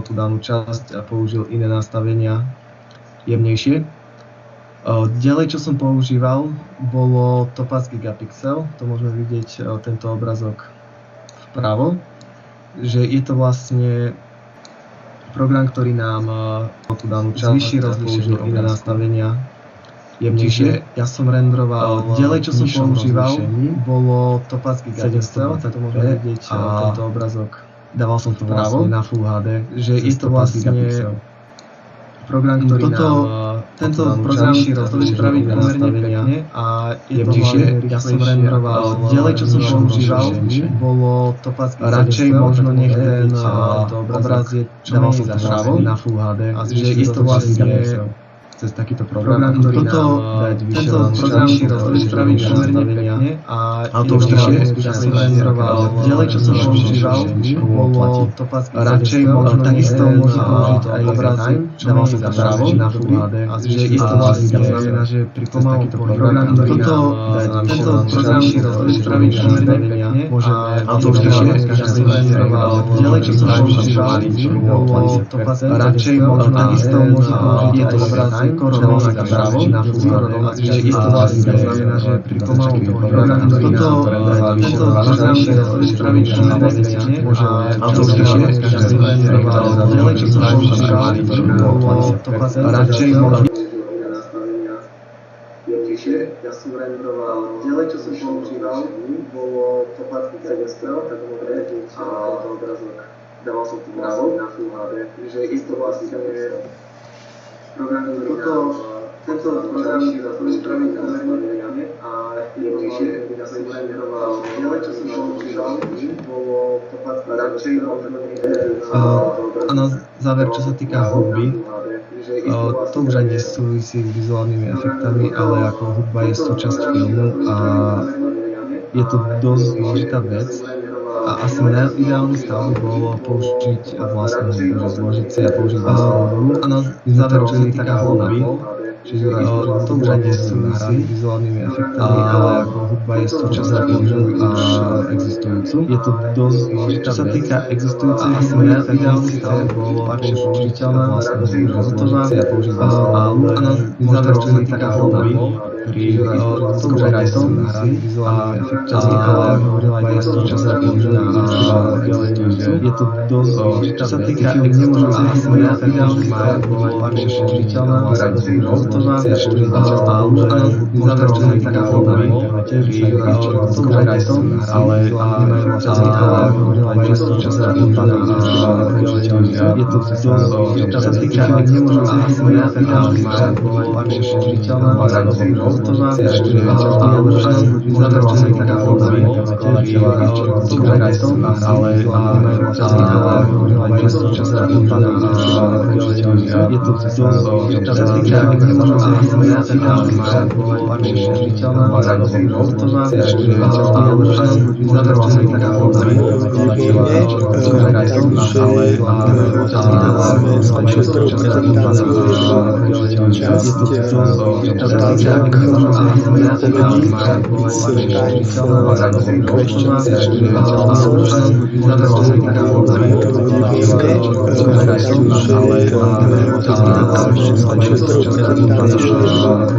tú danú časť a použil iné nastavenia jemnejšie. Ďalej, čo som používal, bolo Topaz Gigapixel. To môžeme vidieť tento obrazok vpravo, že je to vlastne program, ktorý nám tú danú časť zvýši rozlíšenie, iné nastavenia jemnejšie. Ja som renderoval, ďalej, čo som používal, bolo Topaz Gigapixel. To môžeme vidieť tento obrazok. Dával som to vlastne na Full HD, že je to vlastne program, ktorý tento program to spraví pomerne pekne a je to hlavne ja som renderoval. Ďalej, čo som používal, bolo Topaz Gigapixel. Radšej možno nech ten obraz je čo menej zapravo na Full HD, že je to vlastne cez takýto program, ktorý nám tento program spraví pomerne pekne a to už ja som renderoval. Ďalej, čo som používal, bolo Topaz Gigapixel. Radšej možno takisto môžem použiť aj obrazy, čo menej zapravo na Full HD, že je to vlastne znamená, že pri pomalom program, ktorý nám tento program spraví pomerne pekne a to už ja som renderoval. Ďalej, čo som používal, bolo Topaz Gigapixel. Radšej možno takisto môžem použiť aj obrazy, skoro zapravo na Full HD, že isto vlastne znamená, že pri pomalom program, tento program spraví pomerne pekne a to už ja som renderoval. Ďalej, čo som používal, bolo Topaz Gigapixel. Radšej možno ja som renderoval. Ďalej, čo som používal, bolo Topaz Gigapixel, tak to môžeme vidieť tento obrazok. Dával som to na Full HD, že isto vlastne program, tento program spraví pomerne pekne a ja som renderoval. Ďalej, čo som používal, bolo Topaz radšej možno a na záver, čo sa týka hudby, to už aj nesúvisí s vizuálnymi efektami, ale ako hudba je súčasť filmu a je to dosť dôležitá vec. A asi ideálny stav by bolo použiť vlastnú hudbu, že zložiť si a použiť vlastnú hudbu. A na záver, čo sa týka hudby, čiže to už aj nesúvisí s vizuálnymi efektami, ale ako hudba je súčasť filmu a existujúcu. Je to dosť dôležitá vec. Čo sa týka existujúcej hudby, ideálny stav by bolo ľahšie použiteľná vlastnú hudbu, že zložiť si a použiť vlastnú hudbu. A na záver, čo sa týka hudby, to už aj nesúvisí s vizuálnymi efektami, ale ako hudba je súčasť filmu je to dosť dôležitá vec. Čo sa týka nemôžem si vysvetliť, ideálny stav bolo ľahšie použiteľná vlastnú hudbu, to vám je použiť vlastnú hudbu. A na záver, čo sa týka hudby, to už aj nesúvisí, ale nemajú vlastne, ale ako hudba je súčasť filmu je to dosť dôležitá vec. Čo sa týka nemôžem si vysvetliť, ideálny stav bolo ľahšie použiteľná vlastnú hudbu, to vám je použiť vlastnú hudbu. A na záver, čo sa týka hudby, to už aj nesúvisí, ale nemajú vlastne, ale ako hudba je súčasť filmu je to dosť dôležitá vec. Čo sa týka nemôžem si vysvetliť, ideálny stav bolo ľahšie použiteľná vlastnú hudbu, to vám je použiť vlastnú hudbu. A na záver, čo sa týka hudby, to už aj nesúvisí, ale nemajú vlastne, ale ako hudba je súčasť filmu je to dosť dôležitá vec. Čo sa týka nemôžem si vysvetliť, ideálny stav bolo ľahšie použiteľná vlastnú hudbu, to vám je použiť vlastnú hudbu. A na záver, čo sa týka hudby, to už aj nesúvisí, ale nemajú vlastne, ale ako hudba je súčasť filmu je to dosť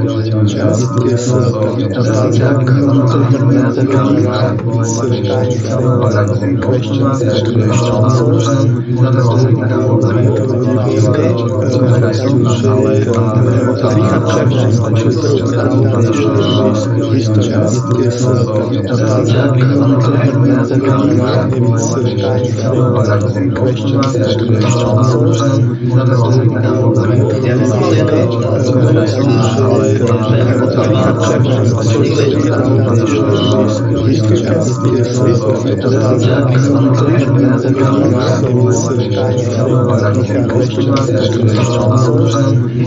dôležitá vec. Čo sa týka nemôžem si vysvetliť, ideálny stav bolo ľahšie použiteľná vlastnú hudbu, to vám je použiť vlastnú hudbu. A na záver, čo sa týka hudby, to už aj nesúvisí, ale nemajú vlastne, ale ako hudba je súčasť filmu je to dosť dôležitá vec. Čo sa týka nemôžem si vysvetliť, ideálny stav bolo ľahšie použiteľná vlastnú hudbu, to vám je použiť vlastnú hudbu. A na záver, čo sa týka hudby, to už aj nesúvisí, ale nemajú vlastne, ale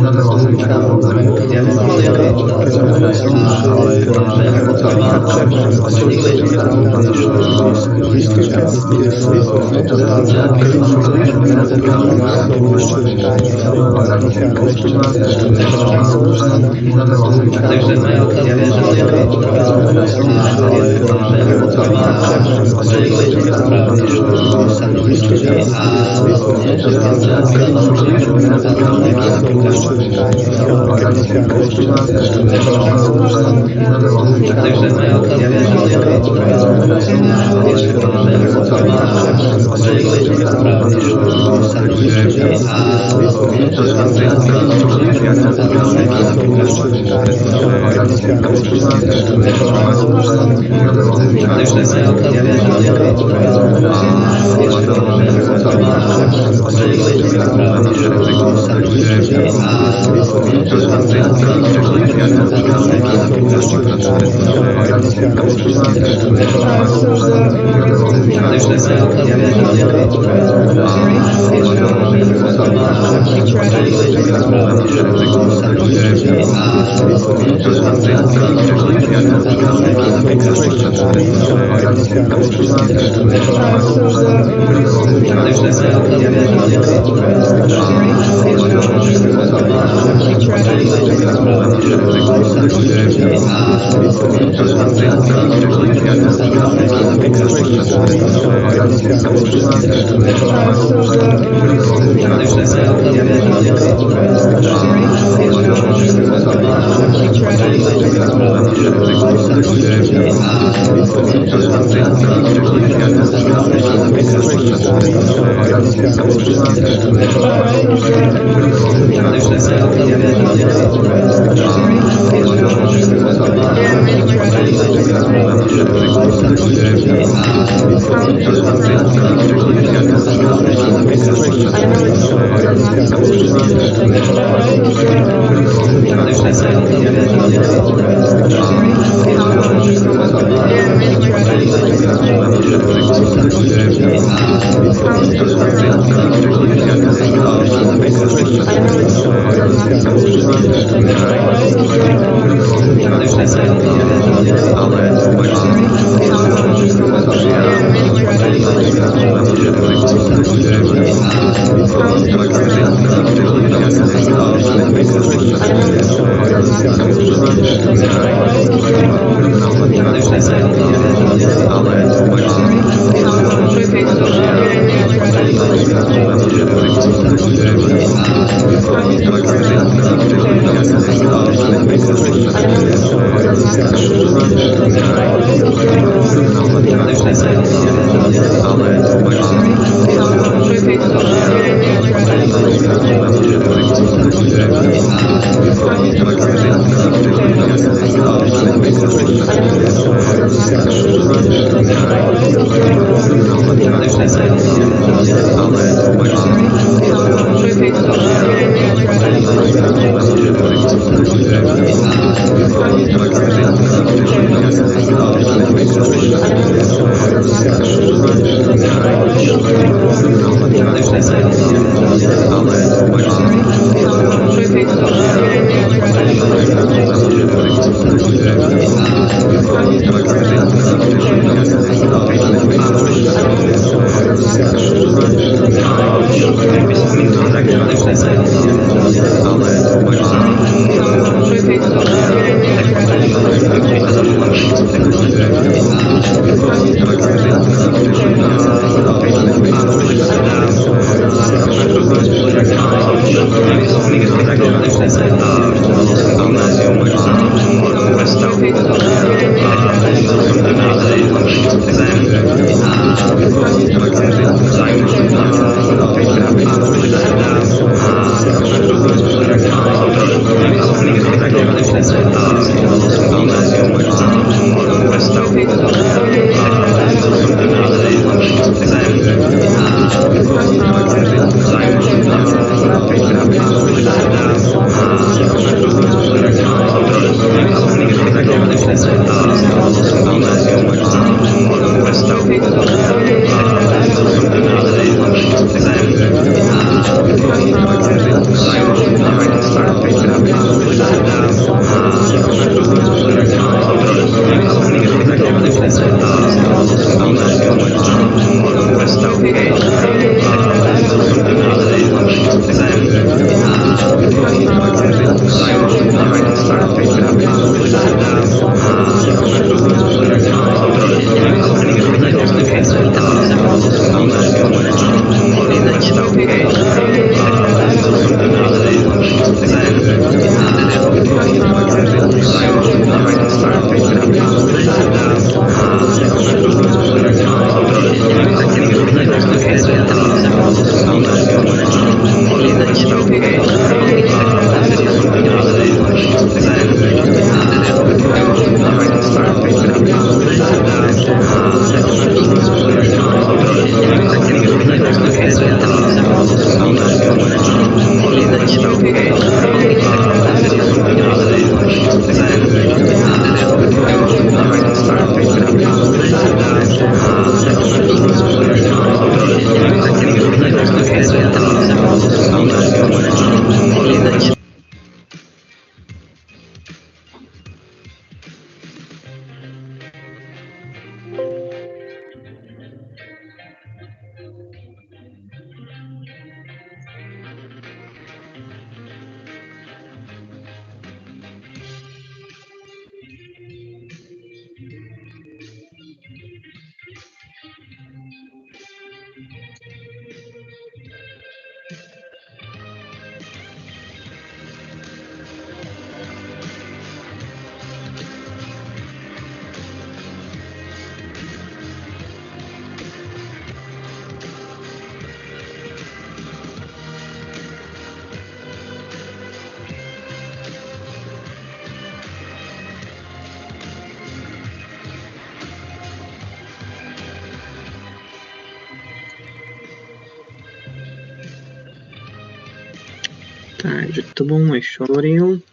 Takže to bol môj showreel.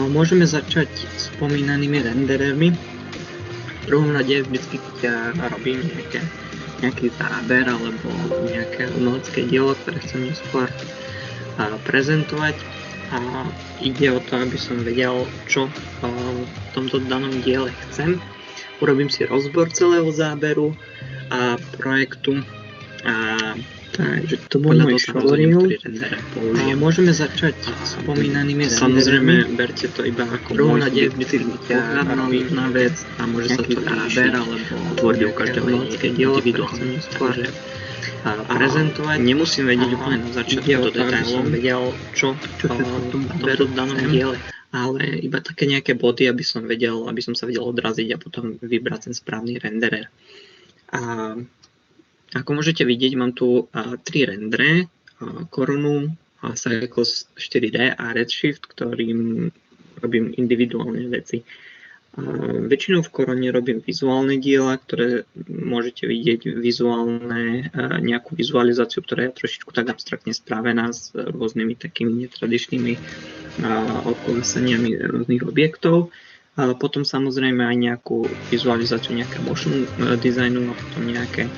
Môžeme začať spomínanými renderermi. V prvom rade vždycky, keď ja robím nejaký záber alebo nejaké umelecké dielo, ktoré chcem neskôr prezentovať, a ide o to, aby som vedel, čo v tomto danom diele chcem. Urobím si rozbor celého záberu a projektu. Takže to bol môj showreel. Môžeme začať spomínanými rendermi. Samozrejme, berte to iba ako môj subjektívny pohľad na vec a môže sa to záber alebo tvoriť u každého umelecké dielo, ktoré chcem neskôr prezentovať. Nemusím vedieť úplne na začiatku do detailov, vedel, čo v tomto danom diele, ale iba také nejaké body, aby som sa vedel odraziť a potom vybrať ten správny renderer. Ako môžete vidieť, mám tu 3 rendre, korunu, Cycles 4D a Redshift, ktorým robím individuálne veci. Väčšinou v korone robím vizuálne diela, ktoré môžete vidieť nejakú vizualizáciu, ktorá je trošičku tak abstraktne spravená s rôznymi takými netradičnými okoleseniami rôznych objektov. Potom samozrejme aj nejakú vizualizáciu nejaké motion designu a potom nejaké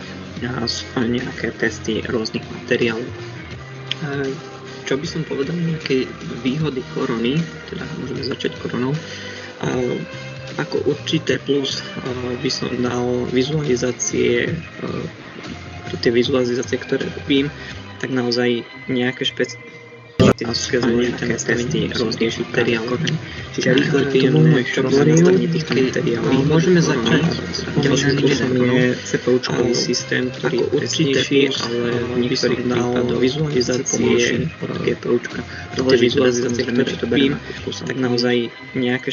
testy rôznych materiálov. Čo by som povedal, nejaké výhody korony, teda môžeme začať koronou. Ako určité plus by som dal vizualizácie, tie vizualizácie, ktoré robím, tak naozaj nejaké nejaké testy rôznych materiálov. Čiže rýchle príjemné rozhodnutie týchto materiálov. Môžeme začať. Ďalším spôsobom je CPUčkový systém, ktorý je presnejší, ale v niektorých prípadoch vizualizácie GPUčka. Tie vizualizácie, ktoré robím, tak naozaj nejaké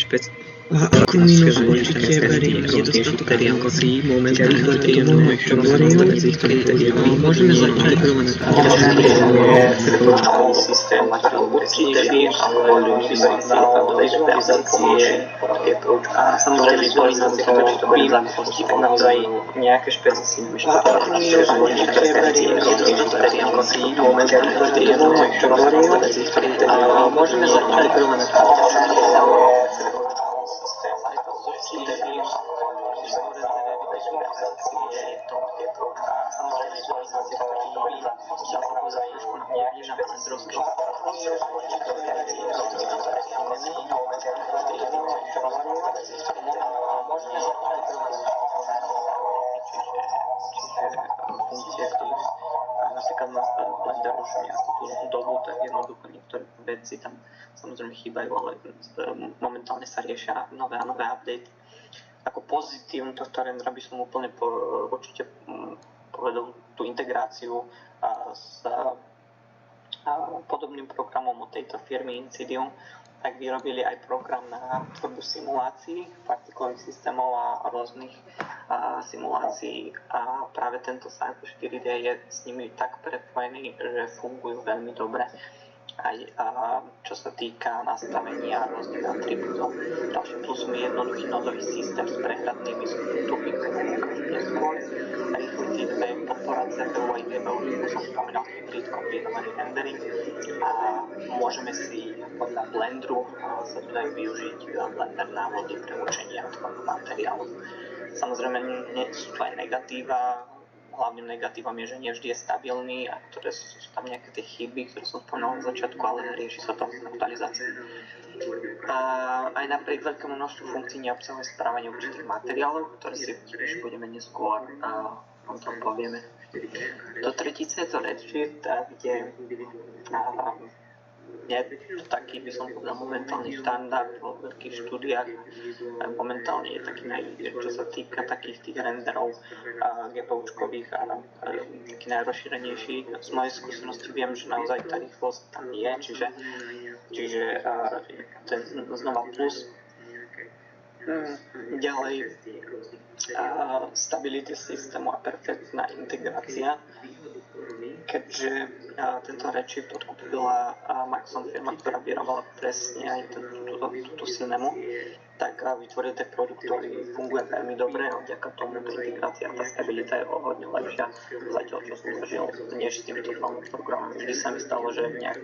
ako minus určite beriem nedostatok emócií, momentálne príjemné rozhodnutie týchto materiálov. Môžeme začať CPUčkový systém, ktorý určite ale vizualizácie GPUčka. Samozrejme vizualizácie, ktoré robím, tak naozaj nejaké špecifické určite beriem nedostatok emócií, momentálne príjemné rozhodnutie týchto materiálov. Môžeme začať napríklad na Blender už nejakú tú dobu, tak jednoducho niektoré veci tam samozrejme chýbajú, ale momentálne sa riešia nové a nové updaty. Ako pozitívum tohto rendera by som úplne určite povedal tú integráciu s podobným programom od tejto firmy Insidium, tak vyrobili aj program na tvorbu simulácií, partikulových systémov a rôznych simulácií, a práve tento Cycle 4D je s nimi tak prepojený, že fungujú veľmi dobre. Aj čo sa týka nastavenia rôznych atribútov. Ďalším plusom je jednoduchý nódový systém s prehľadnými vstupmi, ktoré ukážem neskôr. Rýchly feedback, podpora CPU aj GPU, ako som spomínal, hybrid kombinovaný rendering. A môžeme si podľa Blenderu sa tu dajú využiť Blender návody pre učenie a tvorbu materiálu. Samozrejme, nie sú tu aj negatíva, hlavným negatívom je, že nevždy je stabilný a ktoré sú tam nejaké tie chyby, ktoré som spomínal na začiatku, ale rieši sa to v aktualizácii. Aj napriek veľkému množstvu funkcií neobsahuje správanie určitých materiálov, ktoré si tiež budeme neskôr o tom povieme. Do tretice je to Redshift, kde je taký, by som povedal, momentálny štandard vo veľkých štúdiách. Momentálne je taký čo sa týka takých tých renderov GPUčkových a taký najrozšírenejší. Z mojej skúsenosti viem, že naozaj tá rýchlosť tam je, čiže ten znova plus. Ďalej stability systému a perfektná integrácia. Keďže tento Redshift odkúpila Maxon firma, ktorá vyrábala presne aj túto synemu, tak vytvoril ten produkt, ktorý funguje veľmi dobre a vďaka tomu tá integrácia a tá stabilita je o hodne lepšia, zatiaľ čo som zažil než s týmito dvomi programami. Vždy sa mi stalo, že nejak...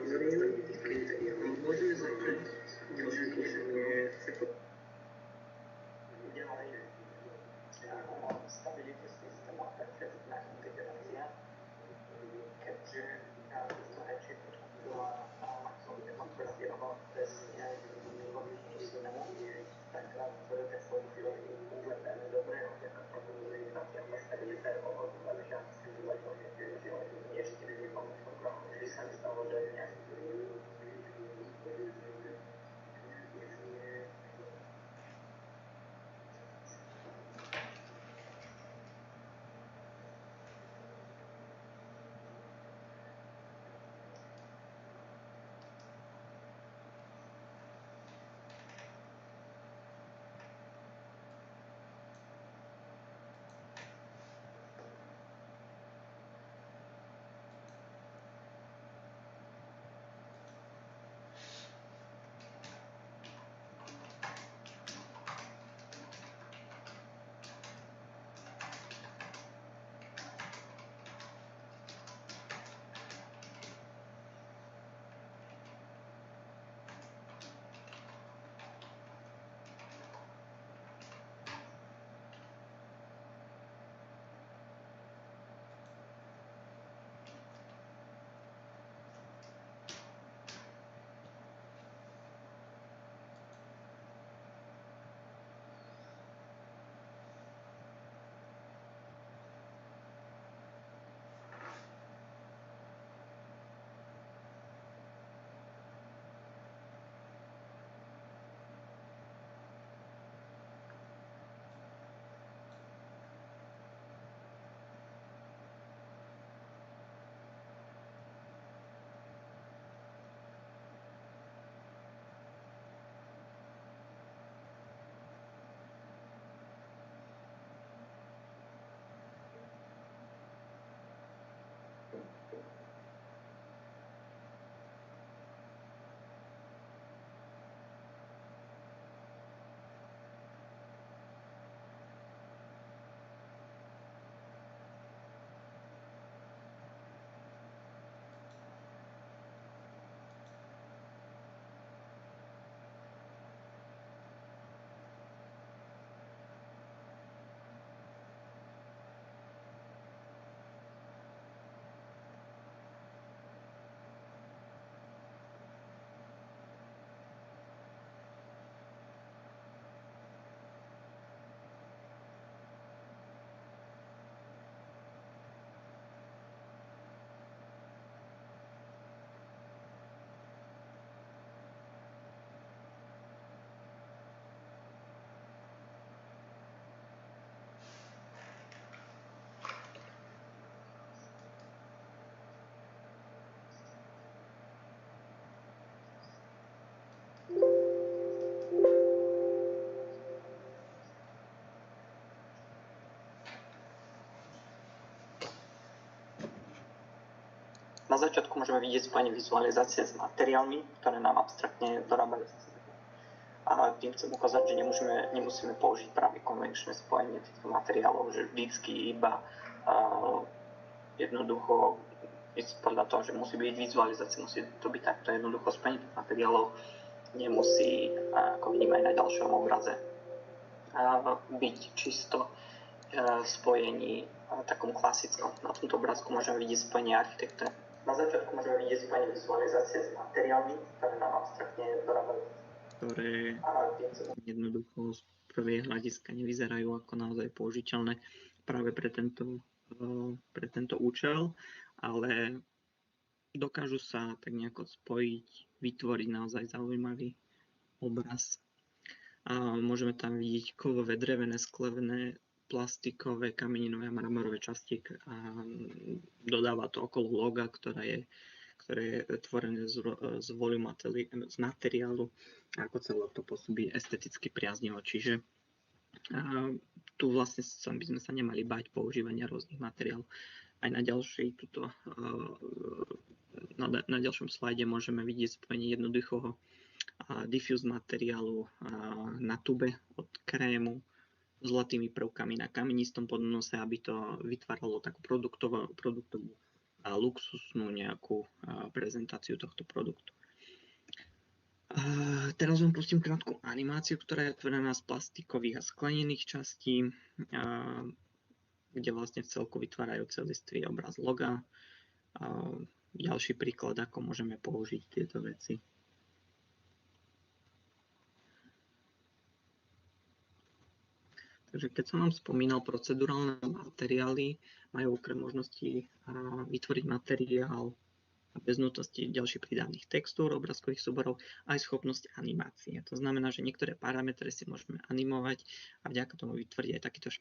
Stability systému a perfektná integrácia. Keďže tento Redshift odkúpila Maxon firma, ktorá vyrábala presne aj túto synemu, tak vytvoril ten produkt, ktorý funguje veľmi dobre a vďaka tomu tá integrácia a tá stabilita je o hodne lepšia, zatiaľ čo využil než s týmito dvomi programami. Vždy sa mi stalo, že nejak... Na začiatku môžeme vidieť spojenie vizualizácie s materiálmi, ktoré nám abstraktne dorábajú. A tým chcem ukázať, že nemusíme použiť práve konvenčné spojenie týchto materiálov, že vždycky iba jednoducho ísť podľa toho, že musí byť vizualizácia, musí to byť takto jednoducho spojenie tých materiálov, nemusí, ako vidíme aj na ďalšom obraze, byť čisto spojení takom klasickom. Na tomto obrázku môžeme vidieť spojenie architekta. Na začiatku môžeme vidieť spojenie vizualizácie s materiálmi, ktoré nám abstraktne dorábajú, ktoré jednoducho z prvého hľadiska nevyzerajú ako naozaj použiteľné práve pre tento účel, ale dokážu sa tak nejako spojiť, vytvoriť naozaj zaujímavý obraz. A môžeme tam vidieť kovové, drevené, sklené, plastikové, kameninové a mramorové časti a dodáva to okolo loga, ktoré je tvorené z materiálu a ako celé to pôsobí esteticky priaznivo. Čiže tu vlastne by sme sa nemali bať používania rôznych materiálov. Aj na na ďalšom slajde môžeme vidieť spojenie jednoduchého diffuse materiálu na tube od krému s zlatými prvkami na kamenistom podnose, aby to vytváralo takú produktovú luxusnú nejakú prezentáciu tohto produktu. Teraz vám pustím krátku animáciu, ktorá je tvorená z plastikových a sklenených častí, kde vlastne v celku vytvárajú celistvý obraz loga. Ďalší príklad, ako môžeme použiť tieto veci. Takže keď som vám spomínal, procedurálne materiály majú okrem možnosti vytvoriť materiál bez nutnosti ďalších pridaných textúr, obrázkových súborov, aj schopnosť animácie. To znamená, že niektoré parametre si môžeme animovať a vďaka tomu vytvoriť aj takýto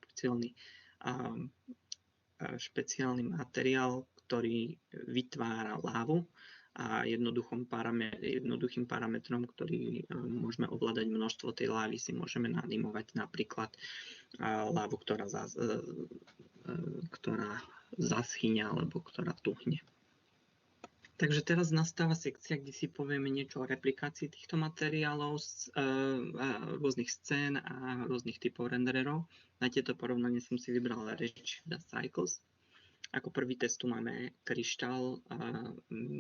špeciálny materiál, ktorý vytvára lávu a jednoduchým parametrom, ktorý môžeme ovládať množstvo tej lávy, si môžeme naanimovať napríklad lávu, ktorá zaschyne alebo ktorá tuhne. Takže teraz nastáva sekcia, kde si povieme niečo o replikácii týchto materiálov z rôznych scén a rôznych typov rendererov. Na tieto porovnanie som si vybral Redshift a Cycles. Ako prvý test tu máme kryštál,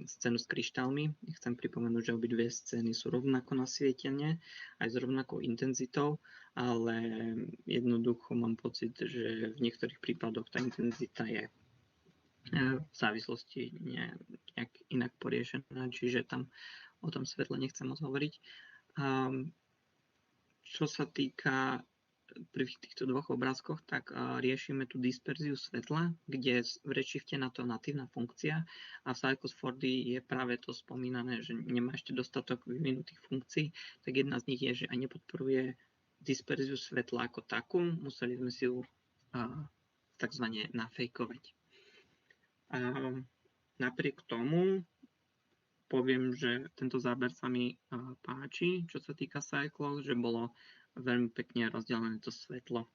scénu s kryštálmi. Chcem pripomenúť, že obidve scény sú rovnako nasvietenie, aj s rovnakou intenzitou, ale jednoducho mám pocit, že v niektorých prípadoch tá intenzita je v závislosti nejak inak poriešená, čiže tam o tom svetle nechcem moc hovoriť. Čo sa týka pri týchto dvoch obrázkoch, tak riešime tú disperziu svetla, kde v Redshifte na to natívna funkcia a v Cycles 4D je práve to spomínané, že nemá ešte dostatok vyvinutých funkcií, tak jedna z nich je, že aj nepodporuje disperziu svetla ako takú, museli sme si ju takzvané nafejkovať. Napriek tomu poviem, že tento záber sa mi páči, čo sa týka Cycles, že bolo veľmi pekne rozdelené to svetlo.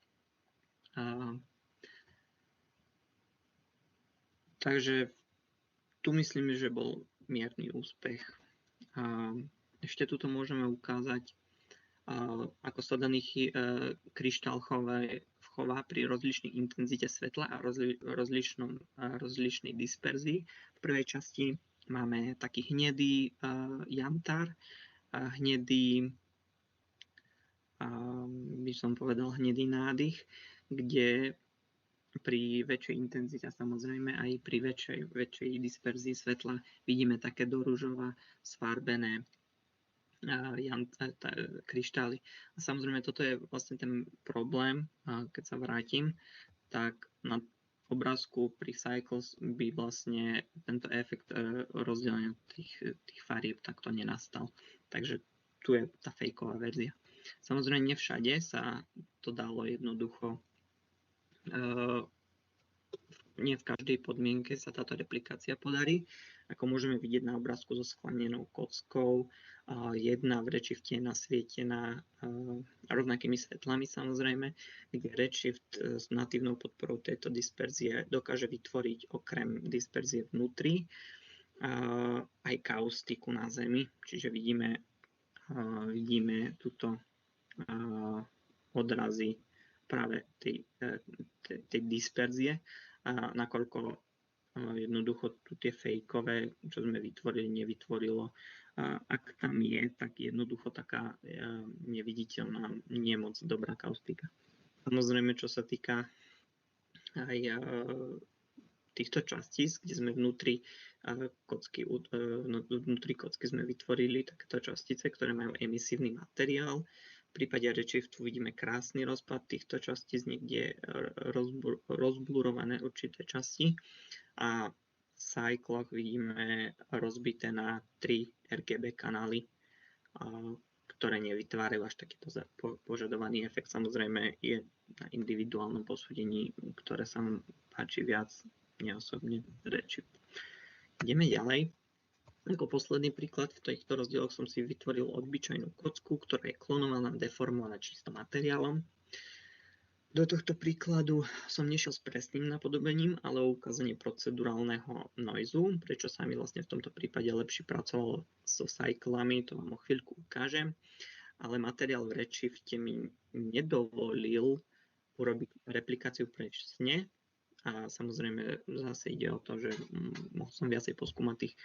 Takže tu myslím, že bol mierny úspech. Ešte tuto môžeme ukázať, ako sa daný kryštál chová pri rozličnej intenzite svetla a rozličnej disperzii. V prvej časti máme taký hnedý jantár, hnedý, by som povedal, hnedý nádych, kde pri väčšej intenzite, samozrejme aj pri väčšej disperzii svetla vidíme také do ružova sfarbené kryštály. A samozrejme toto je vlastne ten problém, keď sa vrátim, tak na obrázku pri Cycles by vlastne tento efekt rozdelenia tých farieb takto nenastal. Takže tu je tá fejková verzia. Samozrejme, nevšade sa to dalo jednoducho, nie v každej podmienke sa táto replikácia podarí. Ako môžeme vidieť na obrázku so sklenenou kockou, jedna v Redshifte je nasvietená rovnakými svetlami samozrejme, kde Redshift s natívnou podporou tejto disperzie dokáže vytvoriť okrem disperzie vnútri aj kaustiku na Zemi, čiže vidíme tuto odrazy práve tej disperzie, nakoľko jednoducho tu tie fejkové, čo sme vytvorili, nevytvorilo. Ak tam je, tak jednoducho taká neviditeľná, nie moc dobrá kaustika. Samozrejme, čo sa týka aj týchto častíc, kde sme vnútri kocky sme vytvorili takéto častice, ktoré majú emisívny materiál. V prípade Redshiftu vidíme krásny rozpad týchto častíc, niekde rozblurované určité časti a v cycloch vidíme rozbité na 3 RGB kanály, ktoré nevytvárajú až takýto požadovaný efekt. Samozrejme je na individuálnom posúdení, ktoré sa vám páči viac, neosobne Redshift. Ideme ďalej. Ako posledný príklad, v týchto rozdieloch som si vytvoril obyčajnú kocku, ktorá je klonovaná, deformovaná čisto materiálom. Do tohto príkladu som nešiel s presným napodobením, ale o ukázanie procedurálneho noizu, prečo sa mi vlastne v tomto prípade lepšie pracovalo so cyclami, to vám o chvíľku ukážem, ale materiál v Redshifte mi nedovolil urobiť replikáciu presne a samozrejme zase ide o to, že mohol som viacej poskúmať tých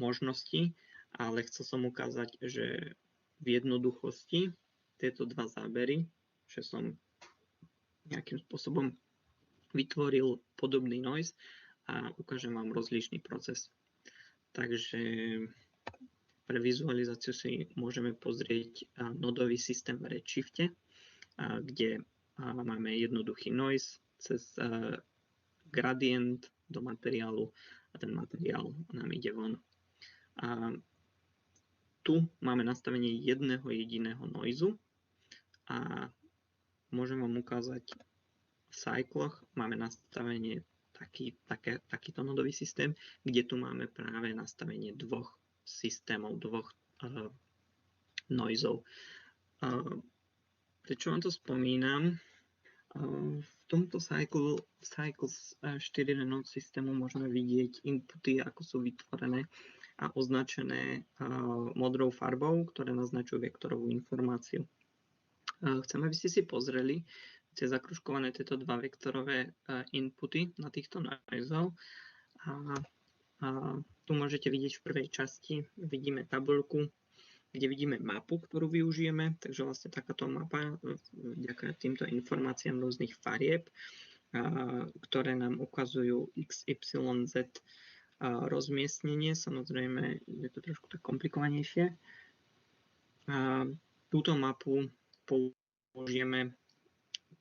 možností, ale chcel som ukázať, že v jednoduchosti tieto dva zábery, že som nejakým spôsobom vytvoril podobný noise a ukážem vám rozlišný proces. Takže pre vizualizáciu si môžeme pozrieť nodový systém v Redshifte, kde máme jednoduchý noise cez gradient do materiálu a ten materiál nám ide von. A tu máme nastavenie jedného jediného noizu a môžem vám ukázať v cycloch máme nastavenie takýto nodový systém, kde tu máme práve nastavenie dvoch systémov, dvoch noizov. Prečo vám to spomínam? V tomto cycles 4 node systému môžeme vidieť inputy, ako sú vytvorené a označené modrou farbou, ktoré naznačujú vektorovú informáciu. Chcem, aby ste si pozreli tie zakružkované tieto dva vektorové inputy na týchto noizov. Tu môžete vidieť v prvej časti, vidíme tabuľku, kde vidíme mapu, ktorú využijeme, takže vlastne takáto mapa vďaka týmto informáciám rôznych farieb, ktoré nám ukazujú x, y, z rozmiestnenie, samozrejme je to trošku tak komplikovanejšie. Túto mapu použijeme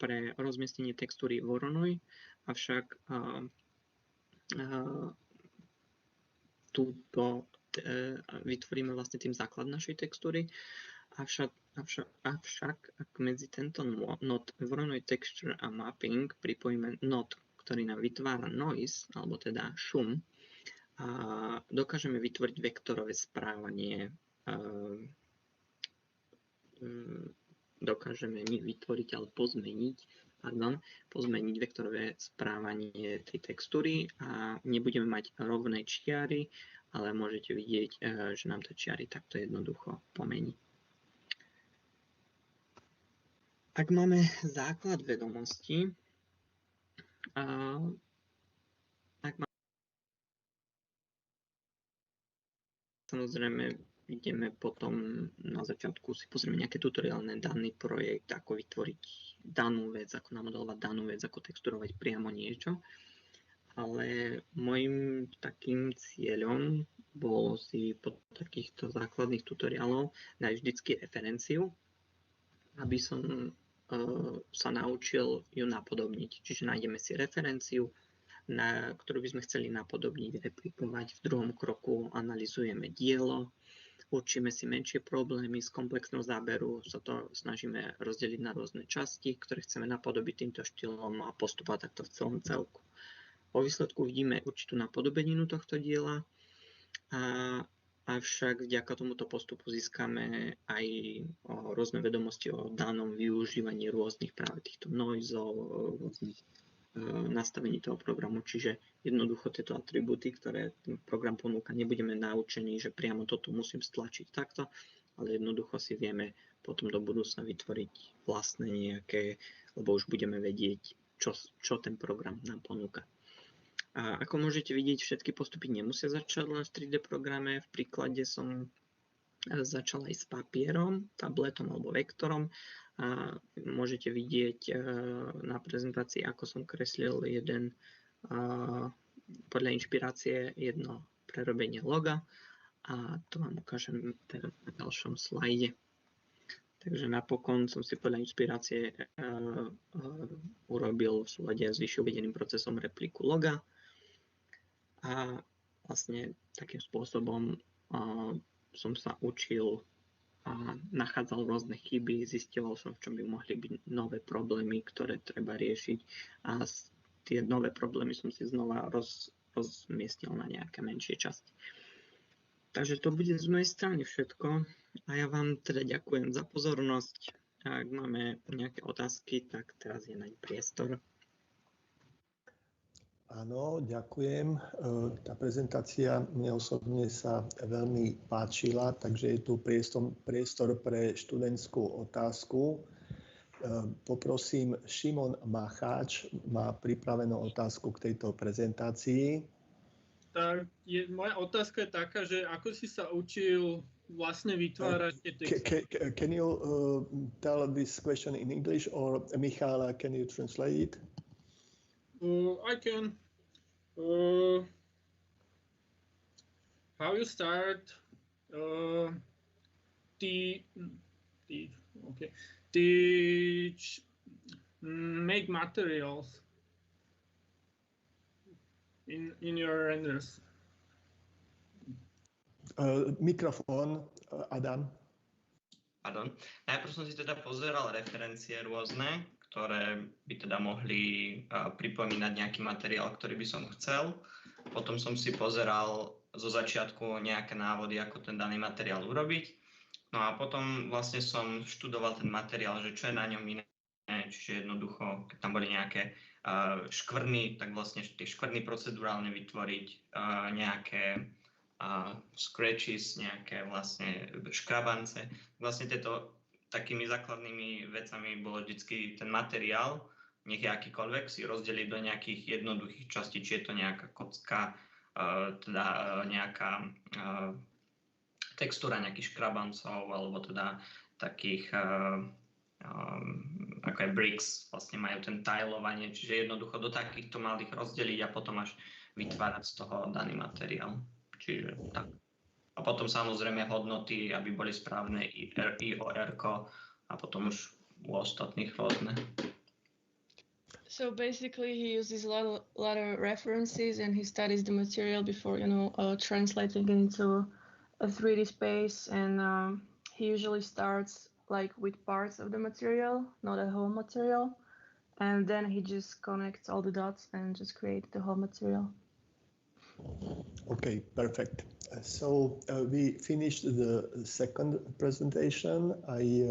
pre rozmiestnenie textúry Voronoj, avšak túto vytvoríme vlastne tým základ našej textúry, avšak ak medzi tento node Voronoj texture a mapping pripojíme node, ktorý nám vytvára noise, alebo teda šum, a dokážeme vytvoriť vektorové správanie, dokážeme my vytvoriť, ale pozmeniť vektorové správanie tej textúry a nebudeme mať rovné čiary, ale môžete vidieť, že nám to čiary takto jednoducho pomení. Ak máme základ vedomostí, samozrejme ideme potom na začiatku si pozrieme nejaké tutoriálne daný projekt, ako vytvoriť danú vec, ako namodelovať danú vec, ako texturovať priamo niečo. Ale môjim takým cieľom bolo si po takýchto základných tutoriálov dať vždycky referenciu, aby som sa naučil ju napodobniť. Čiže nájdeme si referenciu, na ktorú by sme chceli napodobniť, replikovať. V druhom kroku analyzujeme dielo, určíme si menšie problémy z komplexného záberu, sa to snažíme rozdeliť na rôzne časti, ktoré chceme napodobiť týmto štýlom a postupovať takto v celom celku. Po výsledku vidíme určitú napodobeninu tohto diela, avšak vďaka tomuto postupu získame aj rôzne vedomosti o danom využívaní rôznych práve týchto noizov, rôznych nastavení toho programu, čiže jednoducho tieto atribúty, ktoré ten program ponúka, nebudeme naučení, že priamo toto musím stlačiť takto, ale jednoducho si vieme potom do budúcna vytvoriť vlastné nejaké, lebo už budeme vedieť, čo ten program nám ponúka. A ako môžete vidieť, všetky postupy nemusia začať len v 3D programe. V príklade som začal aj s papierom, tabletom alebo vektorom môžete vidieť na prezentácii, ako som kreslil podľa inšpirácie jedno prerobenie loga a to vám ukážem teraz na ďalšom slajde. Takže napokon som si podľa inšpirácie urobil v súlade s vyššie uvedeným procesom repliku loga a vlastne takým spôsobom som sa učil a nachádzal rôzne chyby, zisťoval som, v čom by mohli byť nové problémy, ktoré treba riešiť a tie nové problémy som si znova rozmiestnil na nejaké menšie časti. Takže to bude z mojej strany všetko a ja vám teda ďakujem za pozornosť. Ak máme nejaké otázky, tak teraz je naň priestor. Áno, ďakujem. Tá prezentácia mne osobne sa veľmi páčila, takže je tu priestor pre študentskú otázku. Poprosím, Šimon Macháč má pripravenú otázku k tejto prezentácii. Tak moja otázka je taká, že ako si sa učil vlastne vytvárať tie texty? Can you tell this question in English or Michal, can you translate it? I can. How you start make materials in your renders? Mikrofón, Adam. Pardon. Najprv som si teda pozeral referencie rôzne, ktoré by teda mohli pripomínať nejaký materiál, ktorý by som chcel. Potom som si pozeral zo začiatku nejaké návody, ako ten daný materiál urobiť. No a potom vlastne som študoval ten materiál, že čo je na ňom iné. Čiže jednoducho, keď tam boli nejaké škvrny, tak vlastne tie škvrny procedurálne vytvoriť, nejaké scratches, nejaké vlastne škrabance. Vlastne tieto takými základnými vecami bolo vždycky ten materiál, nech je akýkoľvek, si rozdeliť do nejakých jednoduchých častí, či je to nejaká kocka, teda nejaká textúra nejakých škrabancov, alebo teda takých ako aj bricks, vlastne majú ten tilovanie, čiže jednoducho do takýchto malých rozdeliť a potom až vytvárať z toho daný materiál. Čiže tak. A potom samozrejme hodnoty, aby boli správne i o R-ko a potom už u ostatných rôzne. So basically he uses a lot of references and he studies the material before, translating into a 3D space, and he usually starts like with parts of the material, not a whole material, and then he just connects all the dots and just create the whole material. Okay, perfect. So we finished the second presentation. I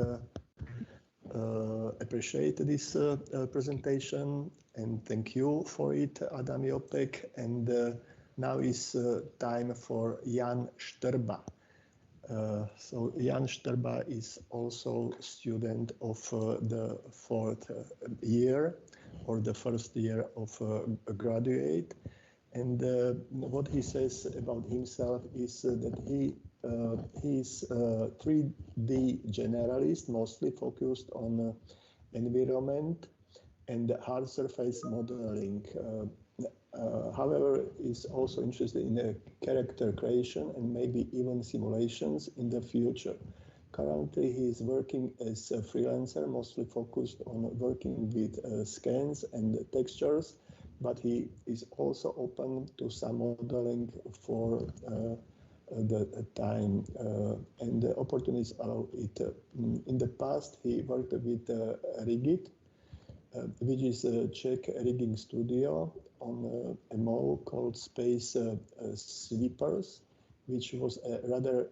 appreciate this presentation and thank you for it, Adam Jopek. And now is time for Jan Štrba. So Jan Štrba is also student of the fourth year or the first year of a graduate. And what he says about himself is that he is a 3D generalist, mostly focused on environment and hard surface modeling. However, is also interested in character creation and maybe even simulations in the future. Currently, he is working as a freelancer, mostly focused on working with scans and textures, but he is also open to some modeling for the time, and the opportunities allow it. In the past, he worked with Rigid, which is a Czech rigging studio on a mall called Space Sweepers, which was a rather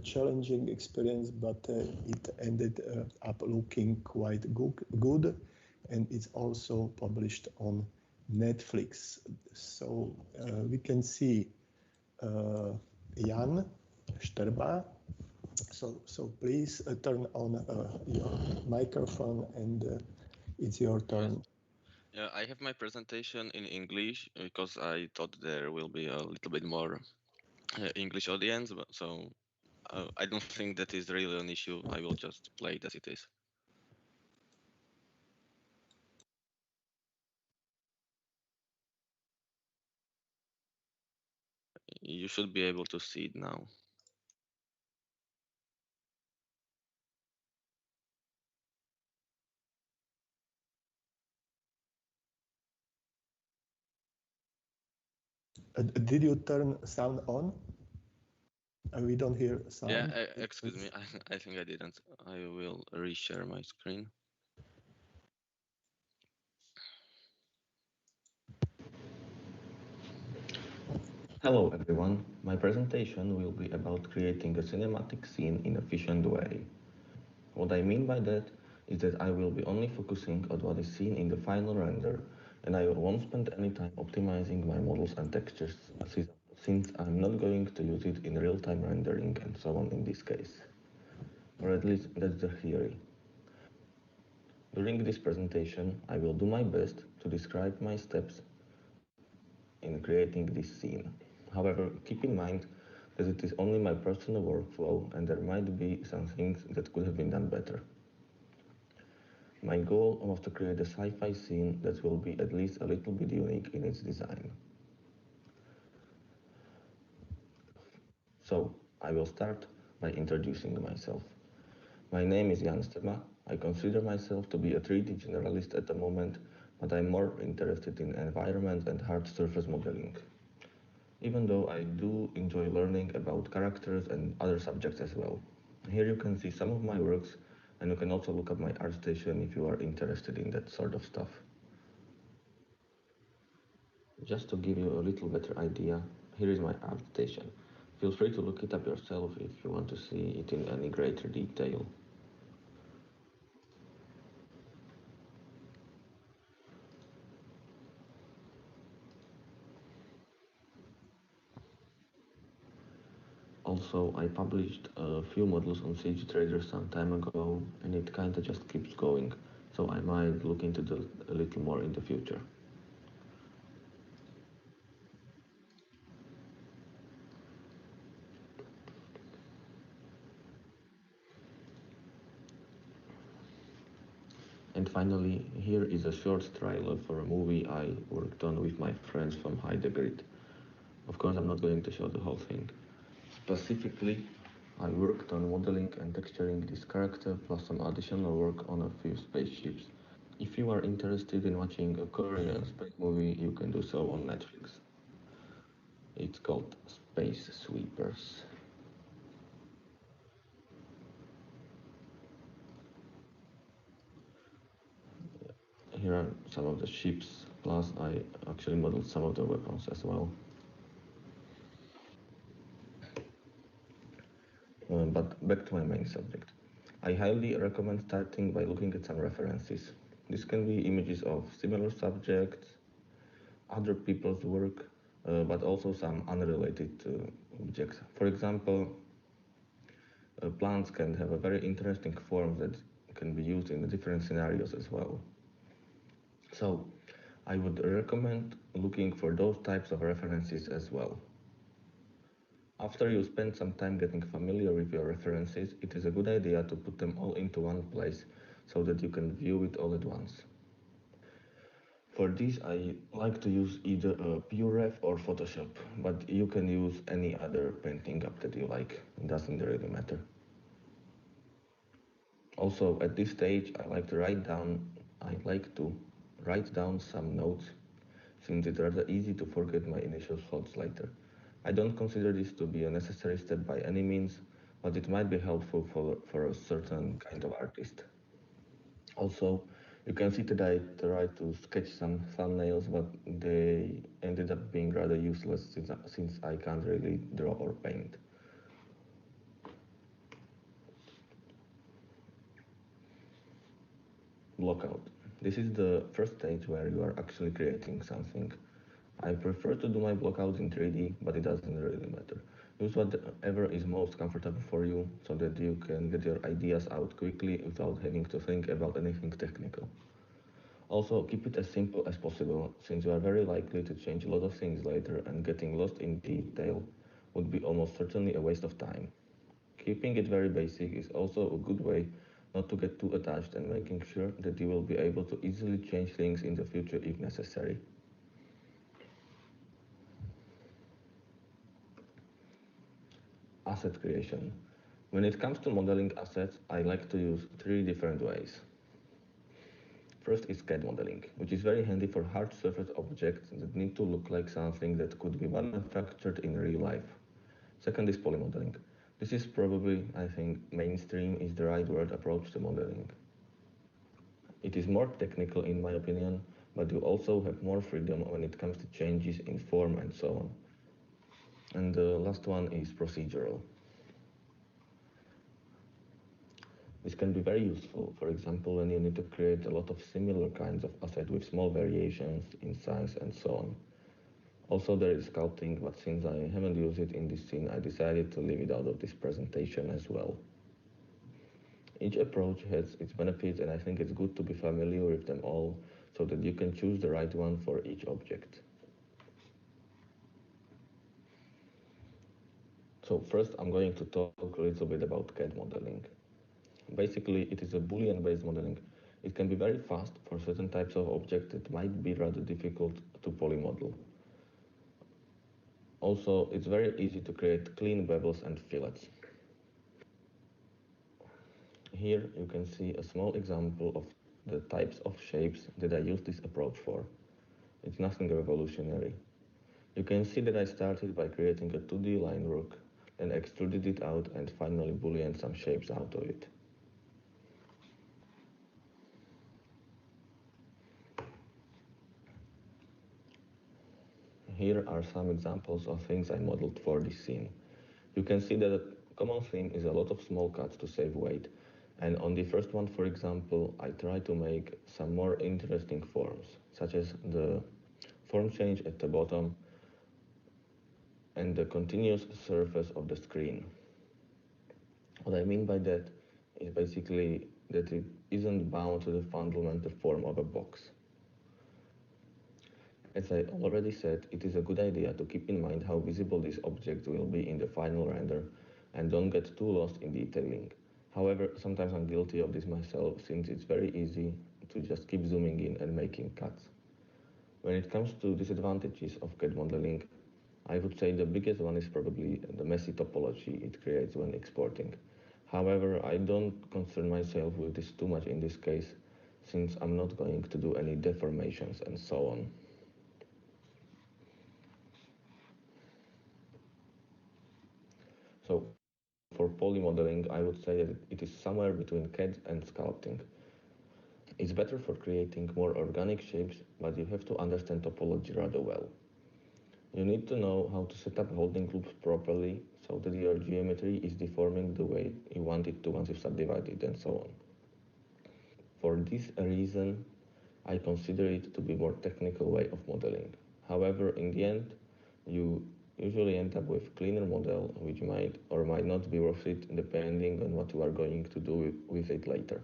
challenging experience, but it ended up looking quite good, and it's also published on Netflix. So we can see Jan Štrba. So please turn on your microphone and it's your turn. Yeah, I have my presentation in English because I thought there will be a little bit more English audience, so I don't think that is really an issue. I will just play it as it is. you should be able to see it now. Did you turn sound on? We don't hear sound. Yeah, excuse me. I think I didn't. I will reshare my screen. Hello everyone, my presentation will be about creating a cinematic scene in an efficient way. What I mean by that is that I will be only focusing on what is seen in the final render, and I won't spend any time optimizing my models and textures since I'm not going to use it in real-time rendering and so on in this case. Or at least that's the theory. During this presentation, I will do my best to describe my steps in creating this scene. However, keep in mind that it is only my personal workflow and there might be some things that could have been done better. My goal was to create a sci-fi scene that will be at least a little bit unique in its design. So, I will start by introducing myself. My name is Jan Stema. I consider myself to be a 3D generalist at the moment, but I'm more interested in environment and hard surface modeling. Even though I do enjoy learning about characters and other subjects as well. Here you can see some of my works, and you can also look up my ArtStation if you are interested in that sort of stuff. Just to give you a little better idea, here is my ArtStation. Feel free to look it up yourself if you want to see it in any greater detail. Also, I published a few models on CG Trader some time ago, and it kinda just keeps going, so I might look into that a little more in the future. And finally, here is a short trailer for a movie I worked on with my friends from Heidegger. Of course, I'm not going to show the whole thing. Specifically, I worked on modeling and texturing this character plus some additional work on a few spaceships. If you are interested in watching a Korean space movie, you can do so on Netflix. It's called Space Sweepers. Here are some of the ships, plus I actually modeled some of the weapons as well. But back to my main subject. I highly recommend starting by looking at some references. This can be images of similar subjects, other people's work, but also some unrelated objects. For example, plants can have a very interesting form that can be used in different scenarios as well. So, I would recommend looking for those types of references as well. After you spend some time getting familiar with your references, it is a good idea to put them all into one place so that you can view it all at once. For this, I like to use either a PureRef or Photoshop, but you can use any other painting app that you like. It doesn't really matter. Also, at this stage, I like to write down some notes, since it's rather easy to forget my initial thoughts later. I don't consider this to be a necessary step by any means, but it might be helpful for a certain kind of artist. Also, you can see that I tried to sketch some thumbnails, but they ended up being rather useless since I can't really draw or paint. Blockout. This is the first stage where you are actually creating something. I prefer to do my blockouts in 3D, but it doesn't really matter. Use whatever is most comfortable for you so that you can get your ideas out quickly without having to think about anything technical. Also, keep it as simple as possible, since you are very likely to change a lot of things later and getting lost in detail would be almost certainly a waste of time. Keeping it very basic is also a good way not to get too attached and making sure that you will be able to easily change things in the future if necessary. asset creation. When it comes to modeling assets, I like to use 3 different ways. First is CAD modeling, which is very handy for hard surface objects that need to look like something that could be manufactured in real life. Second is polymodeling. This is probably, I think, mainstream is the right word approach to modeling. It is more technical in my opinion, but you also have more freedom when it comes to changes in form and so on. And the last one is procedural. This can be very useful, for example, when you need to create a lot of similar kinds of assets with small variations in size and so on. Also there is sculpting, but since I haven't used it in this scene, I decided to leave it out of this presentation as well. Each approach has its benefits and I think it's good to be familiar with them all so that you can choose the right one for each object. So first I'm going to talk a little bit about CAD modeling. Basically, it is a Boolean-based modeling. It can be very fast for certain types of objects that might be rather difficult to polymodel. Also, it's very easy to create clean bevels and fillets. Here you can see a small example of the types of shapes that I use this approach for. It's nothing revolutionary. You can see that I started by creating a 2D line work, then extruded it out and finally booleaned some shapes out of it. Here are some examples of things I modeled for this scene. You can see that a common theme is a lot of small cuts to save weight. And on the first one, for example, I try to make some more interesting forms, such as the form change at the bottom and the continuous surface of the screen. What I mean by that is basically that it isn't bound to the fundamental form of a box. As I already said, it is a good idea to keep in mind how visible this object will be in the final render and don't get too lost in detailing. However, sometimes I'm guilty of this myself since it's very easy to just keep zooming in and making cuts. When it comes to disadvantages of CAD modeling, I would say the biggest one is probably the messy topology it creates when exporting. However, I don't concern myself with this too much in this case since I'm not going to do any deformations and so on. So for polymodeling, I would say that it is somewhere between CAD and sculpting. It's better for creating more organic shapes, but you have to understand topology rather well. You need to know how to set up holding loops properly so that your geometry is deforming the way you want it to once you subdivide it and so on. For this reason, I consider it to be a more technical way of modeling. However, in the end, you usually end up with cleaner model which might or might not be worth it depending on what you are going to do with it later.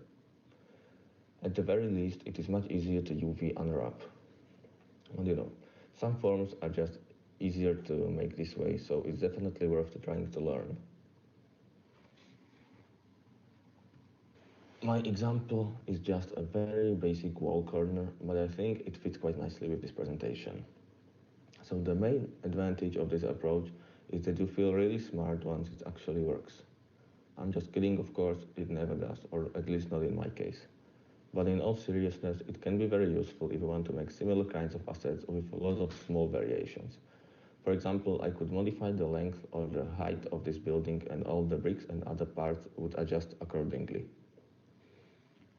At the very least, it is much easier to UV unwrap. And some forms are just easier to make this way, so it's definitely worth trying to learn. My example is just a very basic wall corner, but I think it fits quite nicely with this presentation. So the main advantage of this approach is that you feel really smart once it actually works. I'm just kidding, of course, it never does, or at least not in my case. But in all seriousness, it can be very useful if you want to make similar kinds of assets with lots of small variations. For example, I could modify the length or the height of this building and all the bricks and other parts would adjust accordingly.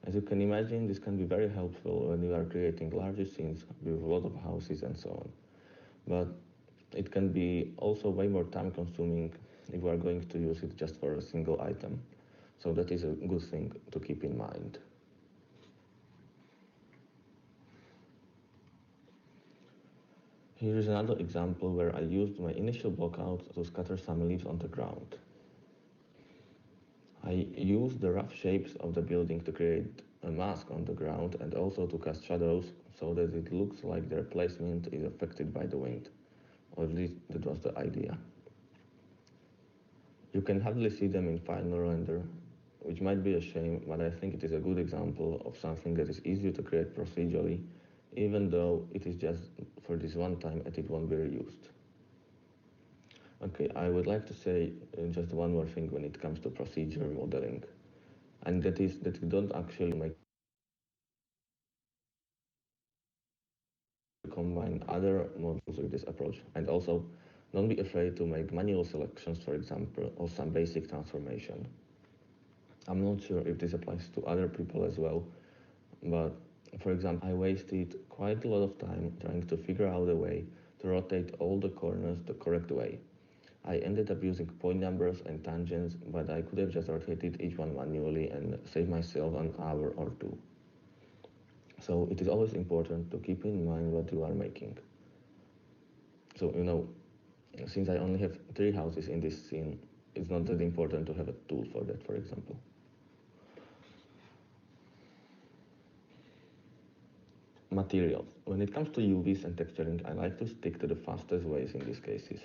As you can imagine, this can be very helpful when you are creating larger scenes with a lot of houses and so on. But it can be also way more time consuming if you are going to use it just for a single item. So that is a good thing to keep in mind. Here is another example where I used my initial blockouts to scatter some leaves on the ground. I used the rough shapes of the building to create a mask on the ground and also to cast shadows so that it looks like their placement is affected by the wind. Or at least that was the idea. You can hardly see them in final render, which might be a shame, but I think it is a good example of something that is easier to create procedurally, even though it is just for this one time and it won't be reused. Okay, I would like to say just one more thing when it comes to procedure modeling, and that is that you don't actually make combine other models with this approach, and also don't be afraid to make manual selections, for example, or some basic transformation. I'm not sure if this applies to other people as well, but for example, I wasted quite a lot of time trying to figure out a way to rotate all the corners the correct way. I ended up using point numbers and tangents, but I could have just rotated each one manually and saved myself an hour or two. So it is always important to keep in mind what you are making. So, since I only have 3 houses in this scene, it's not that important to have a tool for that, for example. Materials. When it comes to UVs and texturing, I like to stick to the fastest ways in these cases.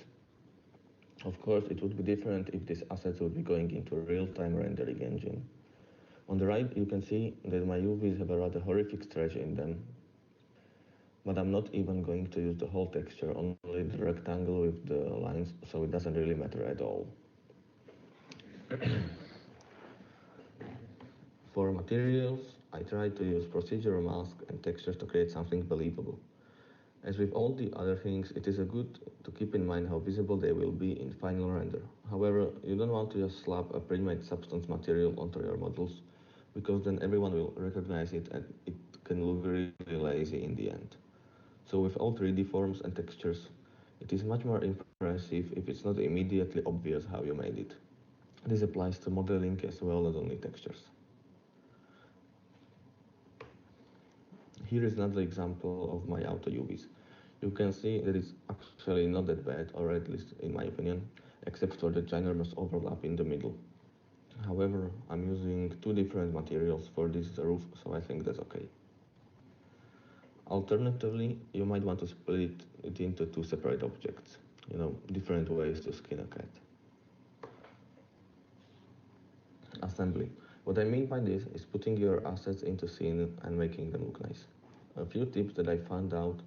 Of course, it would be different if these assets would be going into a real-time rendering engine. On the right, you can see that my UVs have a rather horrific stretch in them, but I'm not even going to use the whole texture, only the rectangle with the lines, so it doesn't really matter at all. For materials, I try to use procedural masks and textures to create something believable. As with all the other things, it is good to keep in mind how visible they will be in final render. However, you don't want to just slap a pre-made substance material onto your models, because then everyone will recognize it and it can look really lazy in the end. So with all 3D forms and textures, it is much more impressive if it's not immediately obvious how you made it. This applies to modeling as well as only textures. Here is another example of my auto UVs. You can see that it's actually not that bad, or at least in my opinion, except for the ginormous overlap in the middle. However, I'm using 2 different materials for this roof, so I think that's okay. Alternatively, you might want to split it into 2 separate objects. Different ways to skin a cat. Assembly. What I mean by this is putting your assets into scene and making them look nice. A few tips that I found out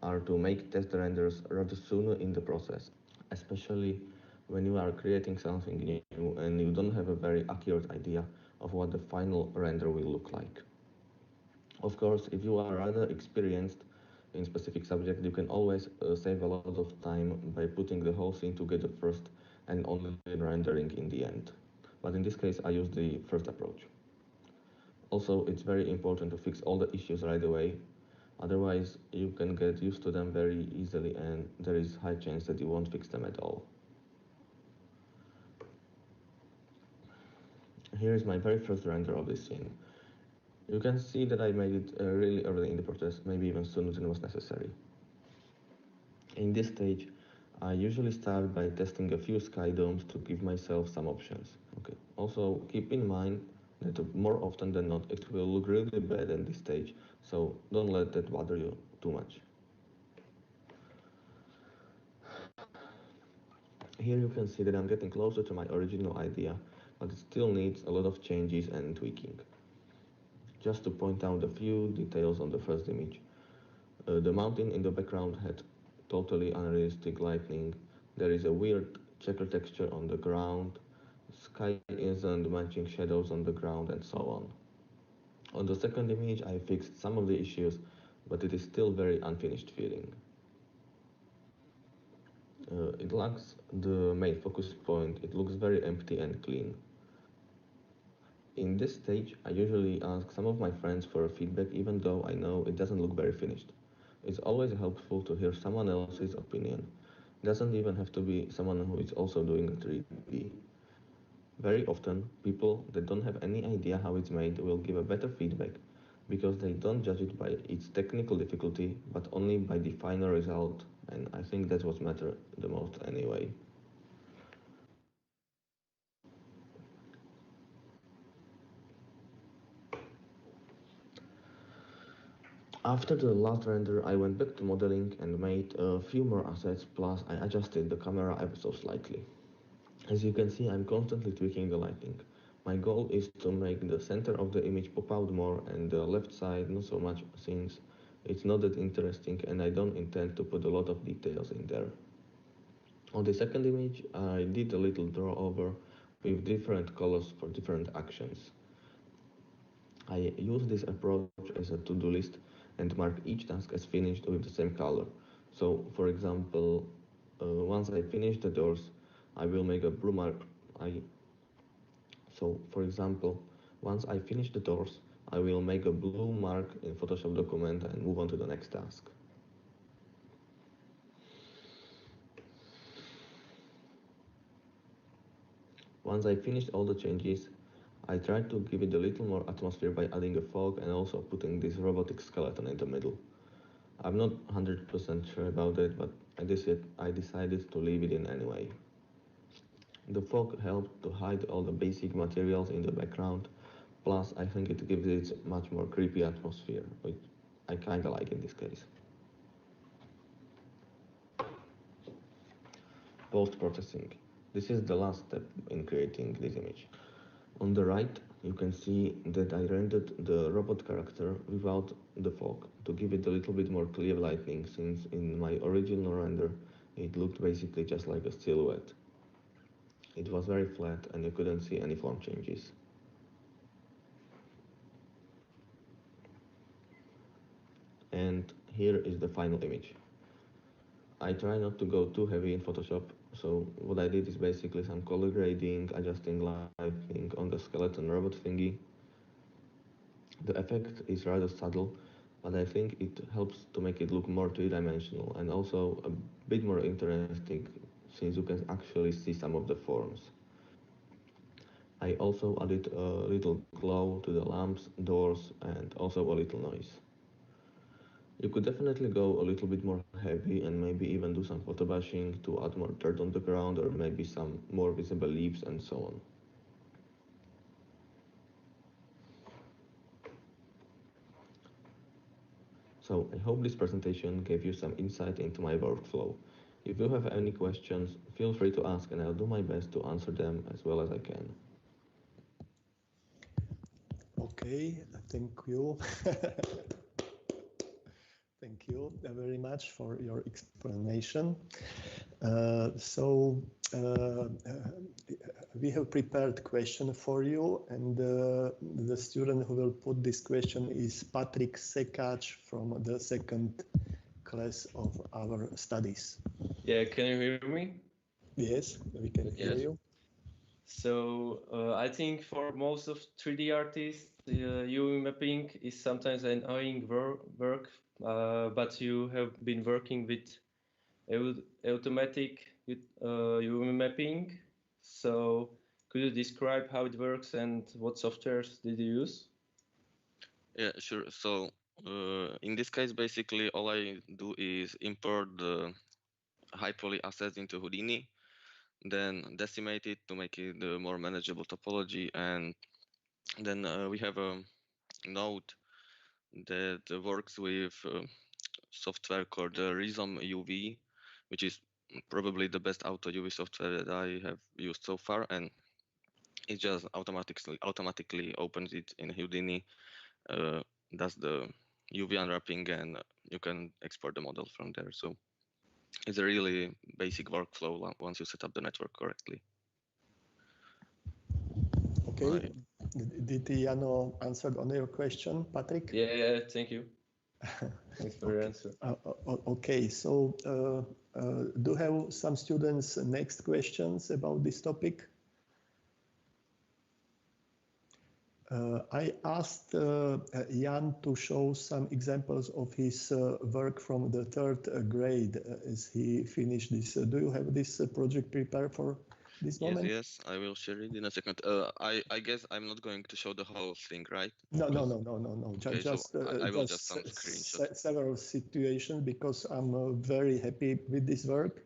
are to make test renders rather sooner in the process, especially when you are creating something new and you don't have a very accurate idea of what the final render will look like. Of course, if you are rather experienced in specific subject, you can always save a lot of time by putting the whole scene together first and only rendering in the end. But in this case, I use the first approach. Also, it's very important to fix all the issues right away. Otherwise, you can get used to them very easily and there is high chance that you won't fix them at all. Here is my very first render of this scene. You can see that I made it really early in the process, maybe even sooner than was necessary. In this stage, I usually start by testing a few sky domes to give myself some options. Okay. Also, keep in mind that more often than not it will look really bad at this stage, so don't let that bother you too much. Here you can see that I'm getting closer to my original idea, but it still needs a lot of changes and tweaking. Just to point out a few details on the first image. The mountain in the background had totally unrealistic lighting. There is a weird checker texture on the ground. Sky isn't matching shadows on the ground and so on. On the second image I fixed some of the issues, but it is still very unfinished feeling. It lacks the main focus point, it looks very empty and clean. In this stage, I usually ask some of my friends for feedback even though I know it doesn't look very finished. It's always helpful to hear someone else's opinion. It doesn't even have to be someone who is also doing 3D. Very often, people that don't have any idea how it's made will give a better feedback because they don't judge it by its technical difficulty but only by the final result, and I think that's what matters the most anyway. After the last render, I went back to modeling and made a few more assets, plus I adjusted the camera ever so slightly. As you can see, I'm constantly tweaking the lighting. My goal is to make the center of the image pop out more and the left side not so much, since it's not that interesting and I don't intend to put a lot of details in there. On the second image, I did a little draw over with different colors for different actions. I use this approach as a to-do list and mark each task as finished with the same color. So, for example, once I finish the doors, I will make a blue mark. I So, for example, once I finish the doors, I will make a blue mark in Photoshop document and move on to the next task. Once I finished all the changes, I tried to give it a little more atmosphere by adding a fog and also putting this robotic skeleton in the middle. I'm not 100% sure about it, but I decided to leave it in anyway. The fog helped to hide all the basic materials in the background, plus I think it gives it much more creepy atmosphere, which I kinda like in this case. Post-processing. This is the last step in creating this image. On the right, you can see that I rendered the robot character without the fog to give it a little bit more clear lighting, since in my original render it looked basically just like a silhouette. It was very flat and you couldn't see any form changes. And here is the final image. I try not to go too heavy in Photoshop, so what I did is basically some color grading, adjusting lighting on the skeleton robot thingy. The effect is rather subtle, but I think it helps to make it look more three-dimensional and also a bit more interesting since you can actually see some of the forms. I also added a little glow to the lamps, doors, and also a little noise. You could definitely go a little bit more heavy and maybe even do some photo bashing to add more dirt on the ground or maybe some more visible leaves and so on. So I hope this presentation gave you some insight into my workflow. If you have any questions, feel free to ask and I'll do my best to answer them as well as I can. Okay, thank you. Thank you very much for your explanation. We have prepared question for you, and the student who will put this question is Patrick Sekac from the second class of our studies. Yeah, can you hear me? Yes, we can hear you. So I think for most of 3D artists, UV mapping is sometimes an annoying work, but you have been working with automatic UV mapping. So could you describe how it works and what softwares did you use? Yeah, sure. So in this case, basically all I do is import the high poly assets into Houdini, then decimate it to make it a more manageable topology, and then we have a node that works with software called Rhizome UV, which is probably the best auto UV software that I have used so far, and it just automatically opens it in Houdini, does the UV unwrapping, and you can export the model from there. So it's a really basic workflow once you set up the network correctly. Okay. Did Jano answer on your question, Patrick? Yeah, thank you. Thanks for your answer. Okay, so do you have some students next questions about this topic? I asked Jan to show some examples of his work from the third grade as he finished this. Do you have this project prepared for this moment? Yes, I will share it in a second. I guess I'm not going to show the whole thing, right? No. Okay, Just, so I will just some screenshot. several situations because I'm very happy with this work.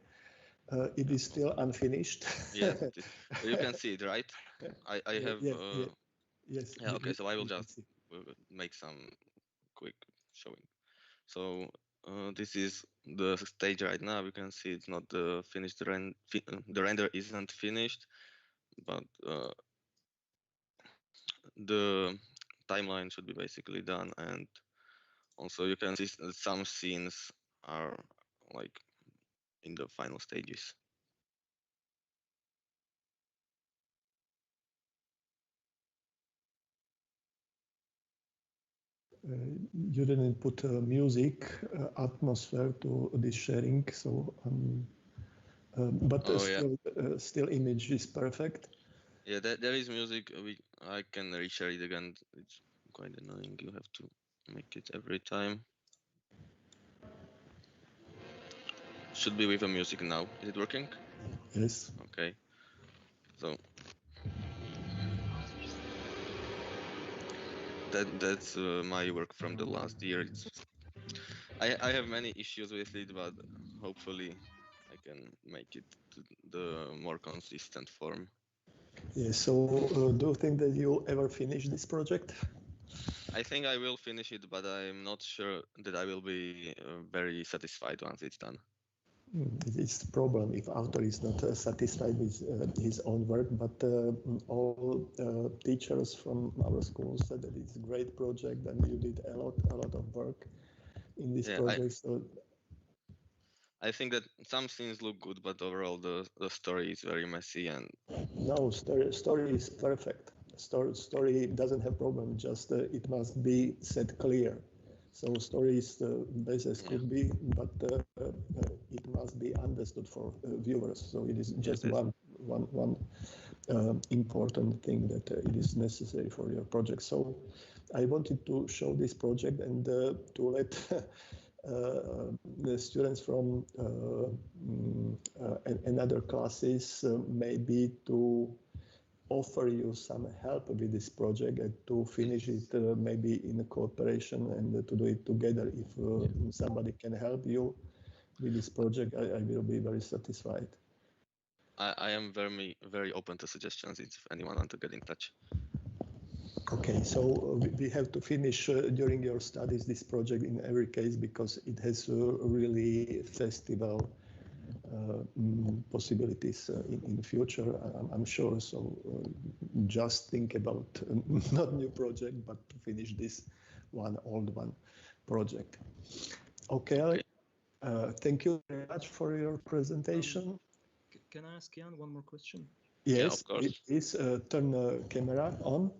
It is still unfinished. Yes, you can see it, right? I have. Yes. Yeah. Okay, so I will just make some quick showing. So this is the stage right now. You can see it's not the finished the render isn't finished, but the timeline should be basically done, and also you can see some scenes are like in the final stages. you didn't put music atmosphere to this sharing, so but still image is perfect. Yeah, there is music. I can reshare it again. It's quite annoying. You have to make it every time. Should be with the music now. Is it working? Yes. Okay. So that's my work from the last year. I have many issues with it, but hopefully I can make it to the more consistent form. Yeah. So do you think that you'll ever finish this project? I think I will finish it, but I'm not sure that I will be very satisfied once it's done. It's the problem if author is not satisfied with his own work, but all teachers from our school said that it's a great project and you did a lot of work in this project. I think that some scenes look good, but overall the story is very messy and... No, story is perfect. Story doesn't have problem, just it must be set clear. So story is best as could be, but it must be understood for viewers. So it is just one important thing that it is necessary for your project. So I wanted to show this project and to let the students from another classes maybe to offer you some help with this project and to finish it maybe in a cooperation and to do it together. If somebody can help you with this project, I will be very satisfied. I am very open to suggestions if anyone wants to get in touch. Okay, so we have to finish during your studies this project in every case because it has really festival possibilities in the future, I'm sure. So just think about not new project, but to finish this old one project. Okay. Thank you very much for your presentation. Can I ask Jan one more question? Yes, yeah, of course. Please turn the camera on.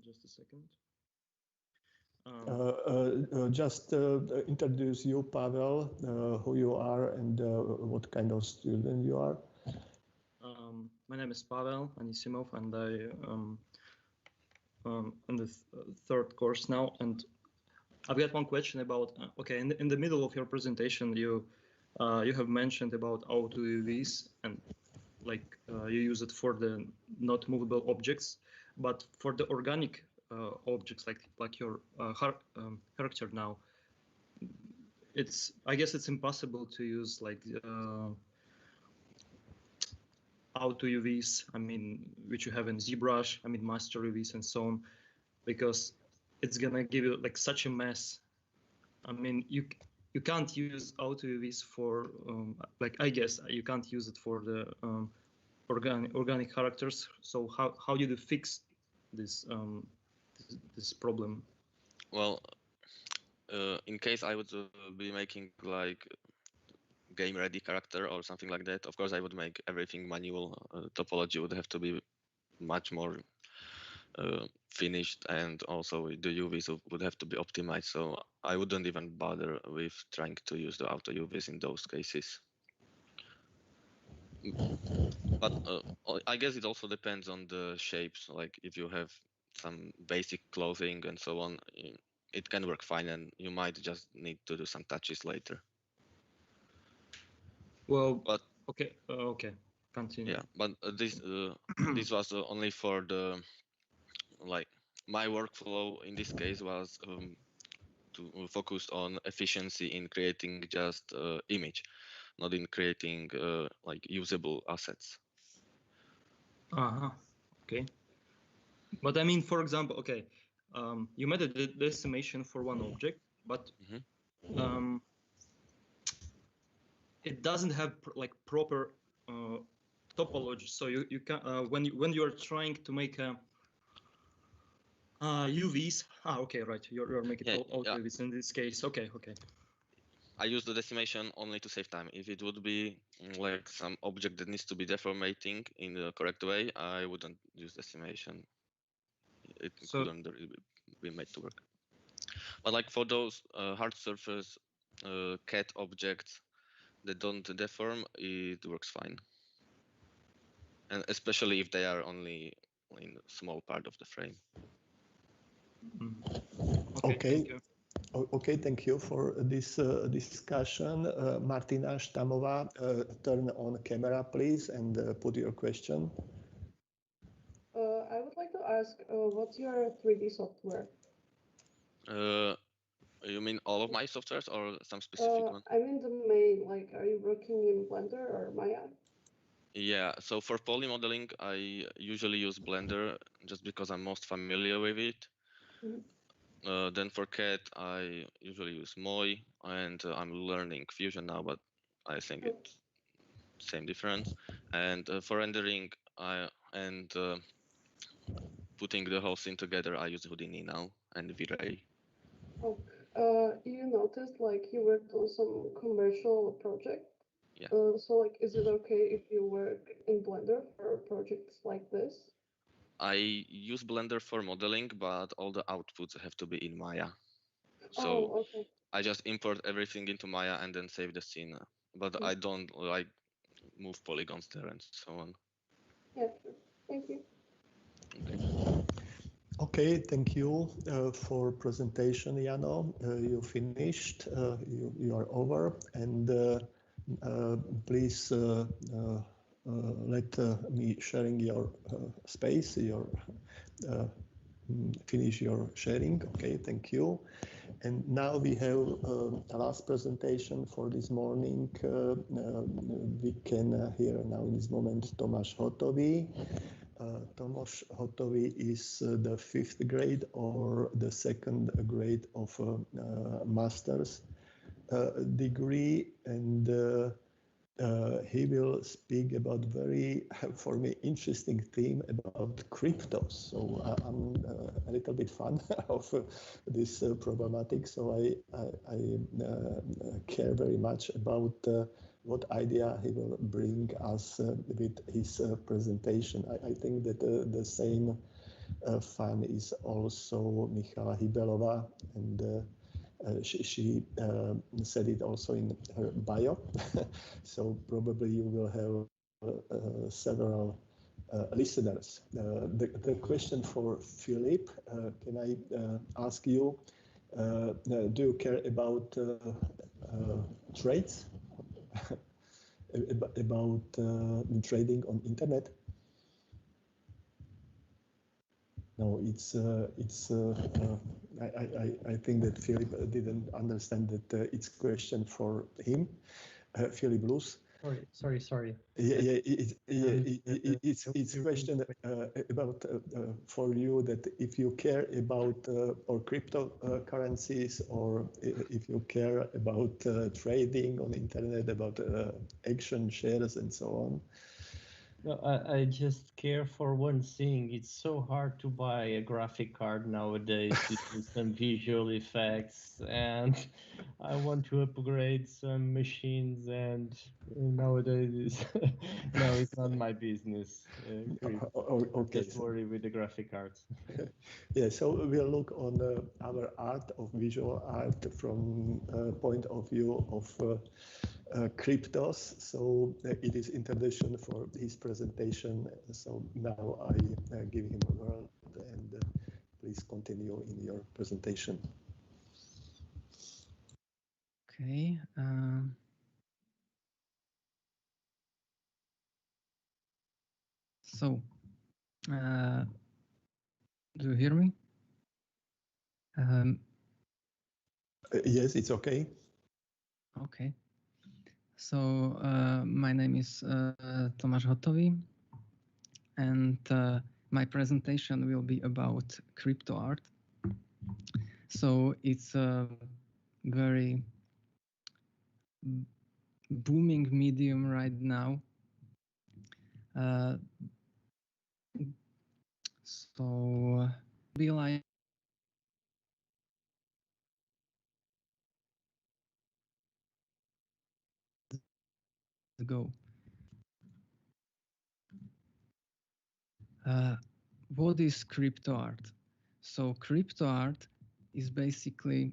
Just a second. Just introduce you, Pavel, who you are and what kind of student you are. My name is Pavel Anisimov, and I am in the third course now. And I've got one question about. Okay, in the middle of your presentation, you have mentioned about auto UVs and like you use it for the not movable objects, but for the organic objects like your character now, I guess it's impossible to use like auto UVs, I mean, which you have in ZBrush, I mean, master UVs and so on, because it's gonna give you like such a mess. I mean, you can't use auto UVs for like, I guess you can't use it for the organic characters. So how did you fix this this problem? Well, in case I would be making like game ready character or something like that, of course I would make everything manual. Topology would have to be much more finished, and also the UVs would have to be optimized. So I wouldn't even bother with trying to use the auto UVs in those cases. But I guess it also depends on the shapes. Like if you have some basic clothing and so on, it can work fine, and you might just need to do some touches later. Well, but okay, continue. Yeah, but this this was only for the like my workflow in this case was to focus on efficiency in creating just image, not in creating like usable assets. Okay. But I mean, for example, okay, you made a decimation for one object, but it doesn't have like proper topology. So you can when you are trying to make a UVs. Okay, right. You're making all UVs in this case. Okay. I use the decimation only to save time. If it would be like some object that needs to be deformating in the correct way, I wouldn't use decimation. it couldn't really be made to work. But like for those hard surface CAD objects that don't deform, it works fine. And especially if they are only in a small part of the frame. Okay. Okay, thank you for this discussion. Martina Štamová, turn on camera, please, and put your question. I would like to ask, what's your 3D software? You mean all of my softwares or some specific one? I mean the main, like, are you working in Blender or Maya? Yeah, so for poly modeling, I usually use Blender just because I'm most familiar with it. Then for CAD, I usually use Moi, and I'm learning Fusion now, but I think it's same difference. And for rendering and putting the whole thing together, I use Houdini now and V-Ray. Oh, you noticed like you worked on some commercial project. Yeah. So like, is it okay if you work in Blender for projects like this? I use Blender for modeling, but all the outputs have to be in Maya. So okay. I just import everything into Maya and then save the scene. But I don't like move polygons there and so on. Yeah, sure. Thank you. Okay. Okay, thank you for presentation, Jano. You finished. You are over, and please let me sharing your space. Your finish your sharing. Okay, thank you. And now we have a last presentation for this morning. We can hear now in this moment Tomáš Hotový. Tomáš Hotový is the 5th grade or the 2nd grade of master's degree, and he will speak about very, for me, interesting theme about cryptos. So I'm a little bit fan of this problematic. So I care very much about what idea he will bring us with his presentation. I think that the same fan is also Michala Hybelova, and she said it also in her bio. So probably you will have several listeners. The question for Philip, can I ask you, do you care about trades? About trading on internet? No, I think that Philip didn't understand that it's question for him, Philip Luz. Sorry. Yeah, it's question about for you that if you care about or cryptocurrencies, or if you care about trading on internet, about action shares and so on. No, I just care for one thing. It's so hard to buy a graphic card nowadays to do some visual effects, and I want to upgrade some machines, and nowadays no, it's not my business. Okay. Just worry with the graphic cards. Yeah, so we'll look on our art of visual art from point of view of cryptos. So it is introduction for his presentation. So now I give him a word, and please continue in your presentation. Okay. So, do you hear me? Yes, it's okay. Okay. So my name is Tomáš Hotový, and my presentation will be about crypto art. So it's a very booming medium right now. So be like go. What is crypto art? So crypto art is basically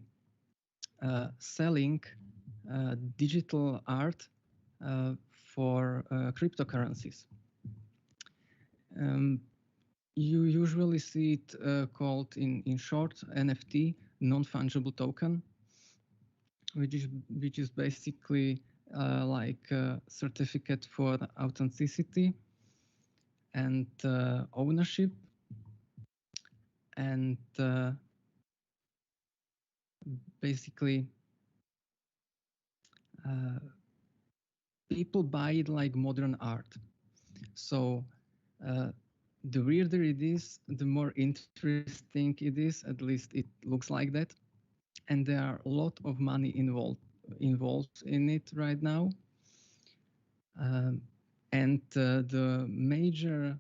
selling digital art for cryptocurrencies. You usually see it called in short NFT, non-fungible token, which is basically like a certificate for authenticity and ownership, and basically people buy it like modern art. So the weirder it is, the more interesting it is. At least it looks like that. And there are a lot of money involved in it right now. And the major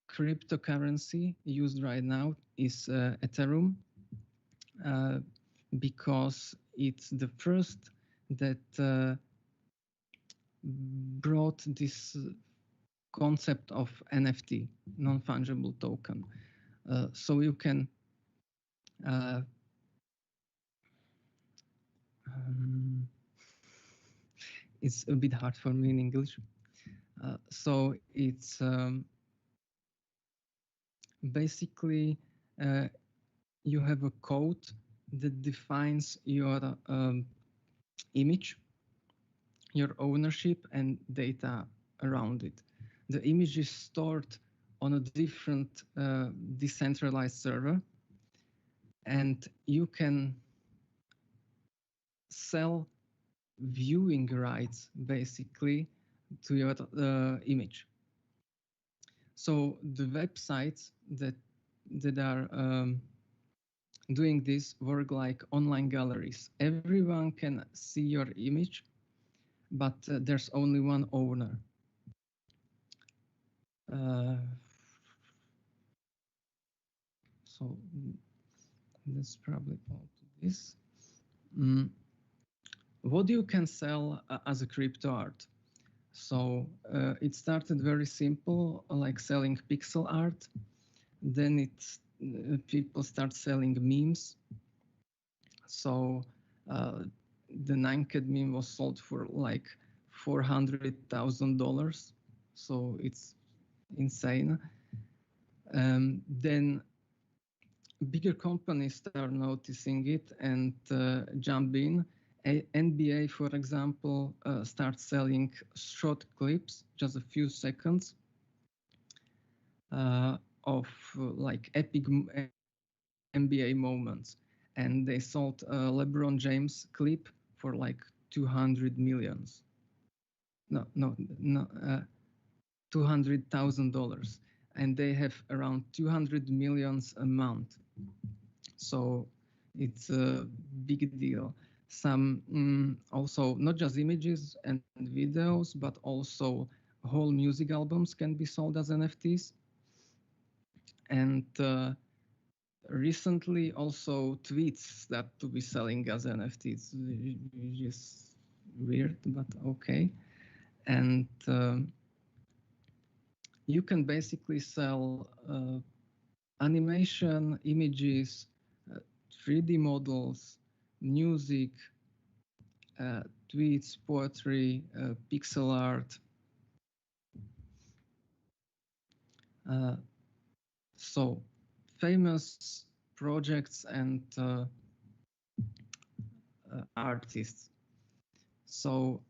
cryptocurrency used right now is Ethereum, because it's the first that brought this concept of NFT, non-fungible token. So you can it's a bit hard for me in English. So it's basically you have a code that defines your image, your ownership, and data around it. The image is stored on a different decentralized server, and you can sell viewing rights basically to your image. So the websites that are doing this work like online galleries. Everyone can see your image, but there's only one owner. So that's probably all to this. What you can sell as a crypto art? So it started very simple, like selling pixel art. Then people start selling memes. So the Nanked meme was sold for like $400,000. So it's insane. Then bigger companies start noticing it and jump in. NBA, for example, starts selling short clips, just a few seconds, of like epic NBA moments. And they sold a LeBron James clip for like 200 millions. No, $200,000. And they have around 200 millions a month. So it's a big deal. Some also not just images and videos, but also whole music albums can be sold as NFTs. And recently also tweets start to be selling as NFTs, which is weird, but okay. And you can basically sell animation, images, 3D models, music, tweets, poetry, pixel art. So famous projects and artists. So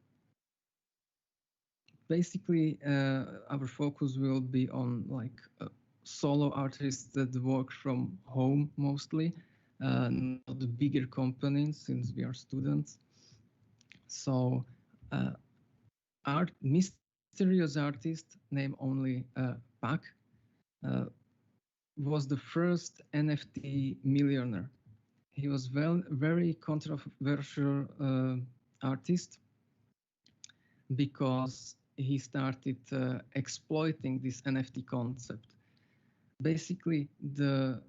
basically our focus will be on like solo artists that work from home mostly, not the bigger companies since we are students. So mysterious artist named only Pak was the first NFT millionaire. He was very controversial artist because he started exploiting this NFT concept. Basically, the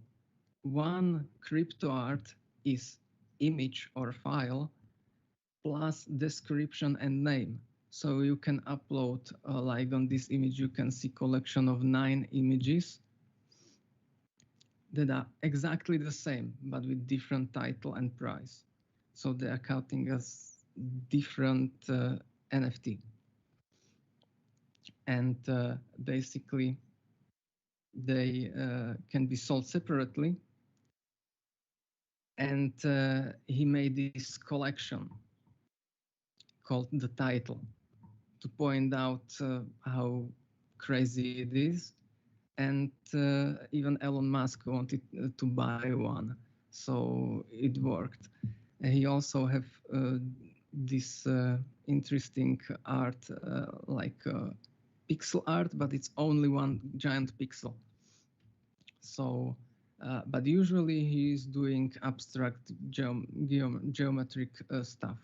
one crypto art is image or file plus description and name. So you can upload, like on this image, you can see collection of 9 images. that are exactly the same, but with different title and price. So they are counting as different NFT. And basically, they can be sold separately. And he made this collection called The Title to point out how crazy it is. And even Elon Musk wanted to buy one, so it worked. He also have this interesting art, like pixel art, but it's only one giant pixel. So, but usually he's doing abstract geometric stuff.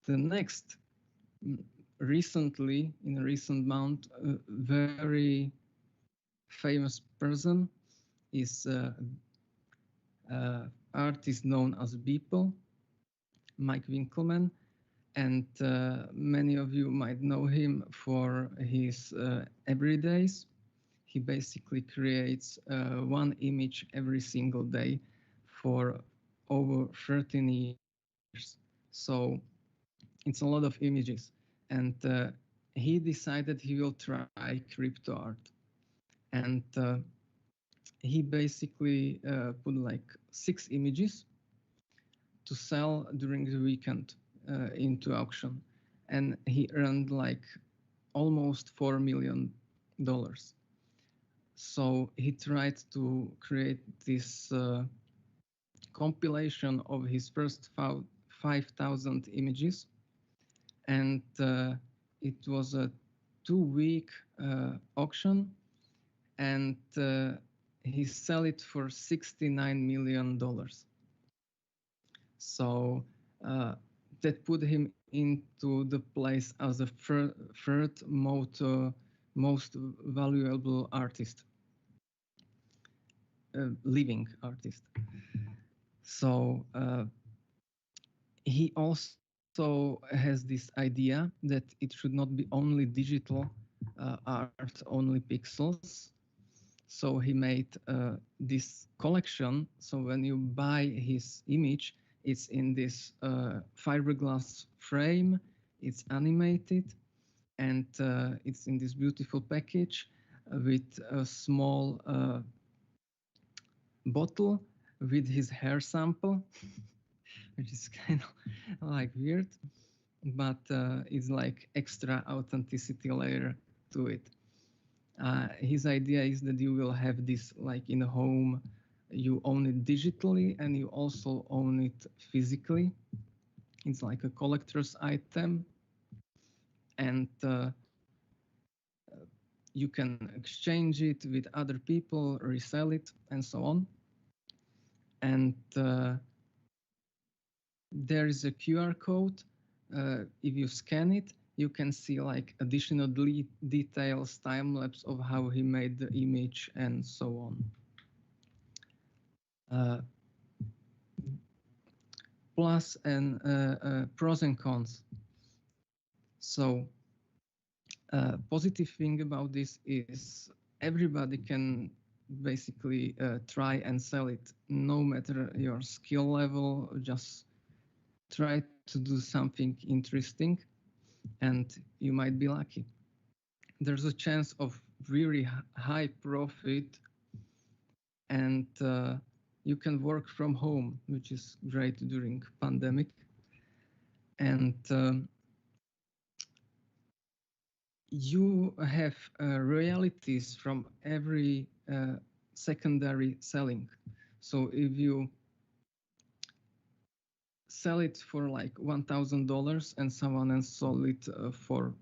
The next, recently, in a recent month, very famous person is artist known as Beeple, Mike Winkelmann, and many of you might know him for his everydays. He basically creates one image every single day for over 13 years. So it's a lot of images. And he decided he will try crypto art. And he basically put like 6 images to sell during the weekend into auction. And he earned like almost $4 million. So he tried to create this compilation of his first 5,000 images. And it was a 2-week auction. And he sold it for $69 million. So that put him into the place as the third most valuable artist, living artist. So he also has this idea that it should not be only digital art, only pixels. So he made this collection. So when you buy his image, it's in this fiberglass frame, it's animated, and it's in this beautiful package with a small bottle with his hair sample, which is kind of like weird, but it's like extra authenticity layer to it. His idea is that you will have this like in a home, you own it digitally and you also own it physically. It's like a collector's item, and you can exchange it with other people, resell it, and so on. And there is a QR code. If you scan it, you can see like additional details, time lapse of how he made the image and so on. Plus and pros and cons. So positive thing about this is everybody can basically try and sell it, no matter your skill level. Just try to do something interesting and you might be lucky. There's a chance of really high profit, and you can work from home, which is great during pandemic. And you have royalties from every secondary selling. So if you sell it for like $1,000 and someone else sold it for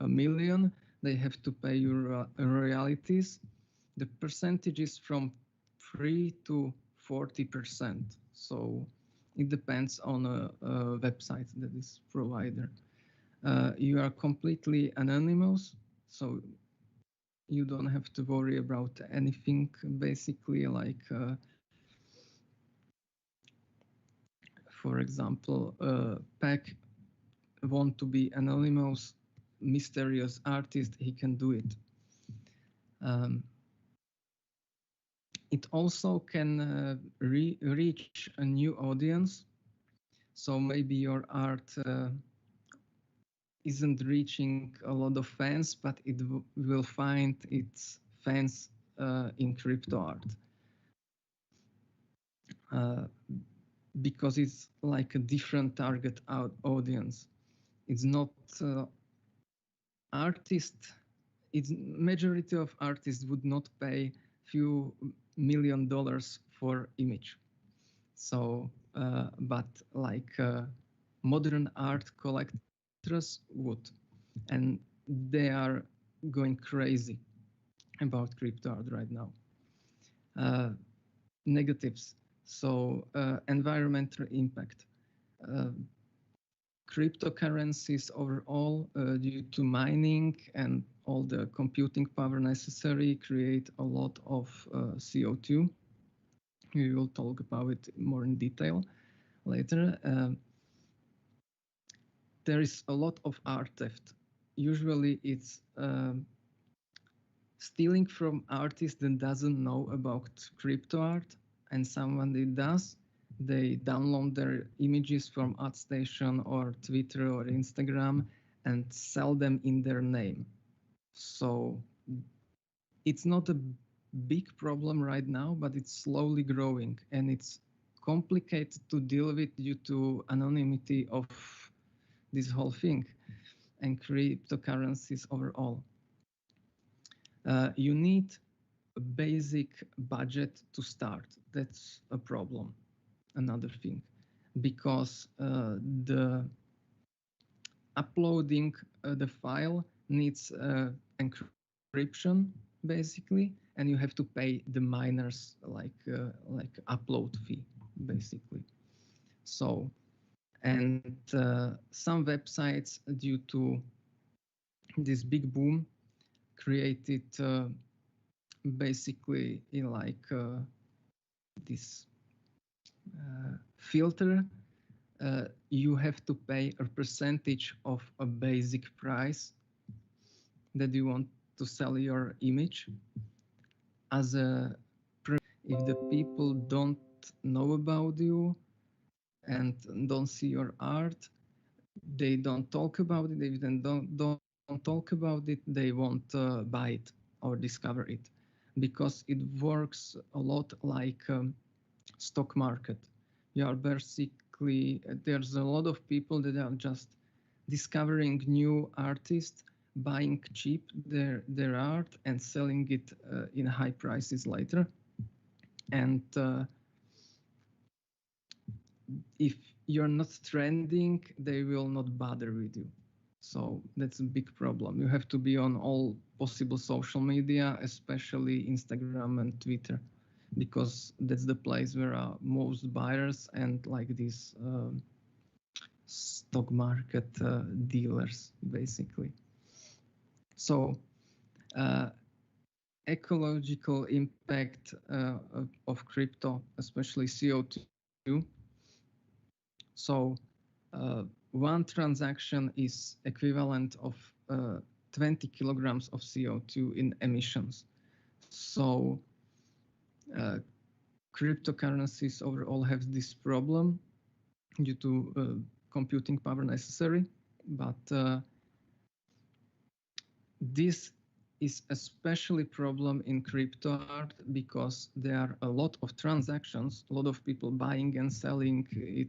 $1 million, they have to pay you royalties. The percentage is from 3 to 40%. So it depends on a website that is provider. You are completely anonymous, so you don't have to worry about anything. Basically, like for example, Pack want to be anonymous, mysterious artist, he can do it. it also can reach a new audience. So maybe your art isn't reaching a lot of fans, but it will find its fans in crypto art. Because it's like a different target audience. It's not artists. It's majority of artists would not pay few $1 million for image. So, but like modern art collectors would, and they are going crazy about crypto art right now. Negatives. So environmental impact. Cryptocurrencies overall, due to mining and all the computing power necessary, create a lot of CO2. We will talk about it more in detail later. There is a lot of art theft. Usually it's stealing from artists that doesn't know about crypto art, and someone that does, they download their images from ArtStation or Twitter or Instagram and sell them in their name. So it's not a big problem right now, but it's slowly growing, and it's complicated to deal with due to anonymity of this whole thing and cryptocurrencies overall. You need a basic budget to start. That's a problem. Another thing, because the uploading the file needs encryption basically, and you have to pay the miners like upload fee basically. So, and some websites, due to this big boom, created basically in like this filter. You have to pay a percentage of a basic price that you want to sell your image. As a, if the people don't know about you and don't see your art, they don't talk about it. If they don't talk about it, they won't buy it or discover it, because it works a lot like stock market. You are basically, there's a lot of people that are just discovering new artists, buying cheap their art and selling it in high prices later. And if you're not trending, they will not bother with you. So that's a big problem. You have to be on all possible social media, especially Instagram and Twitter, because that's the place where are most buyers and like these stock market dealers, basically. So ecological impact of crypto, especially CO2. So one transaction is equivalent of 20 kilograms of CO2 in emissions. So cryptocurrencies overall have this problem due to computing power necessary, but this is especially problem in crypto art because there are a lot of transactions, a lot of people buying and selling it.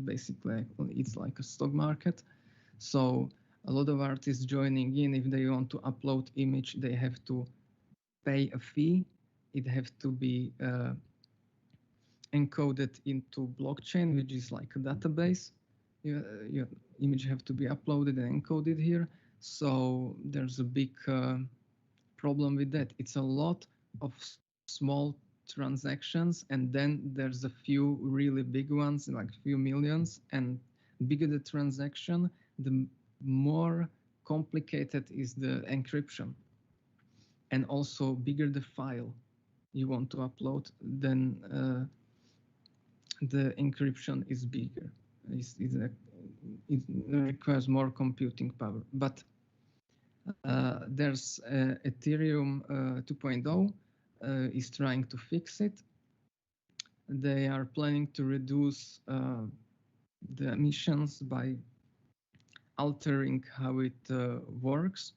Basically, it's like a stock market. So a lot of artists joining in, if they want to upload image, they have to pay a fee. It have to be encoded into blockchain, which is like a database. Your image have to be uploaded and encoded here. So there's a big problem with that. It's a lot of small transactions, and then there's a few really big ones, like a few millions, and bigger the transaction, the more complicated is the encryption. And also bigger the file you want to upload, then the encryption is bigger. It requires more computing power. But there's Ethereum 2.0 is trying to fix it. They are planning to reduce the emissions by altering how it works,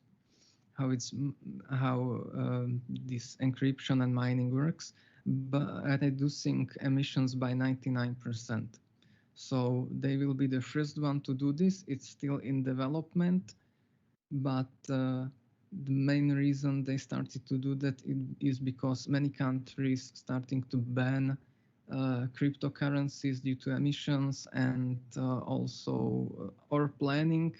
how this encryption and mining works, but reducing emissions by 99%. So they will be the first one to do this. It's still in development, but the main reason they started to do that is because many countries starting to ban cryptocurrencies due to emissions, and also or planning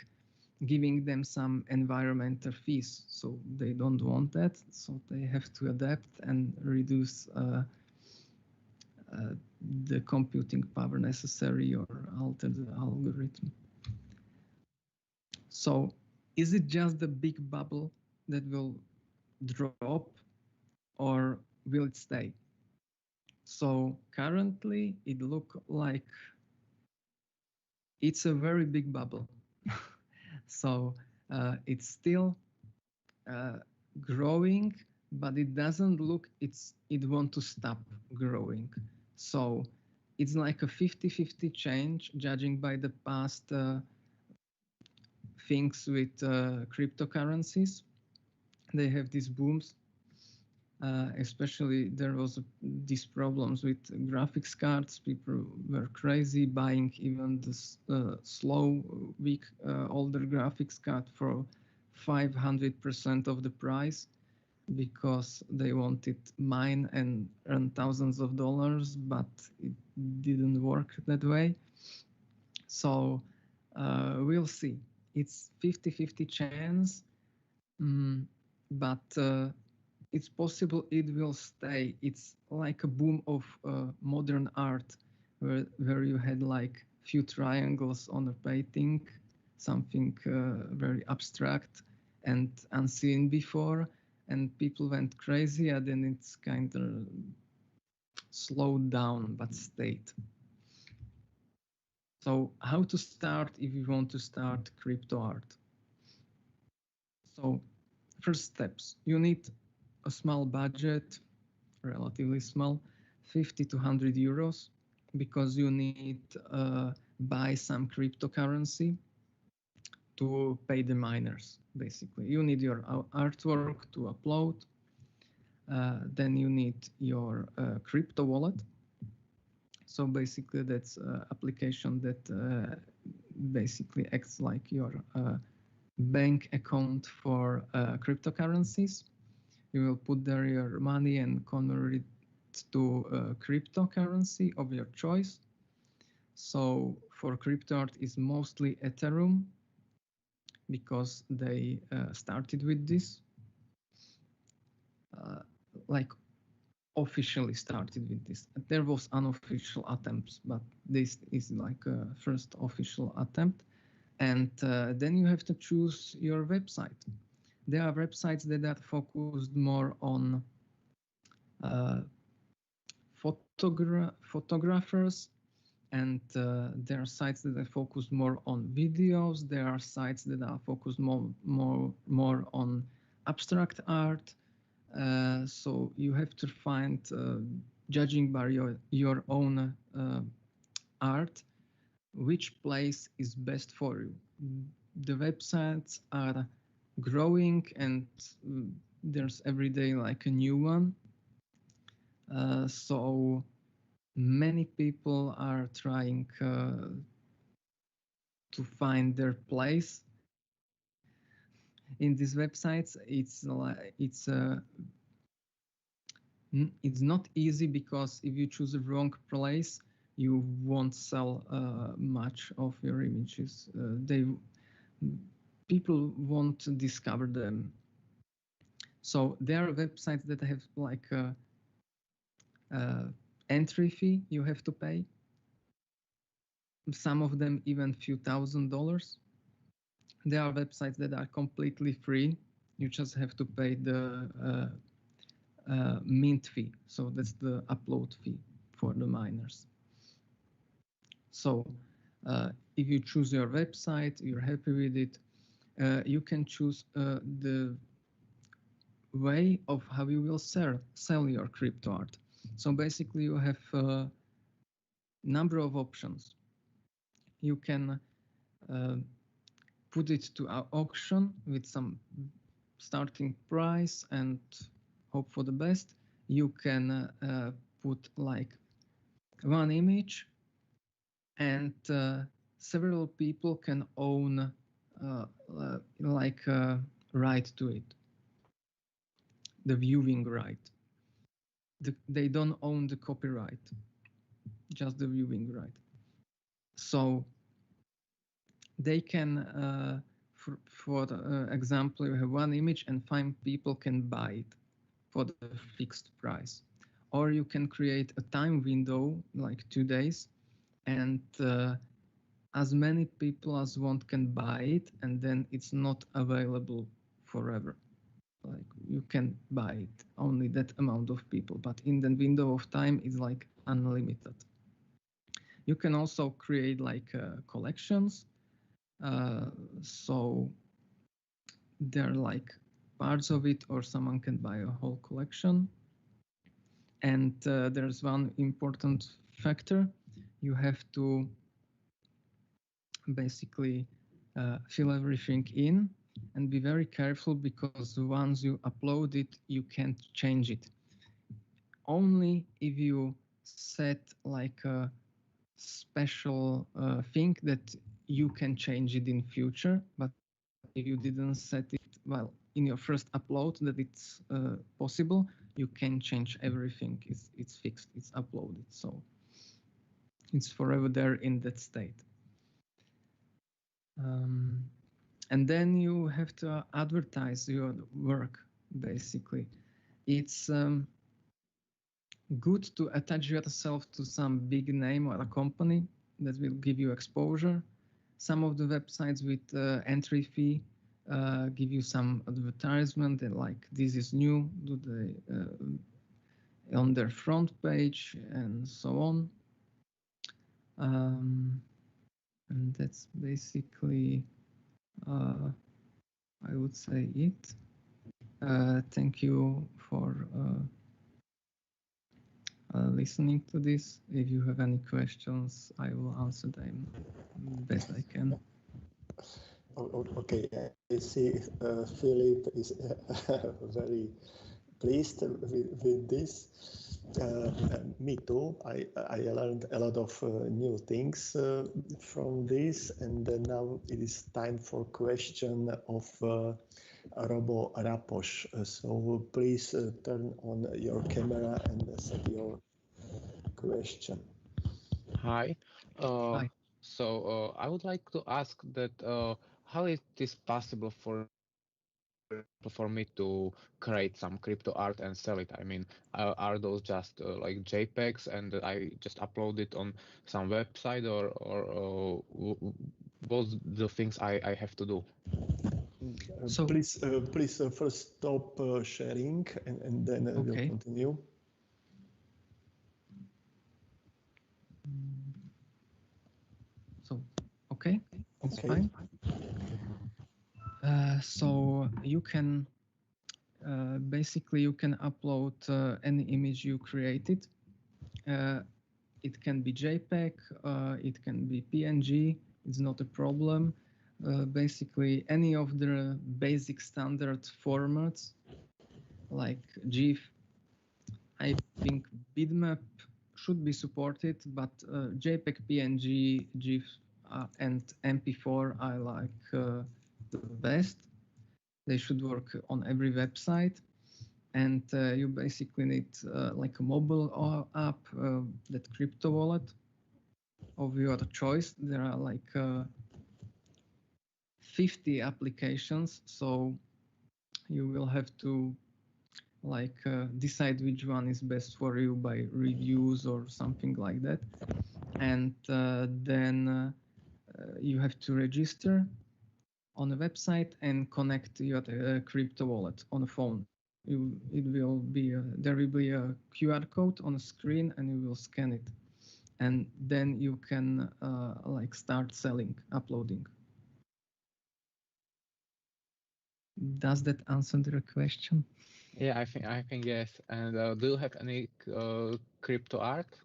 giving them some environmental fees. So they don't want that, so they have to adapt and reduce the computing power necessary or alter the algorithm. So is it just the big bubble that will drop, or will it stay? So currently it looks like it's a very big bubble. So it's still growing, but it doesn't look it want to stop growing. So it's like a 50-50 change, judging by the past things with cryptocurrencies. They have these booms. Especially there was these problems with graphics cards. People were crazy buying even the slow, weak, older graphics card for 500% of the price, because they wanted mine and earn thousands of dollars, but it didn't work that way. So we'll see. It's 50-50 chance, but it's possible it will stay. It's like a boom of modern art, where you had like few triangles on a painting, something very abstract and unseen before, and people went crazy, and then it's kind of slowed down but stayed. So how to start if you want to start crypto art? So first steps, you need a small budget, relatively small, 50 to 100 euros, because you need buy some cryptocurrency to pay the miners. Basically, you need your artwork to upload. Then you need your crypto wallet. So basically, that's an application that basically acts like your bank account for cryptocurrencies. You will put there your money and convert it to cryptocurrency of your choice. So for crypto art is mostly Ethereum, because they started with this, like officially started with this. There was unofficial attempts, but this is like a first official attempt. And then you have to choose your website. There are websites that are focused more on photographers, and there are sites that are focused more on videos. There are sites that are focused more on abstract art. So you have to find, judging by your own art, which place is best for you. The websites are growing, and there's every day like a new one. So many people are trying to find their place in these websites. It's not easy, because if you choose the wrong place, you won't sell much of your images. People won't discover them. So there are websites that have like a entry fee you have to pay. Some of them even few $1,000s. There are websites that are completely free. You just have to pay the mint fee. So that's the upload fee for the miners. So if you choose your website, you're happy with it, you can choose the way of how you will sell your crypto art. So basically you have a number of options. You can put it to auction with some starting price and hope for the best. You can put like one image, and several people can own like right to it, the viewing right. They don't own the copyright, just the viewing right. So they can, for example, you have one image and 5 people can buy it for the fixed price. Or you can create a time window, like 2 days, and as many people as want can buy it, and then it's not available forever. Like you can buy it, only that amount of people, but in the window of time is like unlimited. You can also create like collections. So they're like parts of it, or someone can buy a whole collection. And there's one important factor. You have to basically fill everything in and be very careful, because once you upload it, you can't change it. Only if you set like a special thing that you can change it in future, but if you didn't set it well in your first upload that it's possible, you can change everything. It's fixed, it's uploaded, so it's forever there in that state. And then you have to advertise your work, basically. It's good to attach yourself to some big name or a company that will give you exposure. Some of the websites with entry fee give you some advertisement, and like this is new, do they on their front page and so on. And that's basically I would say it. Thank you for listening to this. If you have any questions, I will answer them best I can. Okay, I see Philip is very pleased with this. Me too. I learned a lot of new things from this, and now it is time for question of Robo Rapoš. So please turn on your camera and set your question. Hi. Hi. So I would like to ask that how it is possible for me to create some crypto art and sell it? I mean, are those just like JPEGs and I just upload it on some website, or what's the things I have to do? So please first stop sharing, and then we'll continue. So, okay, it's fine. So you can basically you can upload any image you created. It can be JPEG, it can be PNG. It's not a problem. Basically, any of the basic standard formats like GIF. I think bitmap should be supported, but JPEG, PNG, GIF, and MP4 I like the best. They should work on every website, and you basically need like a mobile app, that crypto wallet of your choice. There are like 50 applications, so you will have to like decide which one is best for you by reviews or something like that, and then you have to register on a website and connect your crypto wallet on a phone. It will be there will be a QR code on a screen, and you will scan it, and then you can like start selling, uploading. Does that answer the question? Yeah, I think yes. And do you have any crypto art?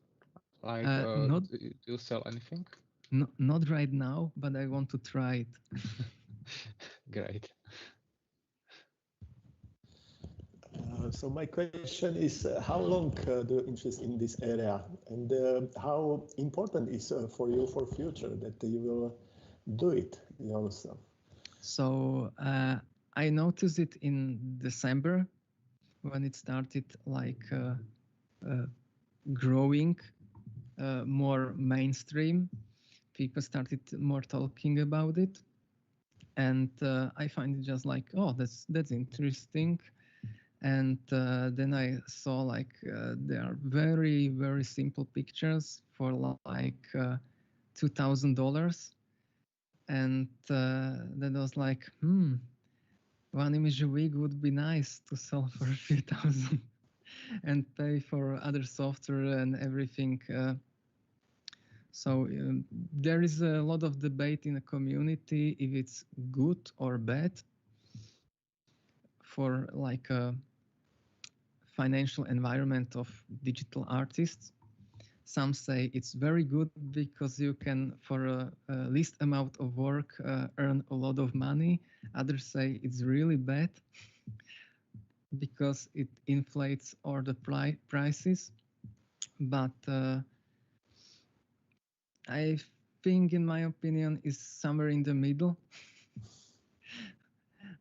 Like, Not do you sell anything? not right now, but I want to try it. Great. So my question is, how long do you interest in this area, and how important is for you for future that you will do it yourself? So I noticed it in December when it started like growing more mainstream. People started more talking about it, and I find it just like, oh, that's interesting. And then I saw like there are very simple pictures for like $2,000, and that was like, one image a week would be nice to sell for a few thousand and pay for other software and everything. So there is a lot of debate in the community if it's good or bad for like a financial environment of digital artists. Some say it's very good because you can, for a least amount of work, earn a lot of money. Others say it's really bad because it inflates all the prices. But I think, in my opinion, is somewhere in the middle.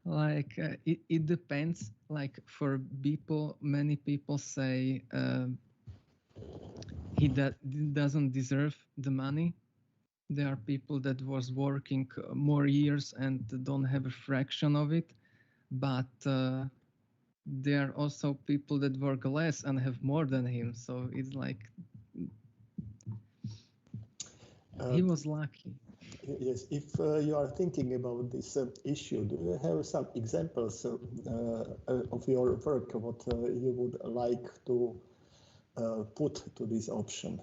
Like it depends. Like for people, many people say he doesn't deserve the money. There are people that was working more years and don't have a fraction of it, but there are also people that work less and have more than him. So it's like he was lucky. Yes, if you are thinking about this issue, do you have some examples of your work, what you would like to put to this option?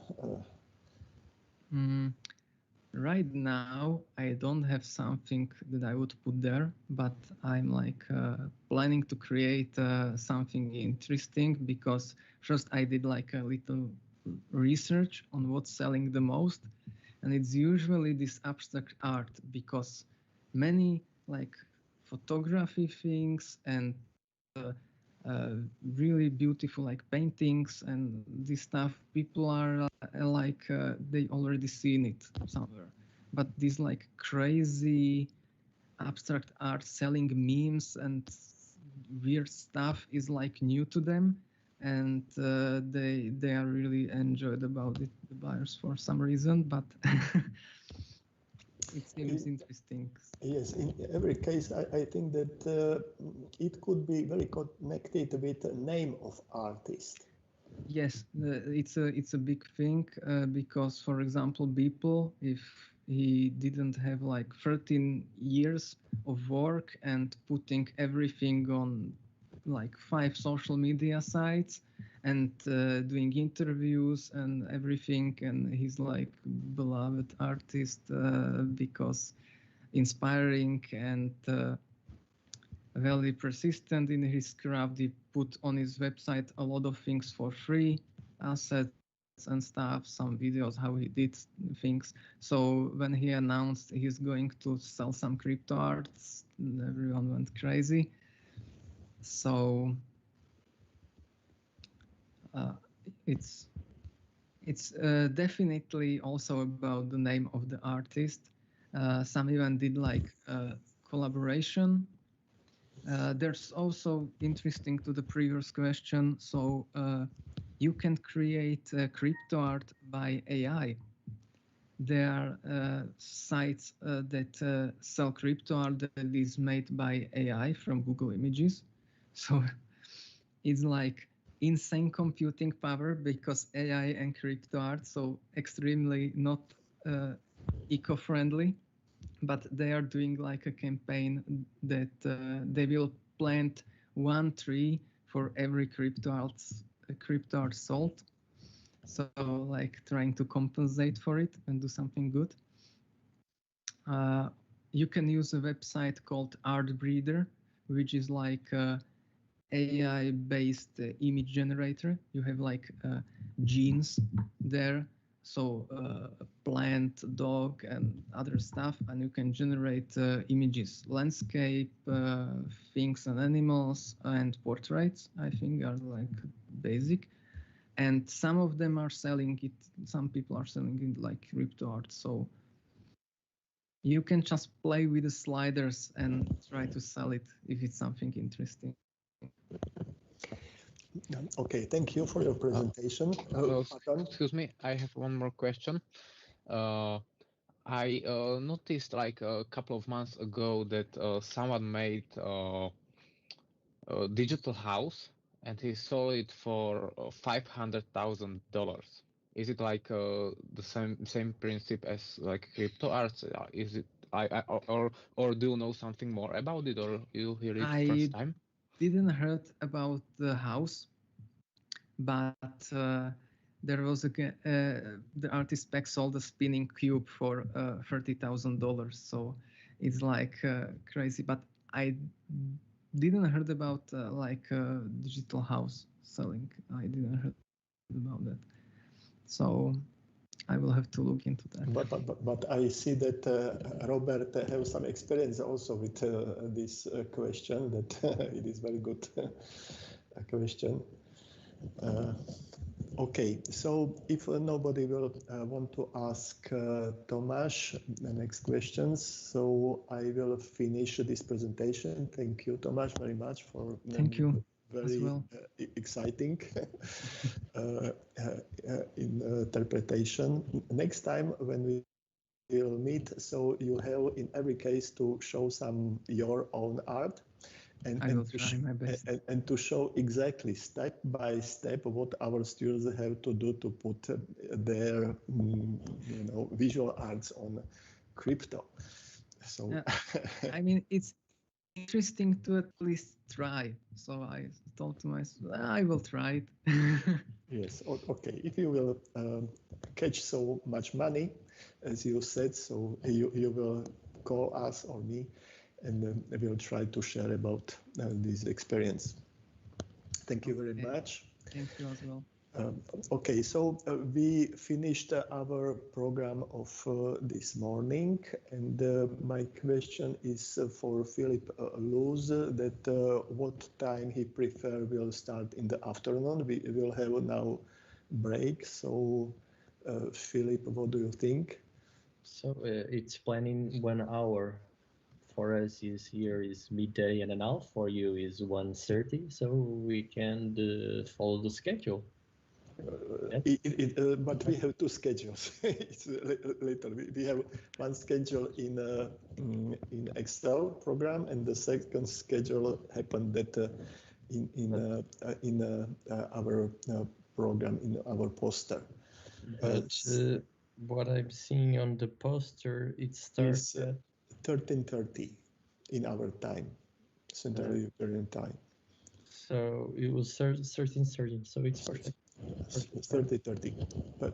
Right now, I don't have something that I would put there, but I'm like planning to create something interesting, because first I did like a little research on what's selling the most, and it's usually this abstract art, because many like photography things and really beautiful like paintings and this stuff, people are like they already seen it somewhere, but this like crazy abstract art selling memes and weird stuff is like new to them, and they are really enjoyed about it, the buyers, for some reason, but it seems interesting. Yes, in every case, I think that it could be very connected with the name of artist. Yes, it's a big thing because, for example, Beeple, if he didn't have like 13 years of work and putting everything on like 5 social media sites and doing interviews and everything, and he's like beloved artist because inspiring and very persistent in his craft. He put on his website a lot of things for free, assets and stuff, some videos how he did things. So when he announced he's going to sell some crypto arts, everyone went crazy. So it's definitely also about the name of the artist. Some even did like collaboration. There's also interesting to the previous question. So you can create crypto art by AI. There are sites that sell crypto art that is made by AI from Google Images. So it's like insane computing power, because AI and crypto art, so extremely not eco-friendly. But they are doing like a campaign that they will plant 1 tree for every crypto art sold. So like trying to compensate for it and do something good. You can use a website called Art Breeder, which is like AI-based image generator. You have like genes there, so plant, dog, and other stuff, and you can generate images, landscape, things and animals, and portraits. I think are like basic, and some of them are selling it. Some people are selling it like crypto art. So you can just play with the sliders and try to sell it if it's something interesting. Okay, thank you for your presentation. Excuse me, I have one more question. I noticed like a couple of months ago that someone made a digital house and he sold it for $500,000. Is it like the same principle as like crypto art? Is it or do you know something more about it, or you hear it first time? Didn't heard about the house, but there was the artist spec sold a spinning cube for $30,000. So it's like crazy. But I didn't heard about like digital house selling. I didn't heard about that. So I will have to look into that. But I see that Robert has some experience also with this question. That it is very good question. Okay, so if nobody will want to ask Tomáš the next questions, so I will finish this presentation. Thank you, Tomáš, very much for thank you. Very well. Exciting interpretation. Next time when we will meet, so you have in every case to show some your own art. And to show exactly step by step what our students have to do to put their visual arts on crypto. So I mean, it's interesting to at least try. So I told to myself, I will try it. Yes, okay. If you will catch so much money, as you said, so you will call us or me, and we will try to share about this experience. Thank you very much. Thank you as well. Okay, so we finished our program of this morning, and my question is for Philip Luz, that what time he prefer will start in the afternoon. We will have now break, so Philip, what do you think? So it's planning 1 hour. For us is here is midday and a half. For you is 1:30. So we can follow the schedule. But we have two schedules. It's later. We have one schedule in Excel program, and the second schedule happened that in our program, in our poster. But what I'm seeing on the poster, it starts at 13:30 in our time, Central European time. So it was 13:30. So it's perfect. 30:30.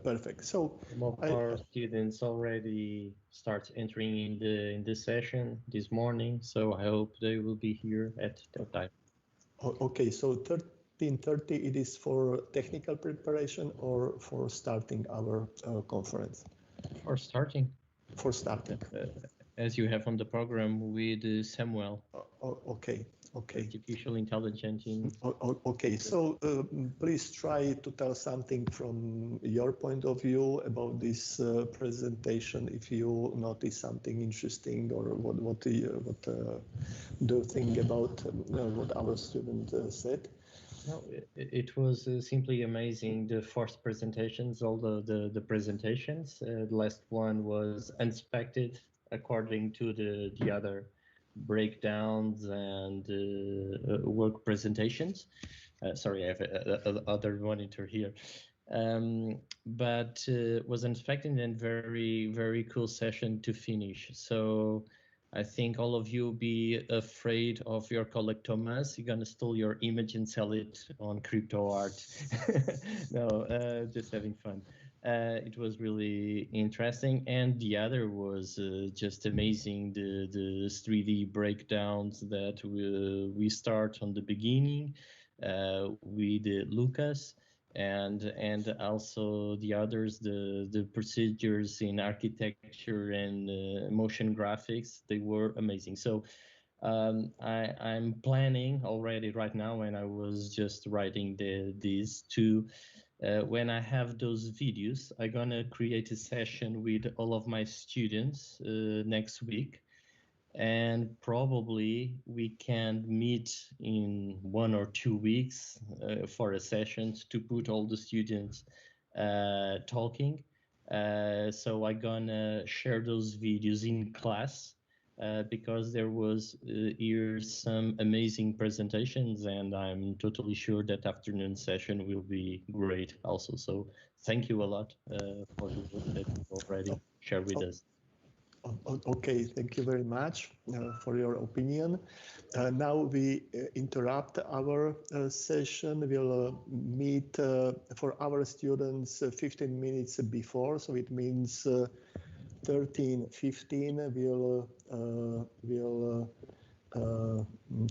Perfect. So some of our students already start entering in the session this morning. So I hope they will be here at that time. Okay. So 13:30. It is for technical preparation or for starting our conference? For starting. For starting. As you have on the program with Samuel. Okay. Okay. Artificial intelligence. Okay. So please try to tell something from your point of view about this presentation. If you notice something interesting, or what do you think about what our student said? No, it was simply amazing. The first presentations, all the presentations. The last one was unexpected, according to the other breakdowns and work presentations. Sorry, I have other monitor here. But was unexpected and very, very cool session to finish. So I think all of you be afraid of your colleague Thomas. You're gonna steal your image and sell it on crypto art. No, just having fun. It was really interesting, and the other was just amazing. The 3D breakdowns that we start on the beginning with Lucas, and also the others, the procedures in architecture and motion graphics, they were amazing. So I'm planning already right now, and I was just writing these two. When I have those videos, I'm gonna create a session with all of my students next week, and probably we can meet in 1 or 2 weeks for a session to put all the students talking. So I'm gonna share those videos in class because there was here some amazing presentations, and I'm totally sure that afternoon session will be great also. So thank you a lot for the work that you already shared with us. Okay, thank you very much for your opinion. Now we interrupt our session. We'll meet for our students 15 minutes before, so it means 13:15. We'll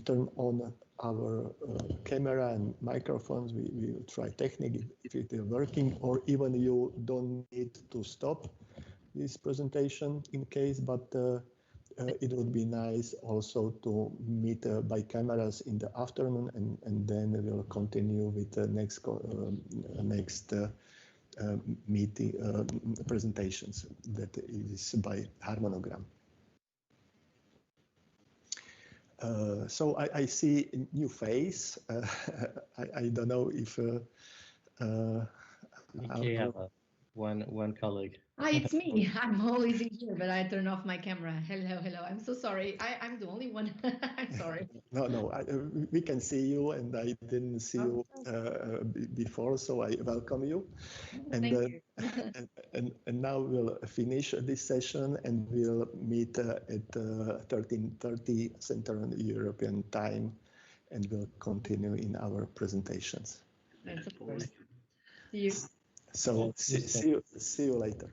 turn on our camera and microphones. We will try technique if it is working, or even you don't need to stop this presentation in case, but it would be nice also to meet by cameras in the afternoon, and then we'll continue with the next meeting presentations that is by harmonogram. So I see a new face. I don't know if Michaela, one colleague. Hi, it's me. I'm always in here, but I turn off my camera. Hello. I'm so sorry. I'm the only one. I'm sorry. No, we can see you, and I didn't see you before, so I welcome you. And, Thank you. and now we'll finish this session, and we'll meet at 13:30 Central European Time, and we'll continue in our presentations. Yes, of course. See you. So see you later.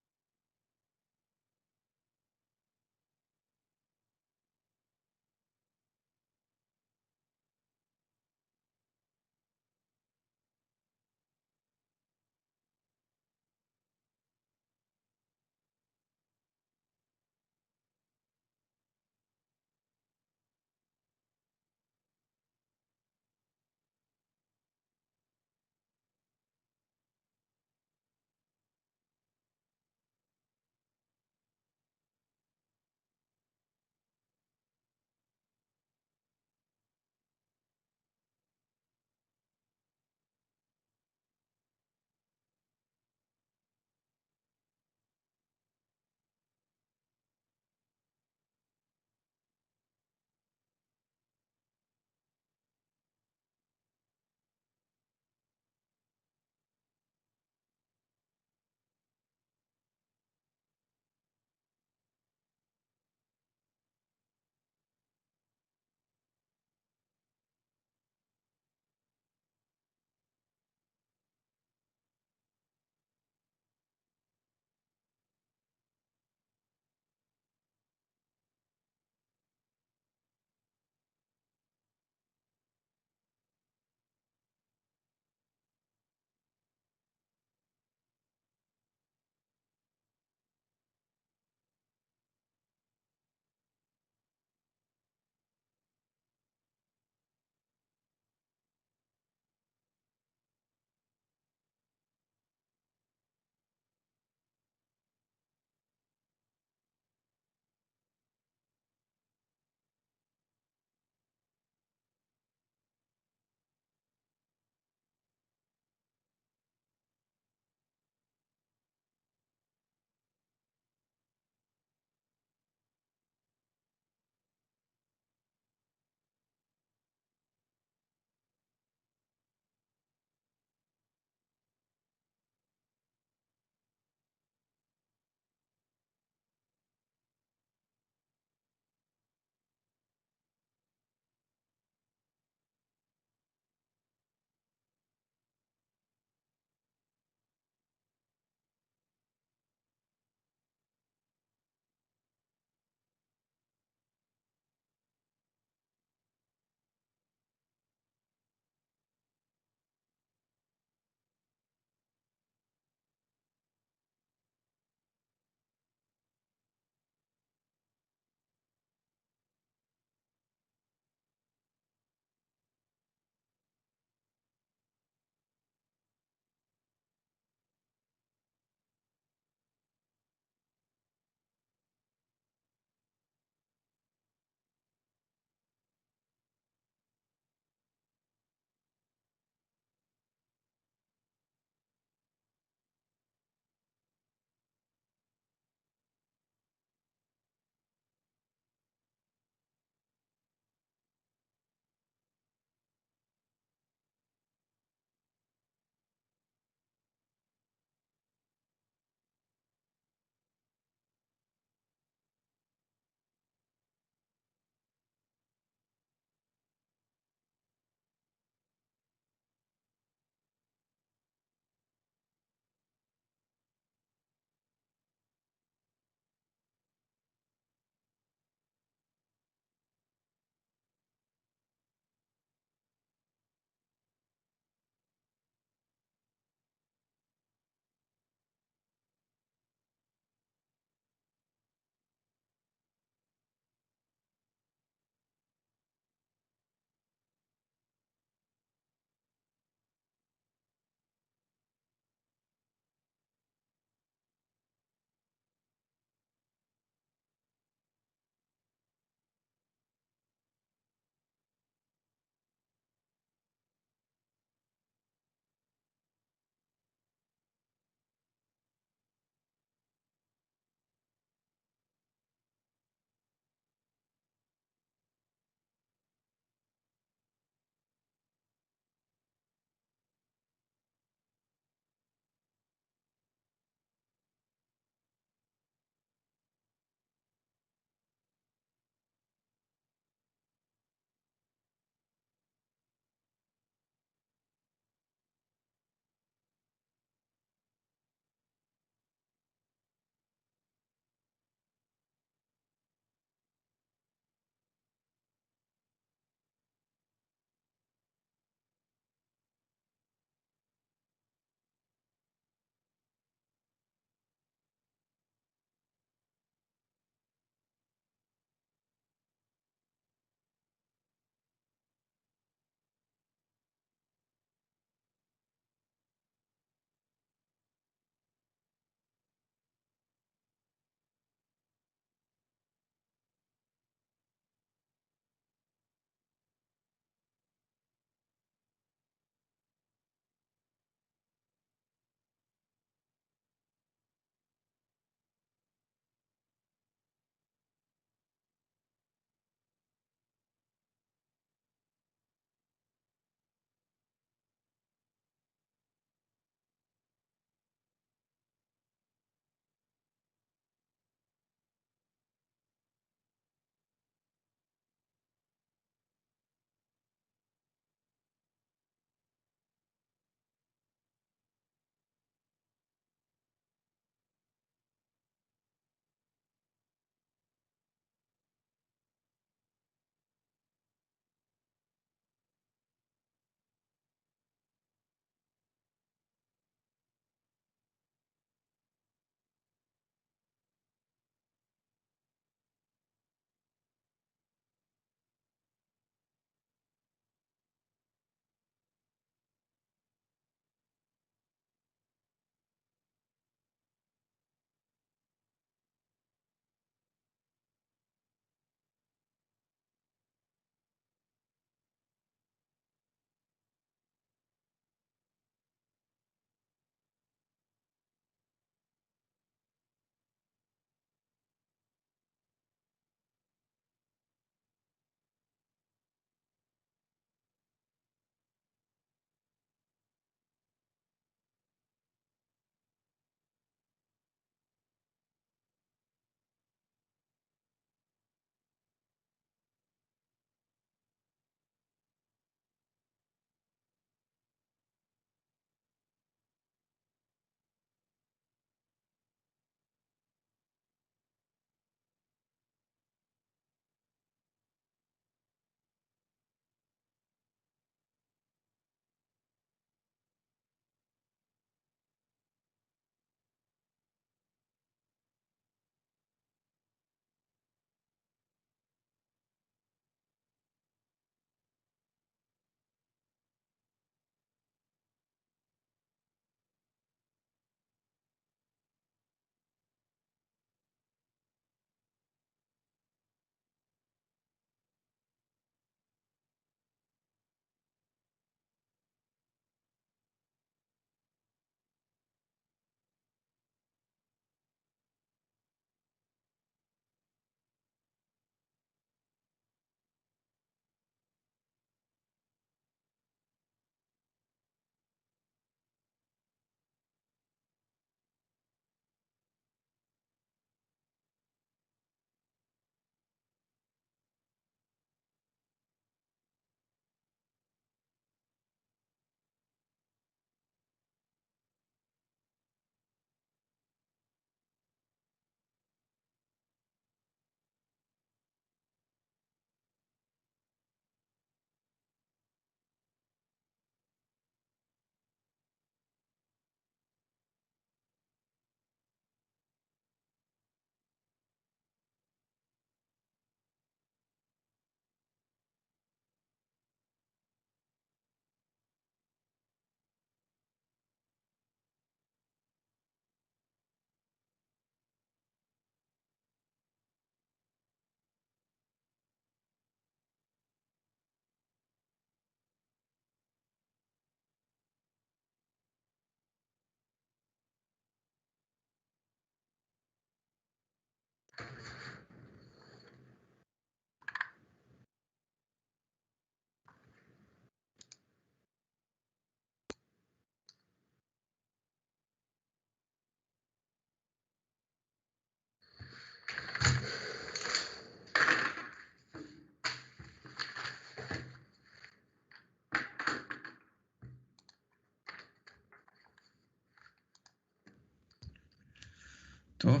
Tô.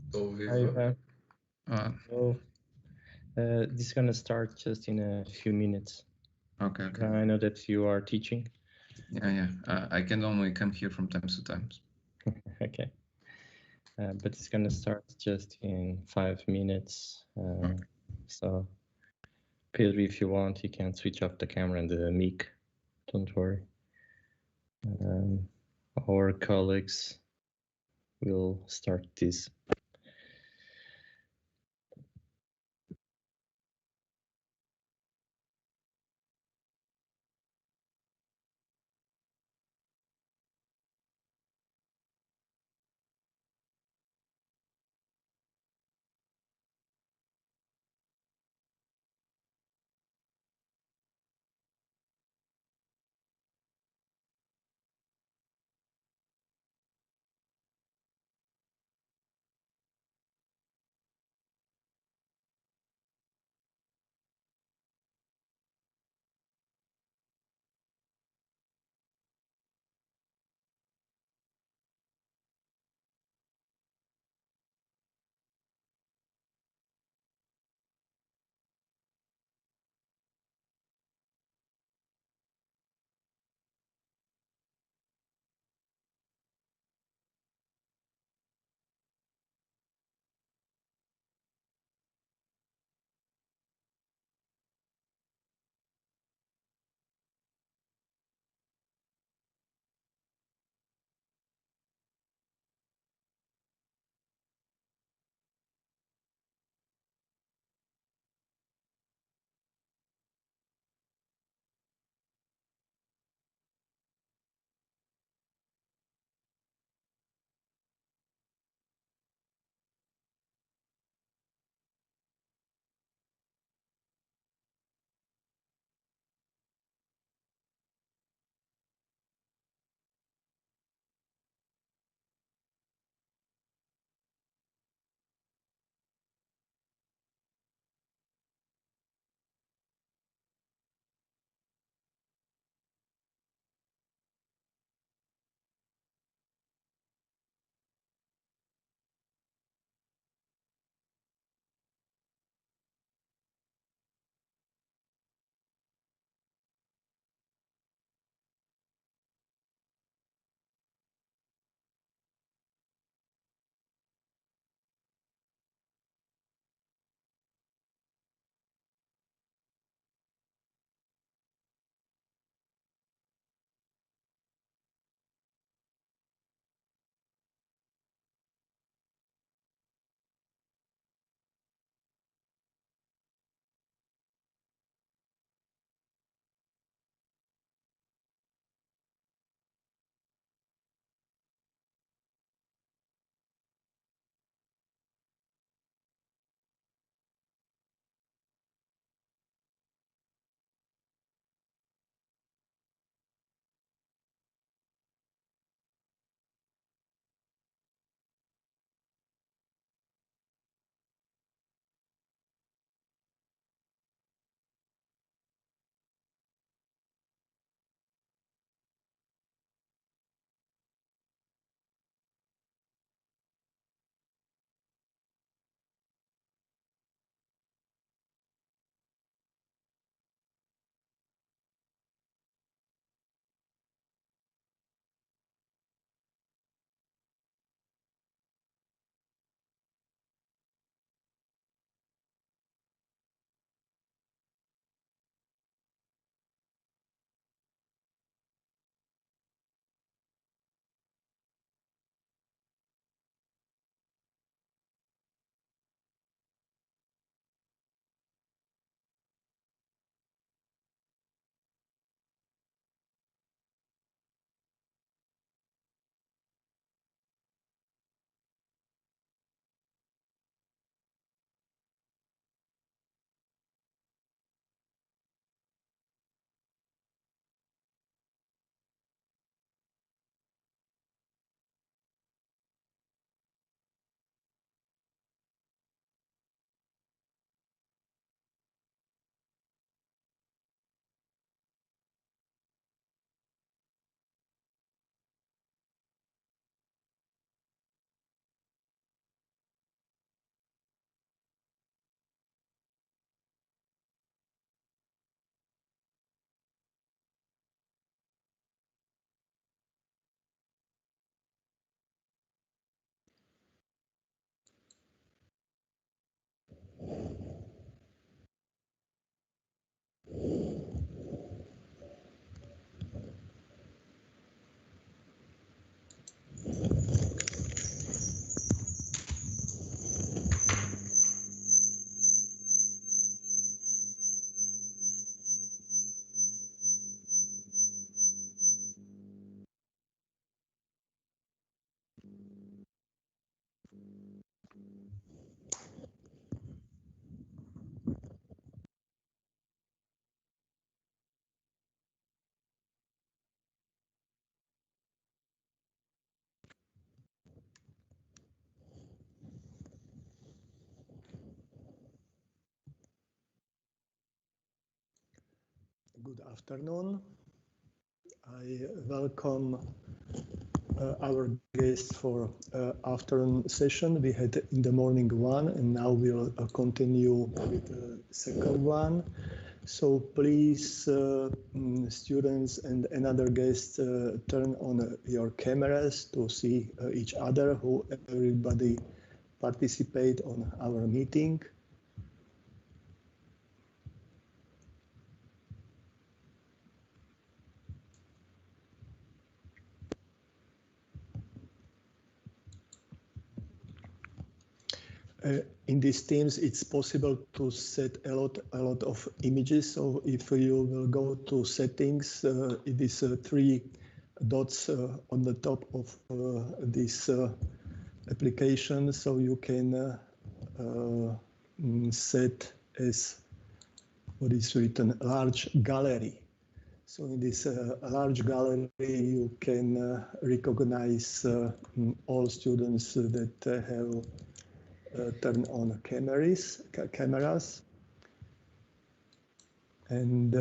Estou Hi, vivo. Ivan. Ah, So, this is gonna start just in a few minutes. okay. I know that you are teaching. Yeah. I can only come here from time to time. Okay. But it's gonna start just in 5 minutes. So, Pedro, if you want, you can switch off the camera and the mic. Don't worry. Our colleagues will start this. Good afternoon. I welcome our guests for afternoon session. We had in the morning one, and now we'll continue with the second one. So please, students and another guest, turn on your cameras to see each other, who everybody participate on our meeting. In these teams, it's possible to set a lot of images. So if you will go to settings, it is 3 dots on the top of this application. So you can set as what is written large gallery. So in this large gallery, you can recognize all students that have turn on cameras, and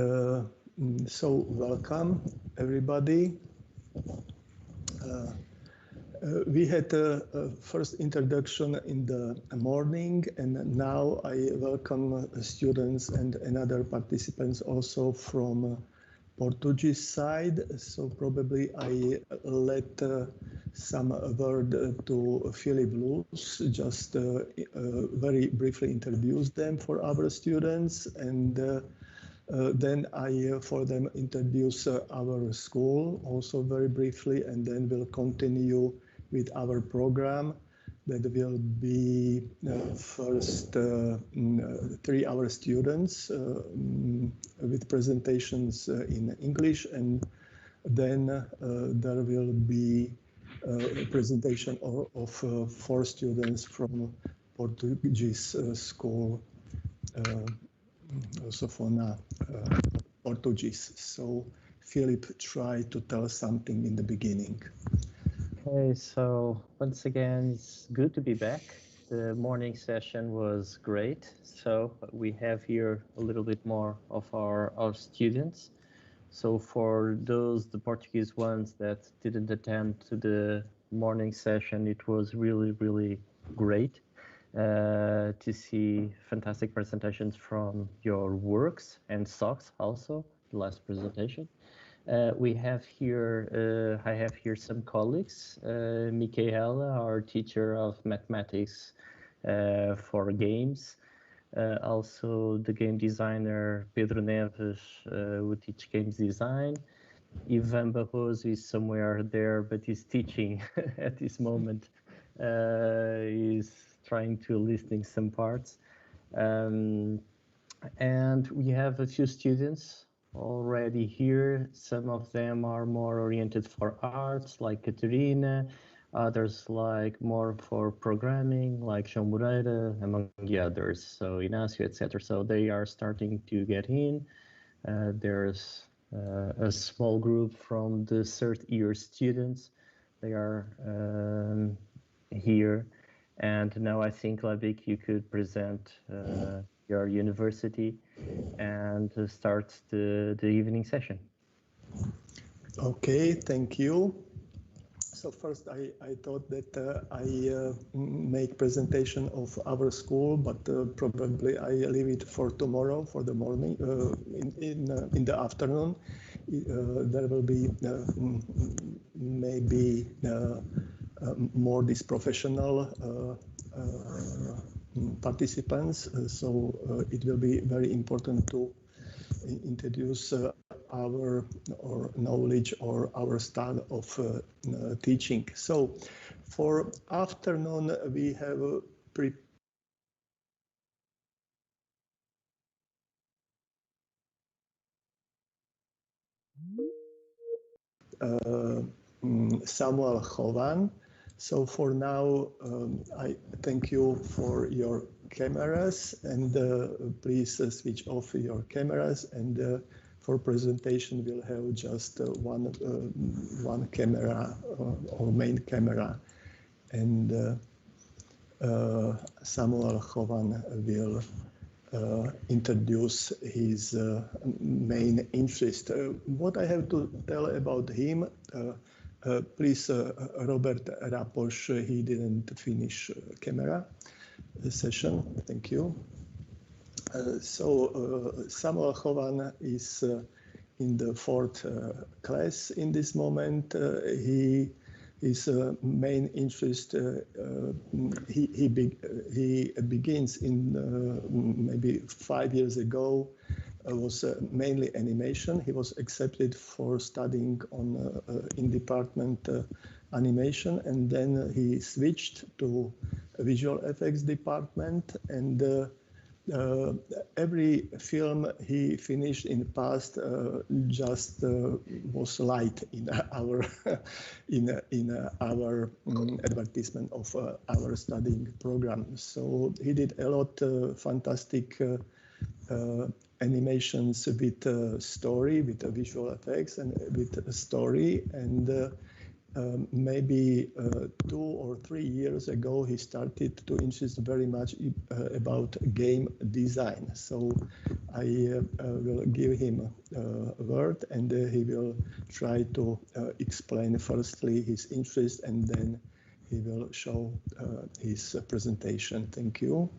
so welcome everybody. We had a first introduction in the morning, and now I welcome students and another participants also from Portuguese side. So probably I let some word to Philip Luz, just very briefly introduce them for our students, and then I for them introduce our school also very briefly, and then we'll continue with our program. That will be first 3 hour students with presentations in English, and then there will be a presentation of 4 students from Portuguese school, also for Portuguese. So Philip, try to tell something in the beginning. Okay, so once again, it's good to be back. The morning session was great. So we have here a little bit more of our students. So for those, the Portuguese ones that didn't attend to the morning session, it was really, really great to see fantastic presentations from your works and socks also, the last presentation. We have here, I have here some colleagues, Michaela, our teacher of mathematics for games, also the game designer Pedro Neves, who teach games design. Ivan Barroso is somewhere there, but he's teaching at this moment. He's trying to listing some parts. And we have a few students already here. Some of them are more oriented for arts, like Caterina, others like more for programming, like João Moreira, among the others, so Inácio, etc. So they are starting to get in. There's a small group from the third year students. They are here. And now I think, Labik, you could present your university and start the evening session. Okay, thank you. So first I thought that I make presentation of our school, but probably I leave it for tomorrow, for the morning, in the afternoon. There will be maybe more these professional participants, so it will be very important to introduce our knowledge or our style of teaching. So for afternoon we have Samuel Jovan. So for now, I thank you for your cameras, and please switch off your cameras, and for presentation we'll have just one camera or main camera, and Samuel Jovan will introduce his main interest. What I have to tell about him, please, Robert Rapoš, he didn't finish camera session. Thank you. Samuel Chovan is in the 4th class in this moment. His main interest, he begins in maybe 5 years ago, was mainly animation. He was accepted for studying in department animation, and then he switched to visual effects department, and every film he finished in the past just was light in our advertisement of our studying program. So he did a lot fantastic animations with story, with visual effects, and with story. And maybe 2 or 3 years ago, he started to interest very much about game design. So I will give him a word, and he will try to explain firstly his interest, and then he will show his presentation. Thank you.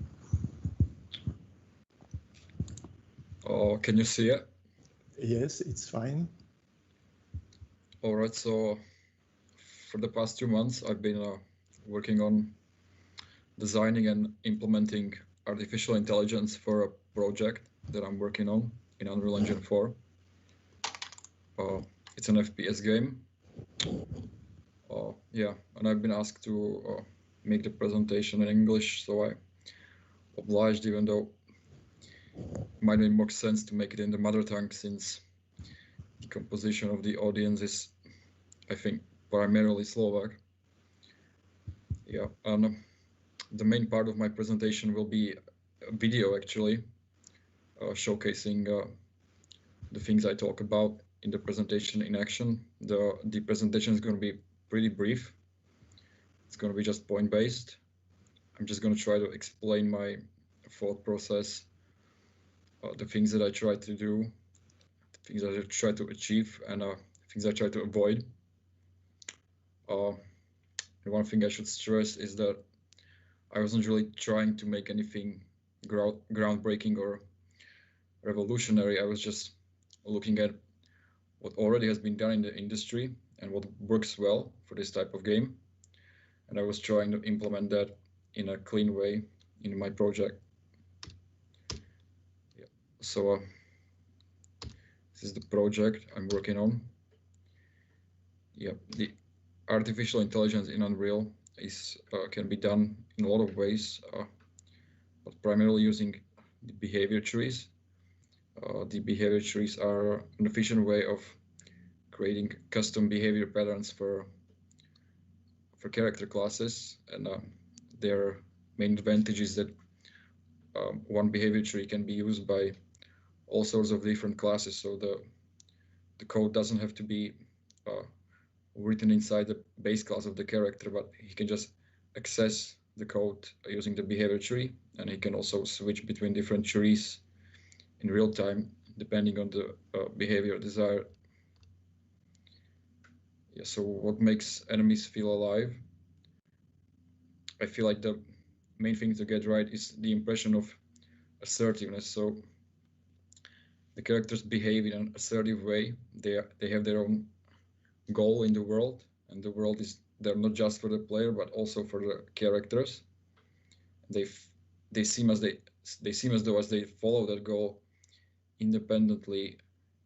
Can you see it? Yes, it's fine. All right, so for the past 2 months, I've been working on designing and implementing artificial intelligence for a project that I'm working on in Unreal Engine 4. It's an FPS game. Yeah, and I've been asked to make the presentation in English, so I obliged, even though it might make more sense to make it in the mother tongue, since the composition of the audience is, I think, primarily Slovak. Yeah, and the main part of my presentation will be a video, actually, showcasing the things I talk about in the presentation in action. The presentation is going to be pretty brief. It's going to be just point-based. I'm just going to try to explain my thought process, the things that I try to do, the things that I try to achieve, and things I try to avoid. And one thing I should stress is that I wasn't really trying to make anything groundbreaking or revolutionary. I was just looking at what already has been done in the industry and what works well for this type of game. And I was trying to implement that in a clean way in my project. Yeah. So this is the project I'm working on. Yeah, the artificial intelligence in Unreal is can be done in a lot of ways, but primarily using the behavior trees. The behavior trees are an efficient way of creating custom behavior patterns for character classes, and their main advantage is that one behavior tree can be used by all sorts of different classes. So the code doesn't have to be written inside the base class of the character, but he can just access the code using the behavior tree, and he can also switch between different trees in real time depending on the behavior desired. Yeah, so what makes enemies feel alive? I feel like the main thing to get right is the impression of assertiveness. So the characters behave in an assertive way. They have their own goal in the world, and the world is there not just for the player but also for the characters. They seem as though as they follow that goal independently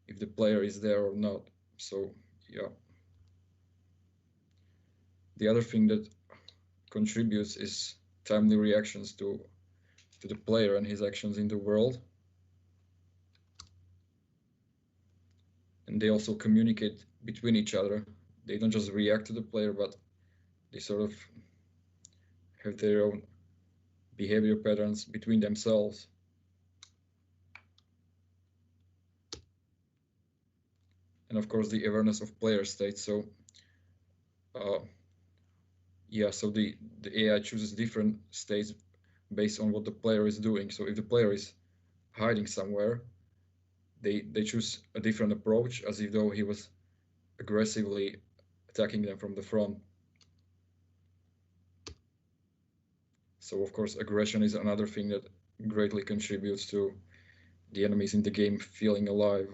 if the player is there or not. So yeah. The other thing that contributes is timely reactions to the player and his actions in the world. And they also communicate between each other. They don't just react to the player, but they sort of have their own behavior patterns between themselves. And of course, the awareness of player state. So yeah, so the AI chooses different states based on what the player is doing. So if the player is hiding somewhere, they choose a different approach, as if though he was aggressively attacking them from the front. So of course, aggression is another thing that greatly contributes to the enemies in the game feeling alive.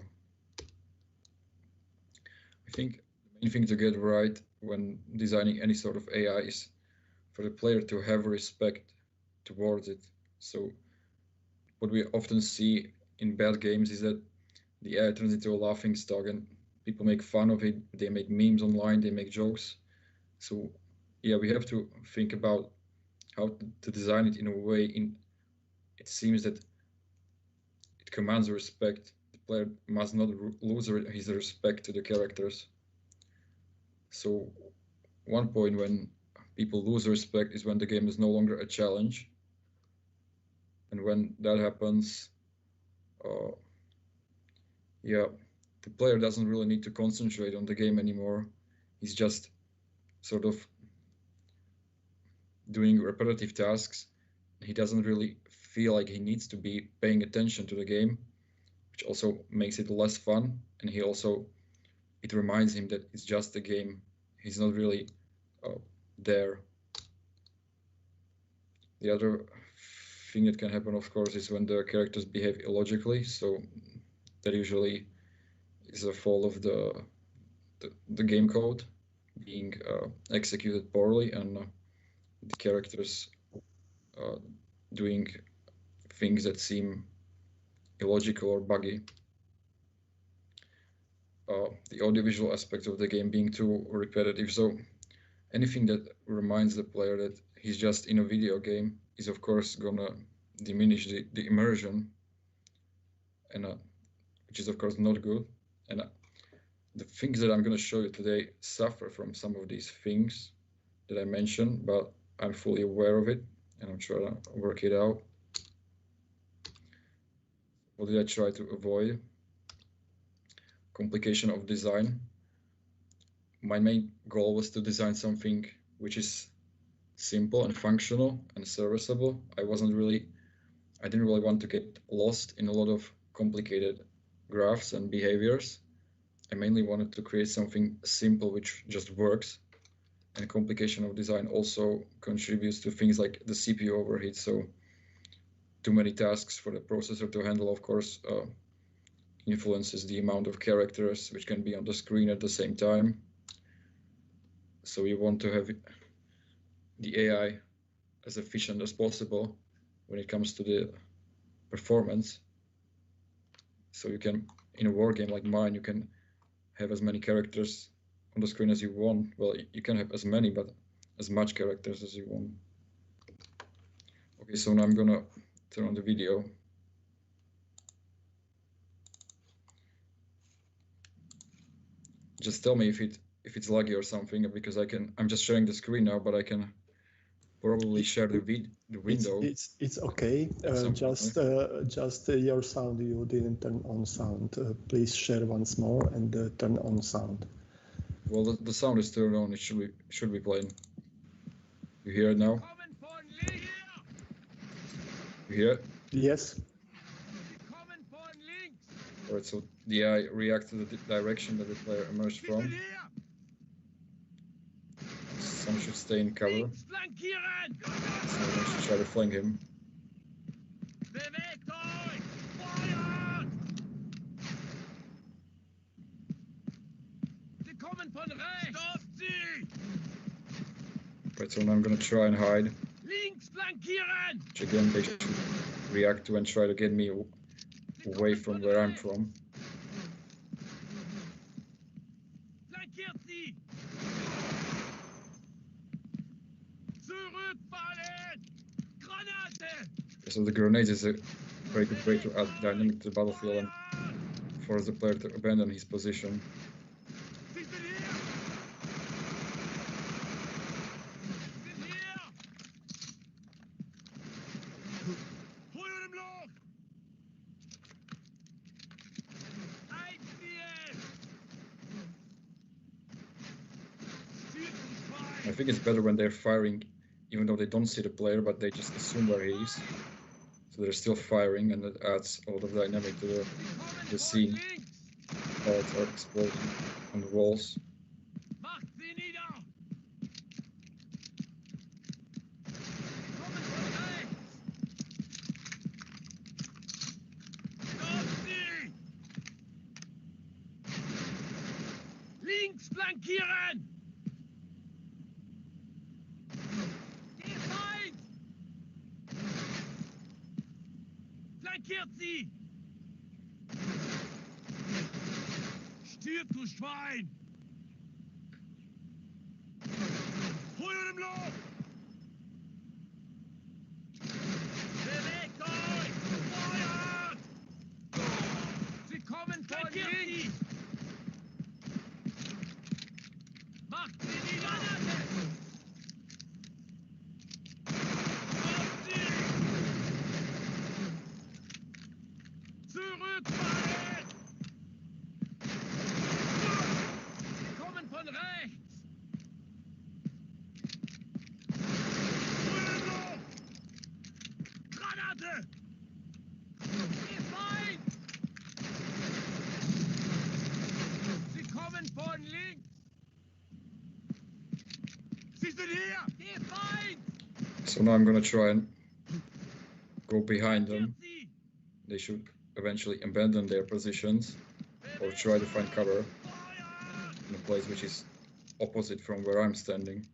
I think the main thing to get right when designing any sort of AI is for the player to have respect towards it. So what we often see in bad games is that the AI turns into a laughing stock and people make fun of it, they make memes online, they make jokes. So yeah, we have to think about how to design it in a way it seems that it commands respect. The player must not lose his respect to the characters. So one point when people lose respect is when the game is no longer a challenge. And when that happens, yeah, the player doesn't really need to concentrate on the game anymore. He's just sort of doing repetitive tasks. He doesn't really feel like he needs to be paying attention to the game, which also makes it less fun. And it reminds him that it's just a game. He's not really there. The other thing that can happen, of course, is when the characters behave illogically. So that usually is a fault of the game code being executed poorly, and the characters doing things that seem illogical or buggy. The audiovisual aspects of the game being too repetitive. So anything that reminds the player that he's just in a video game is of course gonna diminish the immersion, and which is of course not good. And the things that I'm gonna show you today suffer from some of these things that I mentioned, but I'm fully aware of it and I'm trying to work it out. What did I try to avoid? Complication of design. My main goal was to design something which is simple and functional and serviceable. I didn't really want to get lost in a lot of complicated graphs and behaviors. I mainly wanted to create something simple which just works. And complication of design also contributes to things like the CPU overheat. So too many tasks for the processor to handle, of course, influences the amount of characters which can be on the screen at the same time. So you want to have the AI as efficient as possible when it comes to the performance. So you can, in a war game like mine, you can have as many characters on the screen as you want. Well, you can have as many, but as much characters as you want. Okay, so now I'm gonna turn on the video. Just tell me if it's laggy or something, because I'm just sharing the screen now, but I can probably share the window. It's okay. Just your sound. You didn't turn on sound. Please share once more and turn on sound. Well, the sound is turned on. It should be playing. You hear it now? You hear it? Yes. Alright, so the AI reacts to the direction that the player emerged from. Some should stay in cover. Someone should try to flank him. Right, so now I'm gonna try and hide. Which again, they should react to and try to get me away from where I'm from. So the grenades is a very good way to add dynamic to the battlefield and force the player to abandon his position. I think it's better when they're firing, even though they don't see the player, but they just assume where he is. So they're still firing, and that adds a lot of dynamic to the scene. Bullets are exploding on the walls. Links flankieren! Der Feind! Flankiert sie! Stirb, du Schwein! Hol im Loch! Bewegt euch! Feuert! Sie kommen von links! Macht sie nieder! Macht sie! Zurückfallen! Sie kommen von rechts! Rübenloch! Granate! Der Feind! Sie kommen von links! Sie sind hier! Der Feind! So now I'm gonna try and go behind them. They should eventually abandon their positions or try to find cover in a place which is opposite from where I'm standing.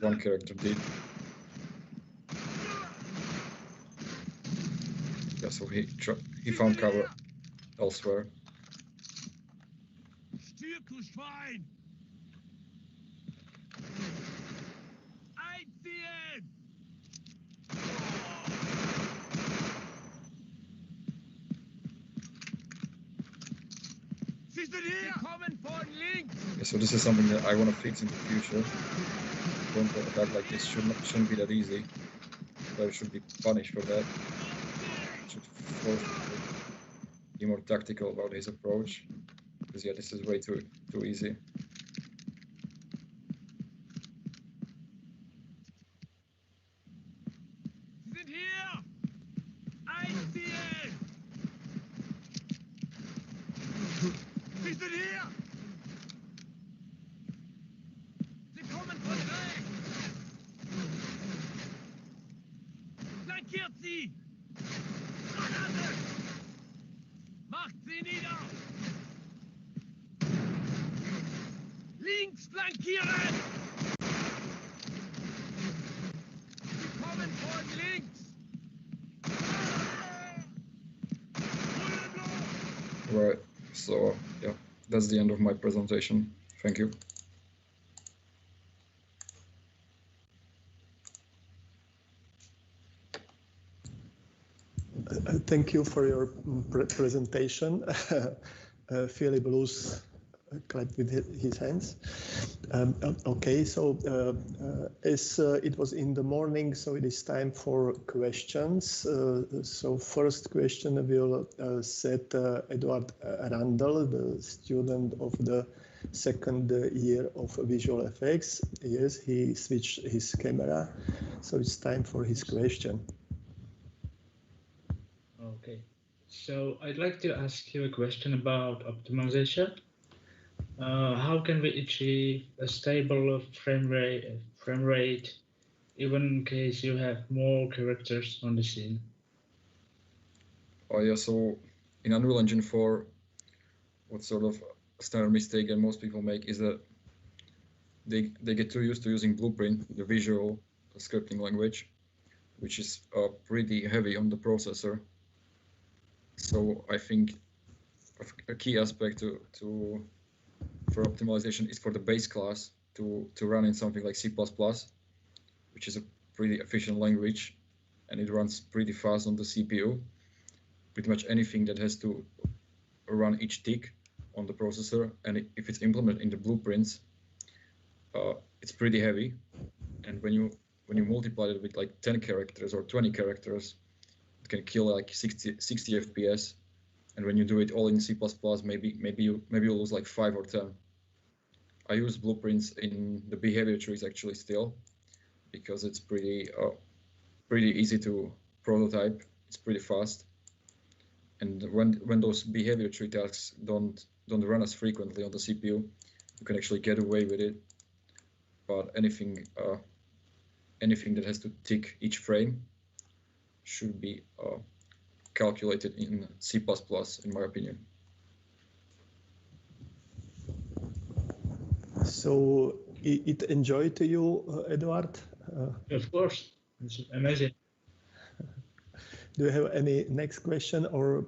One character did. Yeah, so he found cover elsewhere. Stirb, du Schwein! Einziehen! Sie sind hier! Sie kommen von links! Yeah, so this is something that I want to fix in the future. Going for an attack like this shouldn't be that easy. Player should be punished for that. Should force him to be more tactical about his approach. Because yeah, this is way too easy. Sie sind hier! Einziehen! Sie sind hier! Sie kommen von rechts! Flankiert sie! Granate! Macht sie nieder! Links flankieren! Sie kommen von links! Right, so yeah, that's the end of my presentation. Thank you. Thank you for your presentation. Philip Luz clapped with his hands. Okay, so as it was in the morning, so it is time for questions. So first question will set Eduard Randall, the student of the second year of visual effects. Yes, he switched his camera, so it's time for his question. Okay, so I'd like to ask you a question about optimization. How can we achieve a stable frame rate even in case you have more characters on the scene? Oh yeah, so in Unreal Engine 4, what sort of standard mistake that most people make is that they get too used to using Blueprint, the visual scripting language, which is pretty heavy on the processor. So I think a key aspect for optimization is for the base class to run in something like C++, which is a pretty efficient language, and it runs pretty fast on the CPU. Pretty much anything that has to run each tick on the processor, and if it's implemented in the blueprints, it's pretty heavy. And when you multiply it with like 10 characters or 20 characters, it can kill like 60 FPS. And when you do it all in C++, maybe you lose like 5 or 10. I use blueprints in the behavior trees actually still, because it's pretty easy to prototype. It's pretty fast, and when those behavior tree tasks don't run as frequently on the CPU, you can actually get away with it. But anything that has to tick each frame should be calculated in C++, in my opinion. So it enjoyed to you, Eduard? Of course, it's amazing. Do you have any next question, or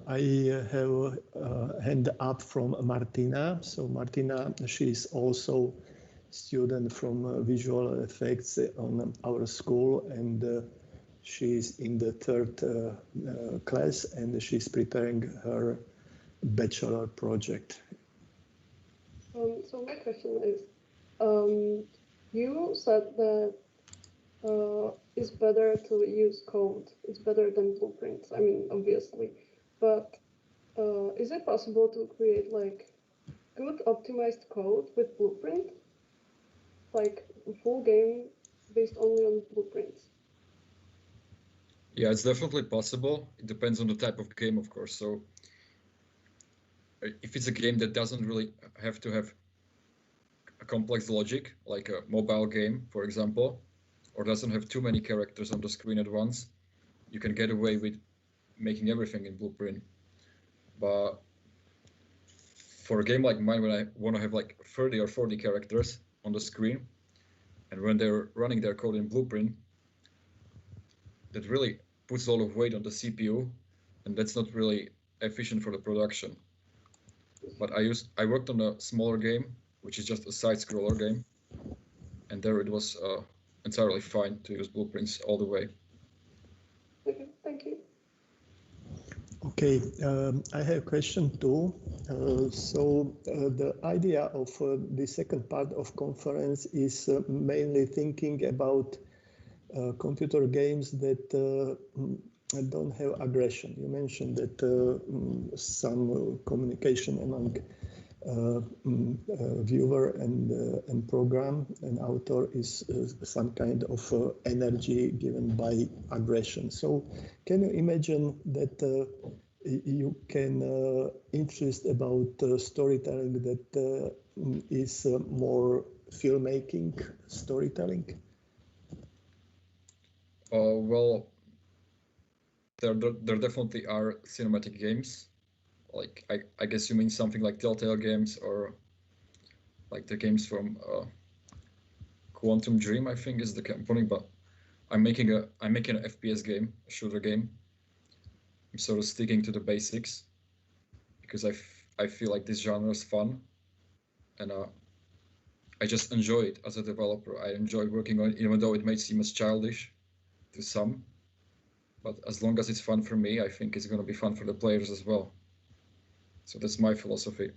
I have a hand up from Martina. So Martina, she's also student from visual effects on our school, and she's in the third class, and she's preparing her bachelor project. So my question is, you said that it's better to use code. It's better than blueprints. I mean, obviously, but is it possible to create like good optimized code with blueprint, like a full game based only on blueprints? Yeah, it's definitely possible. It depends on the type of game, of course. So if it's a game that doesn't really have to have a complex logic, like a mobile game, for example, or doesn't have too many characters on the screen at once, you can get away with making everything in Blueprint. But for a game like mine, when I want to have like 30 or 40 characters on the screen, and when they're running their code in Blueprint, that really puts a lot of weight on the CPU, and that's not really efficient for the production. But I worked on a smaller game, which is just a side-scroller game, and there it was entirely fine to use blueprints all the way. Okay, thank you. Okay, I have a question too. The idea of the second part of conference is mainly thinking about computer games that don't have aggression. You mentioned that some communication among viewer and program and author is some kind of energy given by aggression. So can you imagine that you can interest about storytelling that is more filmmaking storytelling? Well, there definitely are cinematic games. Like I guess you mean something like Telltale games, or like the games from Quantum Dream, I think is the company. But I'm making an FPS game, a shooter game. I'm sort of sticking to the basics because I feel like this genre is fun, and I just enjoy it as a developer. I enjoy working on it, even though it may seem as childish to some. But as long as it's fun for me, I think it's going to be fun for the players as well. So that's my philosophy.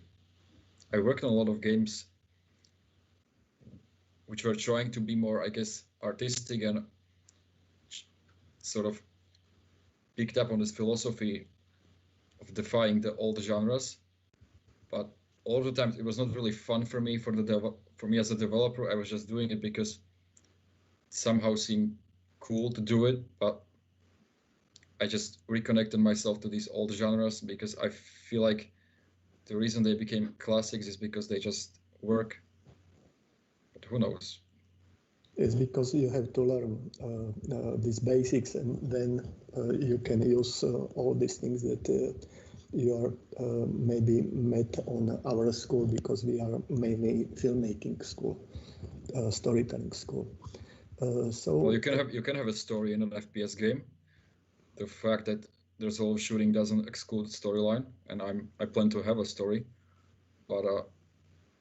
I worked on a lot of games which were trying to be more, I guess, artistic and sort of picked up on this philosophy of defying all the genres. But all the time, it was not really fun for me for me as a developer. I was just doing it because it somehow seemed cool to do it. But I just reconnected myself to these old genres because I feel like the reason they became classics is because they just work. But who knows? It's because you have to learn these basics, and then you can use all these things that you are maybe met on our school, because we are mainly filmmaking school, storytelling school. Well, you can have a story in an FPS game. The fact that there's a lot of shooting doesn't exclude storyline, and I plan to have a story. But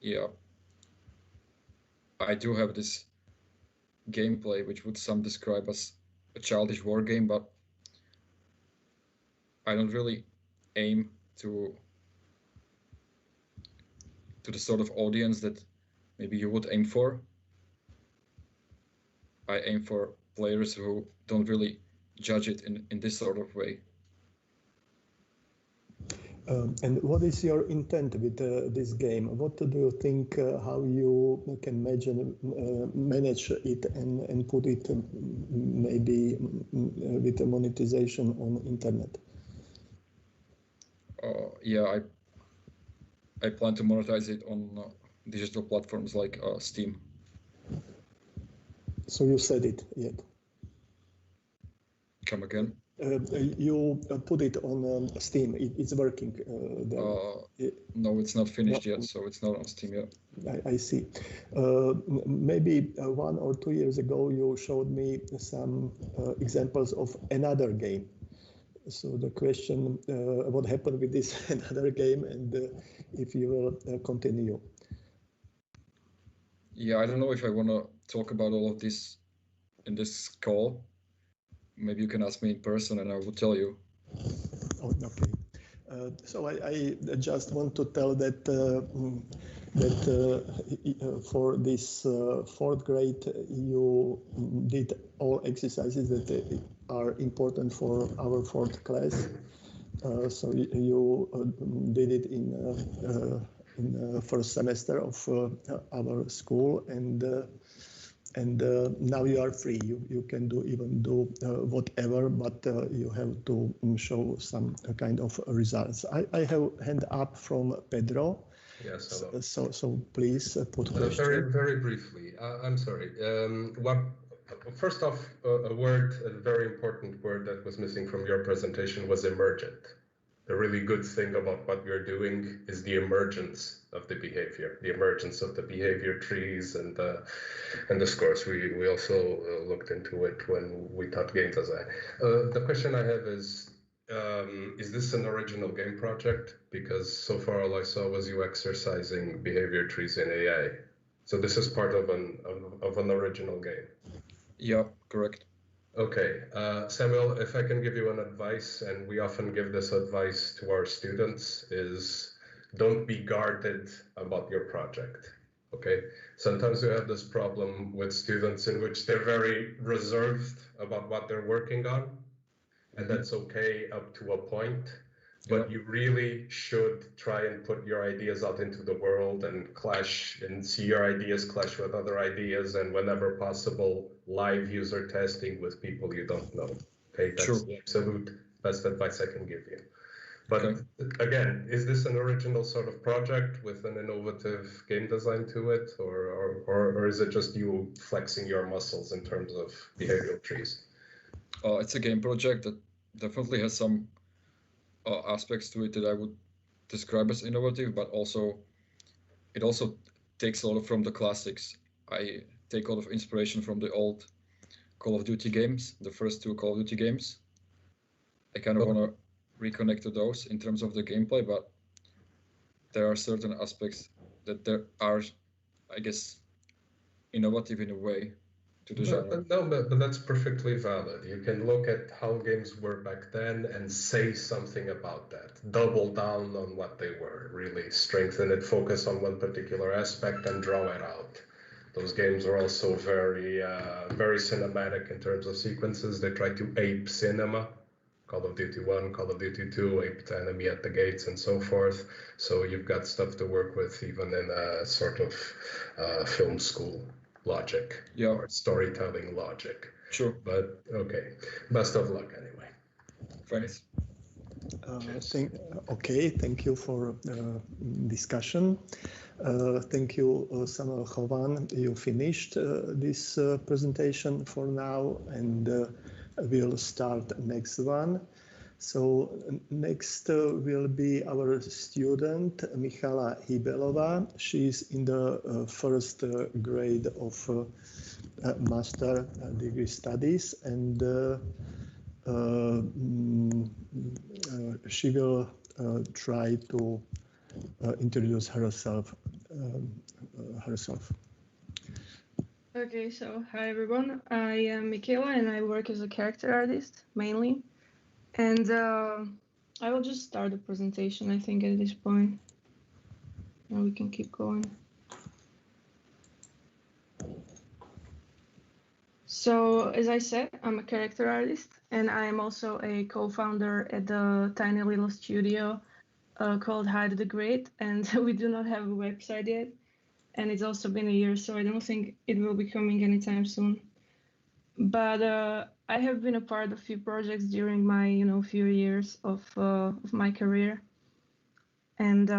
yeah, I do have this gameplay which would some describe as a childish war game, but I don't really aim to the sort of audience that maybe you would aim for. I aim for players who don't really judge it in this sort of way. And what is your intent with this game? What do you think, how you can manage it and put it maybe with monetization on internet? Yeah, I plan to monetize it on digital platforms like Steam. So you said it yet? Come again? You put it on Steam. It's working. No, it's not finished yet, so it's not on Steam yet. I see. Maybe 1 or 2 years ago, you showed me some examples of another game. So the question, what happened with this another game, and if you will continue? Yeah, I don't know if I want to talk about all of this in this call. Maybe you can ask me in person and I will tell you. Oh, okay. So I just want to tell that for this 4th grade, you did all exercises that are important for our 4th class. So you did it in the first semester of our school, and now you are free. You can do whatever, but you have to show some kind of results. I have hand up from Pedro. Yes, hello. So please put question. Very briefly. I'm sorry. First off, a very important word that was missing from your presentation was emergent. The really good thing about what you're doing is the emergence of the behavior, the emergence of the behavior trees and the scores. We also looked into it when we taught game design. The question I have is this an original game project? Because so far all I saw was you exercising behavior trees in AI. So this is part of an original game. Yeah, correct. Okay, Samuel, if I can give you an advice, and we often give this advice to our students, is don't be guarded about your project, okay? Sometimes we have this problem with students in which they're very reserved about what they're working on, and that's okay up to a point, but you really should try and put your ideas out into the world and clash and see your ideas clash with other ideas, and whenever possible, live user testing with people you don't know. Okay, that's the absolute best advice I can give you. But again, is this an original sort of project with an innovative game design to it, or is it just you flexing your muscles in terms of behavioral trees? It's a game project that definitely has some aspects to it that I would describe as innovative, but it also takes a lot from the classics. I take a lot of inspiration from the old Call of Duty games, the first 2 Call of Duty games. I kind of want to reconnect to those in terms of the gameplay, but there are certain aspects that there are, I guess, innovative in a way to the genre. But that's perfectly valid. You can look at how games were back then and say something about that. Double down on what they were, really strengthen it, focus on one particular aspect and draw it out. Those games are also very cinematic in terms of sequences. They try to ape cinema. Call of Duty 1, Call of Duty 2, aped enemy at the gates and so forth. So you've got stuff to work with even in a sort of film school logic or storytelling logic. Sure. But okay, best of luck anyway. Thanks. Thank you for discussion. Thank you, Samuel Chovan. You finished this presentation for now, and we'll start next one. So next will be our student, Michala Hybelova. She's in the 1st grade of Master Degree Studies, and she will try to introduce herself. Okay, so hi everyone. I am Michaela and I work as a character artist mainly. And I will just start the presentation, I think, at this point. Now we can keep going. So, as I said, I'm a character artist, and I am also a co-founder at the tiny little studio called Hide the Great, and we do not have a website yet. And it's also been a year, so I don't think it will be coming anytime soon. But I have been a part of few projects during my, few years of my career. And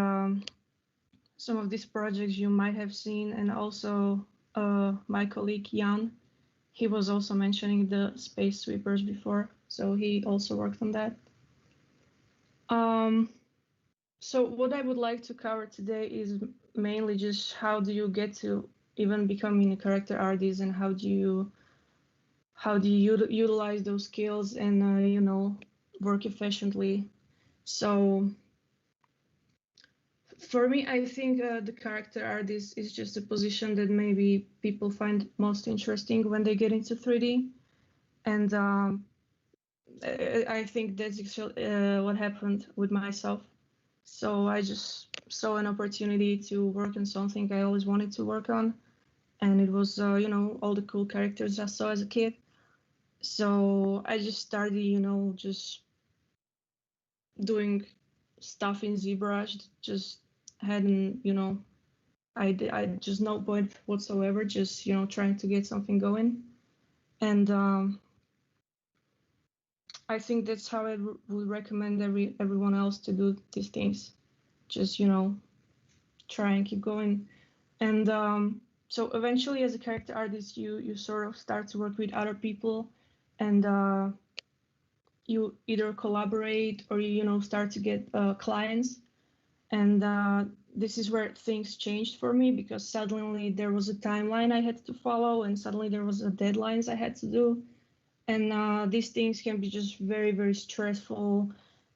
some of these projects you might have seen, and also my colleague Jan, he was also mentioning the space sweepers before, so he also worked on that. So what I would like to cover today is mainly just how do you get to even becoming a character artist, and how do you utilize those skills and work efficiently. So for me, I think the character artist is just a position that maybe people find most interesting when they get into 3D. And I think that's actually what happened with myself. So I just saw an opportunity to work on something I always wanted to work on. And it was, all the cool characters I saw as a kid. So I just started, just doing stuff in ZBrush, just hadn't, I just no point whatsoever, just, trying to get something going. And I think that's how I would recommend everyone else to do these things. Just, try and keep going. And so eventually as a character artist, you sort of start to work with other people, and you either collaborate or you start to get clients. And this is where things changed for me, because suddenly there was a timeline I had to follow, and suddenly there was deadlines I had to do. And these things can be just very, very stressful.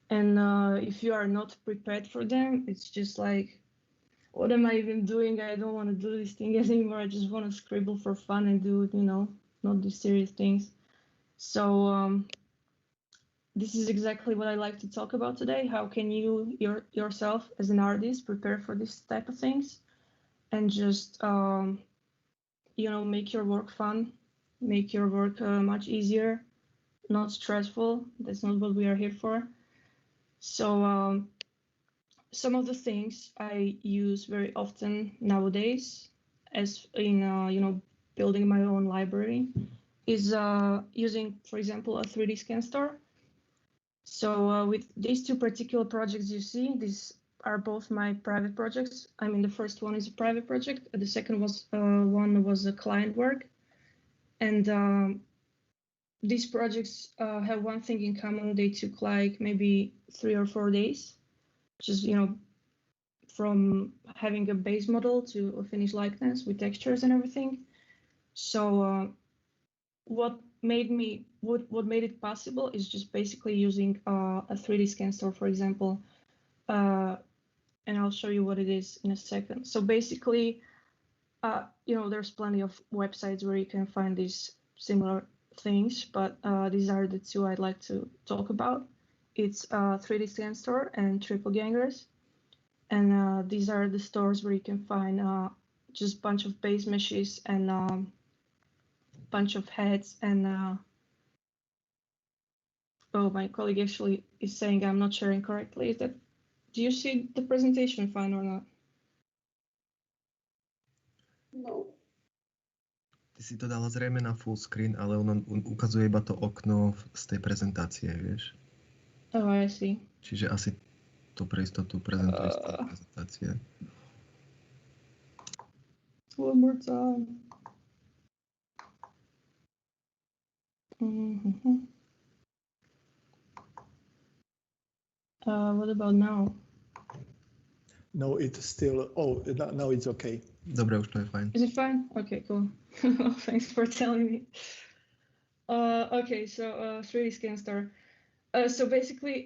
And if you are not prepared for them, it's just like, what am I even doing? I don't want to do this thing anymore. I just want to scribble for fun and do, not do serious things. So this is exactly what I like to talk about today. How can you yourself as an artist prepare for this type of things, and just make your work fun, make your work much easier, not stressful. That's not what we are here for. So some of the things I use very often nowadays, as in building my own library, is using, for example, a 3D scan store. So with these two particular projects you see, these are both my private projects. I mean, the first one is a private project. The second one was a client work. And these projects have one thing in common. They took like maybe 3 or 4 days, just, from having a base model to a finished likeness with textures and everything. So what made it possible is just basically using a 3D scan store, for example, and I'll show you what it is in a second. So basically, there's plenty of websites where you can find these similar things, but these are the two I'd like to talk about. It's 3D scan store and Triple Gangers, and these are the stores where you can find just a bunch of base meshes and bunch of heads. And oh, my colleague actually is saying I'm not sharing correctly. Do you see the presentation fine or not? No. Ty si to dala zrejme na full screen, ale on ukazuje iba to okno z tej prezentácie, vieš. Oh, I see. Čiže asi to pre istotu prezentuje z tej prezentácie. One more time. Mm-hmm. What about now? No, it's still. Oh, now it's okay. Dobre, už to je fajn. Is it fine? Okay, cool. Thanks for telling me. Okay, so 3D scan store. So basically,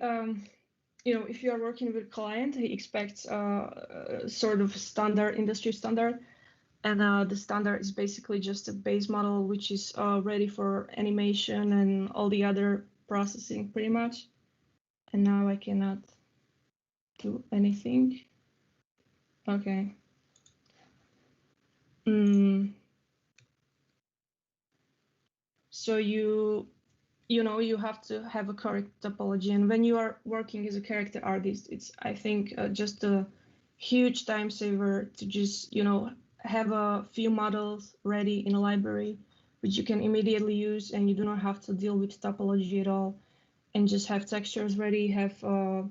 if you are working with a client, he expects sort of standard industry standard, and the standard is basically just a base model which is ready for animation and all the other processing pretty much. And now I cannot do anything. Okay. So you have to have a correct topology. And when you are working as a character artist, it's, I think, just a huge time saver to just, have a few models ready in a library, which you can immediately use, and you do not have to deal with topology at all, and just have textures ready, have, all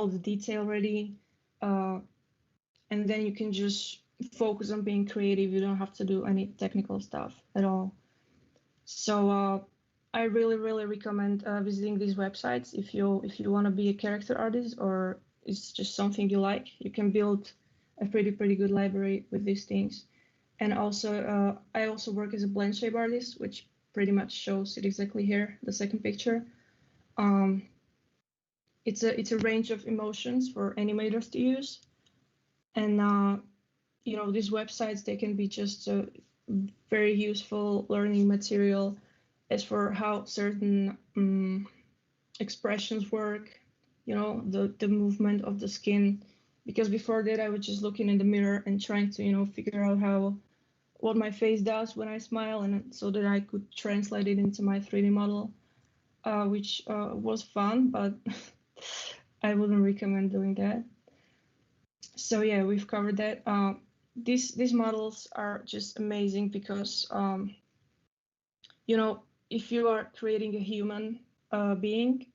the detail ready. And then you can just focus on being creative. You don't have to do any technical stuff at all. So I really, really recommend visiting these websites if you want to be a character artist, or it's just something you like. You can build a pretty good library with these things. And also, I also work as a blend shape artist, which pretty much shows it exactly here, the second picture. It's a range of emotions for animators to use, and these websites, they can be just a very useful learning material as for how certain expressions work, the movement of the skin. Because before that, I was just looking in the mirror and trying to, figure out what my face does when I smile, and so that I could translate it into my 3D model, which was fun, but I wouldn't recommend doing that. So yeah, we've covered that. These models are just amazing because, if you are creating a human being,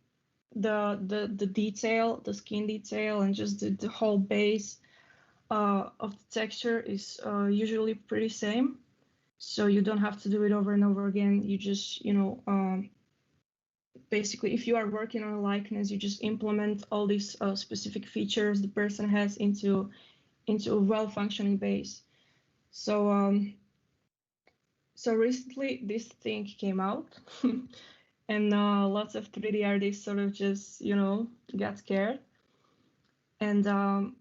the detail, the skin detail, and just the whole base of the texture is usually pretty same. So you don't have to do it over and over again. You just, basically, if you are working on a likeness, you just implement all these specific features the person has into a well-functioning base. So so recently this thing came out, and lots of 3D artists sort of just got scared, and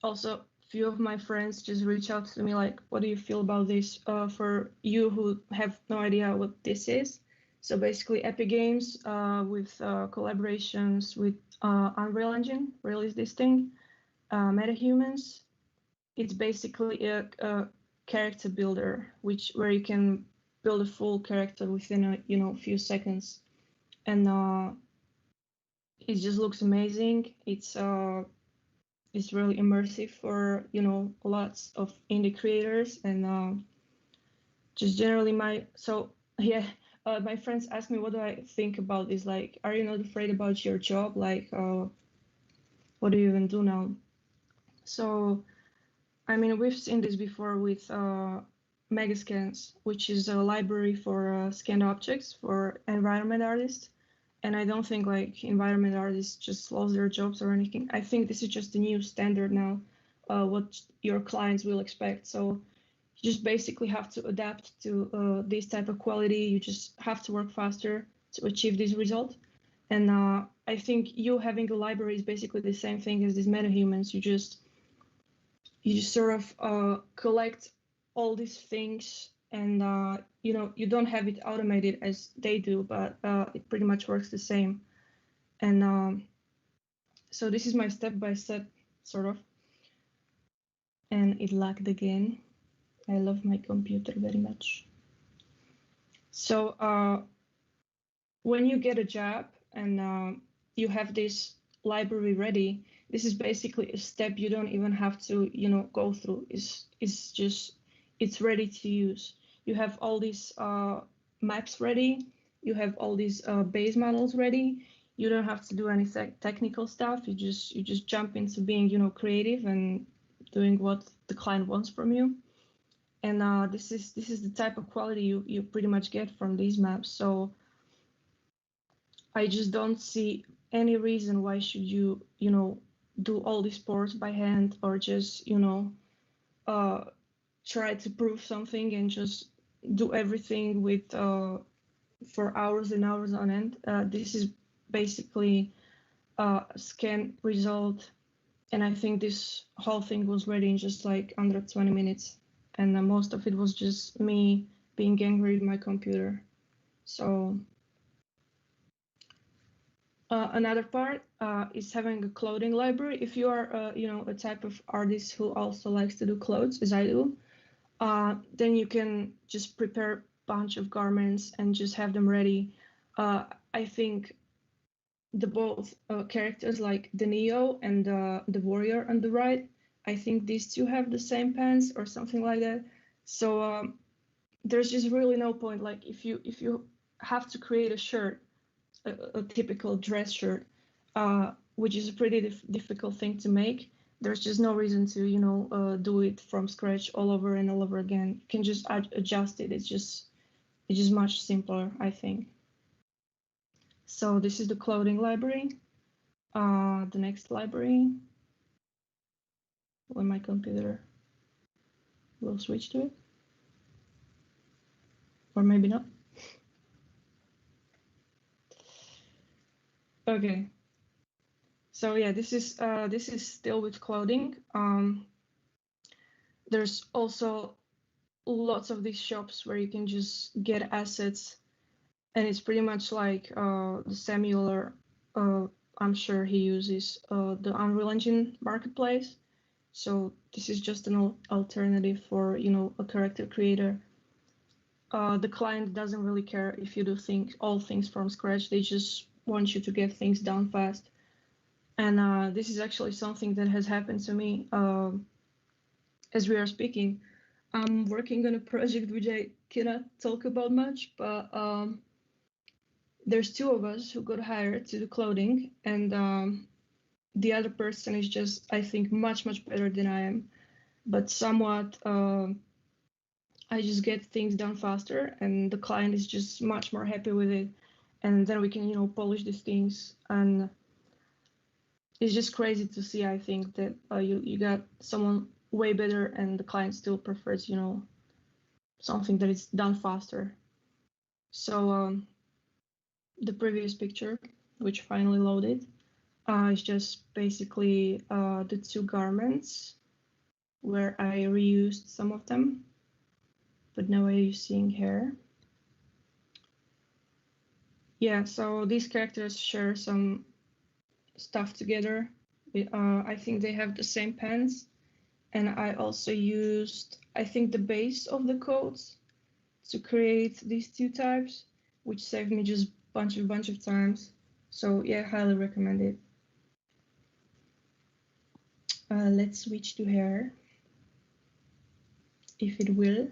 also few of my friends just reached out to me like, what do you feel about this? For you who have no idea what this is, so basically Epic Games with collaborations with Unreal Engine released this thing, MetaHumans. It's basically a character builder, where you can build a full character within a few seconds, and it just looks amazing. It's really immersive for lots of indie creators, and just generally my friends ask me, what do I think about this? Like, are you not afraid about your job? Like, what do you even do now? So I mean, we've seen this before with Megascans, which is a library for scanned objects for environment artists. And I don't think like environment artists just lost their jobs or anything. I think this is just the new standard now, what your clients will expect. So you just basically have to adapt to this type of quality. You just have to work faster to achieve this result. And I think you having a library is basically the same thing as these metahumans. You just sort of collect all these things, and you don't have it automated as they do, but it pretty much works the same. And so this is my step-by-step sort of, and it lagged again. I love my computer very much. So when you get a job and you have this library ready, this is basically a step you don't even have to go through. It's ready to use. You have all these maps ready, you have all these base models ready. You don't have to do any technical stuff. You just jump into being creative and doing what the client wants from you. And this is the type of quality you pretty much get from these maps. So I just don't see any reason why should you do all these ports by hand, or just try to prove something and just do everything with for hours and hours on end. This is basically a scan result, and I think this whole thing was ready in just like under 20 minutes, and most of it was just me being angry with my computer. So another part is having a clothing library. If you are, a type of artist who also likes to do clothes, as I do, then you can just prepare a bunch of garments and just have them ready. I think the both characters, like the Neo and the warrior on the right, I think these two have the same pants or something like that. So there's just really no point. Like if you have to create a shirt, a typical dress shirt, which is a pretty difficult thing to make, there's just no reason to do it from scratch all over and all over again. You can just adjust it. It's just much simpler, I think. So this is the clothing library. The next library, when my computer will switch to it, or maybe not. Okay. So yeah, this is still with clothing. There's also lots of these shops where you can just get assets, and it's pretty much like the Samuel, I'm sure he uses the Unreal Engine marketplace. So this is just an alternative for a character creator. The client doesn't really care if you do all things from scratch. They just want you to get things done fast. And this is actually something that has happened to me as we are speaking. I'm working on a project which I cannot talk about much, but there's two of us who got hired to do clothing, and the other person is just, I think, much better than I am. But somewhat, I just get things done faster, and the client is just much more happy with it. And then we can, polish these things. And it's just crazy to see, I think, that you got someone way better and the client still prefers, something that is done faster. So the previous picture, which finally loaded, is just basically the two garments where I reused some of them, but now I'm seeing hair. Yeah, so these characters share some stuff together. I think they have the same pants, and I also used, I think, the base of the coats to create these two types, which saved me just bunch of times. So yeah, highly recommend it. Let's switch to hair, if it will.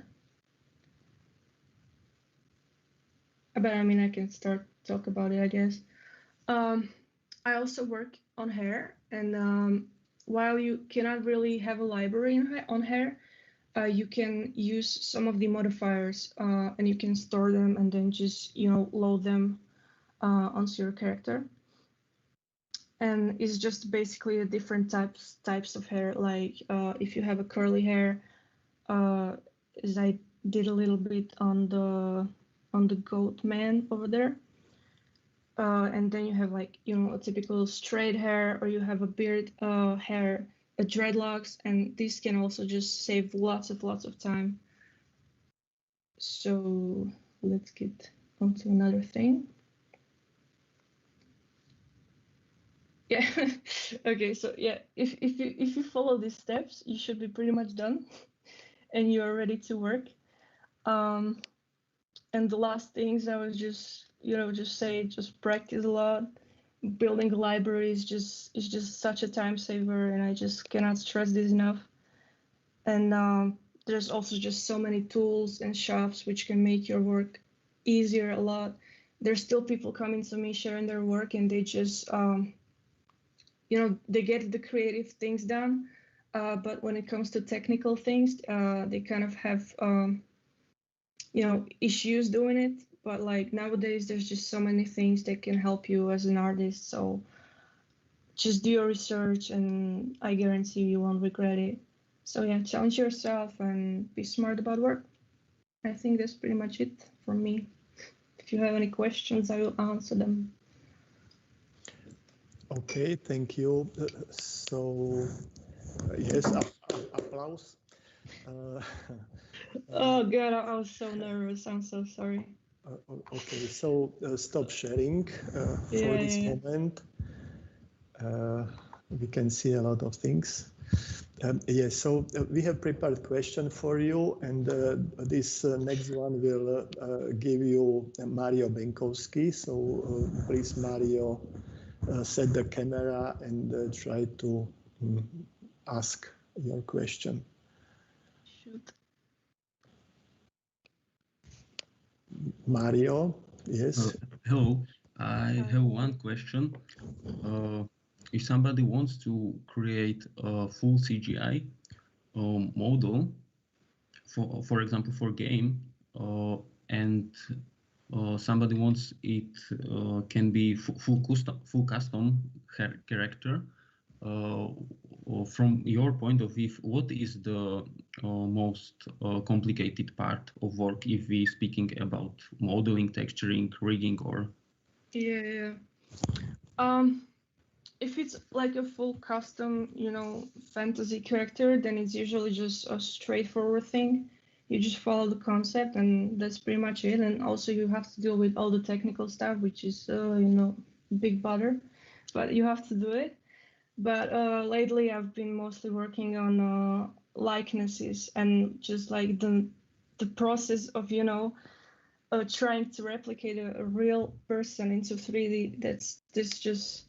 But I mean, I can start talk about it, I guess. I also work on hair, and while you cannot really have a library on hair, you can use some of the modifiers, and you can store them and then just load them onto your character. And it's just basically a different types of hair. Like if you have a curly hair, as I did a little bit on the goat man over there. And then you have like, a typical straight hair, or you have a beard hair, dreadlocks, and this can also just save lots of time. So let's get onto another thing. Yeah. Okay, so yeah, if you follow these steps, you should be pretty much done and you are ready to work. And the last things I was just just practice a lot. Building a library is just such a time saver, and I just cannot stress this enough. And there's also just so many tools and shops which can make your work easier a lot. There's still people coming to me sharing their work, and they just they get the creative things done, but when it comes to technical things, they kind of have issues doing it. But like nowadays, there's just so many things that can help you as an artist. So just do your research, and I guarantee you won't regret it. So yeah, challenge yourself and be smart about work. I think that's pretty much it from me. If you have any questions, I will answer them. Okay, thank you. Yes, applause. Oh God, I was so nervous. I'm so sorry. Okay, so stop sharing for this moment. We can see a lot of things. Yes, so we have prepared question for you, and this next one will give you Mario Benkowski. So please, Mario, set the camera and try to ask your question. Shoot. Mario, yes. Hello, I have one question. If somebody wants to create a full CGI model, for example, for game, and somebody wants it can be full custom character. From your point of view, what is the most complicated part of work if we speaking about modeling, texturing, rigging, or? Yeah. If it's like a full custom, fantasy character, then it's usually just a straightforward thing. You just follow the concept, and that's pretty much it. And also, you have to deal with all the technical stuff, which is, big bother, but you have to do it. But lately, I've been mostly working on likenesses and just like the process of, trying to replicate a real person into 3D. That's just.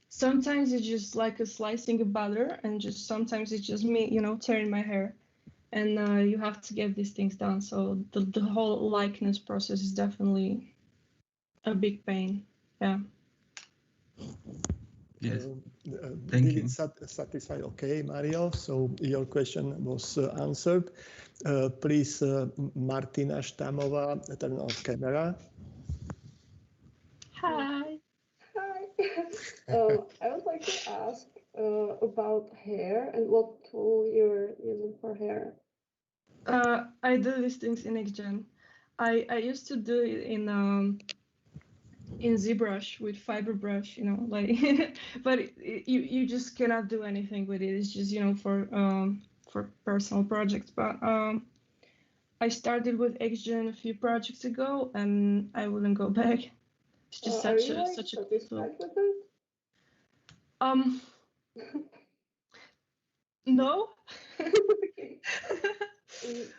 Sometimes it's just like a slicing of butter, and just sometimes it's just me, tearing my hair, and you have to get these things done. So the whole likeness process is definitely a big pain. Yeah. Yes. Did it satisfy? Okay, Mario. So your question was answered. Please, Martina Štámová, turn off camera. Hi. Hi. I would like to ask about hair and what tool you're using for hair. I do these things in XGen. I used to do it in ZBrush with fiber brush, but you just cannot do anything with it. It's just for personal projects. But I started with XGen a few projects ago, and I wouldn't go back. It's just such a satisfied with it? No.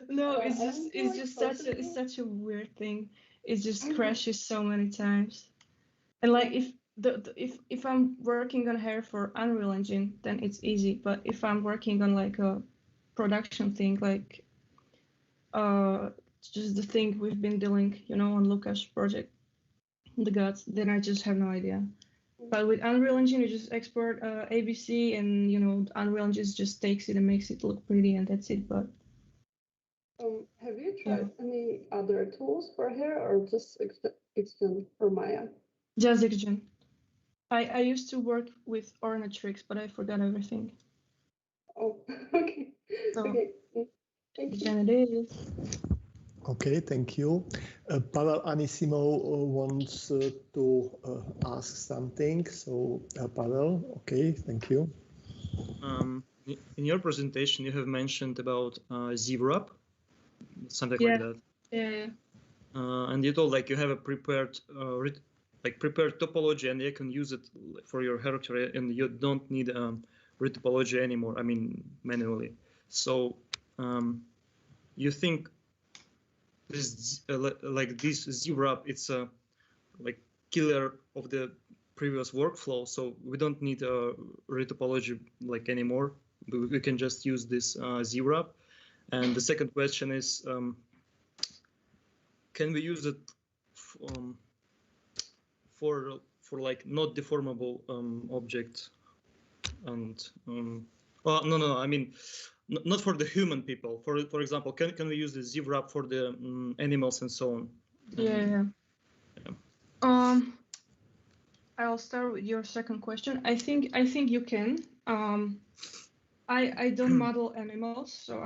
No, it's just such a weird thing. It just crashes so many times. And like if I'm working on hair for Unreal Engine, then it's easy. But if I'm working on like a production thing, like just the thing we've been doing, on Luka's project, the gods, then I just have no idea. But with Unreal Engine, you just export ABC, and Unreal Engine just takes it and makes it look pretty, and that's it. But have you tried any other tools for hair, or just XGen or Maya? Just XGen. I used to work with Ornatrix, but I forgot everything. Oh, okay. So, okay. Thank you. XGen it is. Okay, thank you. Pavel Anisimov wants to ask something. So, Pavel, okay, thank you. In your presentation, you have mentioned about ZWrap, something like that. Yeah. And you told like you have a prepared topology, and you can use it for your character, and you don't need retopology anymore. I mean, manually. So, you think this this ZWrap, it's a like killer of the previous workflow, so we don't need retopology like anymore. We can just use this ZWrap. And the second question is, can we use it for like not deformable objects? And well, no, I mean, not for the human people. For example, can we use the ZWrap for the animals and so on? Yeah. I'll start with your second question. I think you can. I don't model animals, so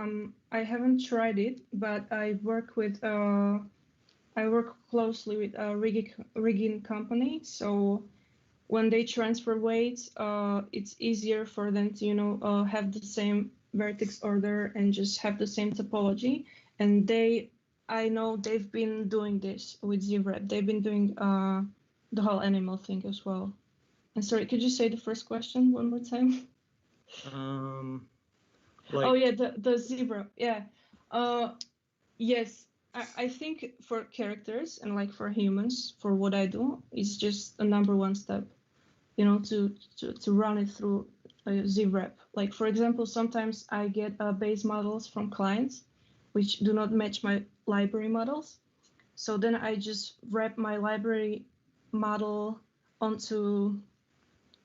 I haven't tried it, but I work closely with a rigging company. So when they transfer weights, it's easier for them to have the same vertex order and just have the same topology. And I know they've been doing this with ZWrap. They've been doing the whole animal thing as well. And sorry, could you say the first question one more time? Like, oh yeah, the zebra. Yeah. Yes. I think for characters and like for humans, for what I do, it's just a number one step, you know, to run it through a ZWrap. Like for example, sometimes I get base models from clients which do not match my library models. So then I just wrap my library model onto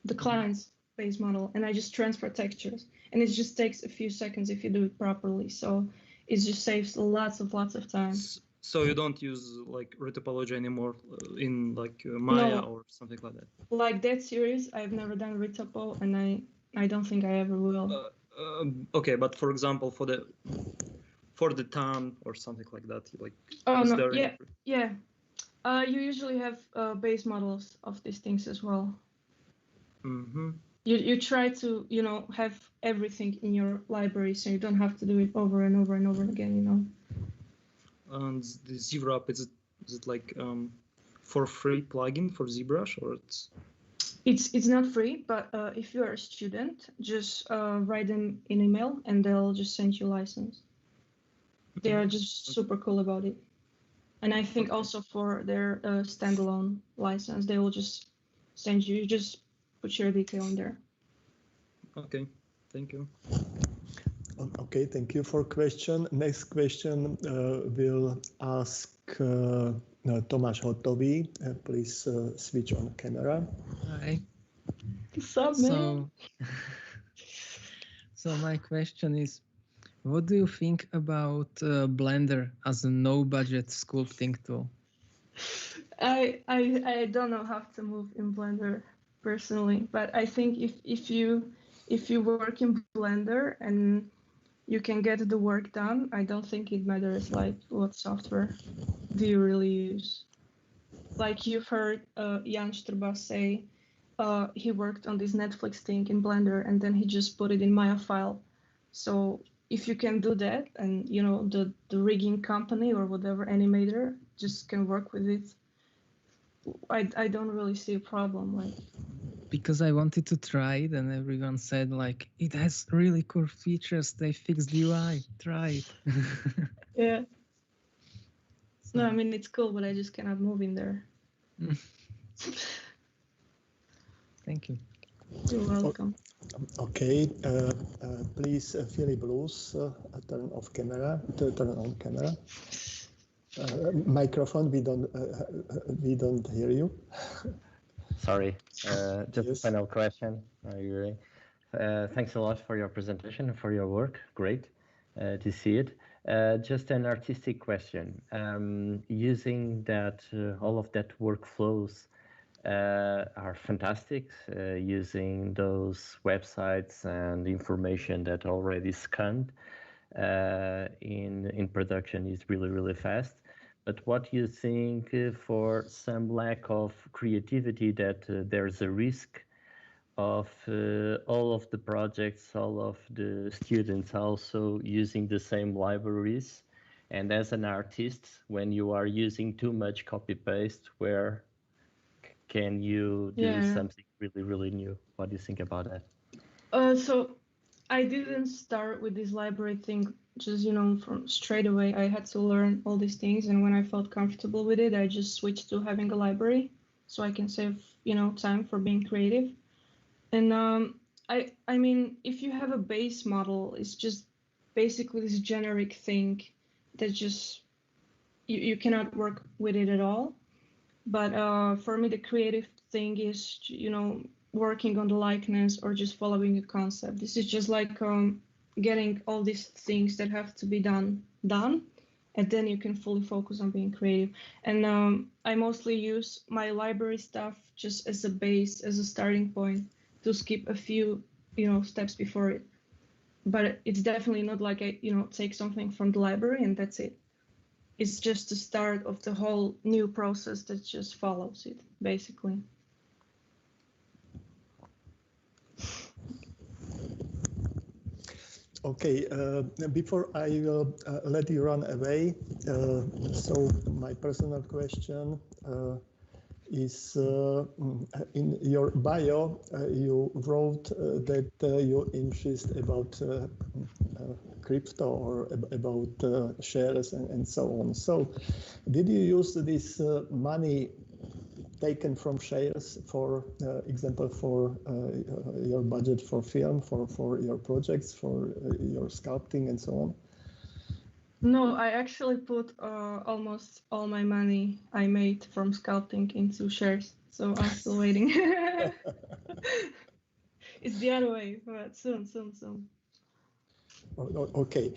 the client's base model, and I just transfer textures, and it just takes a few seconds if you do it properly. So it just saves lots of time. So you don't use like retopology anymore in like Maya or something like that? Like that series, I've never done retopo, and I don't think I ever will. Okay, but for example, for the town or something like that, like yeah. You usually have base models of these things as well. Mm-hmm. You try to, you know, have everything in your library, so you don't have to do it over and over and over again, you know. And the ZWrap, is it like for free plugin for ZBrush, or it's not free, but if you are a student, just write them an email and they'll just send you a license. They are just super cool about it. And I think also for their standalone license, they will just send you just put your detail in there. Okay, thank you. Okay, thank you for question. Next question will ask Tomáš Hotový. Please switch on camera. Hi. What's up, man? So my question is, what do you think about Blender as a no-budget sculpting tool? I don't know how to move in Blender personally, but I think if you work in Blender and you can get the work done, I don't think it matters like what software do you really use. Like you've heard Jan Štrba say he worked on this Netflix thing in Blender and then he just put it in Maya file. So if you can do that, and you know the rigging company or whatever animator just can work with it, I don't really see a problem. Like, because I wanted to try it and everyone said like it has really cool features, they fixed the UI, try it. Yeah. No, I mean it's cool, but I just cannot move in there. Thank you. You're welcome. Okay, please, Philip Luz, turn on camera. Microphone, we don't hear you. Sorry, just a final question, Yuri. Thanks a lot for your presentation and for your work. Great to see it. Just an artistic question. Using that, all of that workflows are fantastic. Using those websites and information that already scanned in production is really fast. But what do you think for some lack of creativity, that there's a risk of all of the projects, all of the students also using the same libraries? And as an artist, when you are using too much copy-paste, where can you do something really new? What do you think about that? So I didn't start with this library thing just, you know, from straight away. I had to learn all these things, and when I felt comfortable with it, I just switched to having a library so I can save, you know, time for being creative. And I mean, if you have a base model, it's just basically this generic thing that just you cannot work with it at all. But for me, the creative thing is, you know, working on the likeness or just following a concept. This is just like getting all these things that have to be done, and then you can fully focus on being creative. And I mostly use my library stuff just as a base, as a starting point, to skip a few, you know, steps before it. But it's definitely not like I, you know, take something from the library and that's it. It's just the start of the whole new process that just follows it, basically. Okay, before I will let you run away, so my personal question is, in your bio, you wrote that you insist about crypto or about shares and so on. So did you use this money taken from shares, for example, for your budget for film, for your projects, for your sculpting and so on? No, I actually put almost all my money I made from sculpting into shares, so I'm still waiting. It's the other way, but soon. Okay.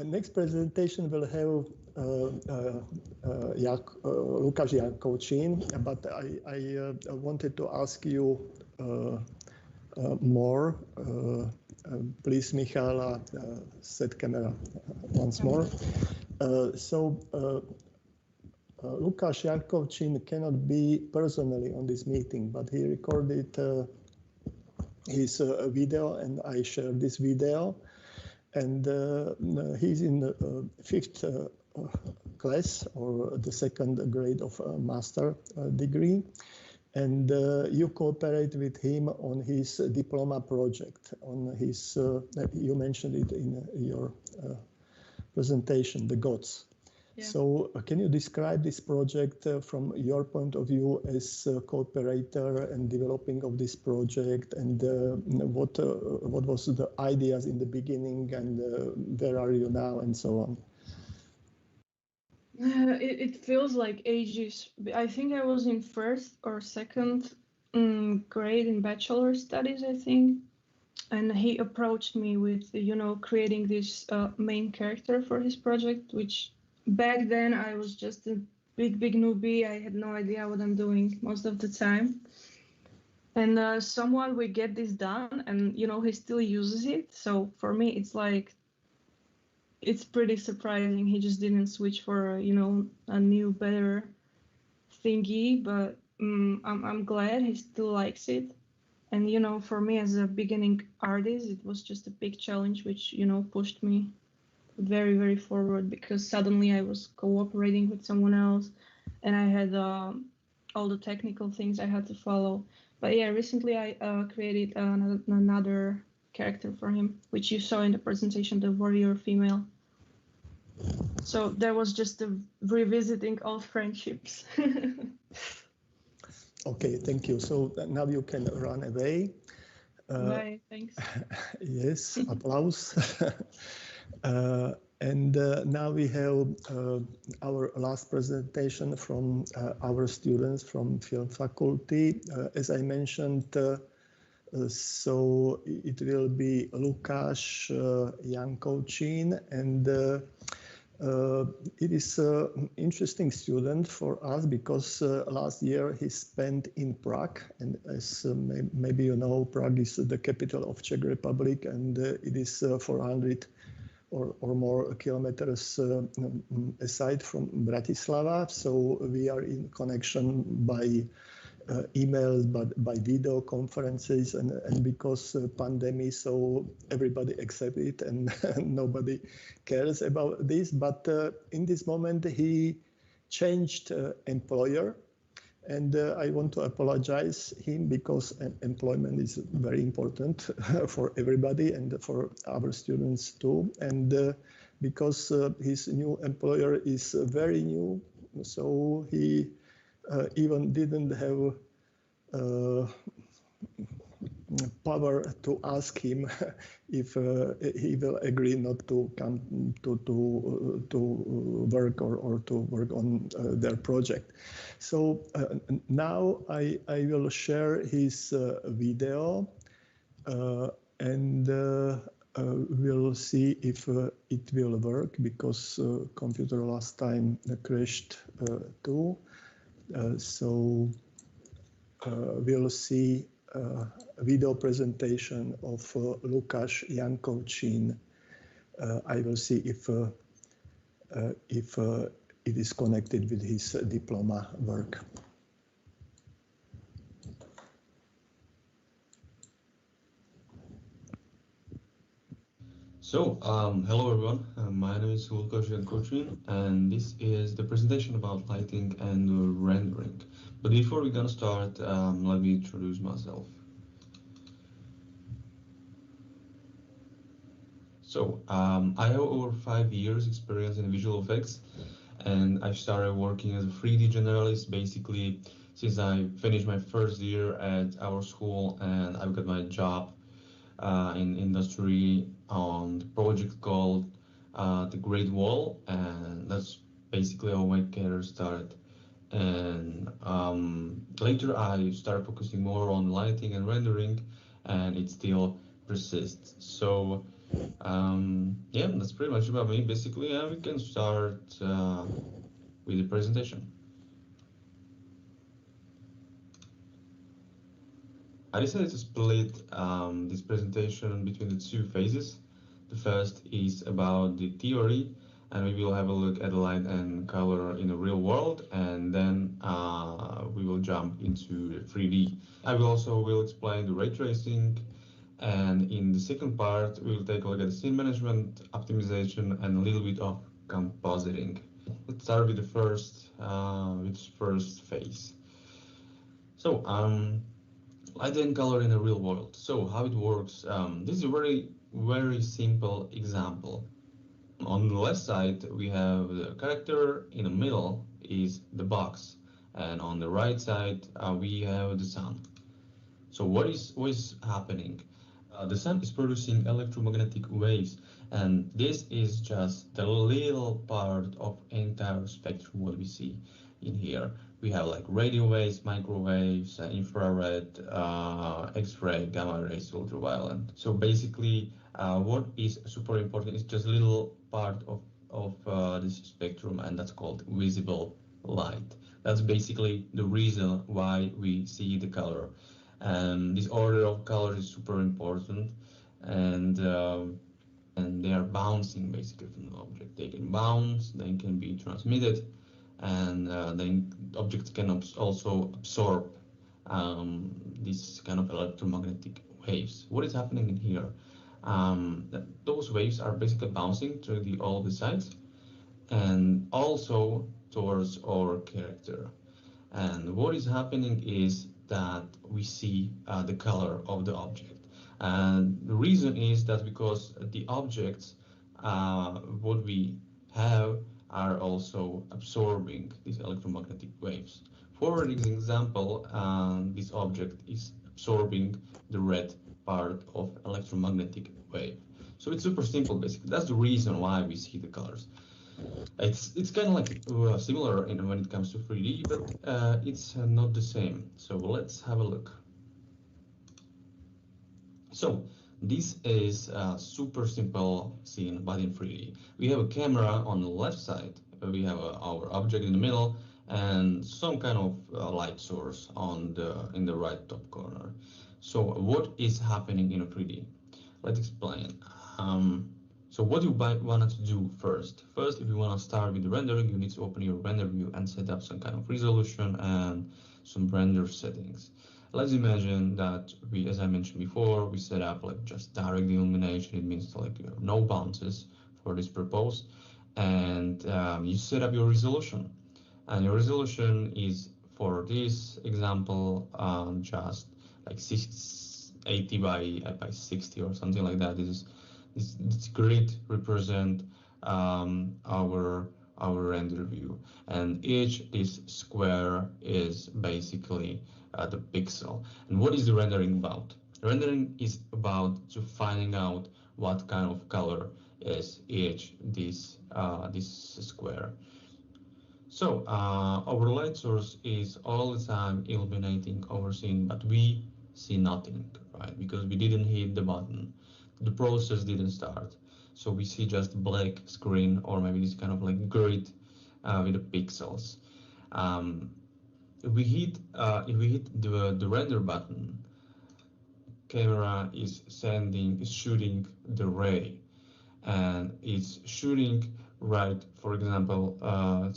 Next presentation will have Lukáš Jankovčín, but I wanted to ask you more. Please, Michala, set camera once more. Lukáš Jankovčín cannot be personally on this meeting, but he recorded his video, and I shared this video. And he's in the fifth class, or the second grade of a master degree. And you cooperate with him on his diploma project, on his, you mentioned it in your presentation, the GOTS. Yeah. So can you describe this project from your point of view as a cooperator and developing of this project, and what was the ideas in the beginning, and where are you now, and so on? It feels like ages. I think I was in first or second grade in bachelor studies, I think. And he approached me with, creating this main character for his project, which back then I was just a big newbie. I had no idea what I'm doing most of the time. And somehow we get this done, and, he still uses it. So for me, it's like, it's pretty surprising. He just didn't switch for, a new, better thingy, but I'm glad he still likes it. And, for me as a beginning artist, it was just a big challenge, which, pushed me very, very forward, because suddenly I was cooperating with someone else, and I had all the technical things I had to follow. But yeah, recently I created another character for him, which you saw in the presentation, the warrior female. So there was just a revisiting old friendships. Okay, thank you. So now you can run away. Bye, thanks. Yes, applause. And now we have our last presentation from our students from film faculty. As I mentioned, so it will be Lukáš Jankovčín, and it is an interesting student for us, because last year he spent in Prague, and as maybe you know, Prague is the capital of Czech Republic, and it is 400 or more kilometers aside from Bratislava. So we are in connection by emails, but by video conferences, and because pandemic, so everybody accept it, and nobody cares about this. But in this moment, he changed employer, and I want to apologize him, because employment is very important for everybody and for our students too. And because his new employer is very new, so he even didn't have power to ask him if he will agree not to come to work or to work on their project. So now I will share his video, and we'll see if it will work, because computer last time crashed too. So we'll see video presentation of Lukáš Jankovčín. I will see if it is connected with his diploma work. So, hello everyone, my name is Lukáš Jankovčín, and this is the presentation about lighting and rendering. But before we're gonna start, let me introduce myself. So I have over 5 years experience in visual effects, and I started working as a 3D generalist basically since I finished my first year at our school, and I've got my job in industry on the project called The Great Wall, and that's basically how my career started. And later I started focusing more on lighting and rendering, and it still persists. So yeah, that's pretty much about me basically, and we can start with the presentation. I decided to split this presentation between the two phases. The first is about the theory, and we will have a look at light and color in the real world, and then we will jump into the 3D. I will also explain the ray tracing, and in the second part we will take a look at the scene management, optimization, and a little bit of compositing. Let's start with the first phase. So light and color in the real world. So how it works, this is a very simple example. On the left side we have the character, in the middle is the box, and on the right side we have the sun. So what is happening? The sun is producing electromagnetic waves, and this is just the little part of entire spectrum what we see in here. We have like radio waves, microwaves, infrared, X-ray, gamma rays, ultraviolet. So basically, what is super important is just a little part of this spectrum, and that's called visible light. That's basically the reason why we see the color. And this order of colors is super important, and they are bouncing basically from the object. They can bounce, they can be transmitted, and then objects can also absorb this kind of electromagnetic waves. What is happening in here? Those waves are basically bouncing to all the sides, and also towards our character. And what is happening is that we see the color of the object. And the reason is that because the objects, what we have, are also absorbing these electromagnetic waves. For example, this object is absorbing the red part of electromagnetic wave. So it's super simple basically. That's the reason why we see the colors. It's kind of like similar when it comes to 3D, but it's not the same. So let's have a look. So this is a super simple scene, but in 3D. We have a camera on the left side, we have our object in the middle, and some kind of light source in the right top corner. So what is happening in a 3D? Let's explain. So what you want to do first? First, if you want to start with the rendering, you need to open your render view and set up some kind of resolution and some render settings. Let's imagine that we, as I mentioned before, we set up like just direct illumination. It means like you have no bounces for this purpose, and you set up your resolution. And your resolution is, for this example, just like 680 by 60 or something like that. This grid represent our render view, and this square is basically the pixel. And what is the rendering about? Rendering is about finding out what kind of color is this square. So our light source is all the time illuminating our scene, but we see nothing, right? Because we didn't hit the button. The process didn't start. So we see just black screen, or maybe this kind of like grid with the pixels. If we hit the render button, camera is shooting the ray, and it's shooting right, for example,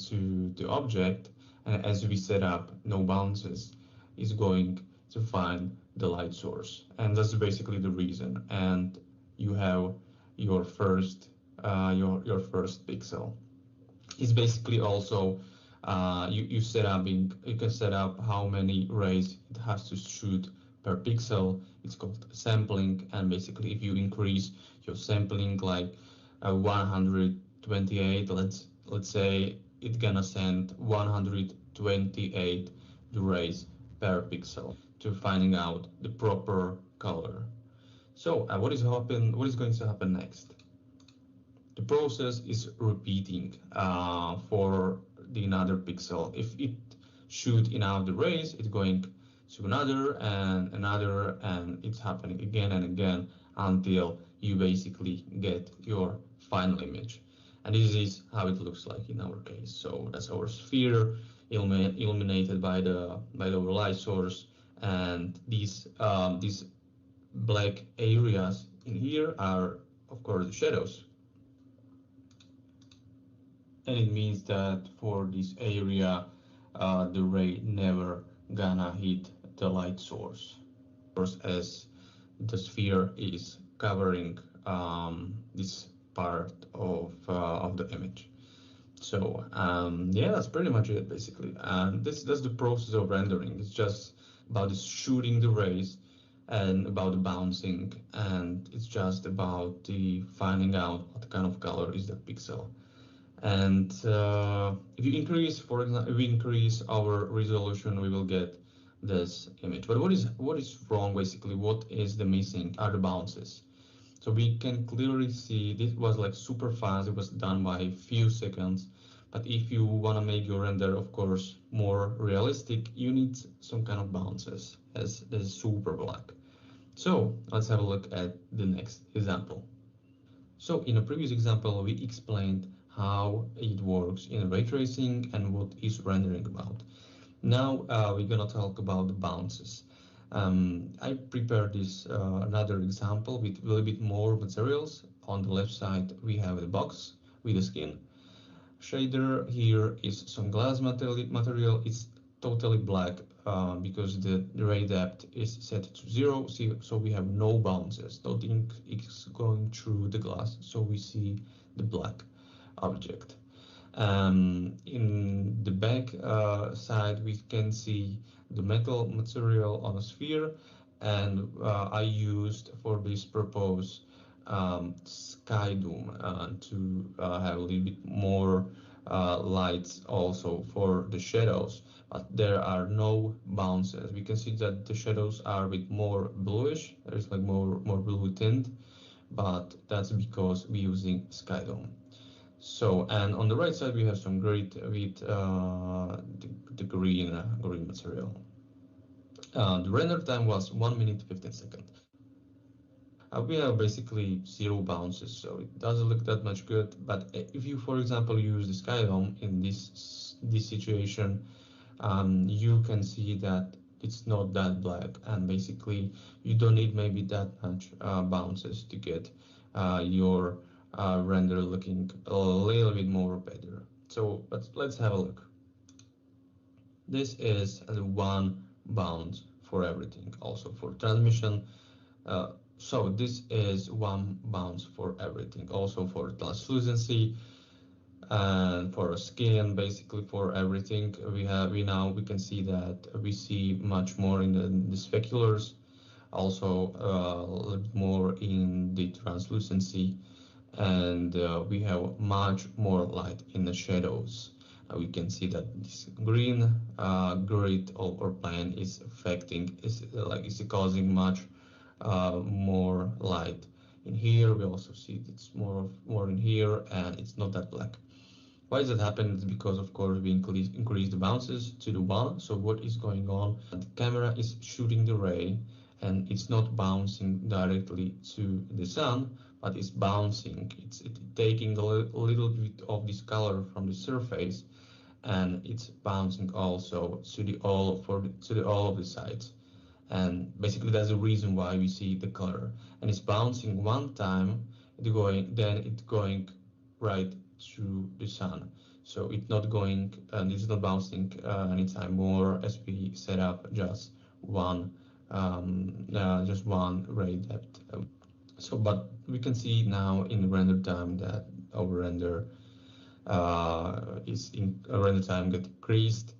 to the object, and as we set up no bounces, is going to find the light source, and that's basically the reason. And you have your first pixel. It's basically also you can set up how many rays it has to shoot per pixel it's called sampling. And basically, if you increase your sampling like 128, let's say it's gonna send 128 rays per pixel to finding out the proper color. So what is going to happen next? The process is repeating for the another pixel. If it shoot enough the rays, it's going to another, and it's happening again and again until you basically get your final image. And this is how it looks like in our case. So that's our sphere illuminated by the light source, and these black areas in here are of course the shadows. And it means that for this area the ray never gonna hit the light source, as the sphere is covering this part of the image. So yeah, that's pretty much it basically. And that's the process of rendering. It's just about this shooting the rays and about the bouncing, and it's just about the finding out what kind of color is that pixel. And if you increase, for example, if we increase our resolution, we will get this image. But what is wrong basically? What is the missing are the bounces. So we can clearly see this was like super fast. It was done by a few seconds. But if you want to make your render, of course, more realistic, you need some kind of bounces as this super black. So let's have a look at the next example. So in a previous example, we explained how it works in ray tracing and what is rendering about. Now we're gonna talk about the bounces. I prepared this another example with a little bit more materials. On the left side we have the box with the skin. Shader here is some glass material. It's totally black because the ray depth is set to 0. So we have no bounces. Nothing is going through the glass. So we see the black object. In the back side we can see the metal material on a sphere, and I used for this purpose sky dome to have a little bit more lights also for the shadows, but there are no bounces. We can see that the shadows are a bit more bluish. There's like more blue tint, but that's because we're using sky dome. So, and on the right side we have some grid with the green material. The render time was 1 minute 15 seconds. We have basically 0 bounces, so it doesn't look that much good. But if you, for example, use the sky dome in this situation, you can see that it's not that black, and basically you don't need maybe that much bounces to get your render looking a little bit more better. So let's have a look. This is the one bounce for everything, also for transmission. So this is one bounce for everything, also for translucency and for skin, basically for everything. We can see that we see much more in the speculars, also a little bit more in the translucency, and we have much more light in the shadows. We can see that this green grid or plane is affecting, is causing much more light in here. We also see it's more in here, and it's not that black. Why does that happen? It's because, of course, we increase the bounces to the 1. So what is going on? The camera is shooting the ray, and it's not bouncing directly to the sun, but it's bouncing. It's taking a little bit of this color from the surface, and it's bouncing also to all of the sides. And basically that's the reason why we see the color. And it's bouncing one time, then it's going right through the sun. So it's not going, and it's not bouncing anytime more, as we set up just one ray depth. So, but we can see now in render time that our render render time get decreased.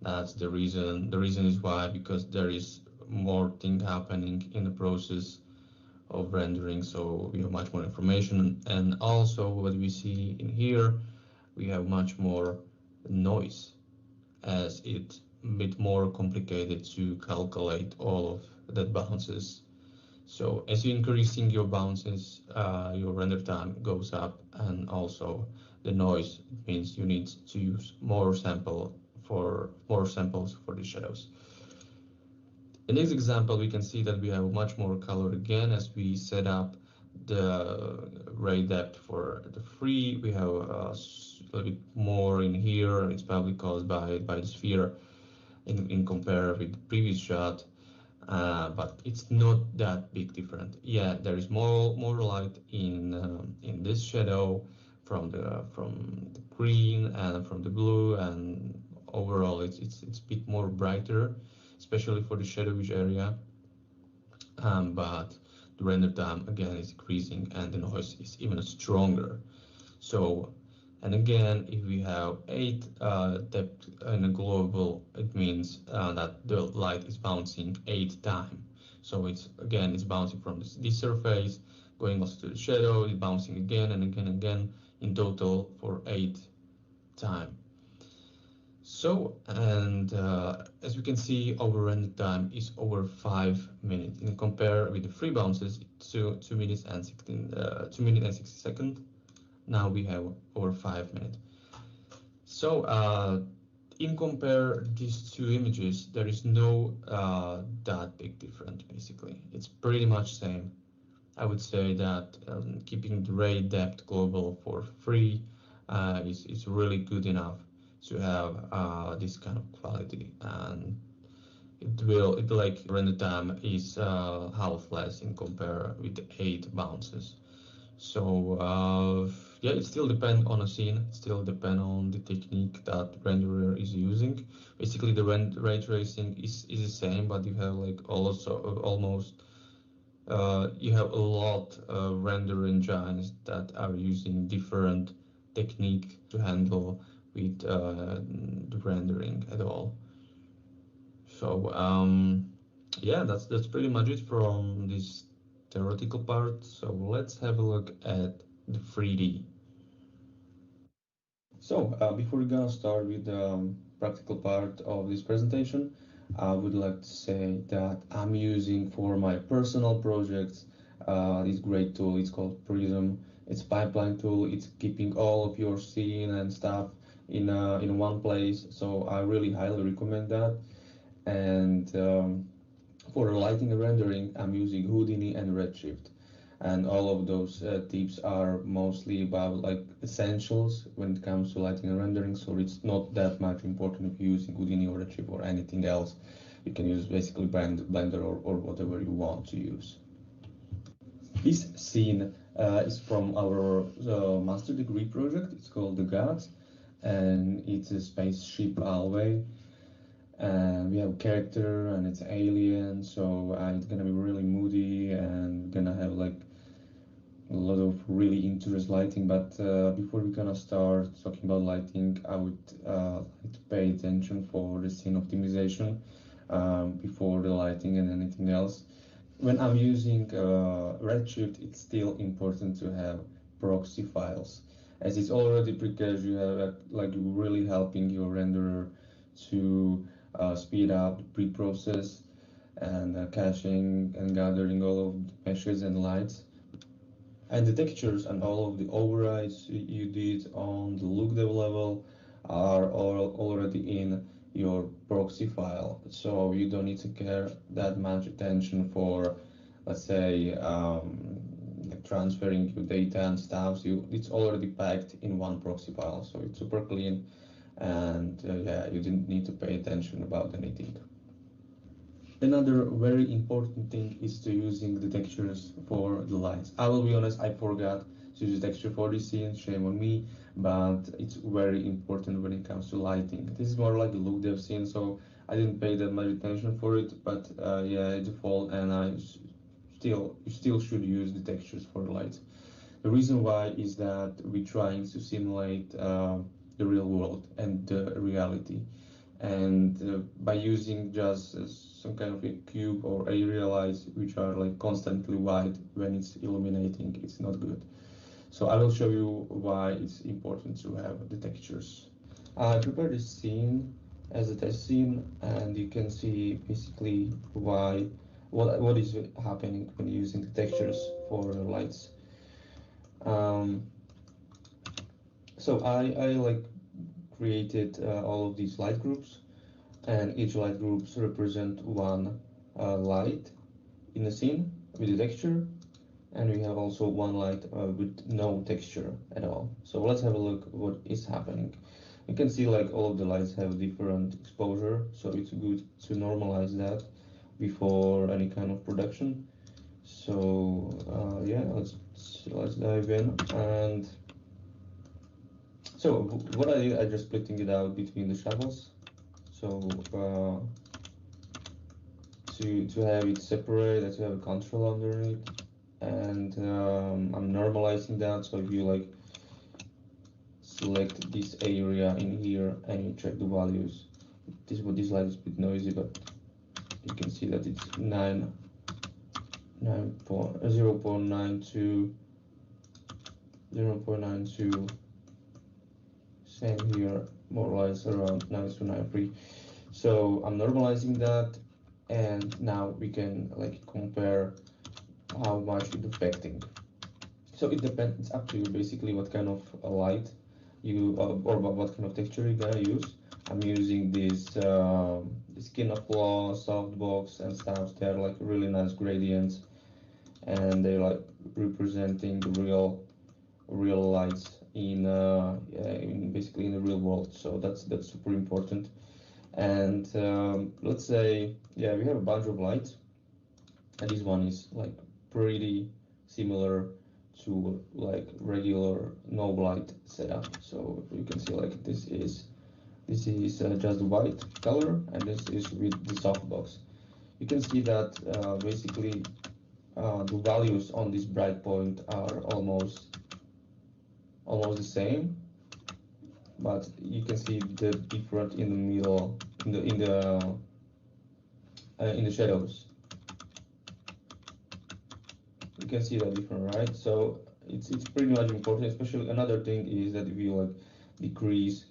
That's the reason. The reason is why, because there is more thing happening in the process of rendering, so we have much more information. And also what we see in here, we have much more noise, as it's a bit more complicated to calculate all of that bounces. So as you're increasing your bounces, your render time goes up, and also the noise means you need to use more samples for the shadows. In this example, we can see that we have much more color again as we set up the ray depth for the free. We have a little bit more in here. It's probably caused by the sphere in compare with the previous shot, but it's not that big different. Yeah, there is more light in this shadow from the green and from the blue, and overall it's a bit more brighter, especially for the shadowish area, but the render time again is increasing and the noise is even stronger. So, and again, if we have 8 depth in a global, it means that the light is bouncing 8 times. So it's bouncing from this surface, going also to the shadow, it's bouncing again and again and again, in total for 8 times. So, and as we can see, our render time is over 5 minutes. And compare with the free bounces, to 2 minutes and 2 minutes and 60 seconds. Now we have over 5 minutes. So, in compare these two images, there is no that big difference. Basically, it's pretty much same. I would say that keeping the ray depth global for free is really good enough to have this kind of quality, and it like render time is half less in compare with the 8 bounces. So yeah, it still depends on a scene, it still depends on the technique that renderer is using. Basically the ray tracing is the same, but you have like also almost you have a lot of render engines that are using different technique to handle with the rendering at all. So yeah, that's pretty much it from this theoretical part. So let's have a look at the 3D. So before we're gonna start with the practical part of this presentation, I would like to say that I'm using for my personal projects this great tool. It's called Prism. It's a pipeline tool. It's keeping all of your scene and stuff in one place. So I really highly recommend that. And for lighting and rendering, I'm using Houdini and Redshift. And all of those tips are mostly about like essentials when it comes to lighting and rendering. So it's not that much important if you're using Houdini or Redshift or anything else. You can use basically Blender or whatever you want to use. This scene is from our master degree project. It's called The Gods, and it's a spaceship hallway. And we have a character and it's alien, so it's gonna be really moody and gonna have like a lot of really interesting lighting. But before we gonna start talking about lighting, I would like to pay attention for the scene optimization before the lighting and anything else. When I'm using Redshift, it's still important to have proxy files, as it's already precache. You have like really helping your renderer to speed up the pre-process and caching and gathering all of the meshes and lights. And the textures and all of the overrides you did on the look dev level are all already in your proxy file, so you don't need to care that much attention for, let's say, like transferring your data and stuff. So it's already packed in one proxy file, so it's super clean, and yeah, you didn't need to pay attention about anything. Another very important thing is to using the textures for the lights. I will be honest, I forgot to use texture for this scene, shame on me, but it's very important when it comes to lighting. This is more like a look dev scene, so I didn't pay that much attention for it, but yeah, it's default, and you still should use the textures for the lights. The reason why is that we're trying to simulate the real world and the reality. And by using just some kind of a cube or area lights which are like constantly white when it's illuminating, it's not good. So I will show you why it's important to have the textures. I prepared this scene as a test scene, and you can see basically what is happening when using the textures for lights. So I like created all of these light groups, and each light groups represent one light in the scene with a texture, and we have also one light with no texture at all. So let's have a look what is happening. You can see like all of the lights have different exposure, so it's good to normalize that before any kind of production. So yeah, let's dive in. And so what I did, I just splitting it out between the shovels. So to have it separate, to have a control underneath, and I'm normalizing that. So if you like select this area in here and you check the values, this light is a bit noisy, but you can see that it's 0.92, 0.92. Same here, more or less around 9293. So I'm normalizing that, and now we can like compare how much it's affecting. So it depends, it's up to you basically what kind of light you or what kind of texture you're gonna use. I'm using this skin of claw, softbox and stuff. They're like really nice gradients, and they're like representing the real lights in basically in the real world. So that's super important. And let's say, yeah, we have a bunch of lights, and this one is like pretty similar to like regular no light setup. So you can see like this is just white color, and this is with the softbox. You can see that basically the values on this bright point are almost the same, but you can see the different in the middle, in the shadows. You can see that different, right? So it's pretty much important. Especially another thing is that if you like decrease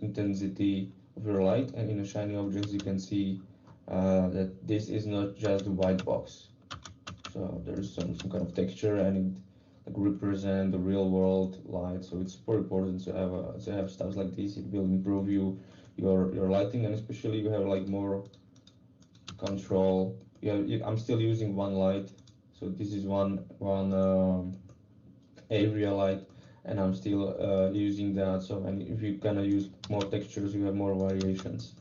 intensity of your light, and in the shiny objects you can see that this is not just a white box. So there is some kind of texture, and it like represent the real world light. So it's super important to have stuff like this. It will improve your lighting, and especially you have like more control. Yeah, I'm still using one light, so this is one area light, and I'm still using that. So, and if you're gonna use more textures, you have more variations.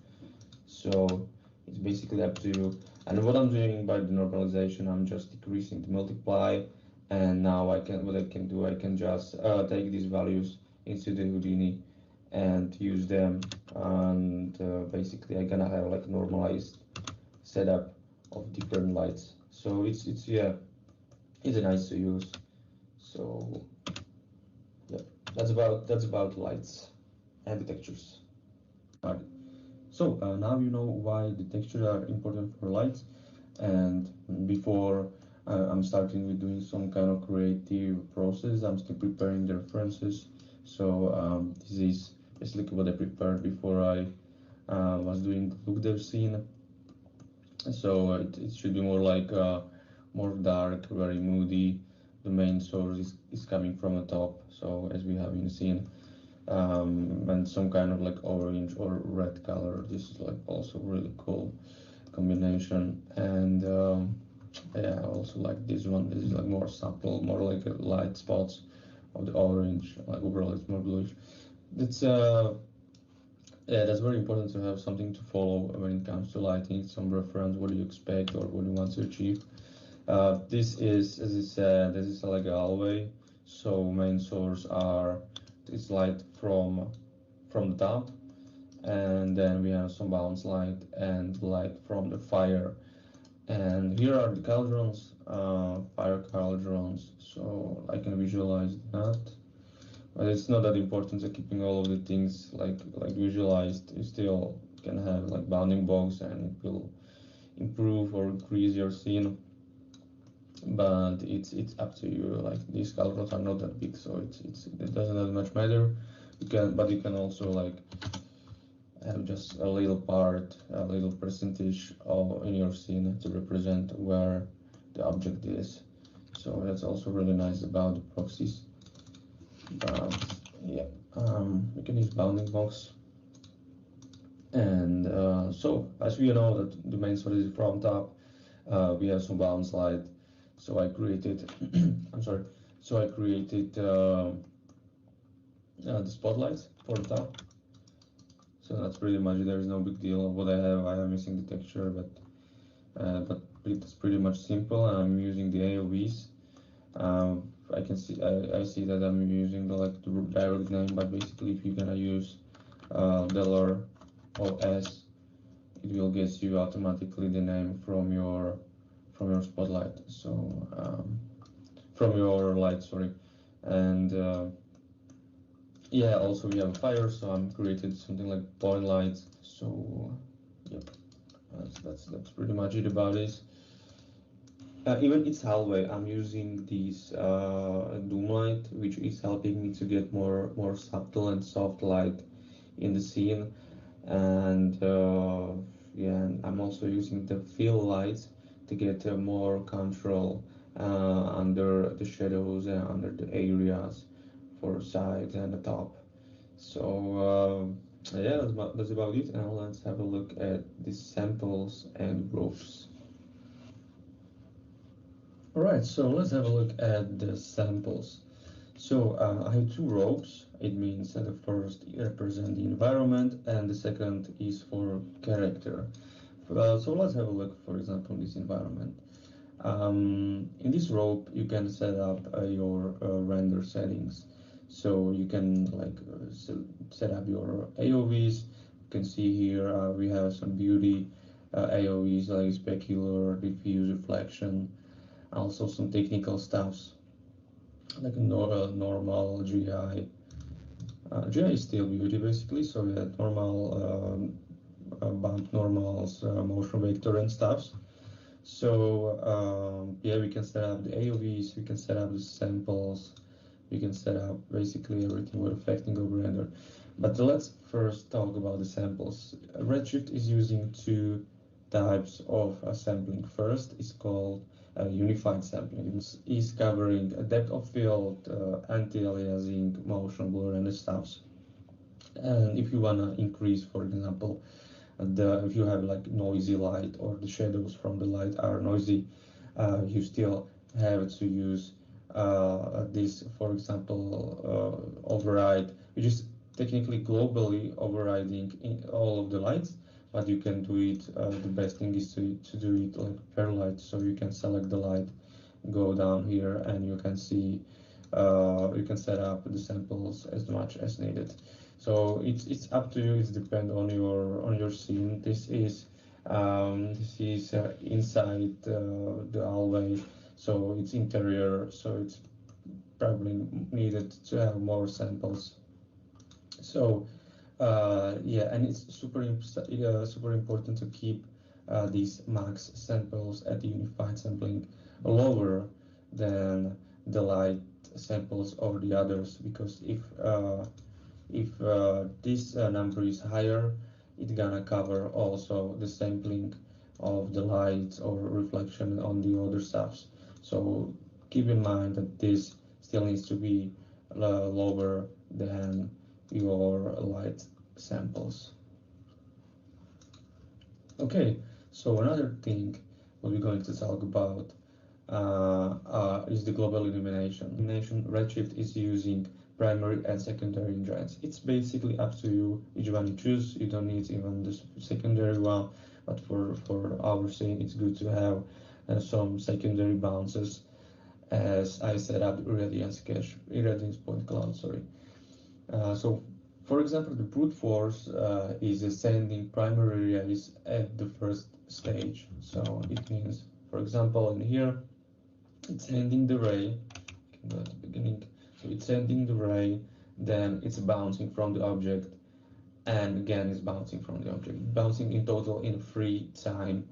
So it's basically up to you. And what I'm doing by the normalization, I'm just decreasing the multiply, and now what I can do, I can just take these values into the Houdini and use them, and basically I'm gonna have like normalized setup of different lights. So it's nice to use. So yeah, that's about lights and the textures. Right. So now you know why the textures are important for lights, and before I'm starting with doing some kind of creative process, I'm still preparing the references. So this is basically what I prepared before I was doing the look there scene. So it should be more like more dark, very moody. The main source is coming from the top, so as we have in the scene, and some kind of like orange or red color. This is like also really cool combination. And yeah, I also like this one. This is like more subtle, more like light spots of the orange, like overall it's more bluish. It's yeah, that's very important to have something to follow when it comes to lighting, some reference, what do you expect or what do you want to achieve. This is, as I said, this is like a hallway, so main source is light from the top, and then we have some bounce light and light from the fire. And here are the cauldrons, fire cauldrons, so I can visualize that. But it's not that important to keeping all of the things like visualized. You still can have like bounding box and it will improve or increase your scene. But it's up to you. Like these sculptures are not that big, so it doesn't that much matter. You can also like have just a little part, a little percentage of in your scene to represent where the object is. So that's also really nice about the proxies. But yeah, we can use bounding box. And so as we know that the main source is from top, we have some bound slide. So I created, I'm sorry. So I created the spotlights for the top. So that's pretty much it. There is no big deal. What I am missing the texture, but it's pretty much simple. And I'm using the AOVs. I can see I see that I'm using the direct name, but basically if you're gonna use $or S, it will get you automatically the name from your spotlight. So from your light, sorry. And yeah, also we have a fire, so I'm created something like point lights. So yep, that's pretty much it about this. Even its hallway, I'm using this doom light, which is helping me to get more subtle and soft light in the scene. And yeah, and I'm also using the fill lights to get more control under the shadows and under the areas for sides and the top. So yeah, that's about it. And let's have a look at the samples and groups. All right, so let's have a look at the samples. So I have two ropes. It means that the first represents the environment and the second is for character. So let's have a look, for example, this environment. In this rope, you can set up your render settings. So you can set up your AOVs. You can see here we have some beauty AOVs like specular, diffuse, reflection, also some technical stuffs like normal GI. GI is still beauty basically, so we had normal bump normals, motion vector and stuffs. So yeah, we can set up the AOVs, we can set up the samples, we can set up basically everything we're affecting over render. But let's first talk about the samples. Redshift is using two types of sampling. First is called unified sampling. It is covering depth of field, anti-aliasing, motion blur and stuff. And if you wanna increase, for example, if you have like noisy light or the shadows from the light are noisy, you still have to use this, for example, override, which is technically globally overriding in all of the lights, but you can do it, the best thing is to do it like per light, so you can select the light, go down here, and you can see, you can set up the samples as much as needed. So it's up to you. It depends on your scene. This is inside the hallway, so it's interior, so it's probably needed to have more samples. So yeah, and it's super important to keep these max samples at the unified sampling lower than the light samples or the others, because if this number is higher, it's gonna cover also the sampling of the lights or reflection on the other stuffs. So keep in mind that this still needs to be lower than your light samples. Okay, so another thing what we're going to talk about is the global illumination. Redshift is using primary and secondary engines. It's basically up to you which one you choose. You don't need even the secondary one, but for our scene, it's good to have some secondary bounces, as I set up irradiance point cloud. Sorry. So, for example, the brute force is sending primary rays at the first stage. So it means, for example, in here, it's sending the ray. I can go at the beginning. So it's sending the ray then it's bouncing from the object, and again it's bouncing from the object, bouncing in total in free time.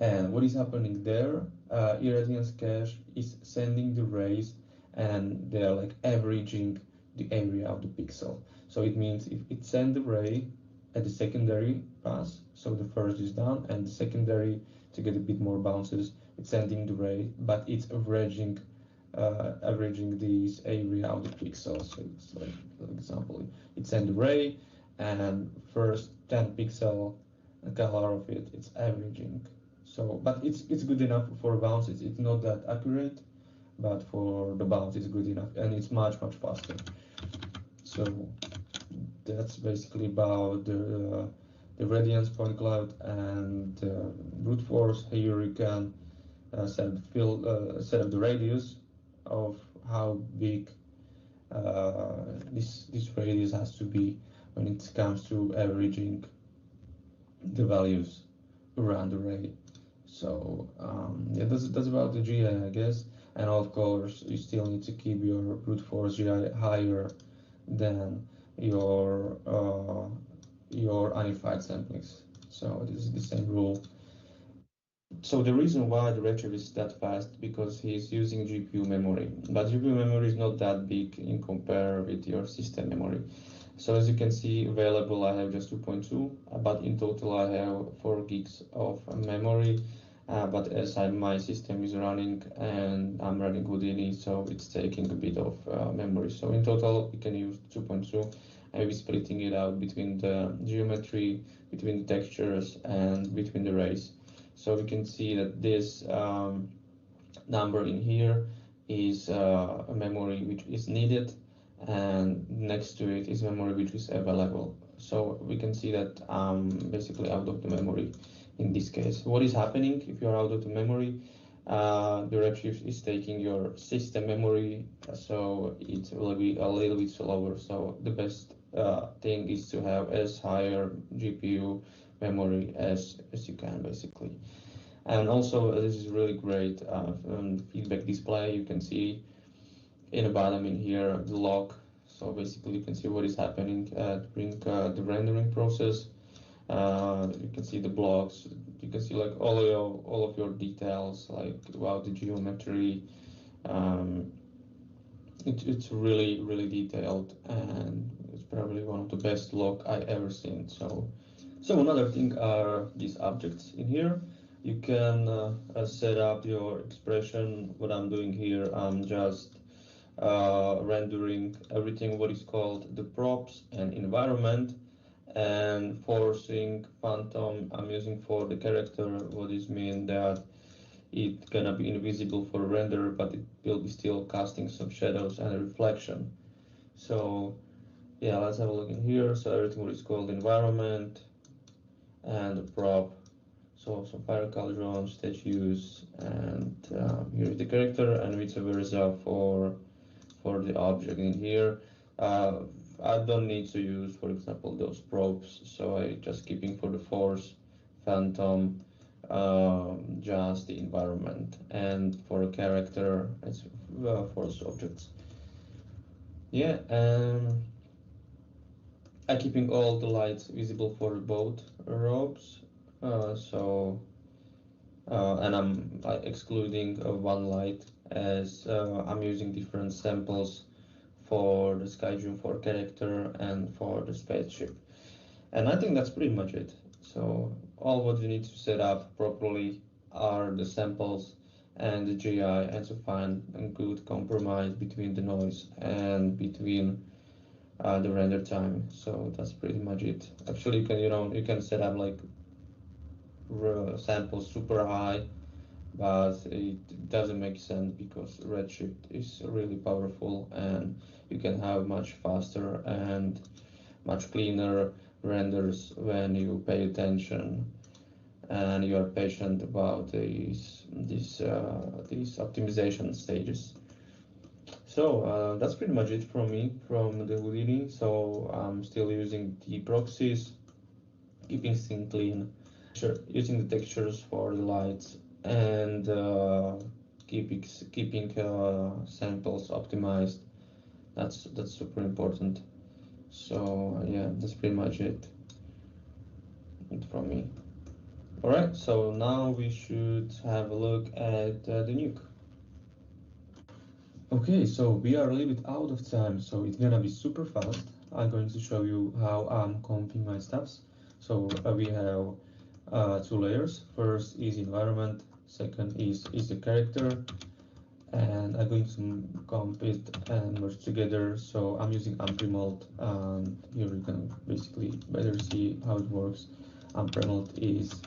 And what is happening there? Irradiance cache is sending the rays, and they are like averaging the area of the pixel. So it means if it sends the ray at the secondary pass, so the first is done, and the secondary, to get a bit more bounces, it's sending the ray, but it's averaging this area of the pixel. So it's like, for example, it sends the ray, and first 10 pixel color of it, it's averaging. So, but it's good enough for bounces. It's not that accurate, but for the bounce it's good enough, and it's much faster. So that's basically about the radiance point cloud and brute force. Here you can set up the radius of how big this radius has to be when it comes to averaging the values around the ray. So yeah, that's about the GI, I guess. And of course, you still need to keep your brute force GI higher than your unified samplings. So this is the same rule. So the reason why the redshift is that fast, because he's using GPU memory, but GPU memory is not that big in compare with your system memory. So as you can see, available I have just 2.2, but in total I have 4 gigs of memory. But as my system is running and I'm running Houdini, so it's taking a bit of memory. So in total, we can use 2.2, and we're splitting it out between the geometry, between the textures, and between the rays. So we can see that this number in here is a memory which is needed, and next to it is memory which is available. So we can see that basically out of the memory in this case. What is happening if you're out of the memory? The redshift is taking your system memory, so it will be a little bit slower. So the best thing is to have as higher GPU memory as you can, basically. And also, this is really great feedback display. You can see in the bottom in here the log. So basically, you can see what is happening during the rendering process. You can see the blocks. You can see like all of your details, like about the geometry. It's really detailed, and it's probably one of the best log I ever seen. So another thing are these objects in here. You can set up your expression. What I'm doing here, I'm just rendering everything what is called the props and environment, and forcing phantom I'm using for the character. What is mean that it's gonna be invisible for render, but it will be still casting some shadows and reflection. So yeah, let's have a look in here. So everything what is called environment and the prop. So some fire cauldron, statues, and here is the character, and vice versa for the object in here. I don't need to use, for example, those probes, so I just keeping for the force, phantom, just the environment, and for a character, it's force objects. Yeah, I'm keeping all the lights visible for both robes, and I'm excluding one light, as I'm using different samples for the sky zoom for character and for the spaceship. And I think that's pretty much it. So all what you need to set up properly are the samples and the GI, and to find a good compromise between the noise and between the render time. So that's pretty much it. Actually, you can set up like samples super high, but it doesn't make sense because redshift is really powerful, and you can have much faster and much cleaner renders when you pay attention and you are patient about these optimization stages. So that's pretty much it from me from the Houdini. So I'm still using the proxies, keeping things clean, using the textures for the lights, and keeping samples optimized, That's super important. So yeah, that's pretty much it from me. All right, so now we should have a look at the nuke. Okay, so we are a little bit out of time, so it's gonna be super fast. I'm going to show you how I'm comping my stuffs. So we have 2 layers. First is environment, second is the character, and I'm going to comp it and merge together. So I'm using Ampremult, and here you can basically better see how it works. Ampremult is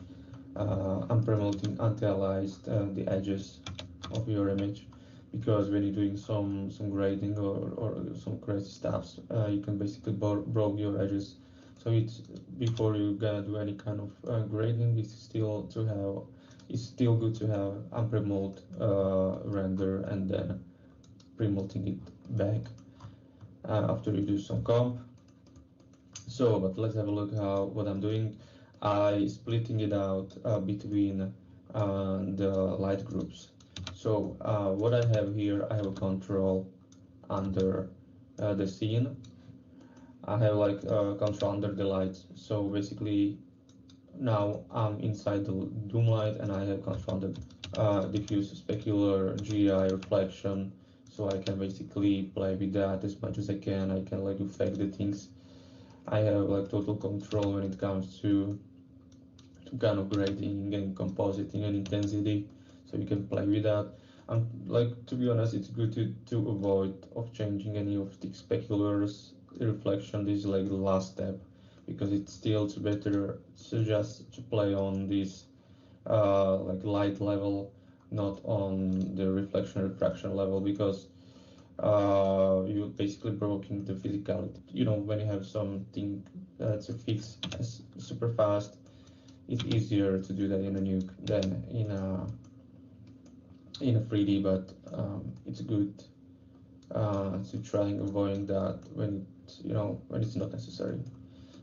Ampremulting anti-aliased the edges of your image, because when you're doing some grading or some crazy stuff, you can basically broke your edges. So it's before you're gonna do any kind of grading, it's still good to have Ampremult render and then premulting it back after you do some comp. So, but let's have a look what I'm doing. I splitting it out between the light groups. So what I have here, I have a control under the scene. I have like control under the lights. So basically now I'm inside the doom light and I have control under diffuse, specular, GI, reflection. So I can basically play with that as much as I can. I can like affect the things. I have like total control when it comes to kind of grading and compositing and intensity, so you can play with that. And like, to be honest, it's good to avoid of changing any of the speculars. Reflection is like the last step, because it's still better to just to play on this like light level, not on the reflection level, because you're basically broken the physicality. You know, when you have something that's a fix super fast, it's easier to do that in a nuke than in a 3D, but it's good to try and avoid that when it's not necessary.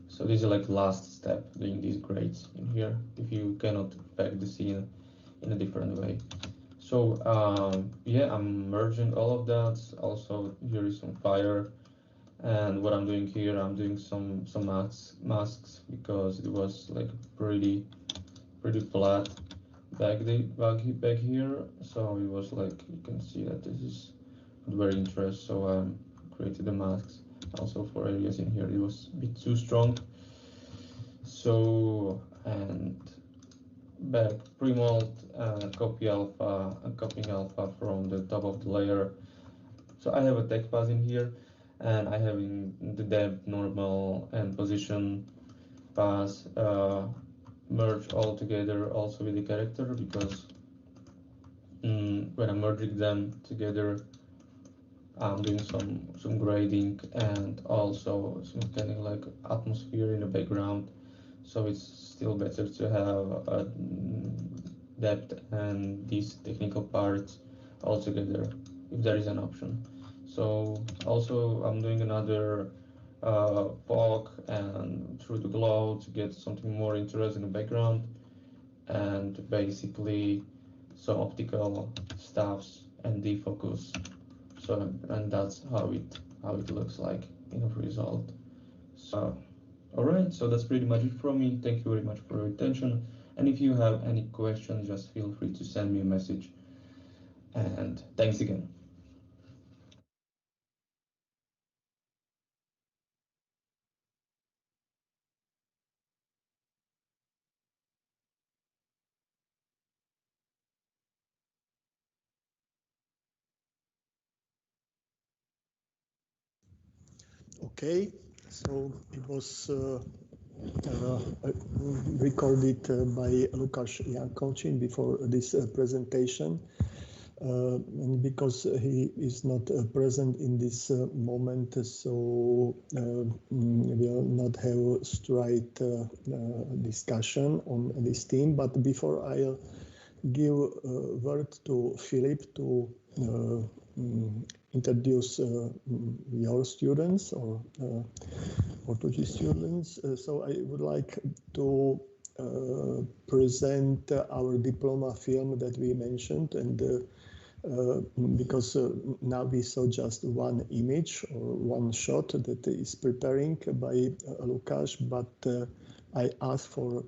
So this is like last step, doing these grades in here if you cannot affect the scene in a different way. So yeah, I'm merging all of that. Also, here is some fire, and what I'm doing here, I'm doing some masks because it was like pretty flat back here. So it was like, you can see that this is very interesting. So I created the masks also for areas in here it was a bit too strong. So, and back premult and copying alpha from the top of the layer. So I have a text path in here, and I have in the depth, normal, and position paths merge all together also with the character, because when I'm merging them together, I'm doing some grading and also some kind of like atmosphere in the background. So it's still better to have a depth and these technical parts all together if there is an option. So also I'm doing another fog and through the glow to get something more interesting in the background, and basically some optical stuffs and defocus. So, and that's how it looks like in a result. So all right, so that's pretty much it from me. Thank you very much for your attention, and if you have any questions, just feel free to send me a message, and thanks again. Okay, so it was recorded by Lukáš Jankovčín before this presentation. And because he is not present in this moment, so we'll not have straight discussion on this theme. But before I'll give word to Filip to introduce your students or Portuguese students. So I would like to present our diploma film that we mentioned, and because now we saw just one image or one shot that is preparing by Lukáš, but I asked for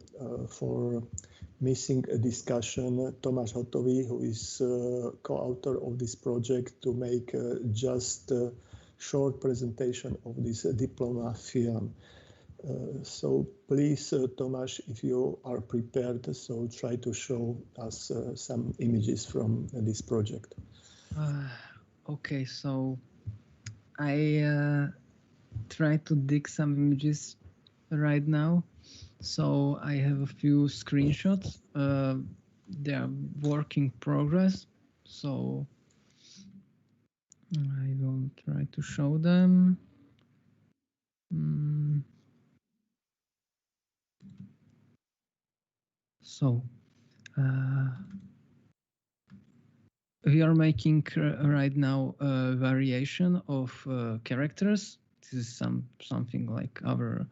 missing a discussion. Tomáš Hotový, who is co-author of this project, to make just a short presentation of this diploma film. So please, Tomáš, if you are prepared, so try to show us some images from this project. Okay, so I try to dig some images right now. So I have a few screenshots. They are work in progress. So I will try to show them. So we are making right now a variation of characters. This is something like our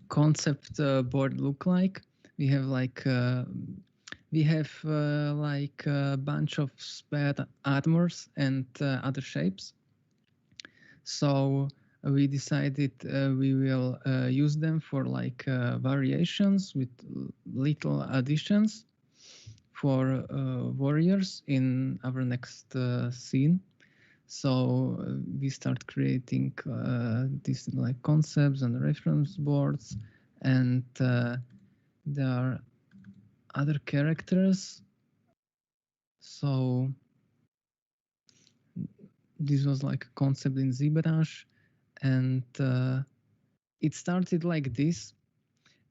concept board look like. We have like a bunch of spare armors and other shapes. So we decided we will use them for like variations with little additions for warriors in our next scene. So we start creating these like concepts and reference boards, and there are other characters. So this was like a concept in ZBrush, and it started like this.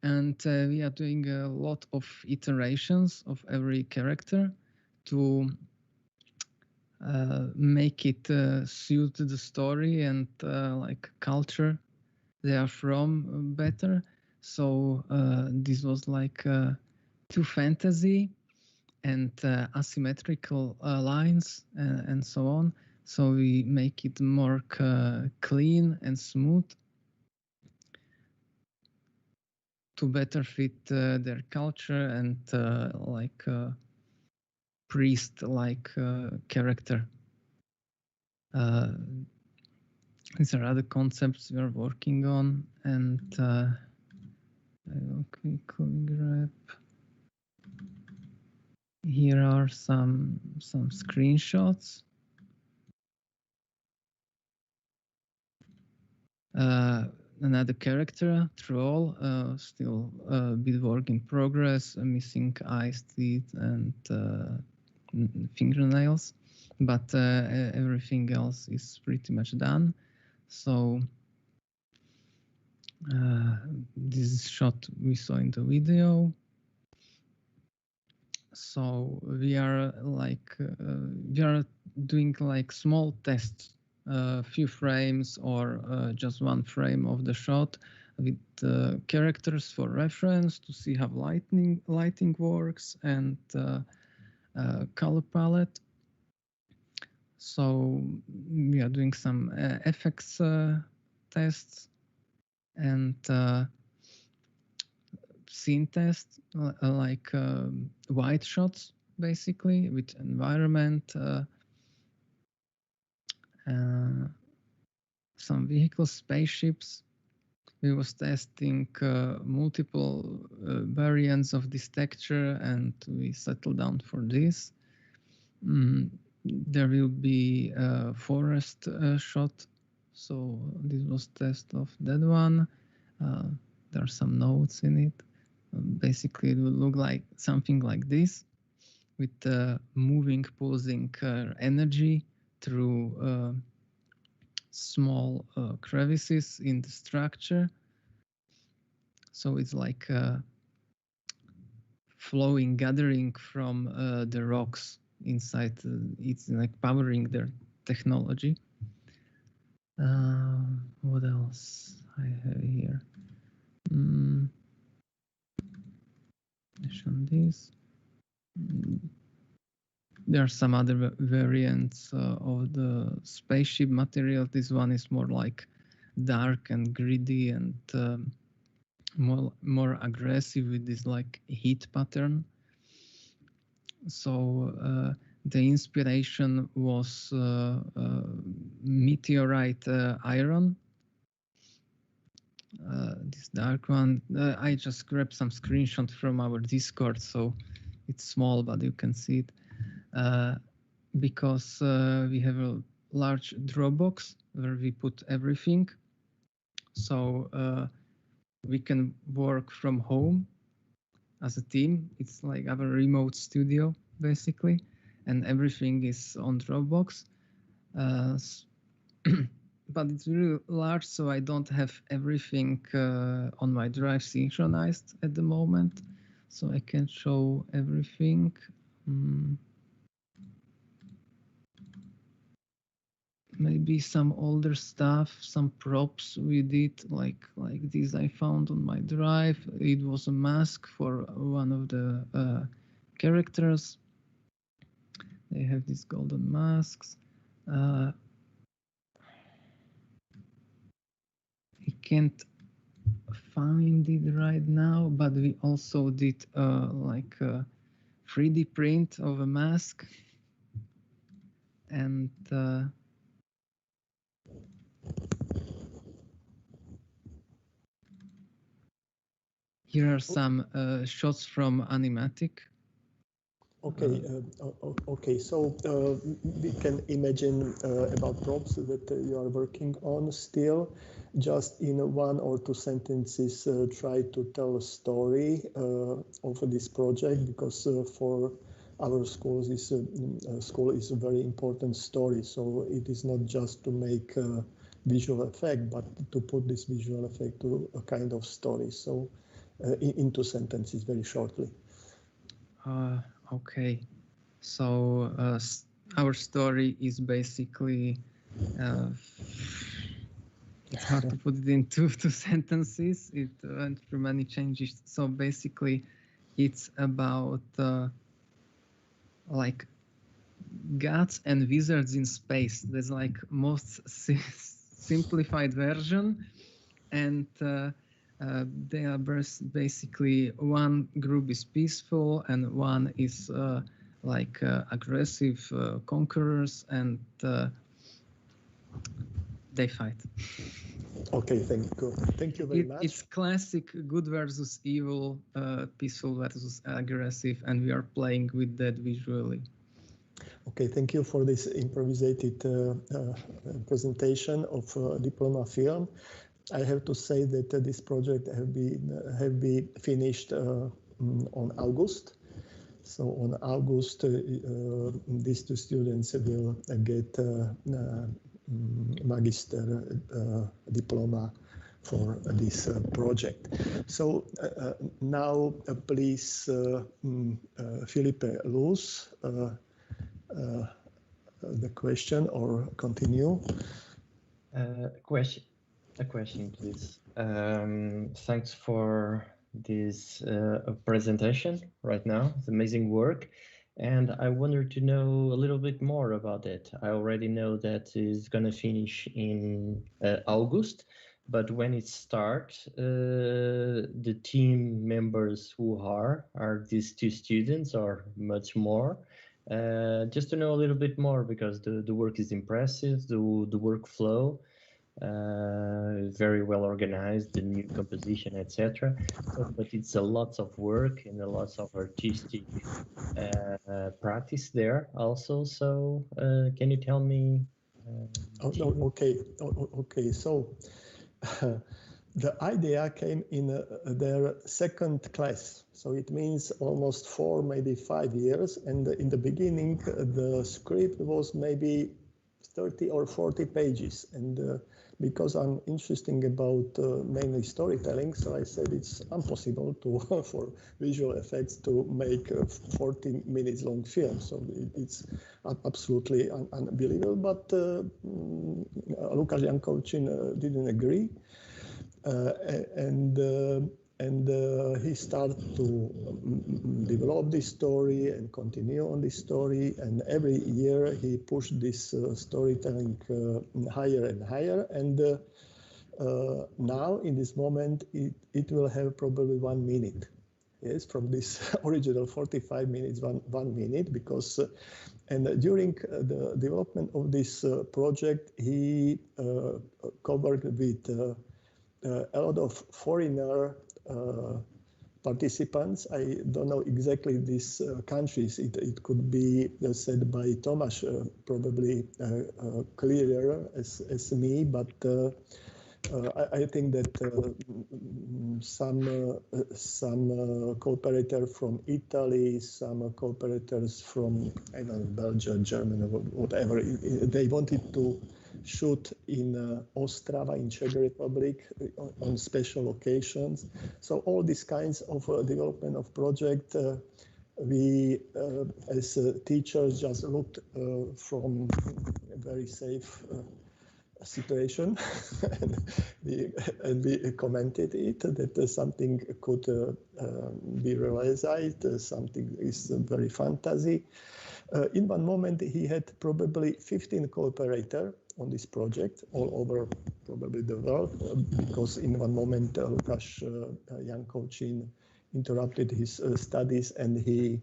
And we are doing a lot of iterations of every character to make it suit the story and like culture they are from better. So this was like two fantasy and asymmetrical lines and so on. So we make it more clean and smooth to better fit their culture and like priest-like character. These are other concepts we are working on, and I will quickly grab. Here are some screenshots. Another character, troll, still a bit work in progress, missing eyes, teeth, and fingernails, but everything else is pretty much done. So this shot we saw in the video. So we are like we are doing like small tests, a few frames or just one frame of the shot with characters for reference to see how lighting works and color palette. So we are doing some effects tests and scene tests, like wide shots, basically, with environment, some vehicles, spaceships. We was testing multiple variants of this texture, and we settled down for this. There will be a forest shot, so this was test of that one. There are some notes in it. Basically, it will look like something like this, with moving, pulsing energy through small crevices in the structure. So it's like flowing, gathering from the rocks inside. It's like powering their technology. What else I have here? On this. There are some other variants of the spaceship material. This one is more like dark and gritty and more aggressive with this like heat pattern. So the inspiration was meteorite iron. This dark one. I just grabbed some screenshot from our Discord, so it's small, but you can see it. Because we have a large Dropbox where we put everything. So we can work from home as a team. It's like our remote studio, basically, and everything is on Dropbox. But it's really large, so I don't have everything on my drive synchronized at the moment. So I can show everything. Maybe some older stuff, some props we did, like this I found on my drive. It was a mask for one of the characters. They have these golden masks. I can't find it right now, but we also did like a 3D print of a mask. And here are some shots from Animatic. Okay, okay. So we can imagine about props that you are working on still. Just in one or two sentences, try to tell a story of this project, because for our schools, this school is a very important story. So it is not just to make a visual effect, but to put this visual effect to a kind of story. So in two sentences, very shortly. Okay, so our story is basically, it's hard to put it in two sentences. It went through many changes. So basically, it's about like gods and wizards in space. There's like most simplified version, and they are basically one group is peaceful and one is like aggressive conquerors, and they fight. Okay, thank you very much. It's classic good versus evil, peaceful versus aggressive, and we are playing with that visually. Okay, thank you for this improvised presentation of diploma film. I have to say that this project have been finished on August. So on August, these two students will get magister diploma for this project. So now, please, Filipe Luz, the question, or continue. A question, please. Thanks for this presentation right now. It's amazing work. And I wanted to know a little bit more about it. I already know that it's going to finish in August, but when it starts, the team members who are these two students or much more? Just to know a little bit more, because the work is impressive, the workflow, very well organized, the new composition, etc. But it's a lot of work and a lot of artistic practice there also. So can you tell me? Okay. So the idea came in their second class. So it means almost 4, maybe 5 years. And in the beginning, the script was maybe 30 or 40 pages. And because I'm interested about mainly storytelling, so I said it's impossible to for visual effects to make a 40 minutes long film. So it's absolutely unbelievable. But Lukáš Jankovčín didn't agree, and he started to develop this story and continue on this story. And every year he pushed this storytelling higher and higher. And now, in this moment, it will have probably 1 minute. Yes, from this original 45 minutes, 1 minute, because and during the development of this project, he covered with a lot of foreigner participants. I don't know exactly these countries. It could be said by Tomasz, probably clearer as me, but I think that some cooperator from Italy, some cooperators from, I don't know, Belgium, Germany, whatever, they wanted to shoot in Ostrava in Czech Republic on special occasions. So all these kinds of development of project, we as teachers just looked from a very safe situation and we commented it that something could be realized, something is very fantasy. In one moment he had probably 15 cooperator on this project all over probably the world, because in one moment Lukáš Jankovčín interrupted his studies and he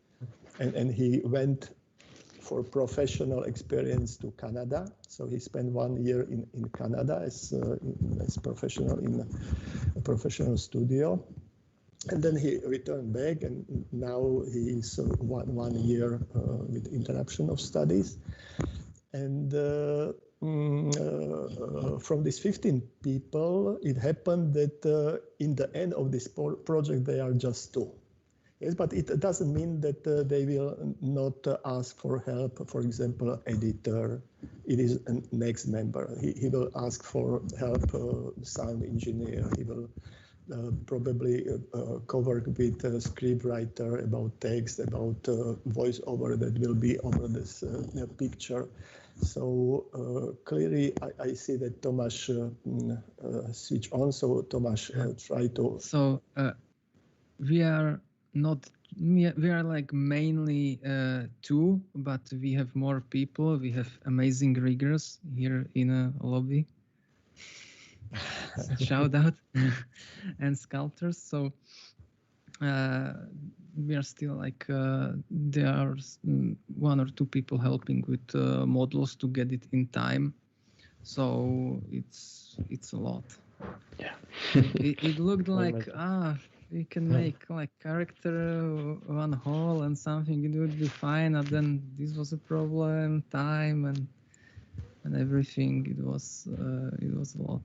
went for professional experience to Canada. So he spent 1 year in Canada as professional in a professional studio. And then he returned back, and now he is 1 year with interruption of studies. And from these 15 people, it happened that in the end of this project, they are just 2. Yes, but it doesn't mean that they will not ask for help. For example, editor, it is a next member. He will ask for help, sound engineer. He will probably cover with a script writer about text, about voiceover that will be over this picture. So clearly, I see that Tomasz switch on. So Tomasz, try to. So we are like mainly 2, but we have more people. We have amazing riggers here in a lobby. Shout out. And sculptors. So we are still like there are 1 or 2 people helping with models to get it in time. So it's a lot. Yeah. It looked like we can make like character 1 hole and something, it would be fine. And then this was a problem, time and everything. It was a lot.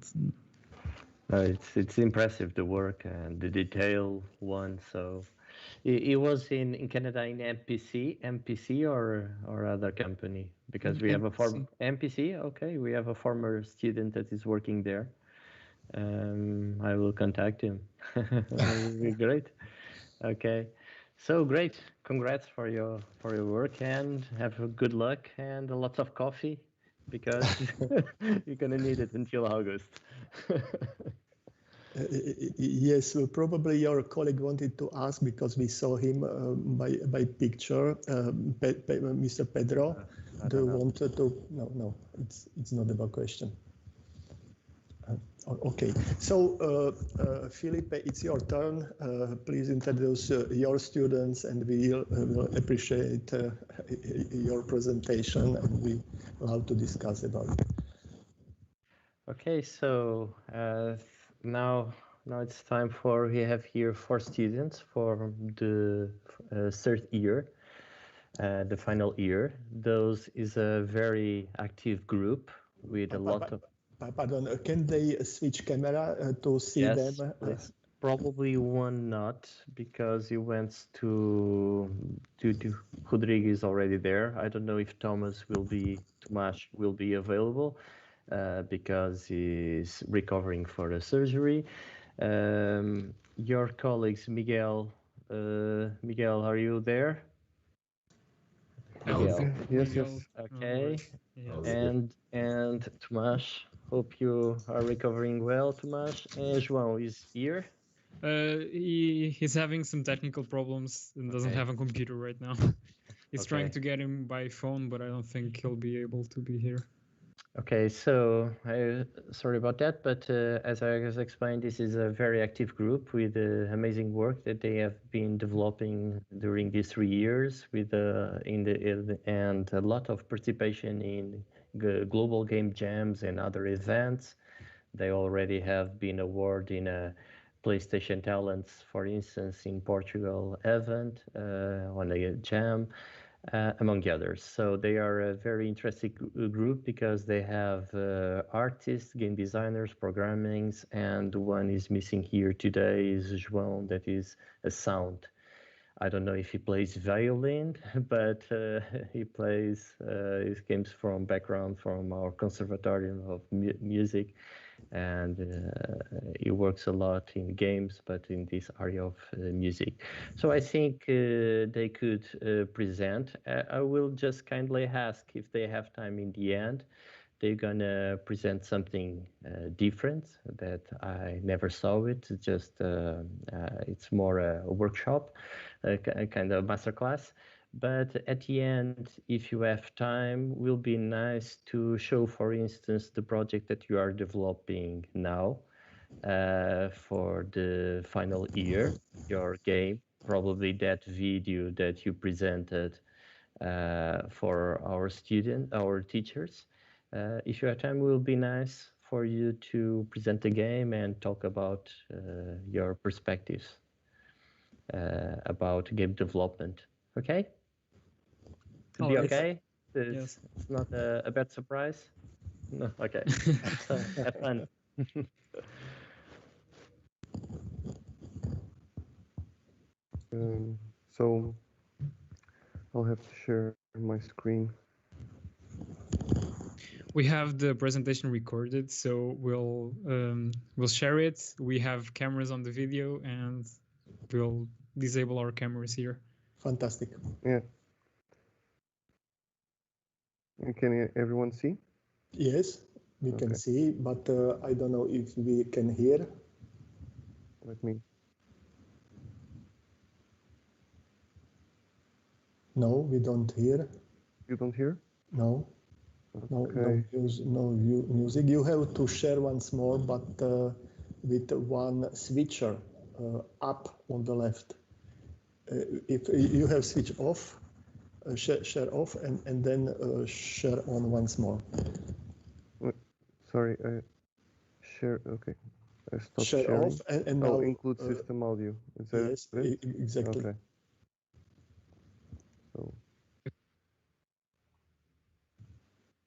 It's impressive, the work and the detail one. So it was in Canada in MPC or other company, because we have a MPC. Okay, we have a former student that is working there. I will contact him. It will be great. Okay, so great. Congrats for your work, and have good luck and lots of coffee, because you're gonna need it until August. Yes, well, probably your colleague wanted to ask, because we saw him by picture. Mr. Pedro, do you want to? No, it's not about question. Okay, so Felipe, it's your turn. Please introduce your students, and we will appreciate your presentation, and we love to discuss about it. Okay, so now it's time for, we have here 4 students for the 3rd year, the final year. Those is a very active group with a lot of. Pardon, can they switch camera to see them? Yes, probably one not, because he went to Rodrigo is already there. I don't know if Tomasz will be available, because he's recovering for a surgery. Your colleagues, Miguel, are you there? Miguel. Yes. Okay. And Tomasz, hope you are recovering well, Tomasz. And João is here. He's having some technical problems and doesn't have a computer right now. He's trying to get him by phone, but I don't think he'll be able to be here. Okay, so sorry about that, but as I was explained, this is a very active group with amazing work that they have been developing during these 3 years, with and a lot of participation in global game jams and other events. They already have been awarded in a PlayStation Talents, for instance, in Portugal event on a jam. Among the others. So they are a very interesting group because they have artists, game designers, programmings, and one is missing here today is João, that is a sound. I don't know if he plays violin, but he plays his games from background from our Conservatorium of Music, and he works a lot in games, but in this area of music. So I think they could present. I will just kindly ask if they have time in the end. They're gonna present something different that I never saw it. It's just it's more a workshop, a kind of masterclass. But at the end, if you have time, will be nice to show, for instance, the project that you are developing now for the final year, your game, probably that video that you presented for our teachers. If you have time, it will be nice for you to present the game and talk about your perspectives about game development. Okay? To be okay? It's not a bad surprise? No, okay. So have fun. So I'll have to share my screen. We have the presentation recorded, so we'll share it. We have cameras on the video, and we'll disable our cameras here. Fantastic. Yeah. Can everyone see? Yes, we can see, but I don't know if we can hear. Let me. No, we don't hear. You don't hear? No. Okay. No music. You have to share once more, but with one switcher up on the left. If you have switch off, share off, and then share on once more. Sorry, share. Okay, I stopped share sharing. Off, and now include system audio. Is that yes, it? Exactly. Okay. So.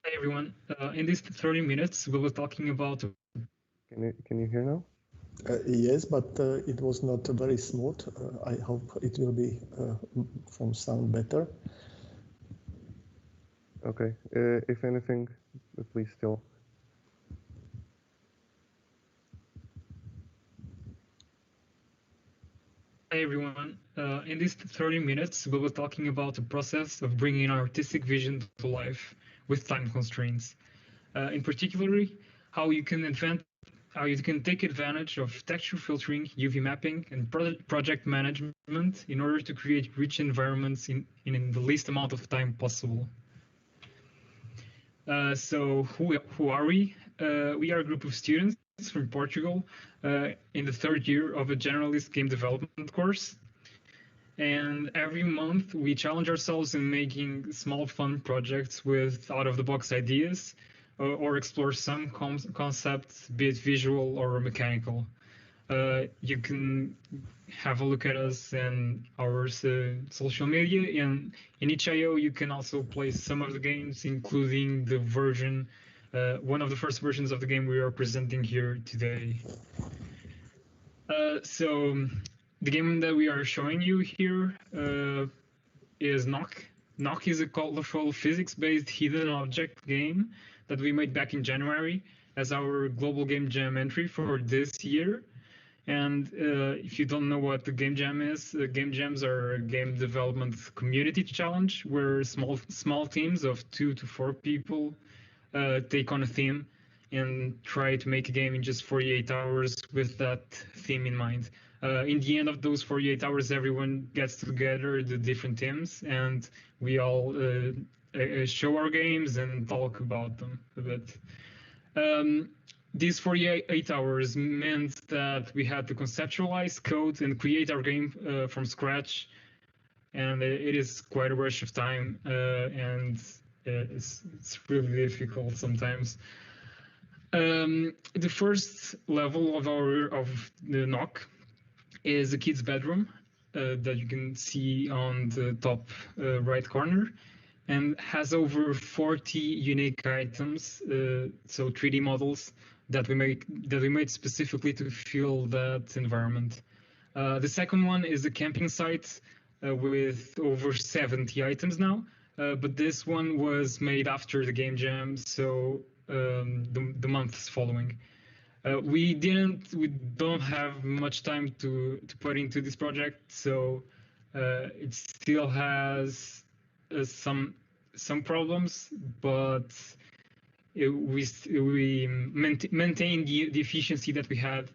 Hey everyone, in these 30 minutes, we were talking about. Can you hear now? Yes, but it was not very smooth. I hope it will be from sound better. Okay. If anything, please still. Hey everyone, in these 30 minutes, we were talking about the process of bringing our artistic vision to life with time constraints. In particular, how you can take advantage of texture filtering, UV mapping, and project management in order to create rich environments in the least amount of time possible. So who are we? We are a group of students from Portugal in the third year of a generalist game development course. And every month we challenge ourselves in making small fun projects with out-of-the-box ideas or explore some concepts, be it visual or mechanical. You can have a look at us and our social media, and in itch.io you can also play some of the games, including the version, one of the first versions of the game we are presenting here today. So the game that we are showing you here is Knock. Knock is a colorful physics-based hidden object game that we made back in January as our global game jam entry for this year. And if you don't know what the game jam is, game jams are a game development community challenge where small teams of 2 to 4 people take on a theme and try to make a game in just 48 hours with that theme in mind. In the end of those 48 hours, everyone gets together, the different teams, and we all show our games and talk about them a bit. These 48 hours meant that we had to conceptualize, code, and create our game from scratch. And it is quite a rush of time, and it's really difficult sometimes. The first level of the knock is the kid's bedroom that you can see on the top right corner, and has over 40 unique items, so 3D models that we made specifically to fill that environment. The second one is the camping site with over 70 items now, but this one was made after the game jam, so the months following. We don't have much time to put into this project, so it still has some problems, but we maintain the efficiency that we had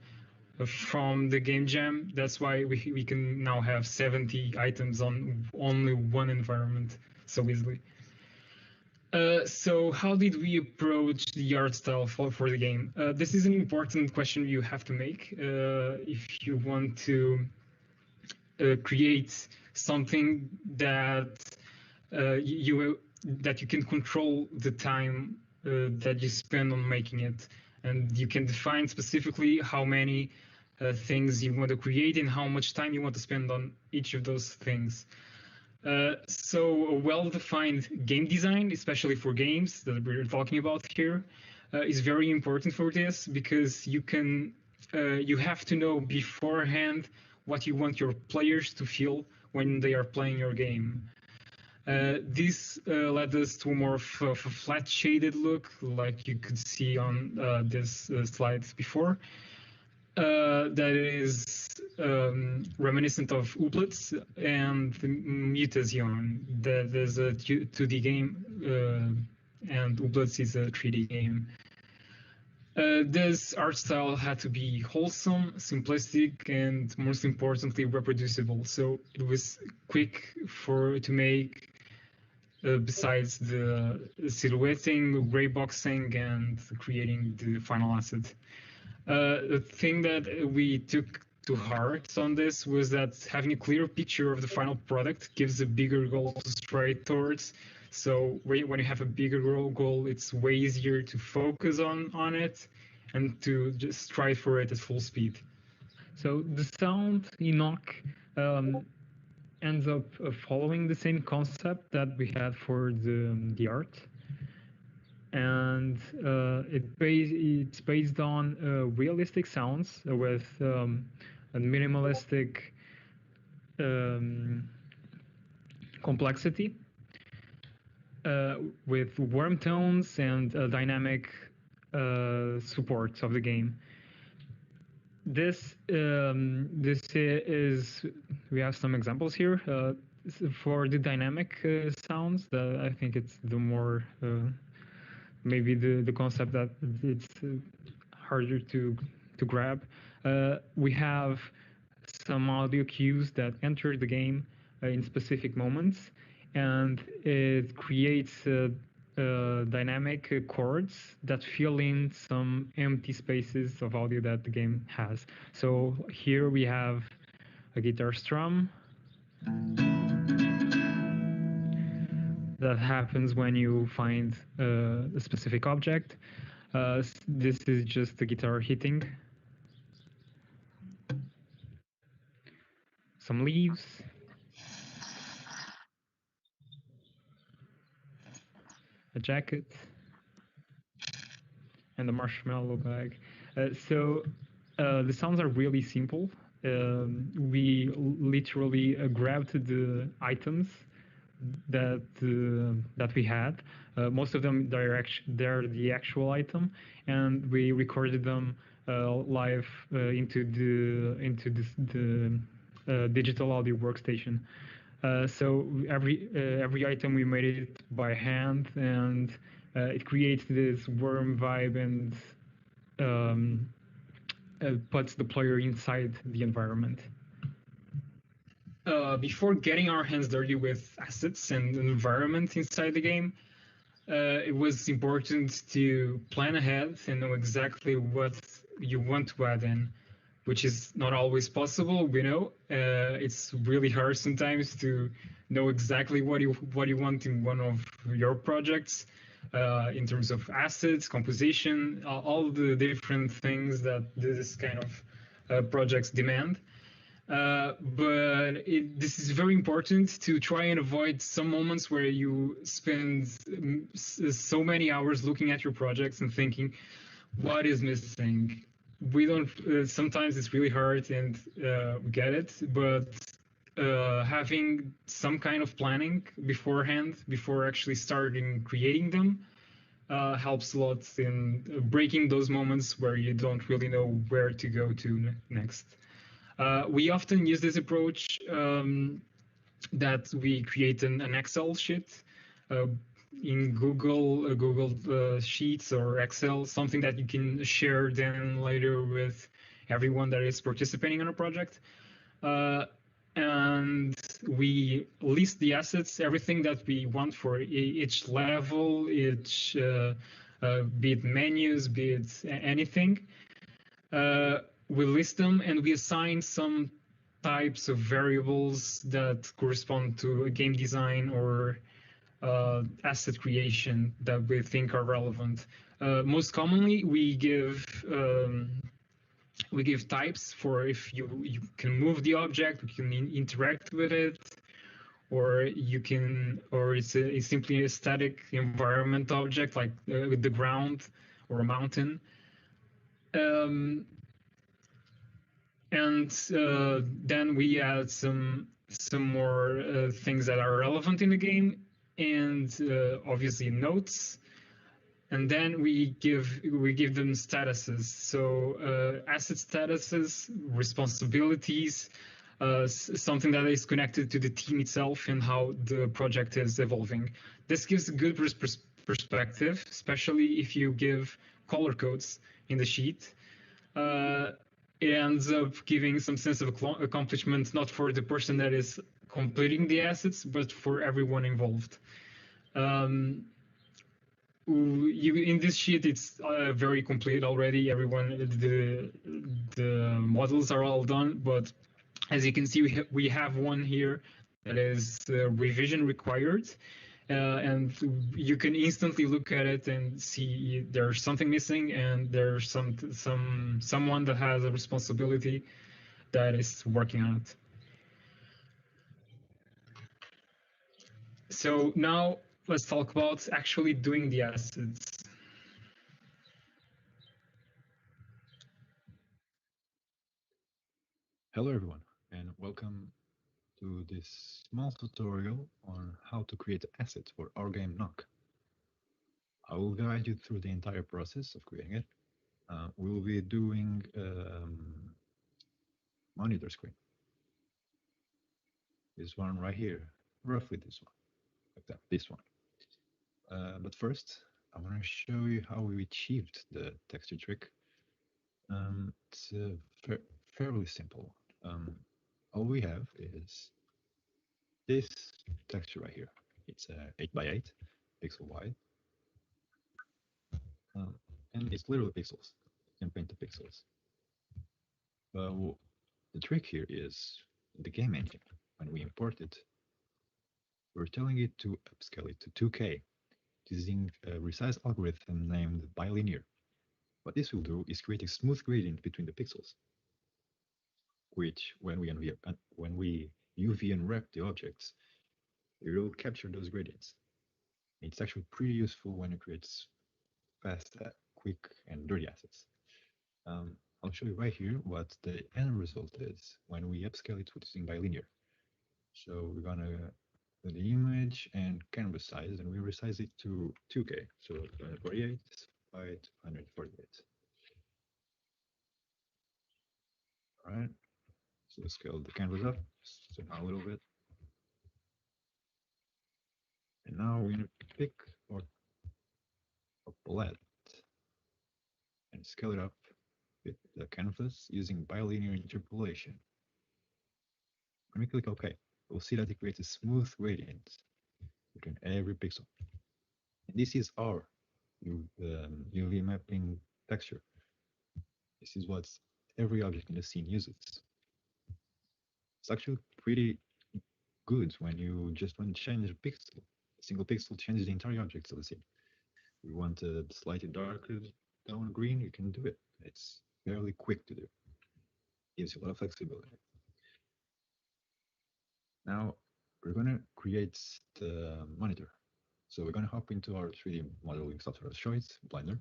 from the game jam. That's why we can now have 70 items on only one environment so easily. So how did we approach the art style for the game? This is an important question you have to make if you want to create something that you can control the time that you spend on making it, and you can define specifically how many things you want to create and how much time you want to spend on each of those things. So a well-defined game design, especially for games that we're talking about here, is very important for this, because you have to know beforehand what you want your players to feel when they are playing your game. This led us to more of a flat shaded look, like you could see on this slide before. That is reminiscent of Ooblets and Mutation. That is a 2D game, and Ooblets is a 3D game. This art style had to be wholesome, simplistic, and most importantly, reproducible. So it was quick to make, besides the silhouetting, gray boxing, and creating the final asset. The thing that we took to heart on this was that having a clear picture of the final product gives a bigger goal to strive towards. So when you have a bigger goal, it's way easier to focus on it and to just strive for it at full speed. So the sound in Knock ends up following the same concept that we had for the art. And it's based on realistic sounds with a minimalistic complexity, with warm tones and dynamic support of the game. This is, we have some examples here for the dynamic sounds. I think it's the more maybe the concept that it's harder to grab. We have some audio cues that enter the game in specific moments, and it creates dynamic chords that fill in some empty spaces of audio that the game has. So here we have a guitar strum that happens when you find a specific object. This is just the guitar hitting. Some leaves. A jacket. And a marshmallow bag. So the sounds are really simple. We literally grabbed the items that we had. Most of them they're the actual item, and we recorded them live into the digital audio workstation. So every item we made it by hand, and it creates this warm vibe and puts the player inside the environment. before getting our hands dirty with assets and environment inside the game, it was important to plan ahead and know exactly what you want to add in, which is not always possible. We know it's really hard sometimes to know exactly what you want in one of your projects, in terms of assets, composition, all the different things that this kind of projects demand. But this is very important to try and avoid some moments where you spend so many hours looking at your projects and thinking, what is missing? We don't, sometimes it's really hard and we get it, but having some kind of planning beforehand, before actually starting creating them, helps a lot in breaking those moments where you don't really know where to go to next. We often use this approach that we create an Excel sheet in Google Sheets or Excel, something that you can share then later with everyone that is participating in a project. And we list the assets, everything that we want for each level, each be it menus, be it anything. We list them and we assign some types of variables that correspond to a game design or asset creation that we think are relevant. Most commonly, we give types for if you can move the object, you can interact with it, or it's simply a static environment object like the ground or a mountain. And then we add some more things that are relevant in the game, and obviously notes. And then we give them statuses. So asset statuses, responsibilities, something that is connected to the team itself and how the project is evolving. This gives a good perspective, especially if you give color codes in the sheet. It ends up giving some sense of accomplishment, not for the person that is completing the assets, but for everyone involved. In this sheet, it's very complete already. The models are all done, but as you can see, we have one here that is revision required. And you can instantly look at it and see there's something missing, and there's someone that has a responsibility that is working on it. So now let's talk about actually doing the assets. Hello everyone, and welcome to this small tutorial on how to create assets for our game Knock. I will guide you through the entire process of creating it. We will be doing monitor screen. This one right here, roughly this one, like that, this one. But first, I'm going to show you how we achieved the texture trick. It's fairly simple. All we have is this texture right here. It's 8x8 pixel wide. And it's literally pixels. You can paint the pixels. The trick here is the game engine. When we import it, we're telling it to upscale it to 2K using a resize algorithm named bilinear. What this will do is create a smooth gradient between the pixels, which when we UV unwrap the objects, it will capture those gradients. It's actually pretty useful when it creates fast, quick, and dirty assets. I'll show you right here what the end result is when we upscale it using bilinear. So we're gonna do the image and canvas size, and we resize it to 2K, so 248 by 148. All right, so scale the canvas up, zoom out a little bit. And now we're gonna pick our palette and scale it up with the canvas using bilinear interpolation. When we click OK, we'll see that it creates a smooth gradient between every pixel. And this is our UV mapping texture. This is what every object in the scene uses. It's actually pretty good when you just want to change a pixel. A single pixel changes the entire object of the scene. You want a slightly darker tone green, you can do it. It's fairly quick to do. Gives you a lot of flexibility. Now we're going to create the monitor. So we're going to hop into our 3D modeling software of choice, Blender.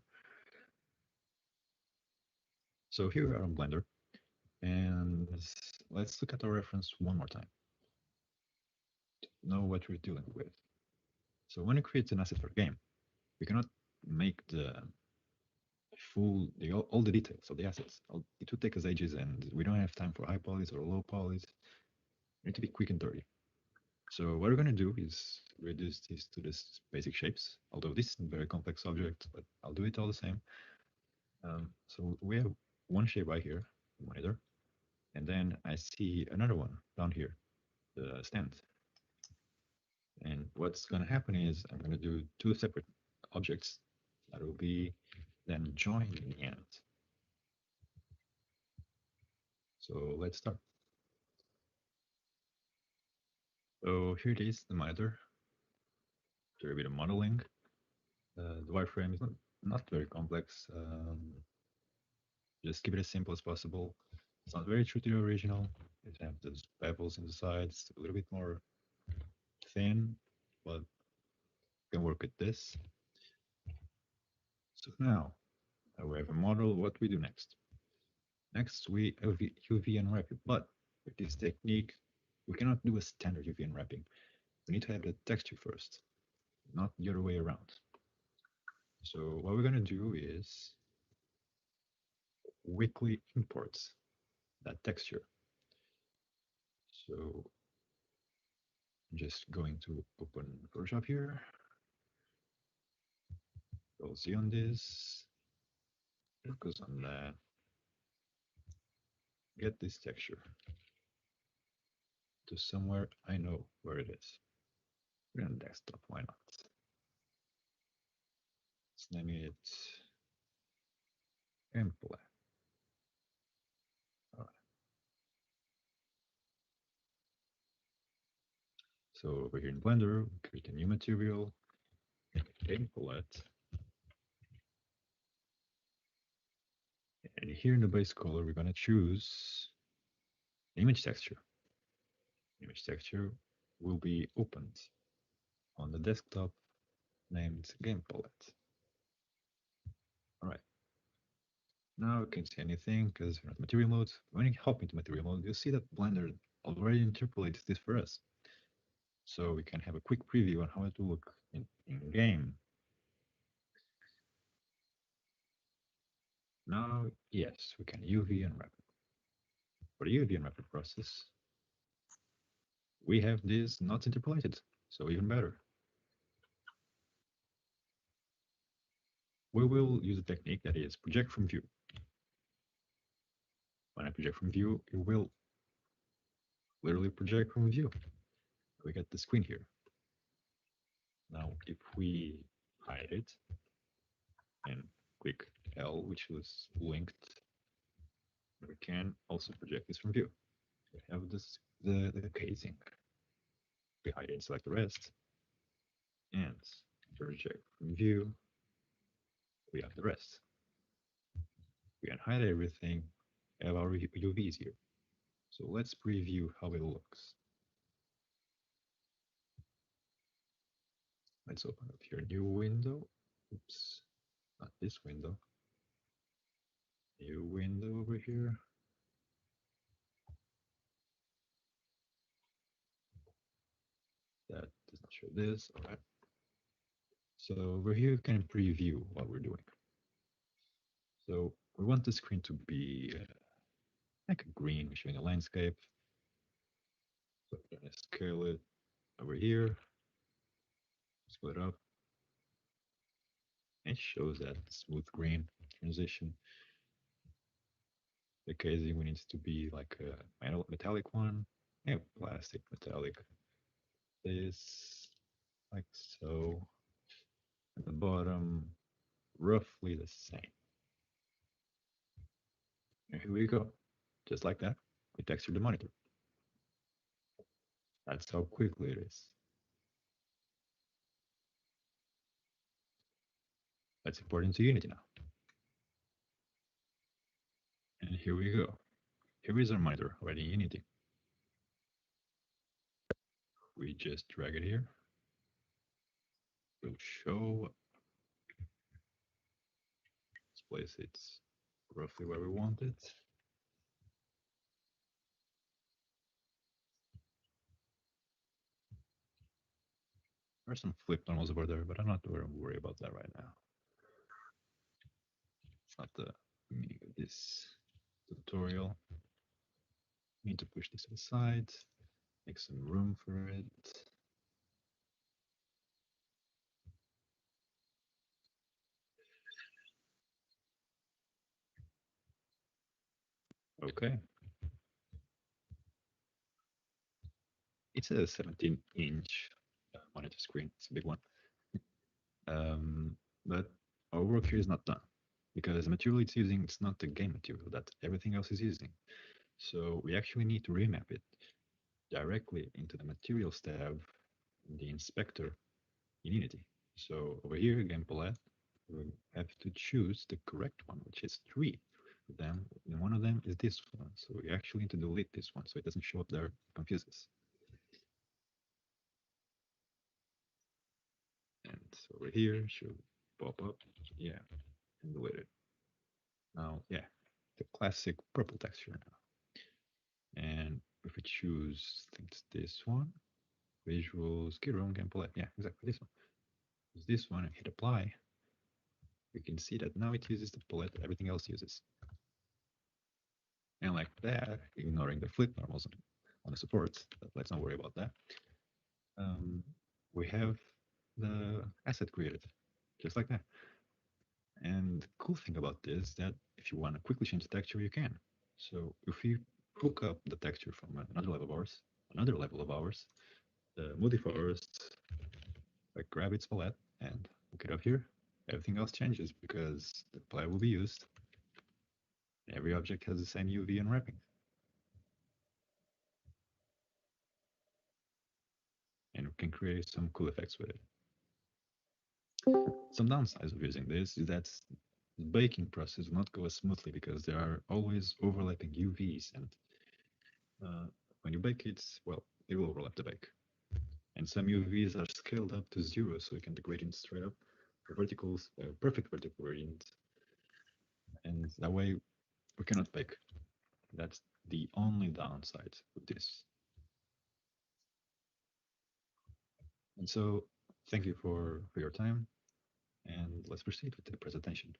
So here we are on Blender, and let's look at our reference one more time to know what we're dealing with. So when we create an asset for a game, we cannot make the all the details of the assets. It would take us ages, and we don't have time for high polys or low polys. We need to be quick and dirty. So what we're going to do is reduce this to this basic shapes, although this is a very complex object, but I'll do it all the same. So we have one shape right here, the monitor, and then I see another one down here, the stand. And what's going to happen is I'm going to do two separate objects that will be then joined in the end. So let's start. So here it is, the monitor. Do a bit of modeling. The wireframe is not very complex. Just keep it as simple as possible. It's not very true to the original. It has those pebbles in the sides, a little bit more thin, but can work with this. So now we have a model. What we do next? Next, we UV unwrap it, but with this technique, we cannot do a standard UV unwrapping. We need to have the texture first, not the other way around. So what we're going to do is weekly import that texture. So I'm just going to open Photoshop here. Go see on this. Focus on that. Get this texture to somewhere I know where it is. We're on desktop, why not? Let's name it Gameplay. All right. So over here in Blender, we create a new material, game palette. And here in the base color, we're going to choose image texture. Image texture will be opened on the desktop named Game Palette. All right. Now you can see anything because we're at material mode. When you hop into material mode, you'll see that Blender already interpolates this for us. So we can have a quick preview on how it will look in game. Now, yes, we can UV unwrap it. For the UV unwrapping process, we have this not interpolated, so even better. We will use a technique that is project from view. When I project from view, it will literally project from view. We get the screen here. Now, if we hide it and click L, which was linked, we can also project this from view. We have this the casing. We hide it and select the rest, and project from view. We have the rest. We unhide everything, have our UVs here. So let's preview how it looks. Let's open up here a new window. Oops, not this window. New window over here. That does not show this. All right. So over here, you can preview what we're doing. So we want the screen to be like a green, showing a landscape. So we're going to scale it over here. Split up. It shows that smooth green transition. The casing needs to be like a metallic one. Yeah, plastic, metallic. This, like so. At the bottom, roughly the same. And here we go. Just like that, we texture the monitor. That's how quickly it is. Let's import into Unity now. And here we go. Here is our monitor already in Unity. We just drag it here. We'll show. Let's place it roughly where we want it. There's some flip normals over there, but I'm not worried about that right now. It's not the meaning of this tutorial. Need to push this to the side, make some room for it. Okay. It's a 17-inch monitor screen. It's a big one. But our work here is not done because the material it's using, it's not the game material that everything else is using. So we actually need to remap it directly into the materials tab in the inspector in Unity. So over here, game palette, we have to choose the correct one, which is 3. Then one of them is this one. So we actually need to delete this one so it doesn't show up there, confuses. And over here should pop up, yeah, and delete it. Now, yeah, the classic purple texture now. And if we choose, I think it's this one, visual skill room game palette, yeah, exactly this one. Use this one and hit apply. We can see that now it uses the palette that everything else uses. And like that, ignoring the flip normals on the support, but let's not worry about that. We have the asset created, just like that. And the cool thing about this is that if you want to quickly change the texture, you can. So if you hook up the texture from another level of ours, the multi-forest, like grab its palette and hook it up here, everything else changes because the palette will be used. Every object has the same UV unwrapping. And we can create some cool effects with it. Some downsides of using this is that the baking process will not go as smoothly because there are always overlapping UVs, and when you bake it, well, it will overlap the bake. And some UVs are scaled up to 0, so you can the gradient straight up, verticals, perfect vertical gradient, and that way we cannot bake. That's the only downside of this. And so, thank you for your time, and let's proceed with the presentation.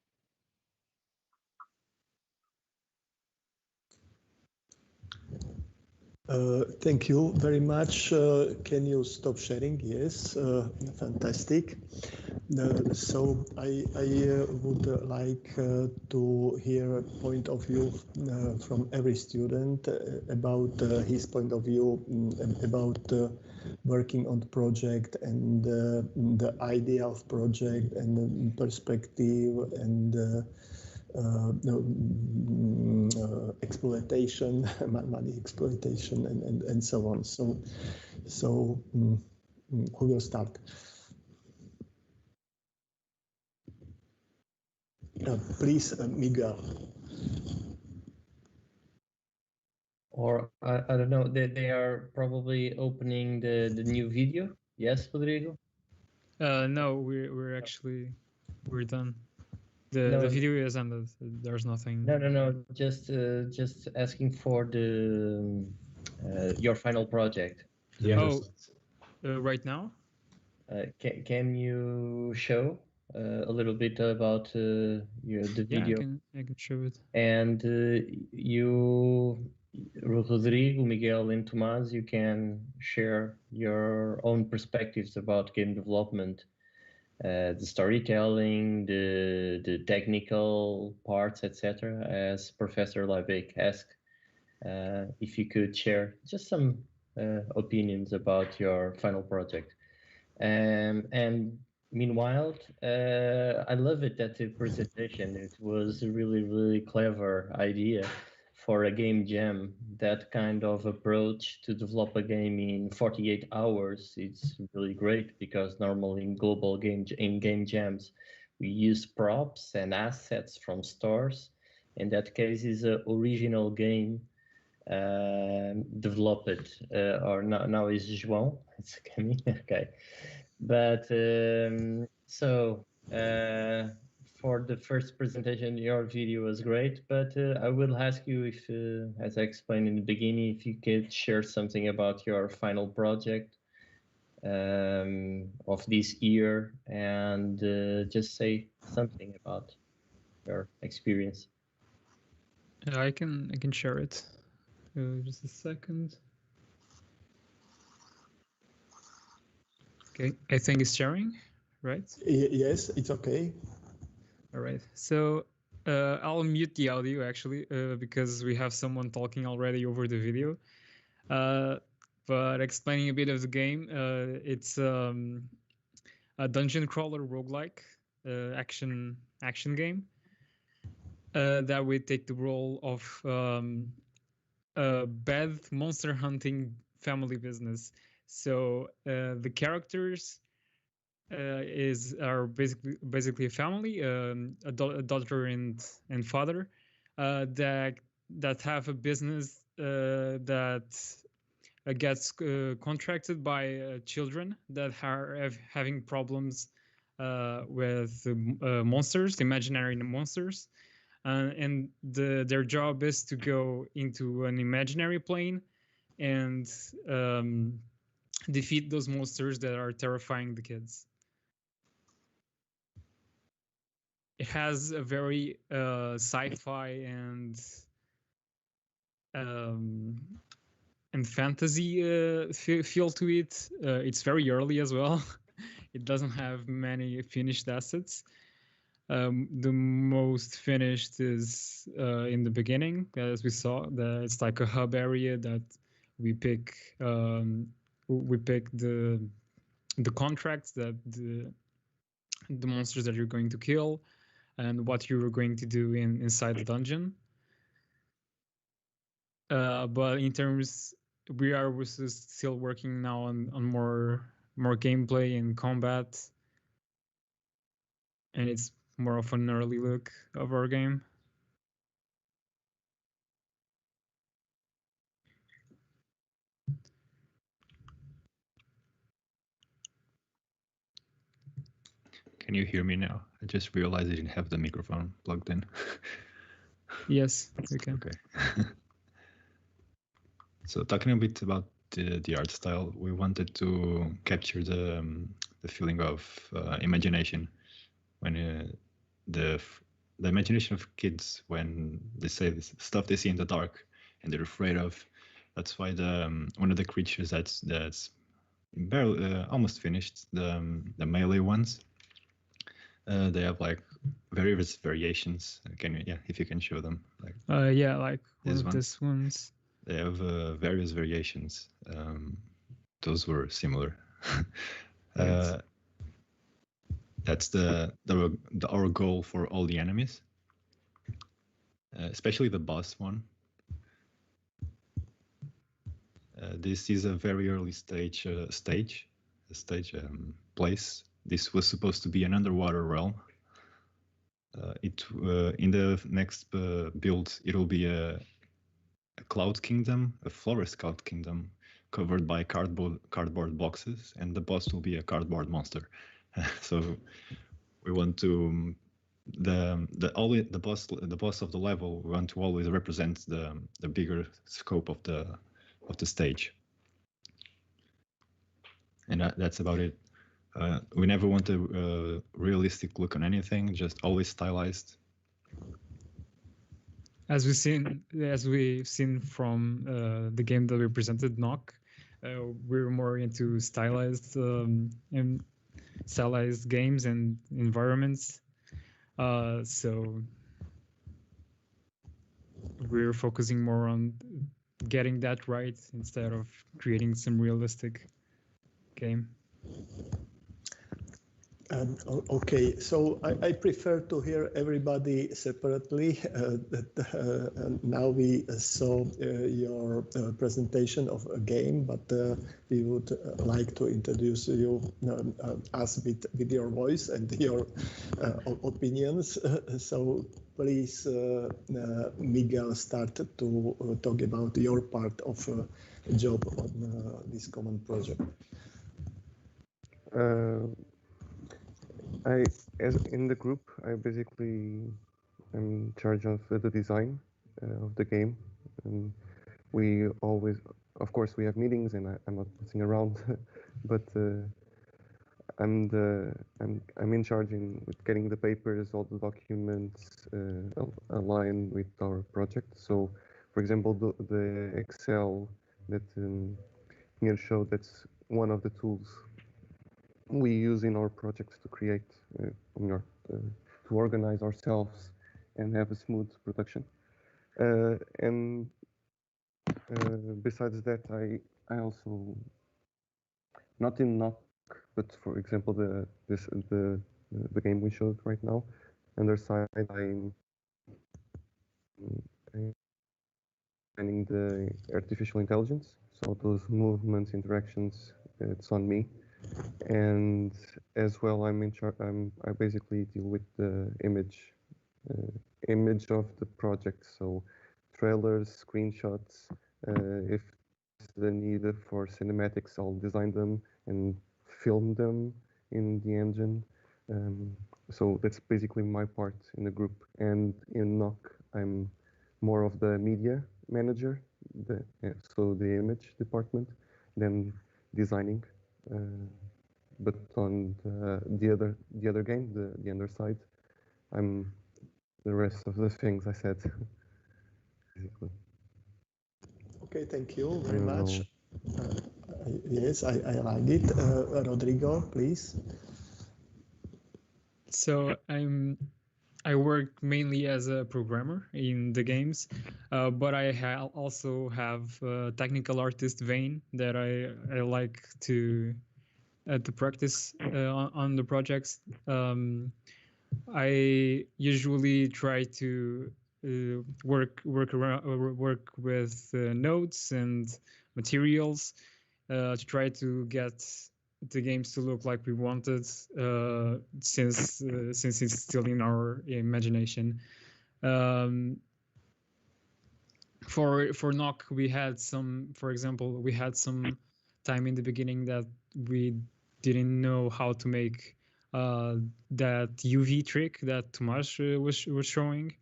Thank you very much. Can you stop sharing? Yes, fantastic. So I would like to hear a point of view from every student about his point of view about working on the project and the idea of project and the perspective and exploitation, money exploitation, and so on. So who will start? Please, Miguel. Or I don't know. They are probably opening the new video. Yes, Rodrigo. No, we're done. The video is ended. There's nothing. No. Just asking for the your final project. Yeah. Right now. Can you show a little bit about the video? Yeah, I can show it. And you, Rodrigo, Miguel, and Tomás, you can share your own perspectives about game development, the storytelling, the technical parts, etc. As Professor Labeck asked, if you could share just some opinions about your final project. And meanwhile, I love it at the presentation. It was a really, really clever idea for a game jam. That kind of approach to develop a game in 48 hours, it's really great, because normally in global game jams, we use props and assets from stores. In that case, is an original game developed, or now is João. It's coming, okay. But so for the first presentation, your video was great, but I will ask you if, as I explained in the beginning, if you could share something about your final project of this year, and just say something about your experience. I can share it. Just a second. Okay, I think it's sharing, right? Yes, it's okay. All right. So I'll mute the audio actually, because we have someone talking already over the video. But explaining a bit of the game, it's a dungeon crawler roguelike action game that we take the role of a bad monster hunting family business. So the characters are basically a family, a daughter and father that have a business that gets contracted by children that are having problems with monsters, imaginary monsters, and their job is to go into an imaginary plane and defeat those monsters that are terrifying the kids. It has a very sci-fi and fantasy feel to it. It's very early as well. It doesn't have many finished assets. The most finished is in the beginning, as we saw. It's like a hub area that we pick. We pick the contracts that the monsters that you're going to kill, and what you're going to do inside the dungeon. But in terms, we are still working now on more gameplay and combat, and it's more of an early look of our game. Can you hear me now? I just realized I didn't have the microphone plugged in. Yes, we can. Okay. So talking a bit about the art style, we wanted to capture the feeling of imagination when the imagination of kids when they say this stuff they see in the dark and they're afraid of. That's why one of the creatures that's barely almost finished, the melee ones. They have like various variations. If you can show them. Like yeah, like these ones. They have various variations. Those were similar. That's our goal for all the enemies, especially the boss one. This is a very early place. This was supposed to be an underwater realm. In the next build, it'll be a cloud kingdom, a forest cloud kingdom, covered by cardboard boxes, and the boss will be a cardboard monster. So we want to the boss of the level. We want to always represent the bigger scope of the stage, and that's about it. We never want a realistic look on anything, just always stylized. As we've seen from the game that we presented, Knock, we're more into stylized games and environments. So we're focusing more on getting that right instead of creating some realistic game. Okay, so I prefer to hear everybody separately. Now we saw your presentation of a game, but we would like to introduce you us with your voice and your opinions. So please, Miguel, start to talk about your part of job on this common project. As in the group, I basically am in charge of the design of the game. And we always, of course, we have meetings, and I'm not messing around, but I'm in charge with getting the papers, all the documents aligned with our project. So, for example, the Excel that Mir showed, that's one of the tools we use in our projects to create, to organize ourselves and have a smooth production. And besides that, I also, not in Knock, but for example, the game we showed right now, on their side, I'm planning the artificial intelligence. So those movements, interactions, it's on me. And as well, I'm in charge. I basically deal with the image of the project. So trailers, screenshots. If the need for cinematics, I'll design them and film them in the engine. So that's basically my part in the group. And in NOC, I'm more of the media manager, so the image department, than designing. But on the other game, the other side, I'm the rest of the things I said. Basically. Okay, thank you very much. Yes, I like it. Rodrigo, please. So I work mainly as a programmer in the games, but I also have a technical artist vein that I like to practice on the projects. I usually try to work with notes and materials to try to get the games to look like we wanted, since it's still in our imagination. For Knock, we had some, for example, we had some time in the beginning that we didn't know how to make that UV trick that Tomasz was showing.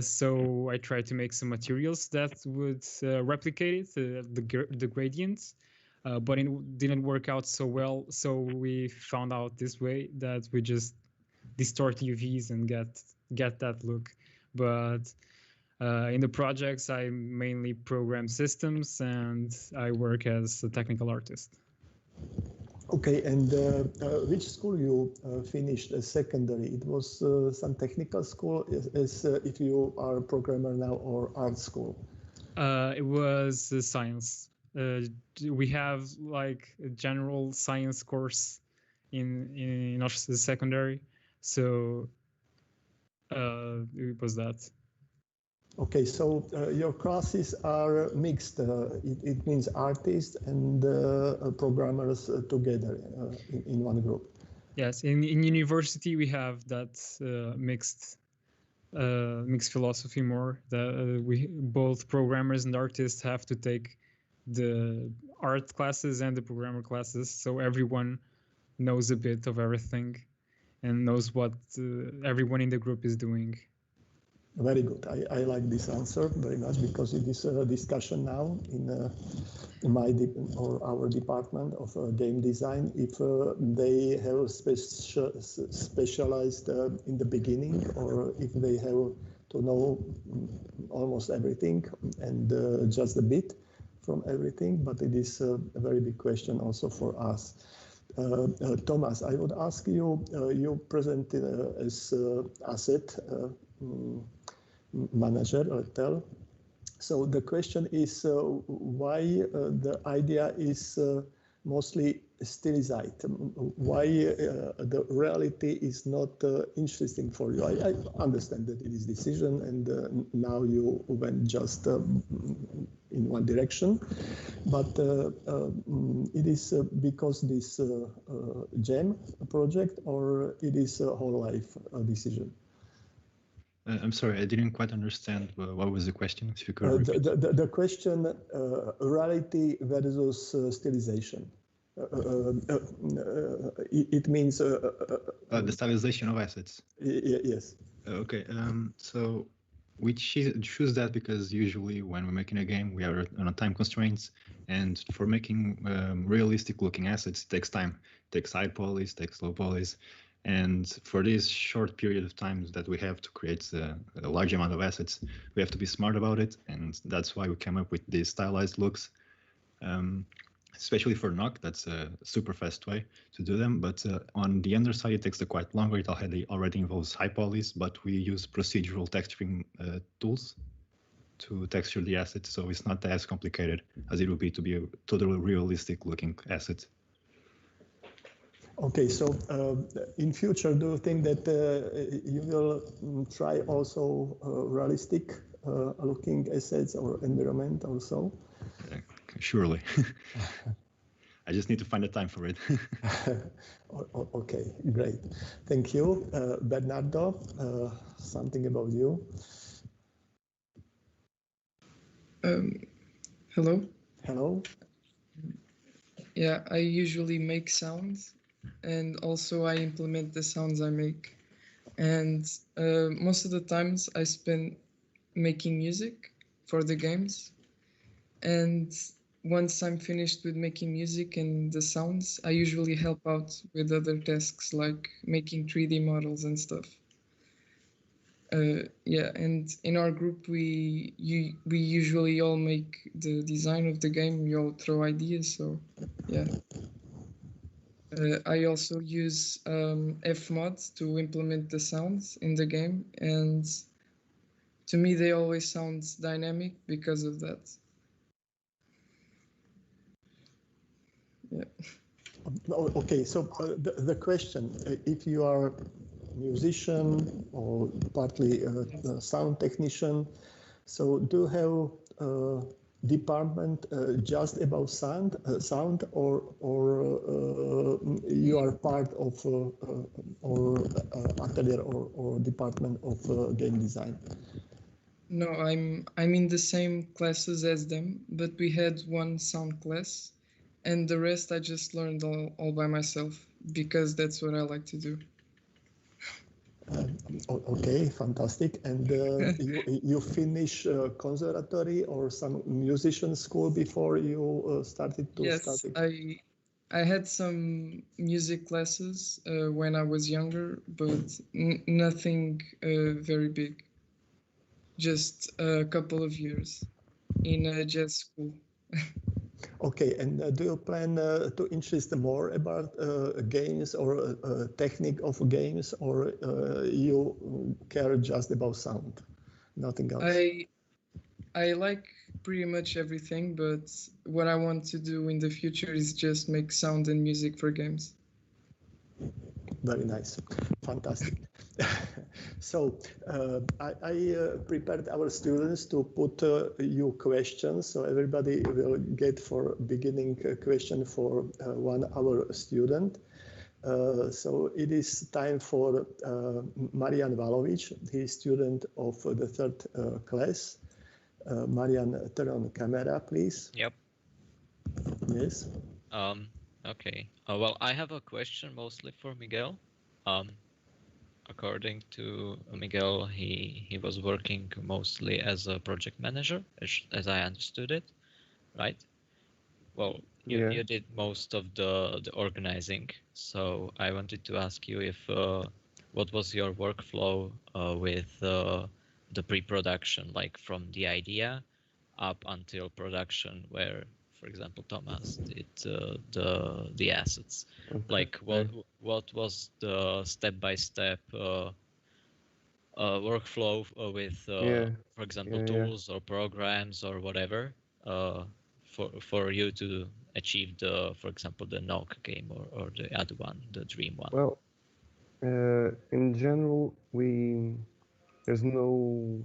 So I tried to make some materials that would replicate it, the gradients, but it didn't work out so well. So we found out this way that we just distort UVs and get that look. But in the projects, I mainly program systems and I work as a technical artist. Okay, and which school you finished as secondary? It was some technical school, as if you are a programmer now, or art school? It was science. We have like a general science course in our secondary, so it was that. Okay, so your classes are mixed. It means artists and programmers together in one group. Yes, in university we have that mixed philosophy more. That we both programmers and artists have to take the art classes and the programmer classes, so everyone knows a bit of everything and knows what everyone in the group is doing. Very good. I like this answer very much, because it is a discussion now in my or our department of game design. If they have specialized in the beginning, or if they have to know almost everything and just a bit from everything. But it is a very big question also for us. Thomas, I would ask you, you presented as asset manager or tell. So the question is why the idea is mostly stylized. Why the reality is not interesting for you? I understand that it is decision, and now you went just in one direction, but it is because this GEM project, or it is a whole life decision? I'm sorry, I didn't quite understand what was the question. If you could repeat. The question, reality versus stylization. It means the stylization of assets. Yes. Okay. So we choose that because usually when we're making a game, we are on time constraints, and for making realistic-looking assets, it takes time. It takes high polys, takes low polys, and for this short period of time that we have to create a large amount of assets, we have to be smart about it, and that's why we came up with these stylized looks. Especially for NOC, that's a super fast way to do them. But on the underside, it takes quite longer. It already involves high polys, but we use procedural texturing tools to texture the asset, so it's not as complicated as it would be to be a totally realistic looking asset. Okay, so in future, do you think that you will try also realistic looking assets or environment also? Surely. I just need to find the time for it. Okay, great. Thank you. Bernardo, something about you? Hello? Hello? Yeah, I usually make sounds, and also I implement the sounds I make. And most of the times I spend making music for the games. And once I'm finished with making music and the sounds, I usually help out with other tasks like making 3D models and stuff. Yeah, and in our group, we usually all make the design of the game. We all throw ideas, so yeah. I also use Fmod to implement the sounds in the game, and to me, they always sound dynamic because of that. Yeah. Okay, so the question, if you are musician or partly a sound technician, so do you have department just about sound, or you are part of or atelier or department of game design? No, I'm in the same classes as them, but we had one sound class, and the rest I just learned all by myself because that's what I like to do. Okay, fantastic. And you finish conservatory or some musician school before you started to study? I had some music classes when I was younger, but nothing very big. Just a couple of years in a jazz school. Okay, and do you plan to interest more about games or technique of games, or you care just about sound, nothing else? I like pretty much everything, but what I want to do in the future is just make sound and music for games. Very nice, fantastic. So I prepared our students to put you questions, so everybody will get for beginning a question for 1 hour student. So it is time for Marian Valovic. He is student of the 3rd class. Marian, turn on the camera, please. Yep. Yes. Okay. Well, I have a question mostly for Miguel. According to Miguel, he was working mostly as a project manager, as I understood it, right? Well, you did most of the organizing, so I wanted to ask you if what was your workflow with the pre-production, like from the idea up until production, where, for example, Thomas did the assets. Okay. Like what was the step-by-step workflow with, for example, tools or programs or whatever, for you to achieve the, for example, the Knock game or the other one, the Dream one? Well, in general, there's no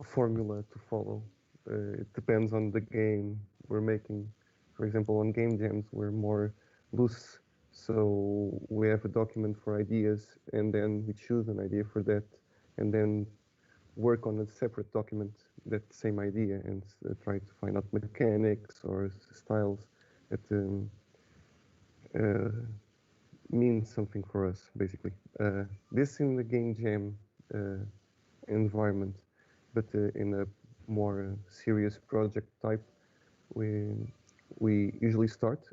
formula to follow. It depends on the game we're making. For example, on game jams, we're more loose. So we have a document for ideas, and then we choose an idea for that, and then work on a separate document, that same idea, and try to find out mechanics or styles that means something for us, basically. This in the game jam environment, but in a more serious project type, we usually start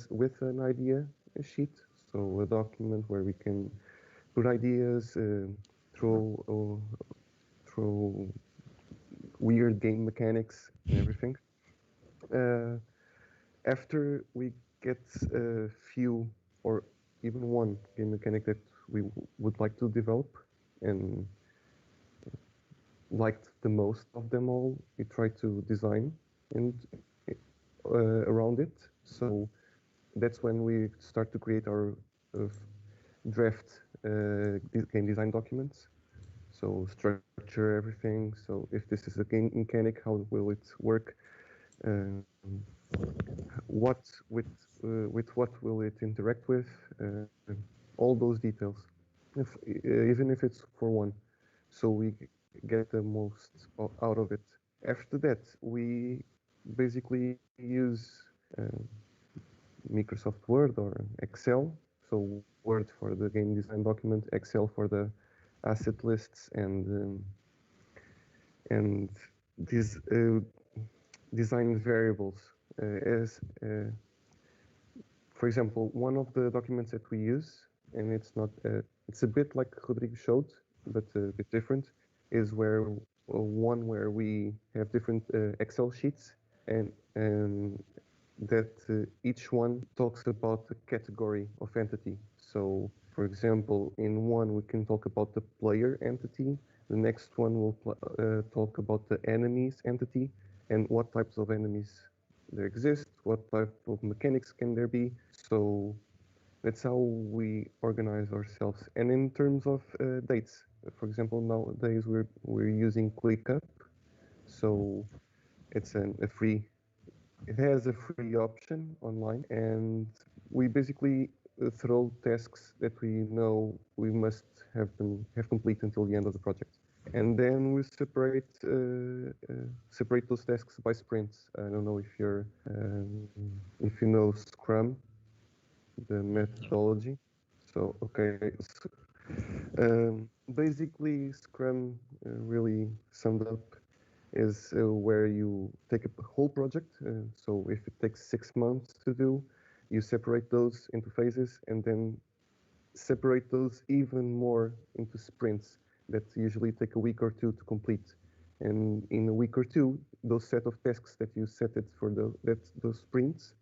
with an idea sheet, so a document where we can put ideas, throw weird game mechanics and everything. After we get a few or even one game mechanic that we would like to develop and liked the most of them all, we try to design and around it. So that's when we start to create our draft game design documents. So structure everything. So if this is a game mechanic, how will it work? What with what will it interact with? All those details, even if it's for one, so we get the most out of it. After that, we basically use Microsoft Word or Excel. So Word for the game design document, Excel for the asset lists, and these design variables. For example, one of the documents that we use, and it's a bit like Rodrigo showed, but a bit different, is where we have different Excel sheets, and that each one talks about the category of entity. So, for example, in one we can talk about the player entity. The next one will talk about the enemies entity and what types of enemies there exist, what type of mechanics can there be. So that's how we organize ourselves. And in terms of dates, for example, nowadays we're using ClickUp, so it's it has a free option online, and we basically throw tasks that we know we must have complete until the end of the project. And then we separate those tasks by sprints. I don't know if you know Scrum, the methodology. So basically Scrum, really summed up, is where you take a whole project. So if it takes 6 months to do, you separate those into phases and then separate those even more into sprints that usually take a week or two to complete. And in a week or two, those set of tasks that you set it for those sprints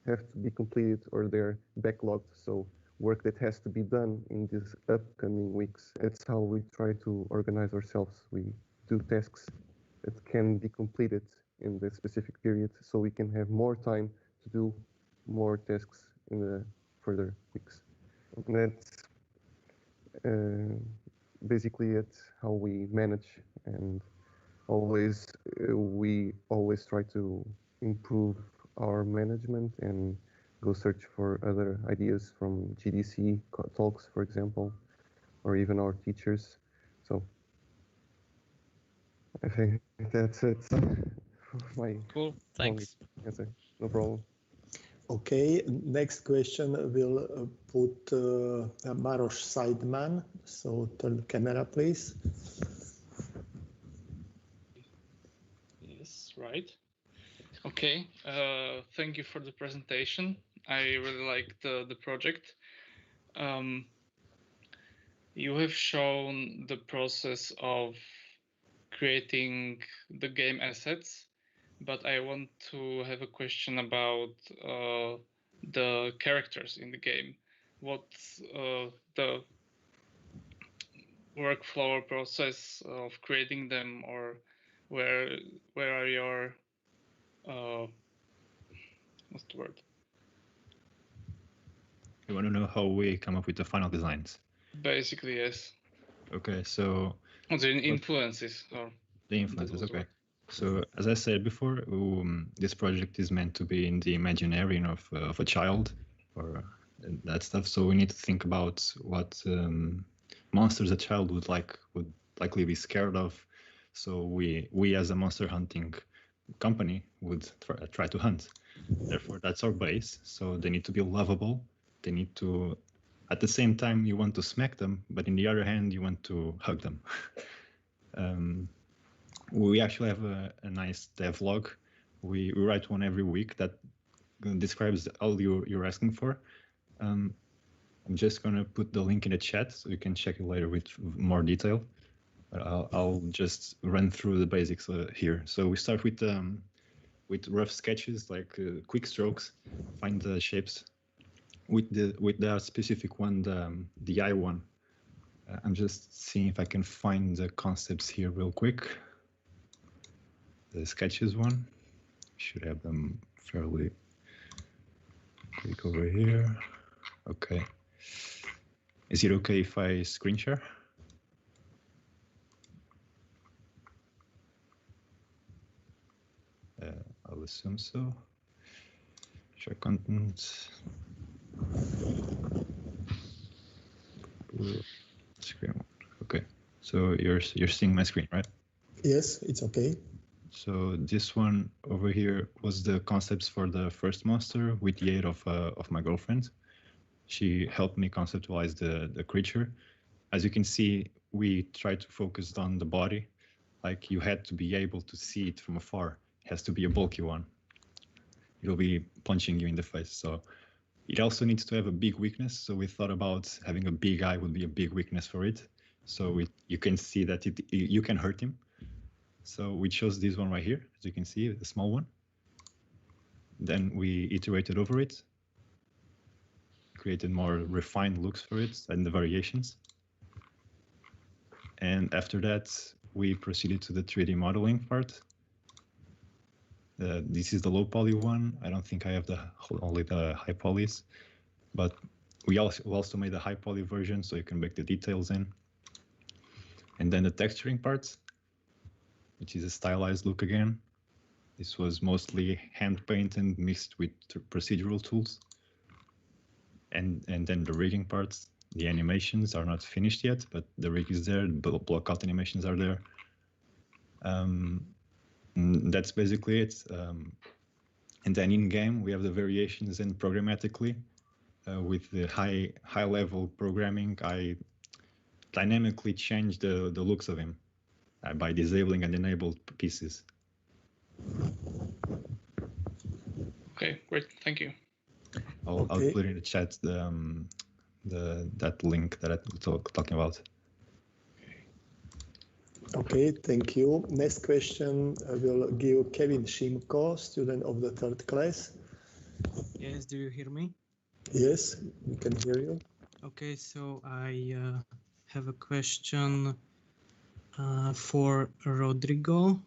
have to be completed, or they're backlogged. So work that has to be done in these upcoming weeks. That's how we try to organize ourselves. We do tasks that can be completed in the specific period, so we can have more time to do more tasks in the further weeks. And that's basically it, how we manage, and we always try to improve our management and go search for other ideas from GDC talks, for example, or even our teachers. So I think that's it. Cool, thanks. Answer. No problem. Okay, next question will put Maros Seidman. So turn the camera, please. Yes, right. Okay, thank you for the presentation. I really like the project. You have shown the process of creating the game assets, but I want to have a question about the characters in the game. workflow or process of creating them, or where are your what's the word? You want to know how we come up with the final designs? Basically, yes. Okay, so The influences or the influences. Okay, so as I said before, this project is meant to be in the imaginary of a child or that stuff. So we need to think about what monsters a child would likely be scared of. So we as a monster hunting company would try to hunt. Therefore, that's our base. So they need to be lovable. They need to, at the same time, you want to smack them, but in the other hand, you want to hug them. We actually have a nice devlog. We write one every week that describes all you're asking for. I'm just going to put the link in the chat so you can check it later with more detail. But I'll just run through the basics here. So we start with rough sketches, like quick strokes, find the shapes. With the specific one, the eye one, I'm just seeing if I can find the concepts here real quick. The sketches one, should have them fairly quick over here. Okay. Is it okay if I screen share? I'll assume so. Share content. Screen one. Okay. So you're seeing my screen, right? Yes, it's okay. So this one over here was the concepts for the first monster with the aid of my girlfriend. She helped me conceptualize the creature. As you can see, we tried to focus on the body. Like you had to be able to see it from afar. It has to be a bulky one. It'll be punching you in the face. So it also needs to have a big weakness. So we thought about having a big eye would be a big weakness for it. So you can see that you can hurt him. So we chose this one right here, as you can see, the small one. Then we iterated over it, created more refined looks for it and the variations. And after that, we proceeded to the 3D modeling part. This is the low poly one. I don't think I have only the high polys, but we also made a high poly version so you can make the details in. And then the texturing part, which is a stylized look again. This was mostly hand painted mixed with procedural tools. And then the rigging parts, the animations are not finished yet, but the rig is there, the blockout animations are there. That's basically it. And then in game, we have the variations and programmatically with the high level programming, I dynamically change the looks of him by disabling and enabled pieces. Okay, great, thank you. I'll put in the chat that link that I was talking about. Okay, thank you. Next question will give Kevin Shimko, student of the 3rd class. Yes, do you hear me? Yes, we can hear you. Okay, so I have a question for Rodrigo.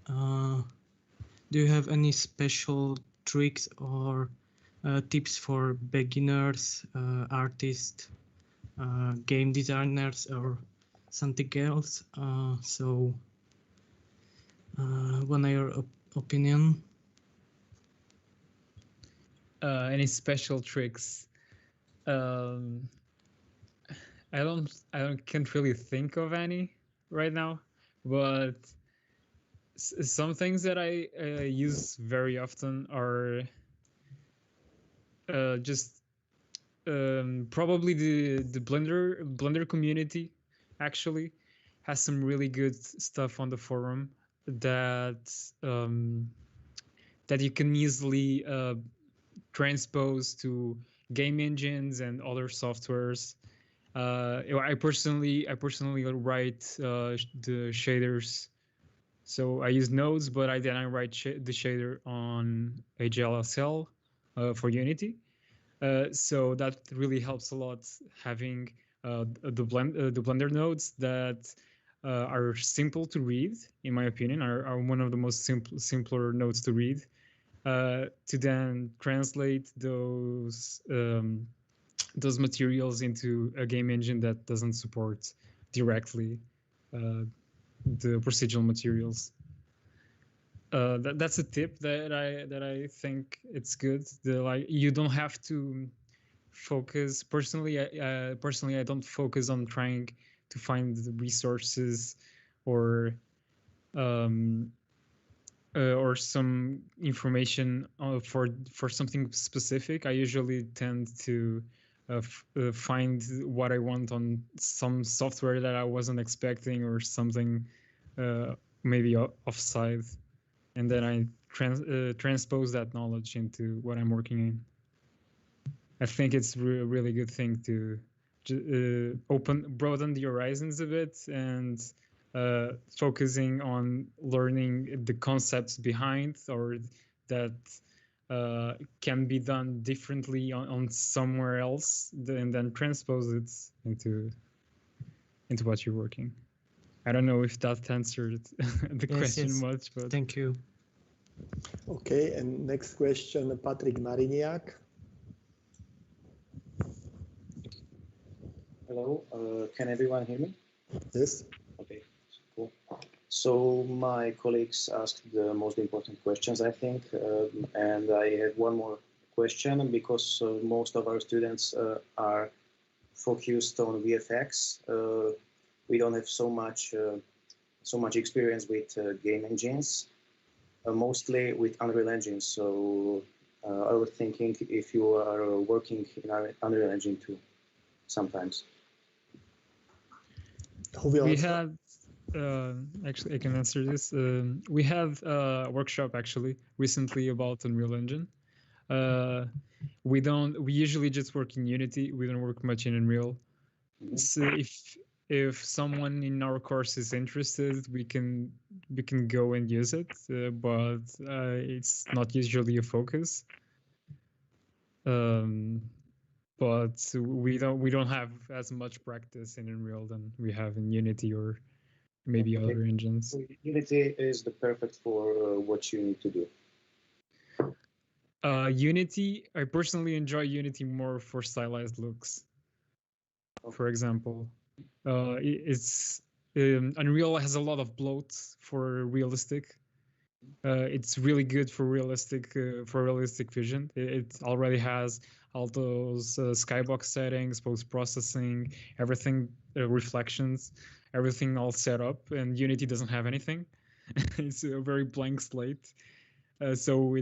Do you have any special tricks or tips for beginners, artists, game designers, or something else? What are your opinion? Any special tricks? I can't really think of any right now, but some things that I use very often are just probably the Blender community actually has some really good stuff on the forum that that you can easily transpose to game engines and other softwares. I personally write the shaders, so I use nodes, but I write the shader on HLSL for Unity. So that really helps a lot, having the Blender nodes that are simple to read, in my opinion, are one of the most simpler nodes to read, to then translate those materials into a game engine that doesn't support directly the procedural materials. That's a tip that I think it's good. You don't have to focus. Personally, I don't focus on trying to find the resources or some information for something specific. I usually tend to find what I want on some software that I wasn't expecting, or something maybe offside, and then I transpose that knowledge into what I'm working in. I think it's a really good thing to broaden the horizons a bit, and focusing on learning the concepts behind, or that can be done differently on somewhere else, and then transpose it into what you're working. I don't know if that answered the question much, but thank you. Okay, and next question, Patrick Mariniak. Hello, can everyone hear me? Yes. Okay, cool. So my colleagues asked the most important questions, I think, and I have one more question, because most of our students are focused on VFX. We don't have so much experience with game engines, mostly with Unreal Engine. So I was thinking if you are working in Unreal Engine too, sometimes. We have actually, I can answer this. We have a workshop actually recently about Unreal Engine. We usually just work in Unity. We don't work much in Unreal. So if someone in our course is interested, we can go and use it, but it's not usually a focus. But we don't have as much practice in Unreal than we have in Unity or maybe other engines. So Unity is the perfect for what you need to do. Unity, I personally enjoy Unity more for stylized looks. For example, it's Unreal has a lot of bloat for realistic. It's really good for realistic vision. It already has all those skybox settings, post processing, everything, reflections, everything all set up. And Unity doesn't have anything. It's a very blank slate. So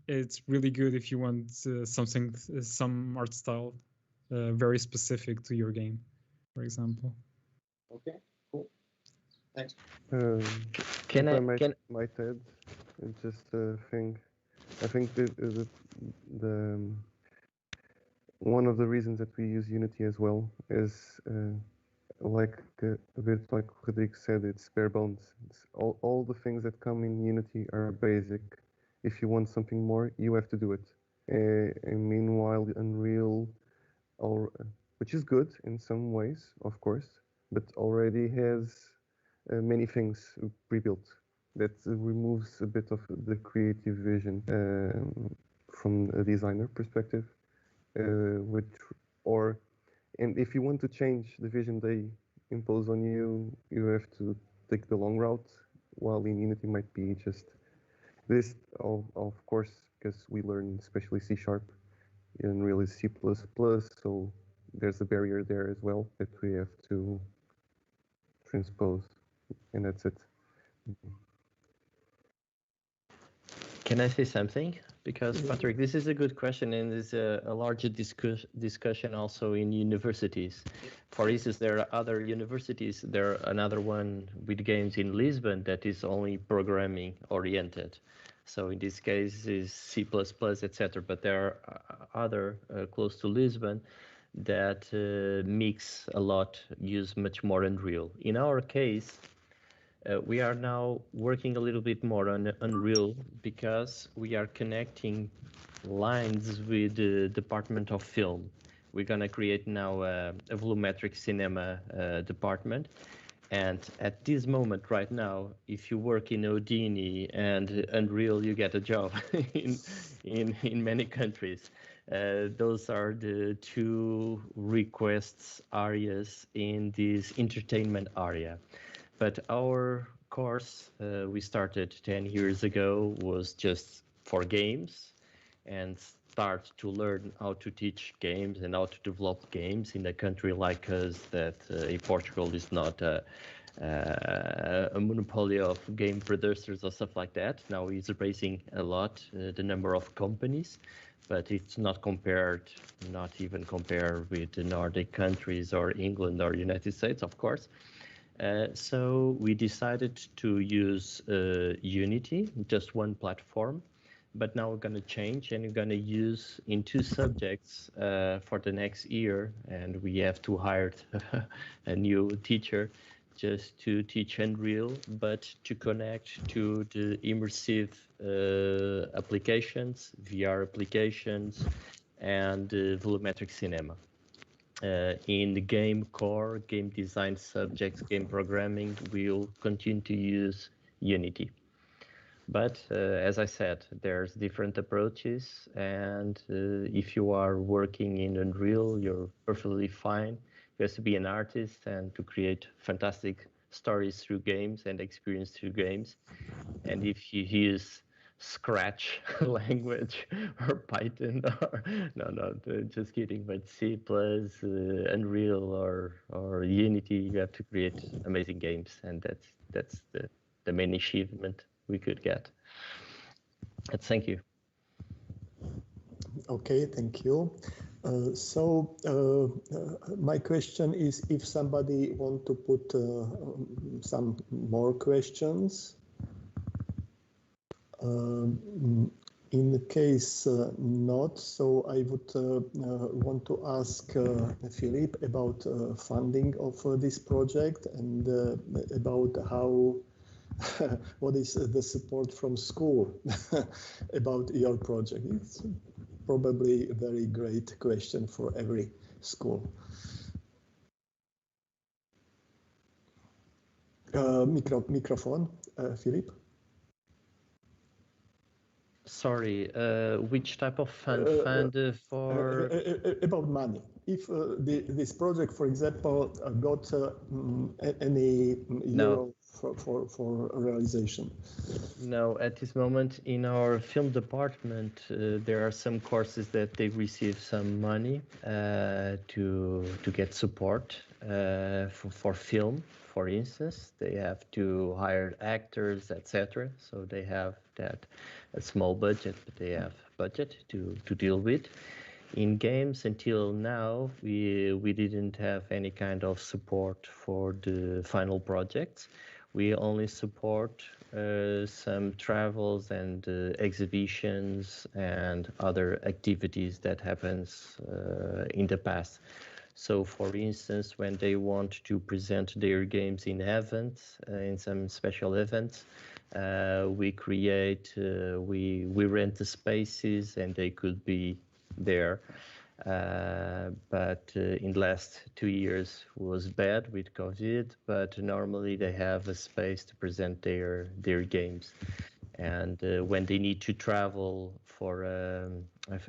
it's really good if you want some art style very specific to your game, for example. Okay, cool. Thanks. Can I might add just a thing? I think the one of the reasons that we use Unity as well is like a bit like Rodrigo said, it's bare bones. It's all the things that come in Unity are basic. If you want something more, you have to do it. And meanwhile, Unreal, which is good in some ways, of course, but already has many things pre-built that removes a bit of the creative vision from a designer perspective. And if you want to change the vision they impose on you, you have to take the long route, while in Unity might be just this, of course, because we learn especially C#, and really C++, so there's a barrier there as well that we have to transpose, and that's it. Can I say something? Because, Patrick, this is a good question, and there's a larger discussion also in universities. For instance, there are other universities. There are another one with games in Lisbon that is only programming oriented. So in this case is C++, etc. But there are other close to Lisbon that mix a lot, use much more Unreal. In our case, we are now working a little bit more on Unreal because we are connecting lines with the Department of Film. we're gonna create now a volumetric cinema department. And at this moment right now, if you work in Houdini and Unreal, you get a job in many countries. Those are the two requests areas in this entertainment area. But our course we started 10 years ago was just for games, and start to learn how to teach games and how to develop games in a country like us that in Portugal is not a monopoly of game producers or stuff like that. Now it's raising a lot the number of companies, but it's not even compared with the Nordic countries or England or United States, of course. So we decided to use Unity, just one platform, but now we're going to change and we're going to use in two subjects for the next year, and we have to hire a new teacher just to teach Unreal, but to connect to the immersive applications, VR applications, and volumetric cinema. In the game core, game design subjects, game programming, we'll continue to use Unity. But as I said, there's different approaches, and if you are working in Unreal, you're perfectly fine. You have to be an artist and to create fantastic stories through games and experience through games. And if you use Scratch language or Python or no, just kidding, but C+, Unreal or Unity, you have to create amazing games, and that's the main achievement we could get. Thank you. Okay, thank you. My question is if somebody want to put some more questions. In the case not, so I would want to ask Philip about funding of this project and about how what is the support from school about your project. It's probably a very great question for every school. Microphone, Philip. Sorry, which type of fund for? About money. If this project, for example, got any euro for realization? No, at this moment in our film department, there are some courses that they receive some money to get support for film. For instance, they have to hire actors, etc. So they have a small budget, but they have budget to deal with. In games, until now, we didn't have any kind of support for the final projects. We only support some travels and exhibitions and other activities that happens in the past. So, for instance, when they want to present their games in events, in some special events, we rent the spaces and they could be there. But in the last 2 years was bad with COVID, but normally they have a space to present their games. And when they need to travel for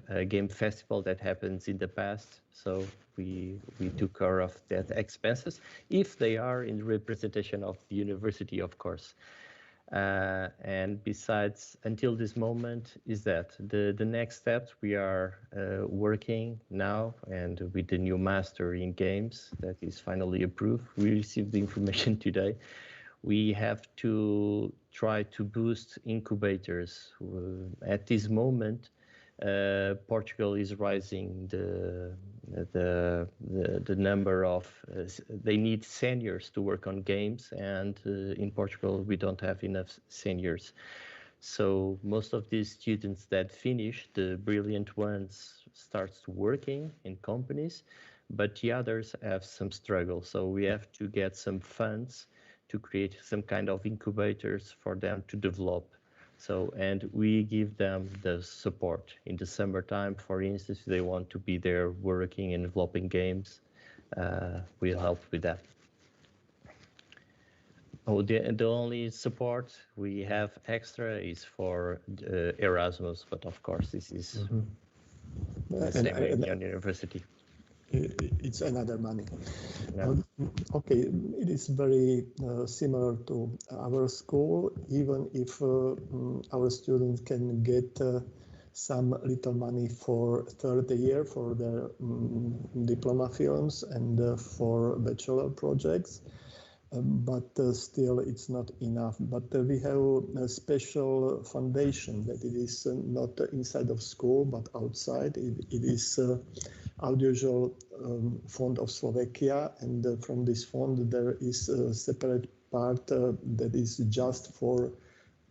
a game festival that happens in the past, so we took care of that expenses, if they are in representation of the university, of course. And besides, until this moment, is that the next steps we are working now, and with the new master in games that is finally approved, we received the information today. We have to try to boost incubators. At this moment, Portugal is rising the number of they need seniors to work on games, and in Portugal we don't have enough seniors. So most of these students that finish, the brilliant ones, starts working in companies, but the others have some struggle. So we have to get some funds to create some kind of incubators for them to develop So, and we give them the support in the summertime. For instance, they want to be there working and developing games. We help with that. Oh, the only support we have extra is for Erasmus, but of course this is the same in university. It's another money. Yeah. Okay, it is very similar to our school, even if our students can get some little money for third year for their diploma films and for bachelor projects. But still it's not enough. But we have a special foundation that it is not inside of school, but outside. It is Audiovisual Fund of Slovakia, and from this fund there is a separate part that is just for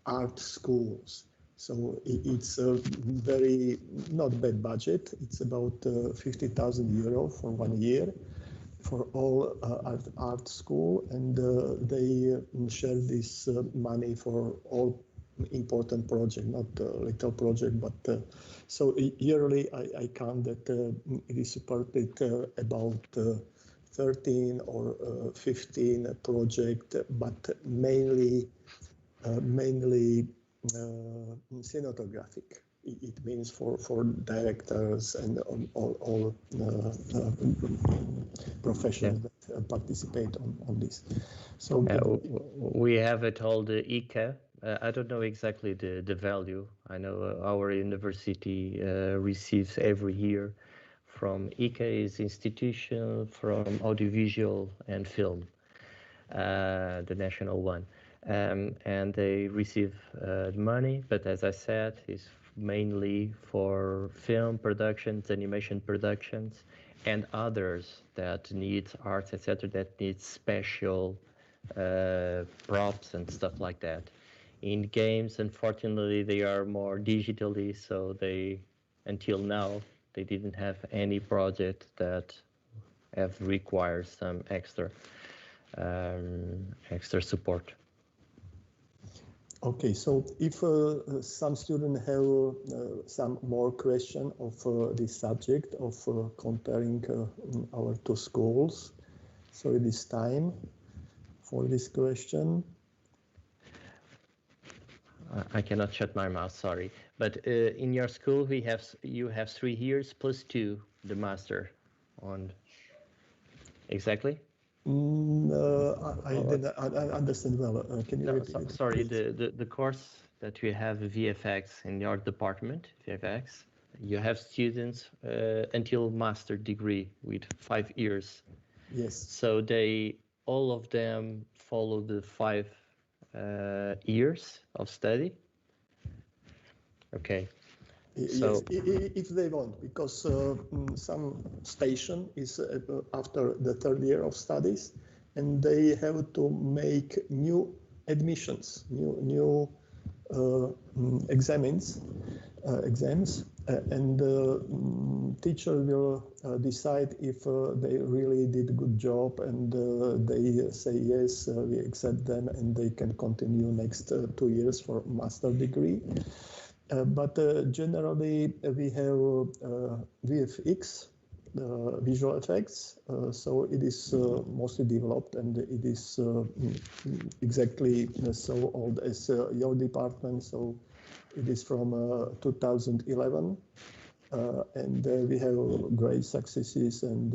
art schools. So it's a very not bad budget. It's about 50,000 euro for 1 year for all art school, and they share this money for all important project, not little project, but so yearly I count that it is supported about 13 or 15 project, but mainly cinematographic. It means for directors and all professionals that participate on this. So we have it called ICA. I don't know exactly the value. I know our university receives every year from ICA is institution from audiovisual and film, the national one. And they receive money, but as I said, it's mainly for film productions, animation productions, and others that need arts, etc., that need special props and stuff like that. In games, unfortunately, they are more digitally, so they, until now, they didn't have any project that have required some extra support. Okay, so if some students have some more question of this subject of comparing our two schools, so it is time for this question. I cannot shut my mouth, sorry. But in your school, you have 3 years plus 2, the master on. Exactly? I didn't understand well. Can you repeat? Sorry, the course that you have VFX in your department, VFX, you have students until master degree with 5 years. Yes. So all of them follow the 5 years of study. Okay. Yes, if they want, because some station is after the 3rd year of studies, and they have to make new admissions, new exams, and teacher will decide if they really did a good job, and they say yes, we accept them, and they can continue next 2 years for master degree. But generally we have VFX, visual effects, so it is mostly developed, and it is exactly so old as your department, so it is from 2011, and we have great successes and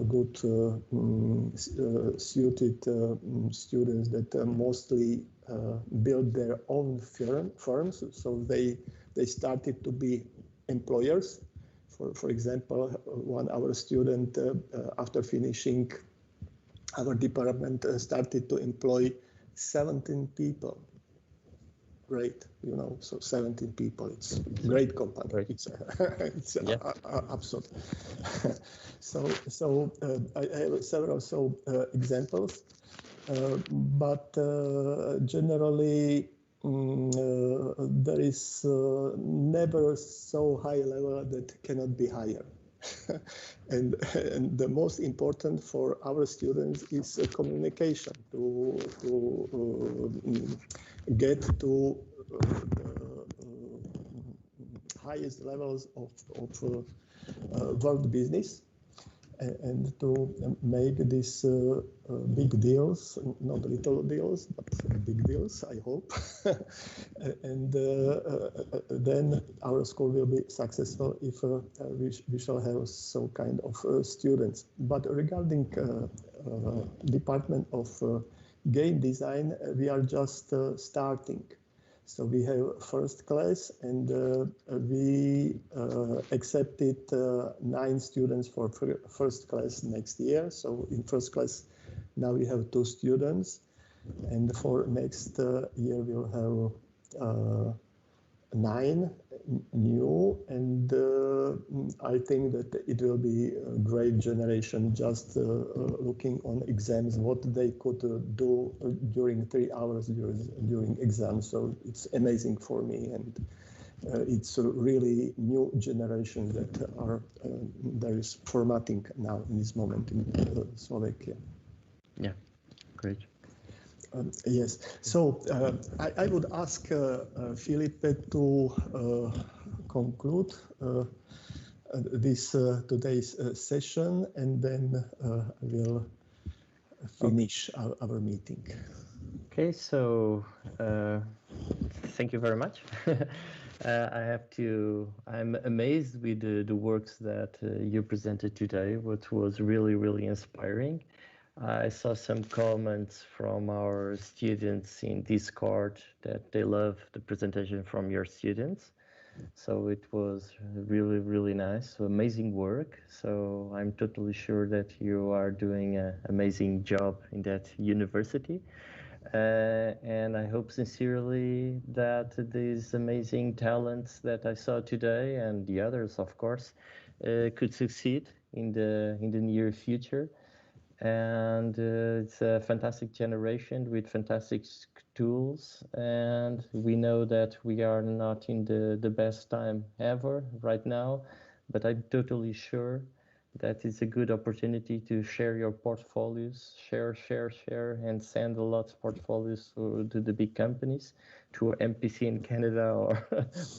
good suited students that mostly build their own firms, so they started to be employers. For example, our student after finishing our department started to employ 17 people. Great, so 17 people, it's a great company. Right. It's absurd. So I have several examples, but generally there is never so high level that cannot be higher. And the most important for our students is communication, to get to highest levels of world business, and to make these big deals, not little deals, but big deals, I hope. And then our school will be successful if we shall have some kind of students. But regarding Department of Game Design, we are just starting. So we have first class, and we accepted 9 students for first class next year. So in first class, now we have 2 students, and for next year we'll have 9 new, and I think that it will be a great generation, just looking on exams, what they could do during 3 hours during exams. So it's amazing for me, and it's a really new generation that there is formatting now in this moment in Slovakia. Yeah, great. Yes, so I would ask Filipe to conclude this today's session, and then we'll finish our meeting. Okay, so thank you very much. I'm amazed with the works that you presented today, which was really, really inspiring. I saw some comments from our students in Discord that they love the presentation from your students. So it was really, really nice. So amazing work. So I'm totally sure that you are doing an amazing job in that university. And I hope sincerely that these amazing talents that I saw today, and the others, of course, could succeed in the near future. And it's a fantastic generation with fantastic tools, and we know that we are not in the best time ever right now, but I'm totally sure that it's a good opportunity to share your portfolios, share, and send a lot of portfolios to the big companies, to MPC in Canada or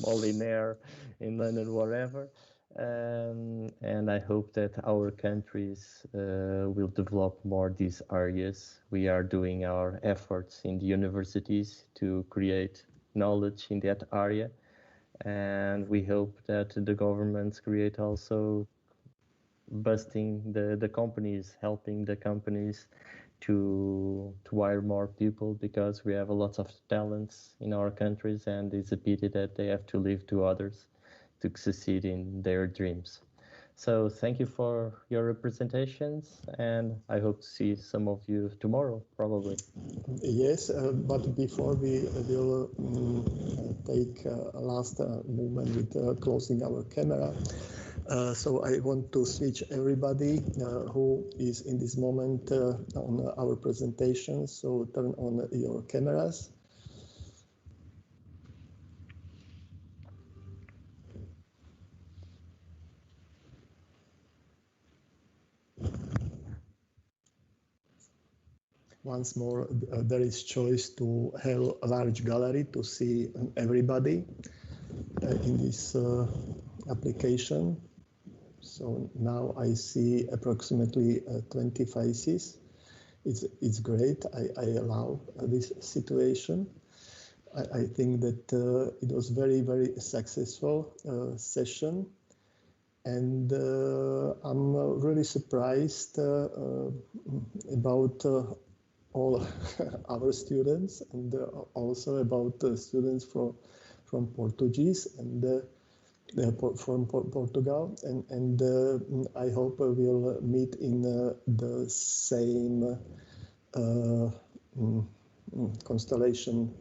Molinaire in London, wherever. And I hope that our countries will develop more these areas. We are doing our efforts in the universities to create knowledge in that area, and we hope that the governments create also busting the companies, helping the companies to hire more people, because we have a lot of talents in our countries, and it's a pity that they have to leave to others to succeed in their dreams. So thank you for your representations, and I hope to see some of you tomorrow, probably. Yes, but before we will take a last movement with closing our camera, so I want to switch everybody who is in this moment on our presentation. So turn on your cameras. Once more, there is choice to have a large gallery to see everybody in this application. So now I see approximately 20 faces. It's great. I allow this situation. I think that it was very, very successful session. And I'm really surprised about all our students, and also about students from Portuguese and from Portugal, and I hope we'll meet in the same constellation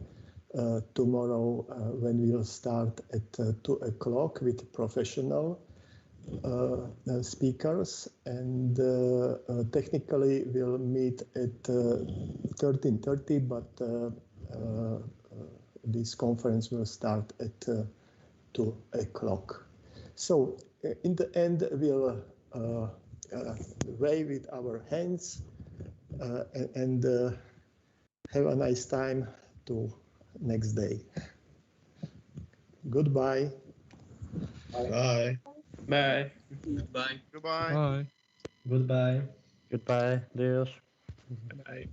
tomorrow when we'll start at 2 o'clock with professional speakers, and technically we'll meet at 13:30, but this conference will start at 2 o'clock. So in the end, we'll wave with our hands and have a nice time to next day. Goodbye. Bye. Bye. Bye. Goodbye. Bye. Goodbye. Goodbye. Deus. Bye.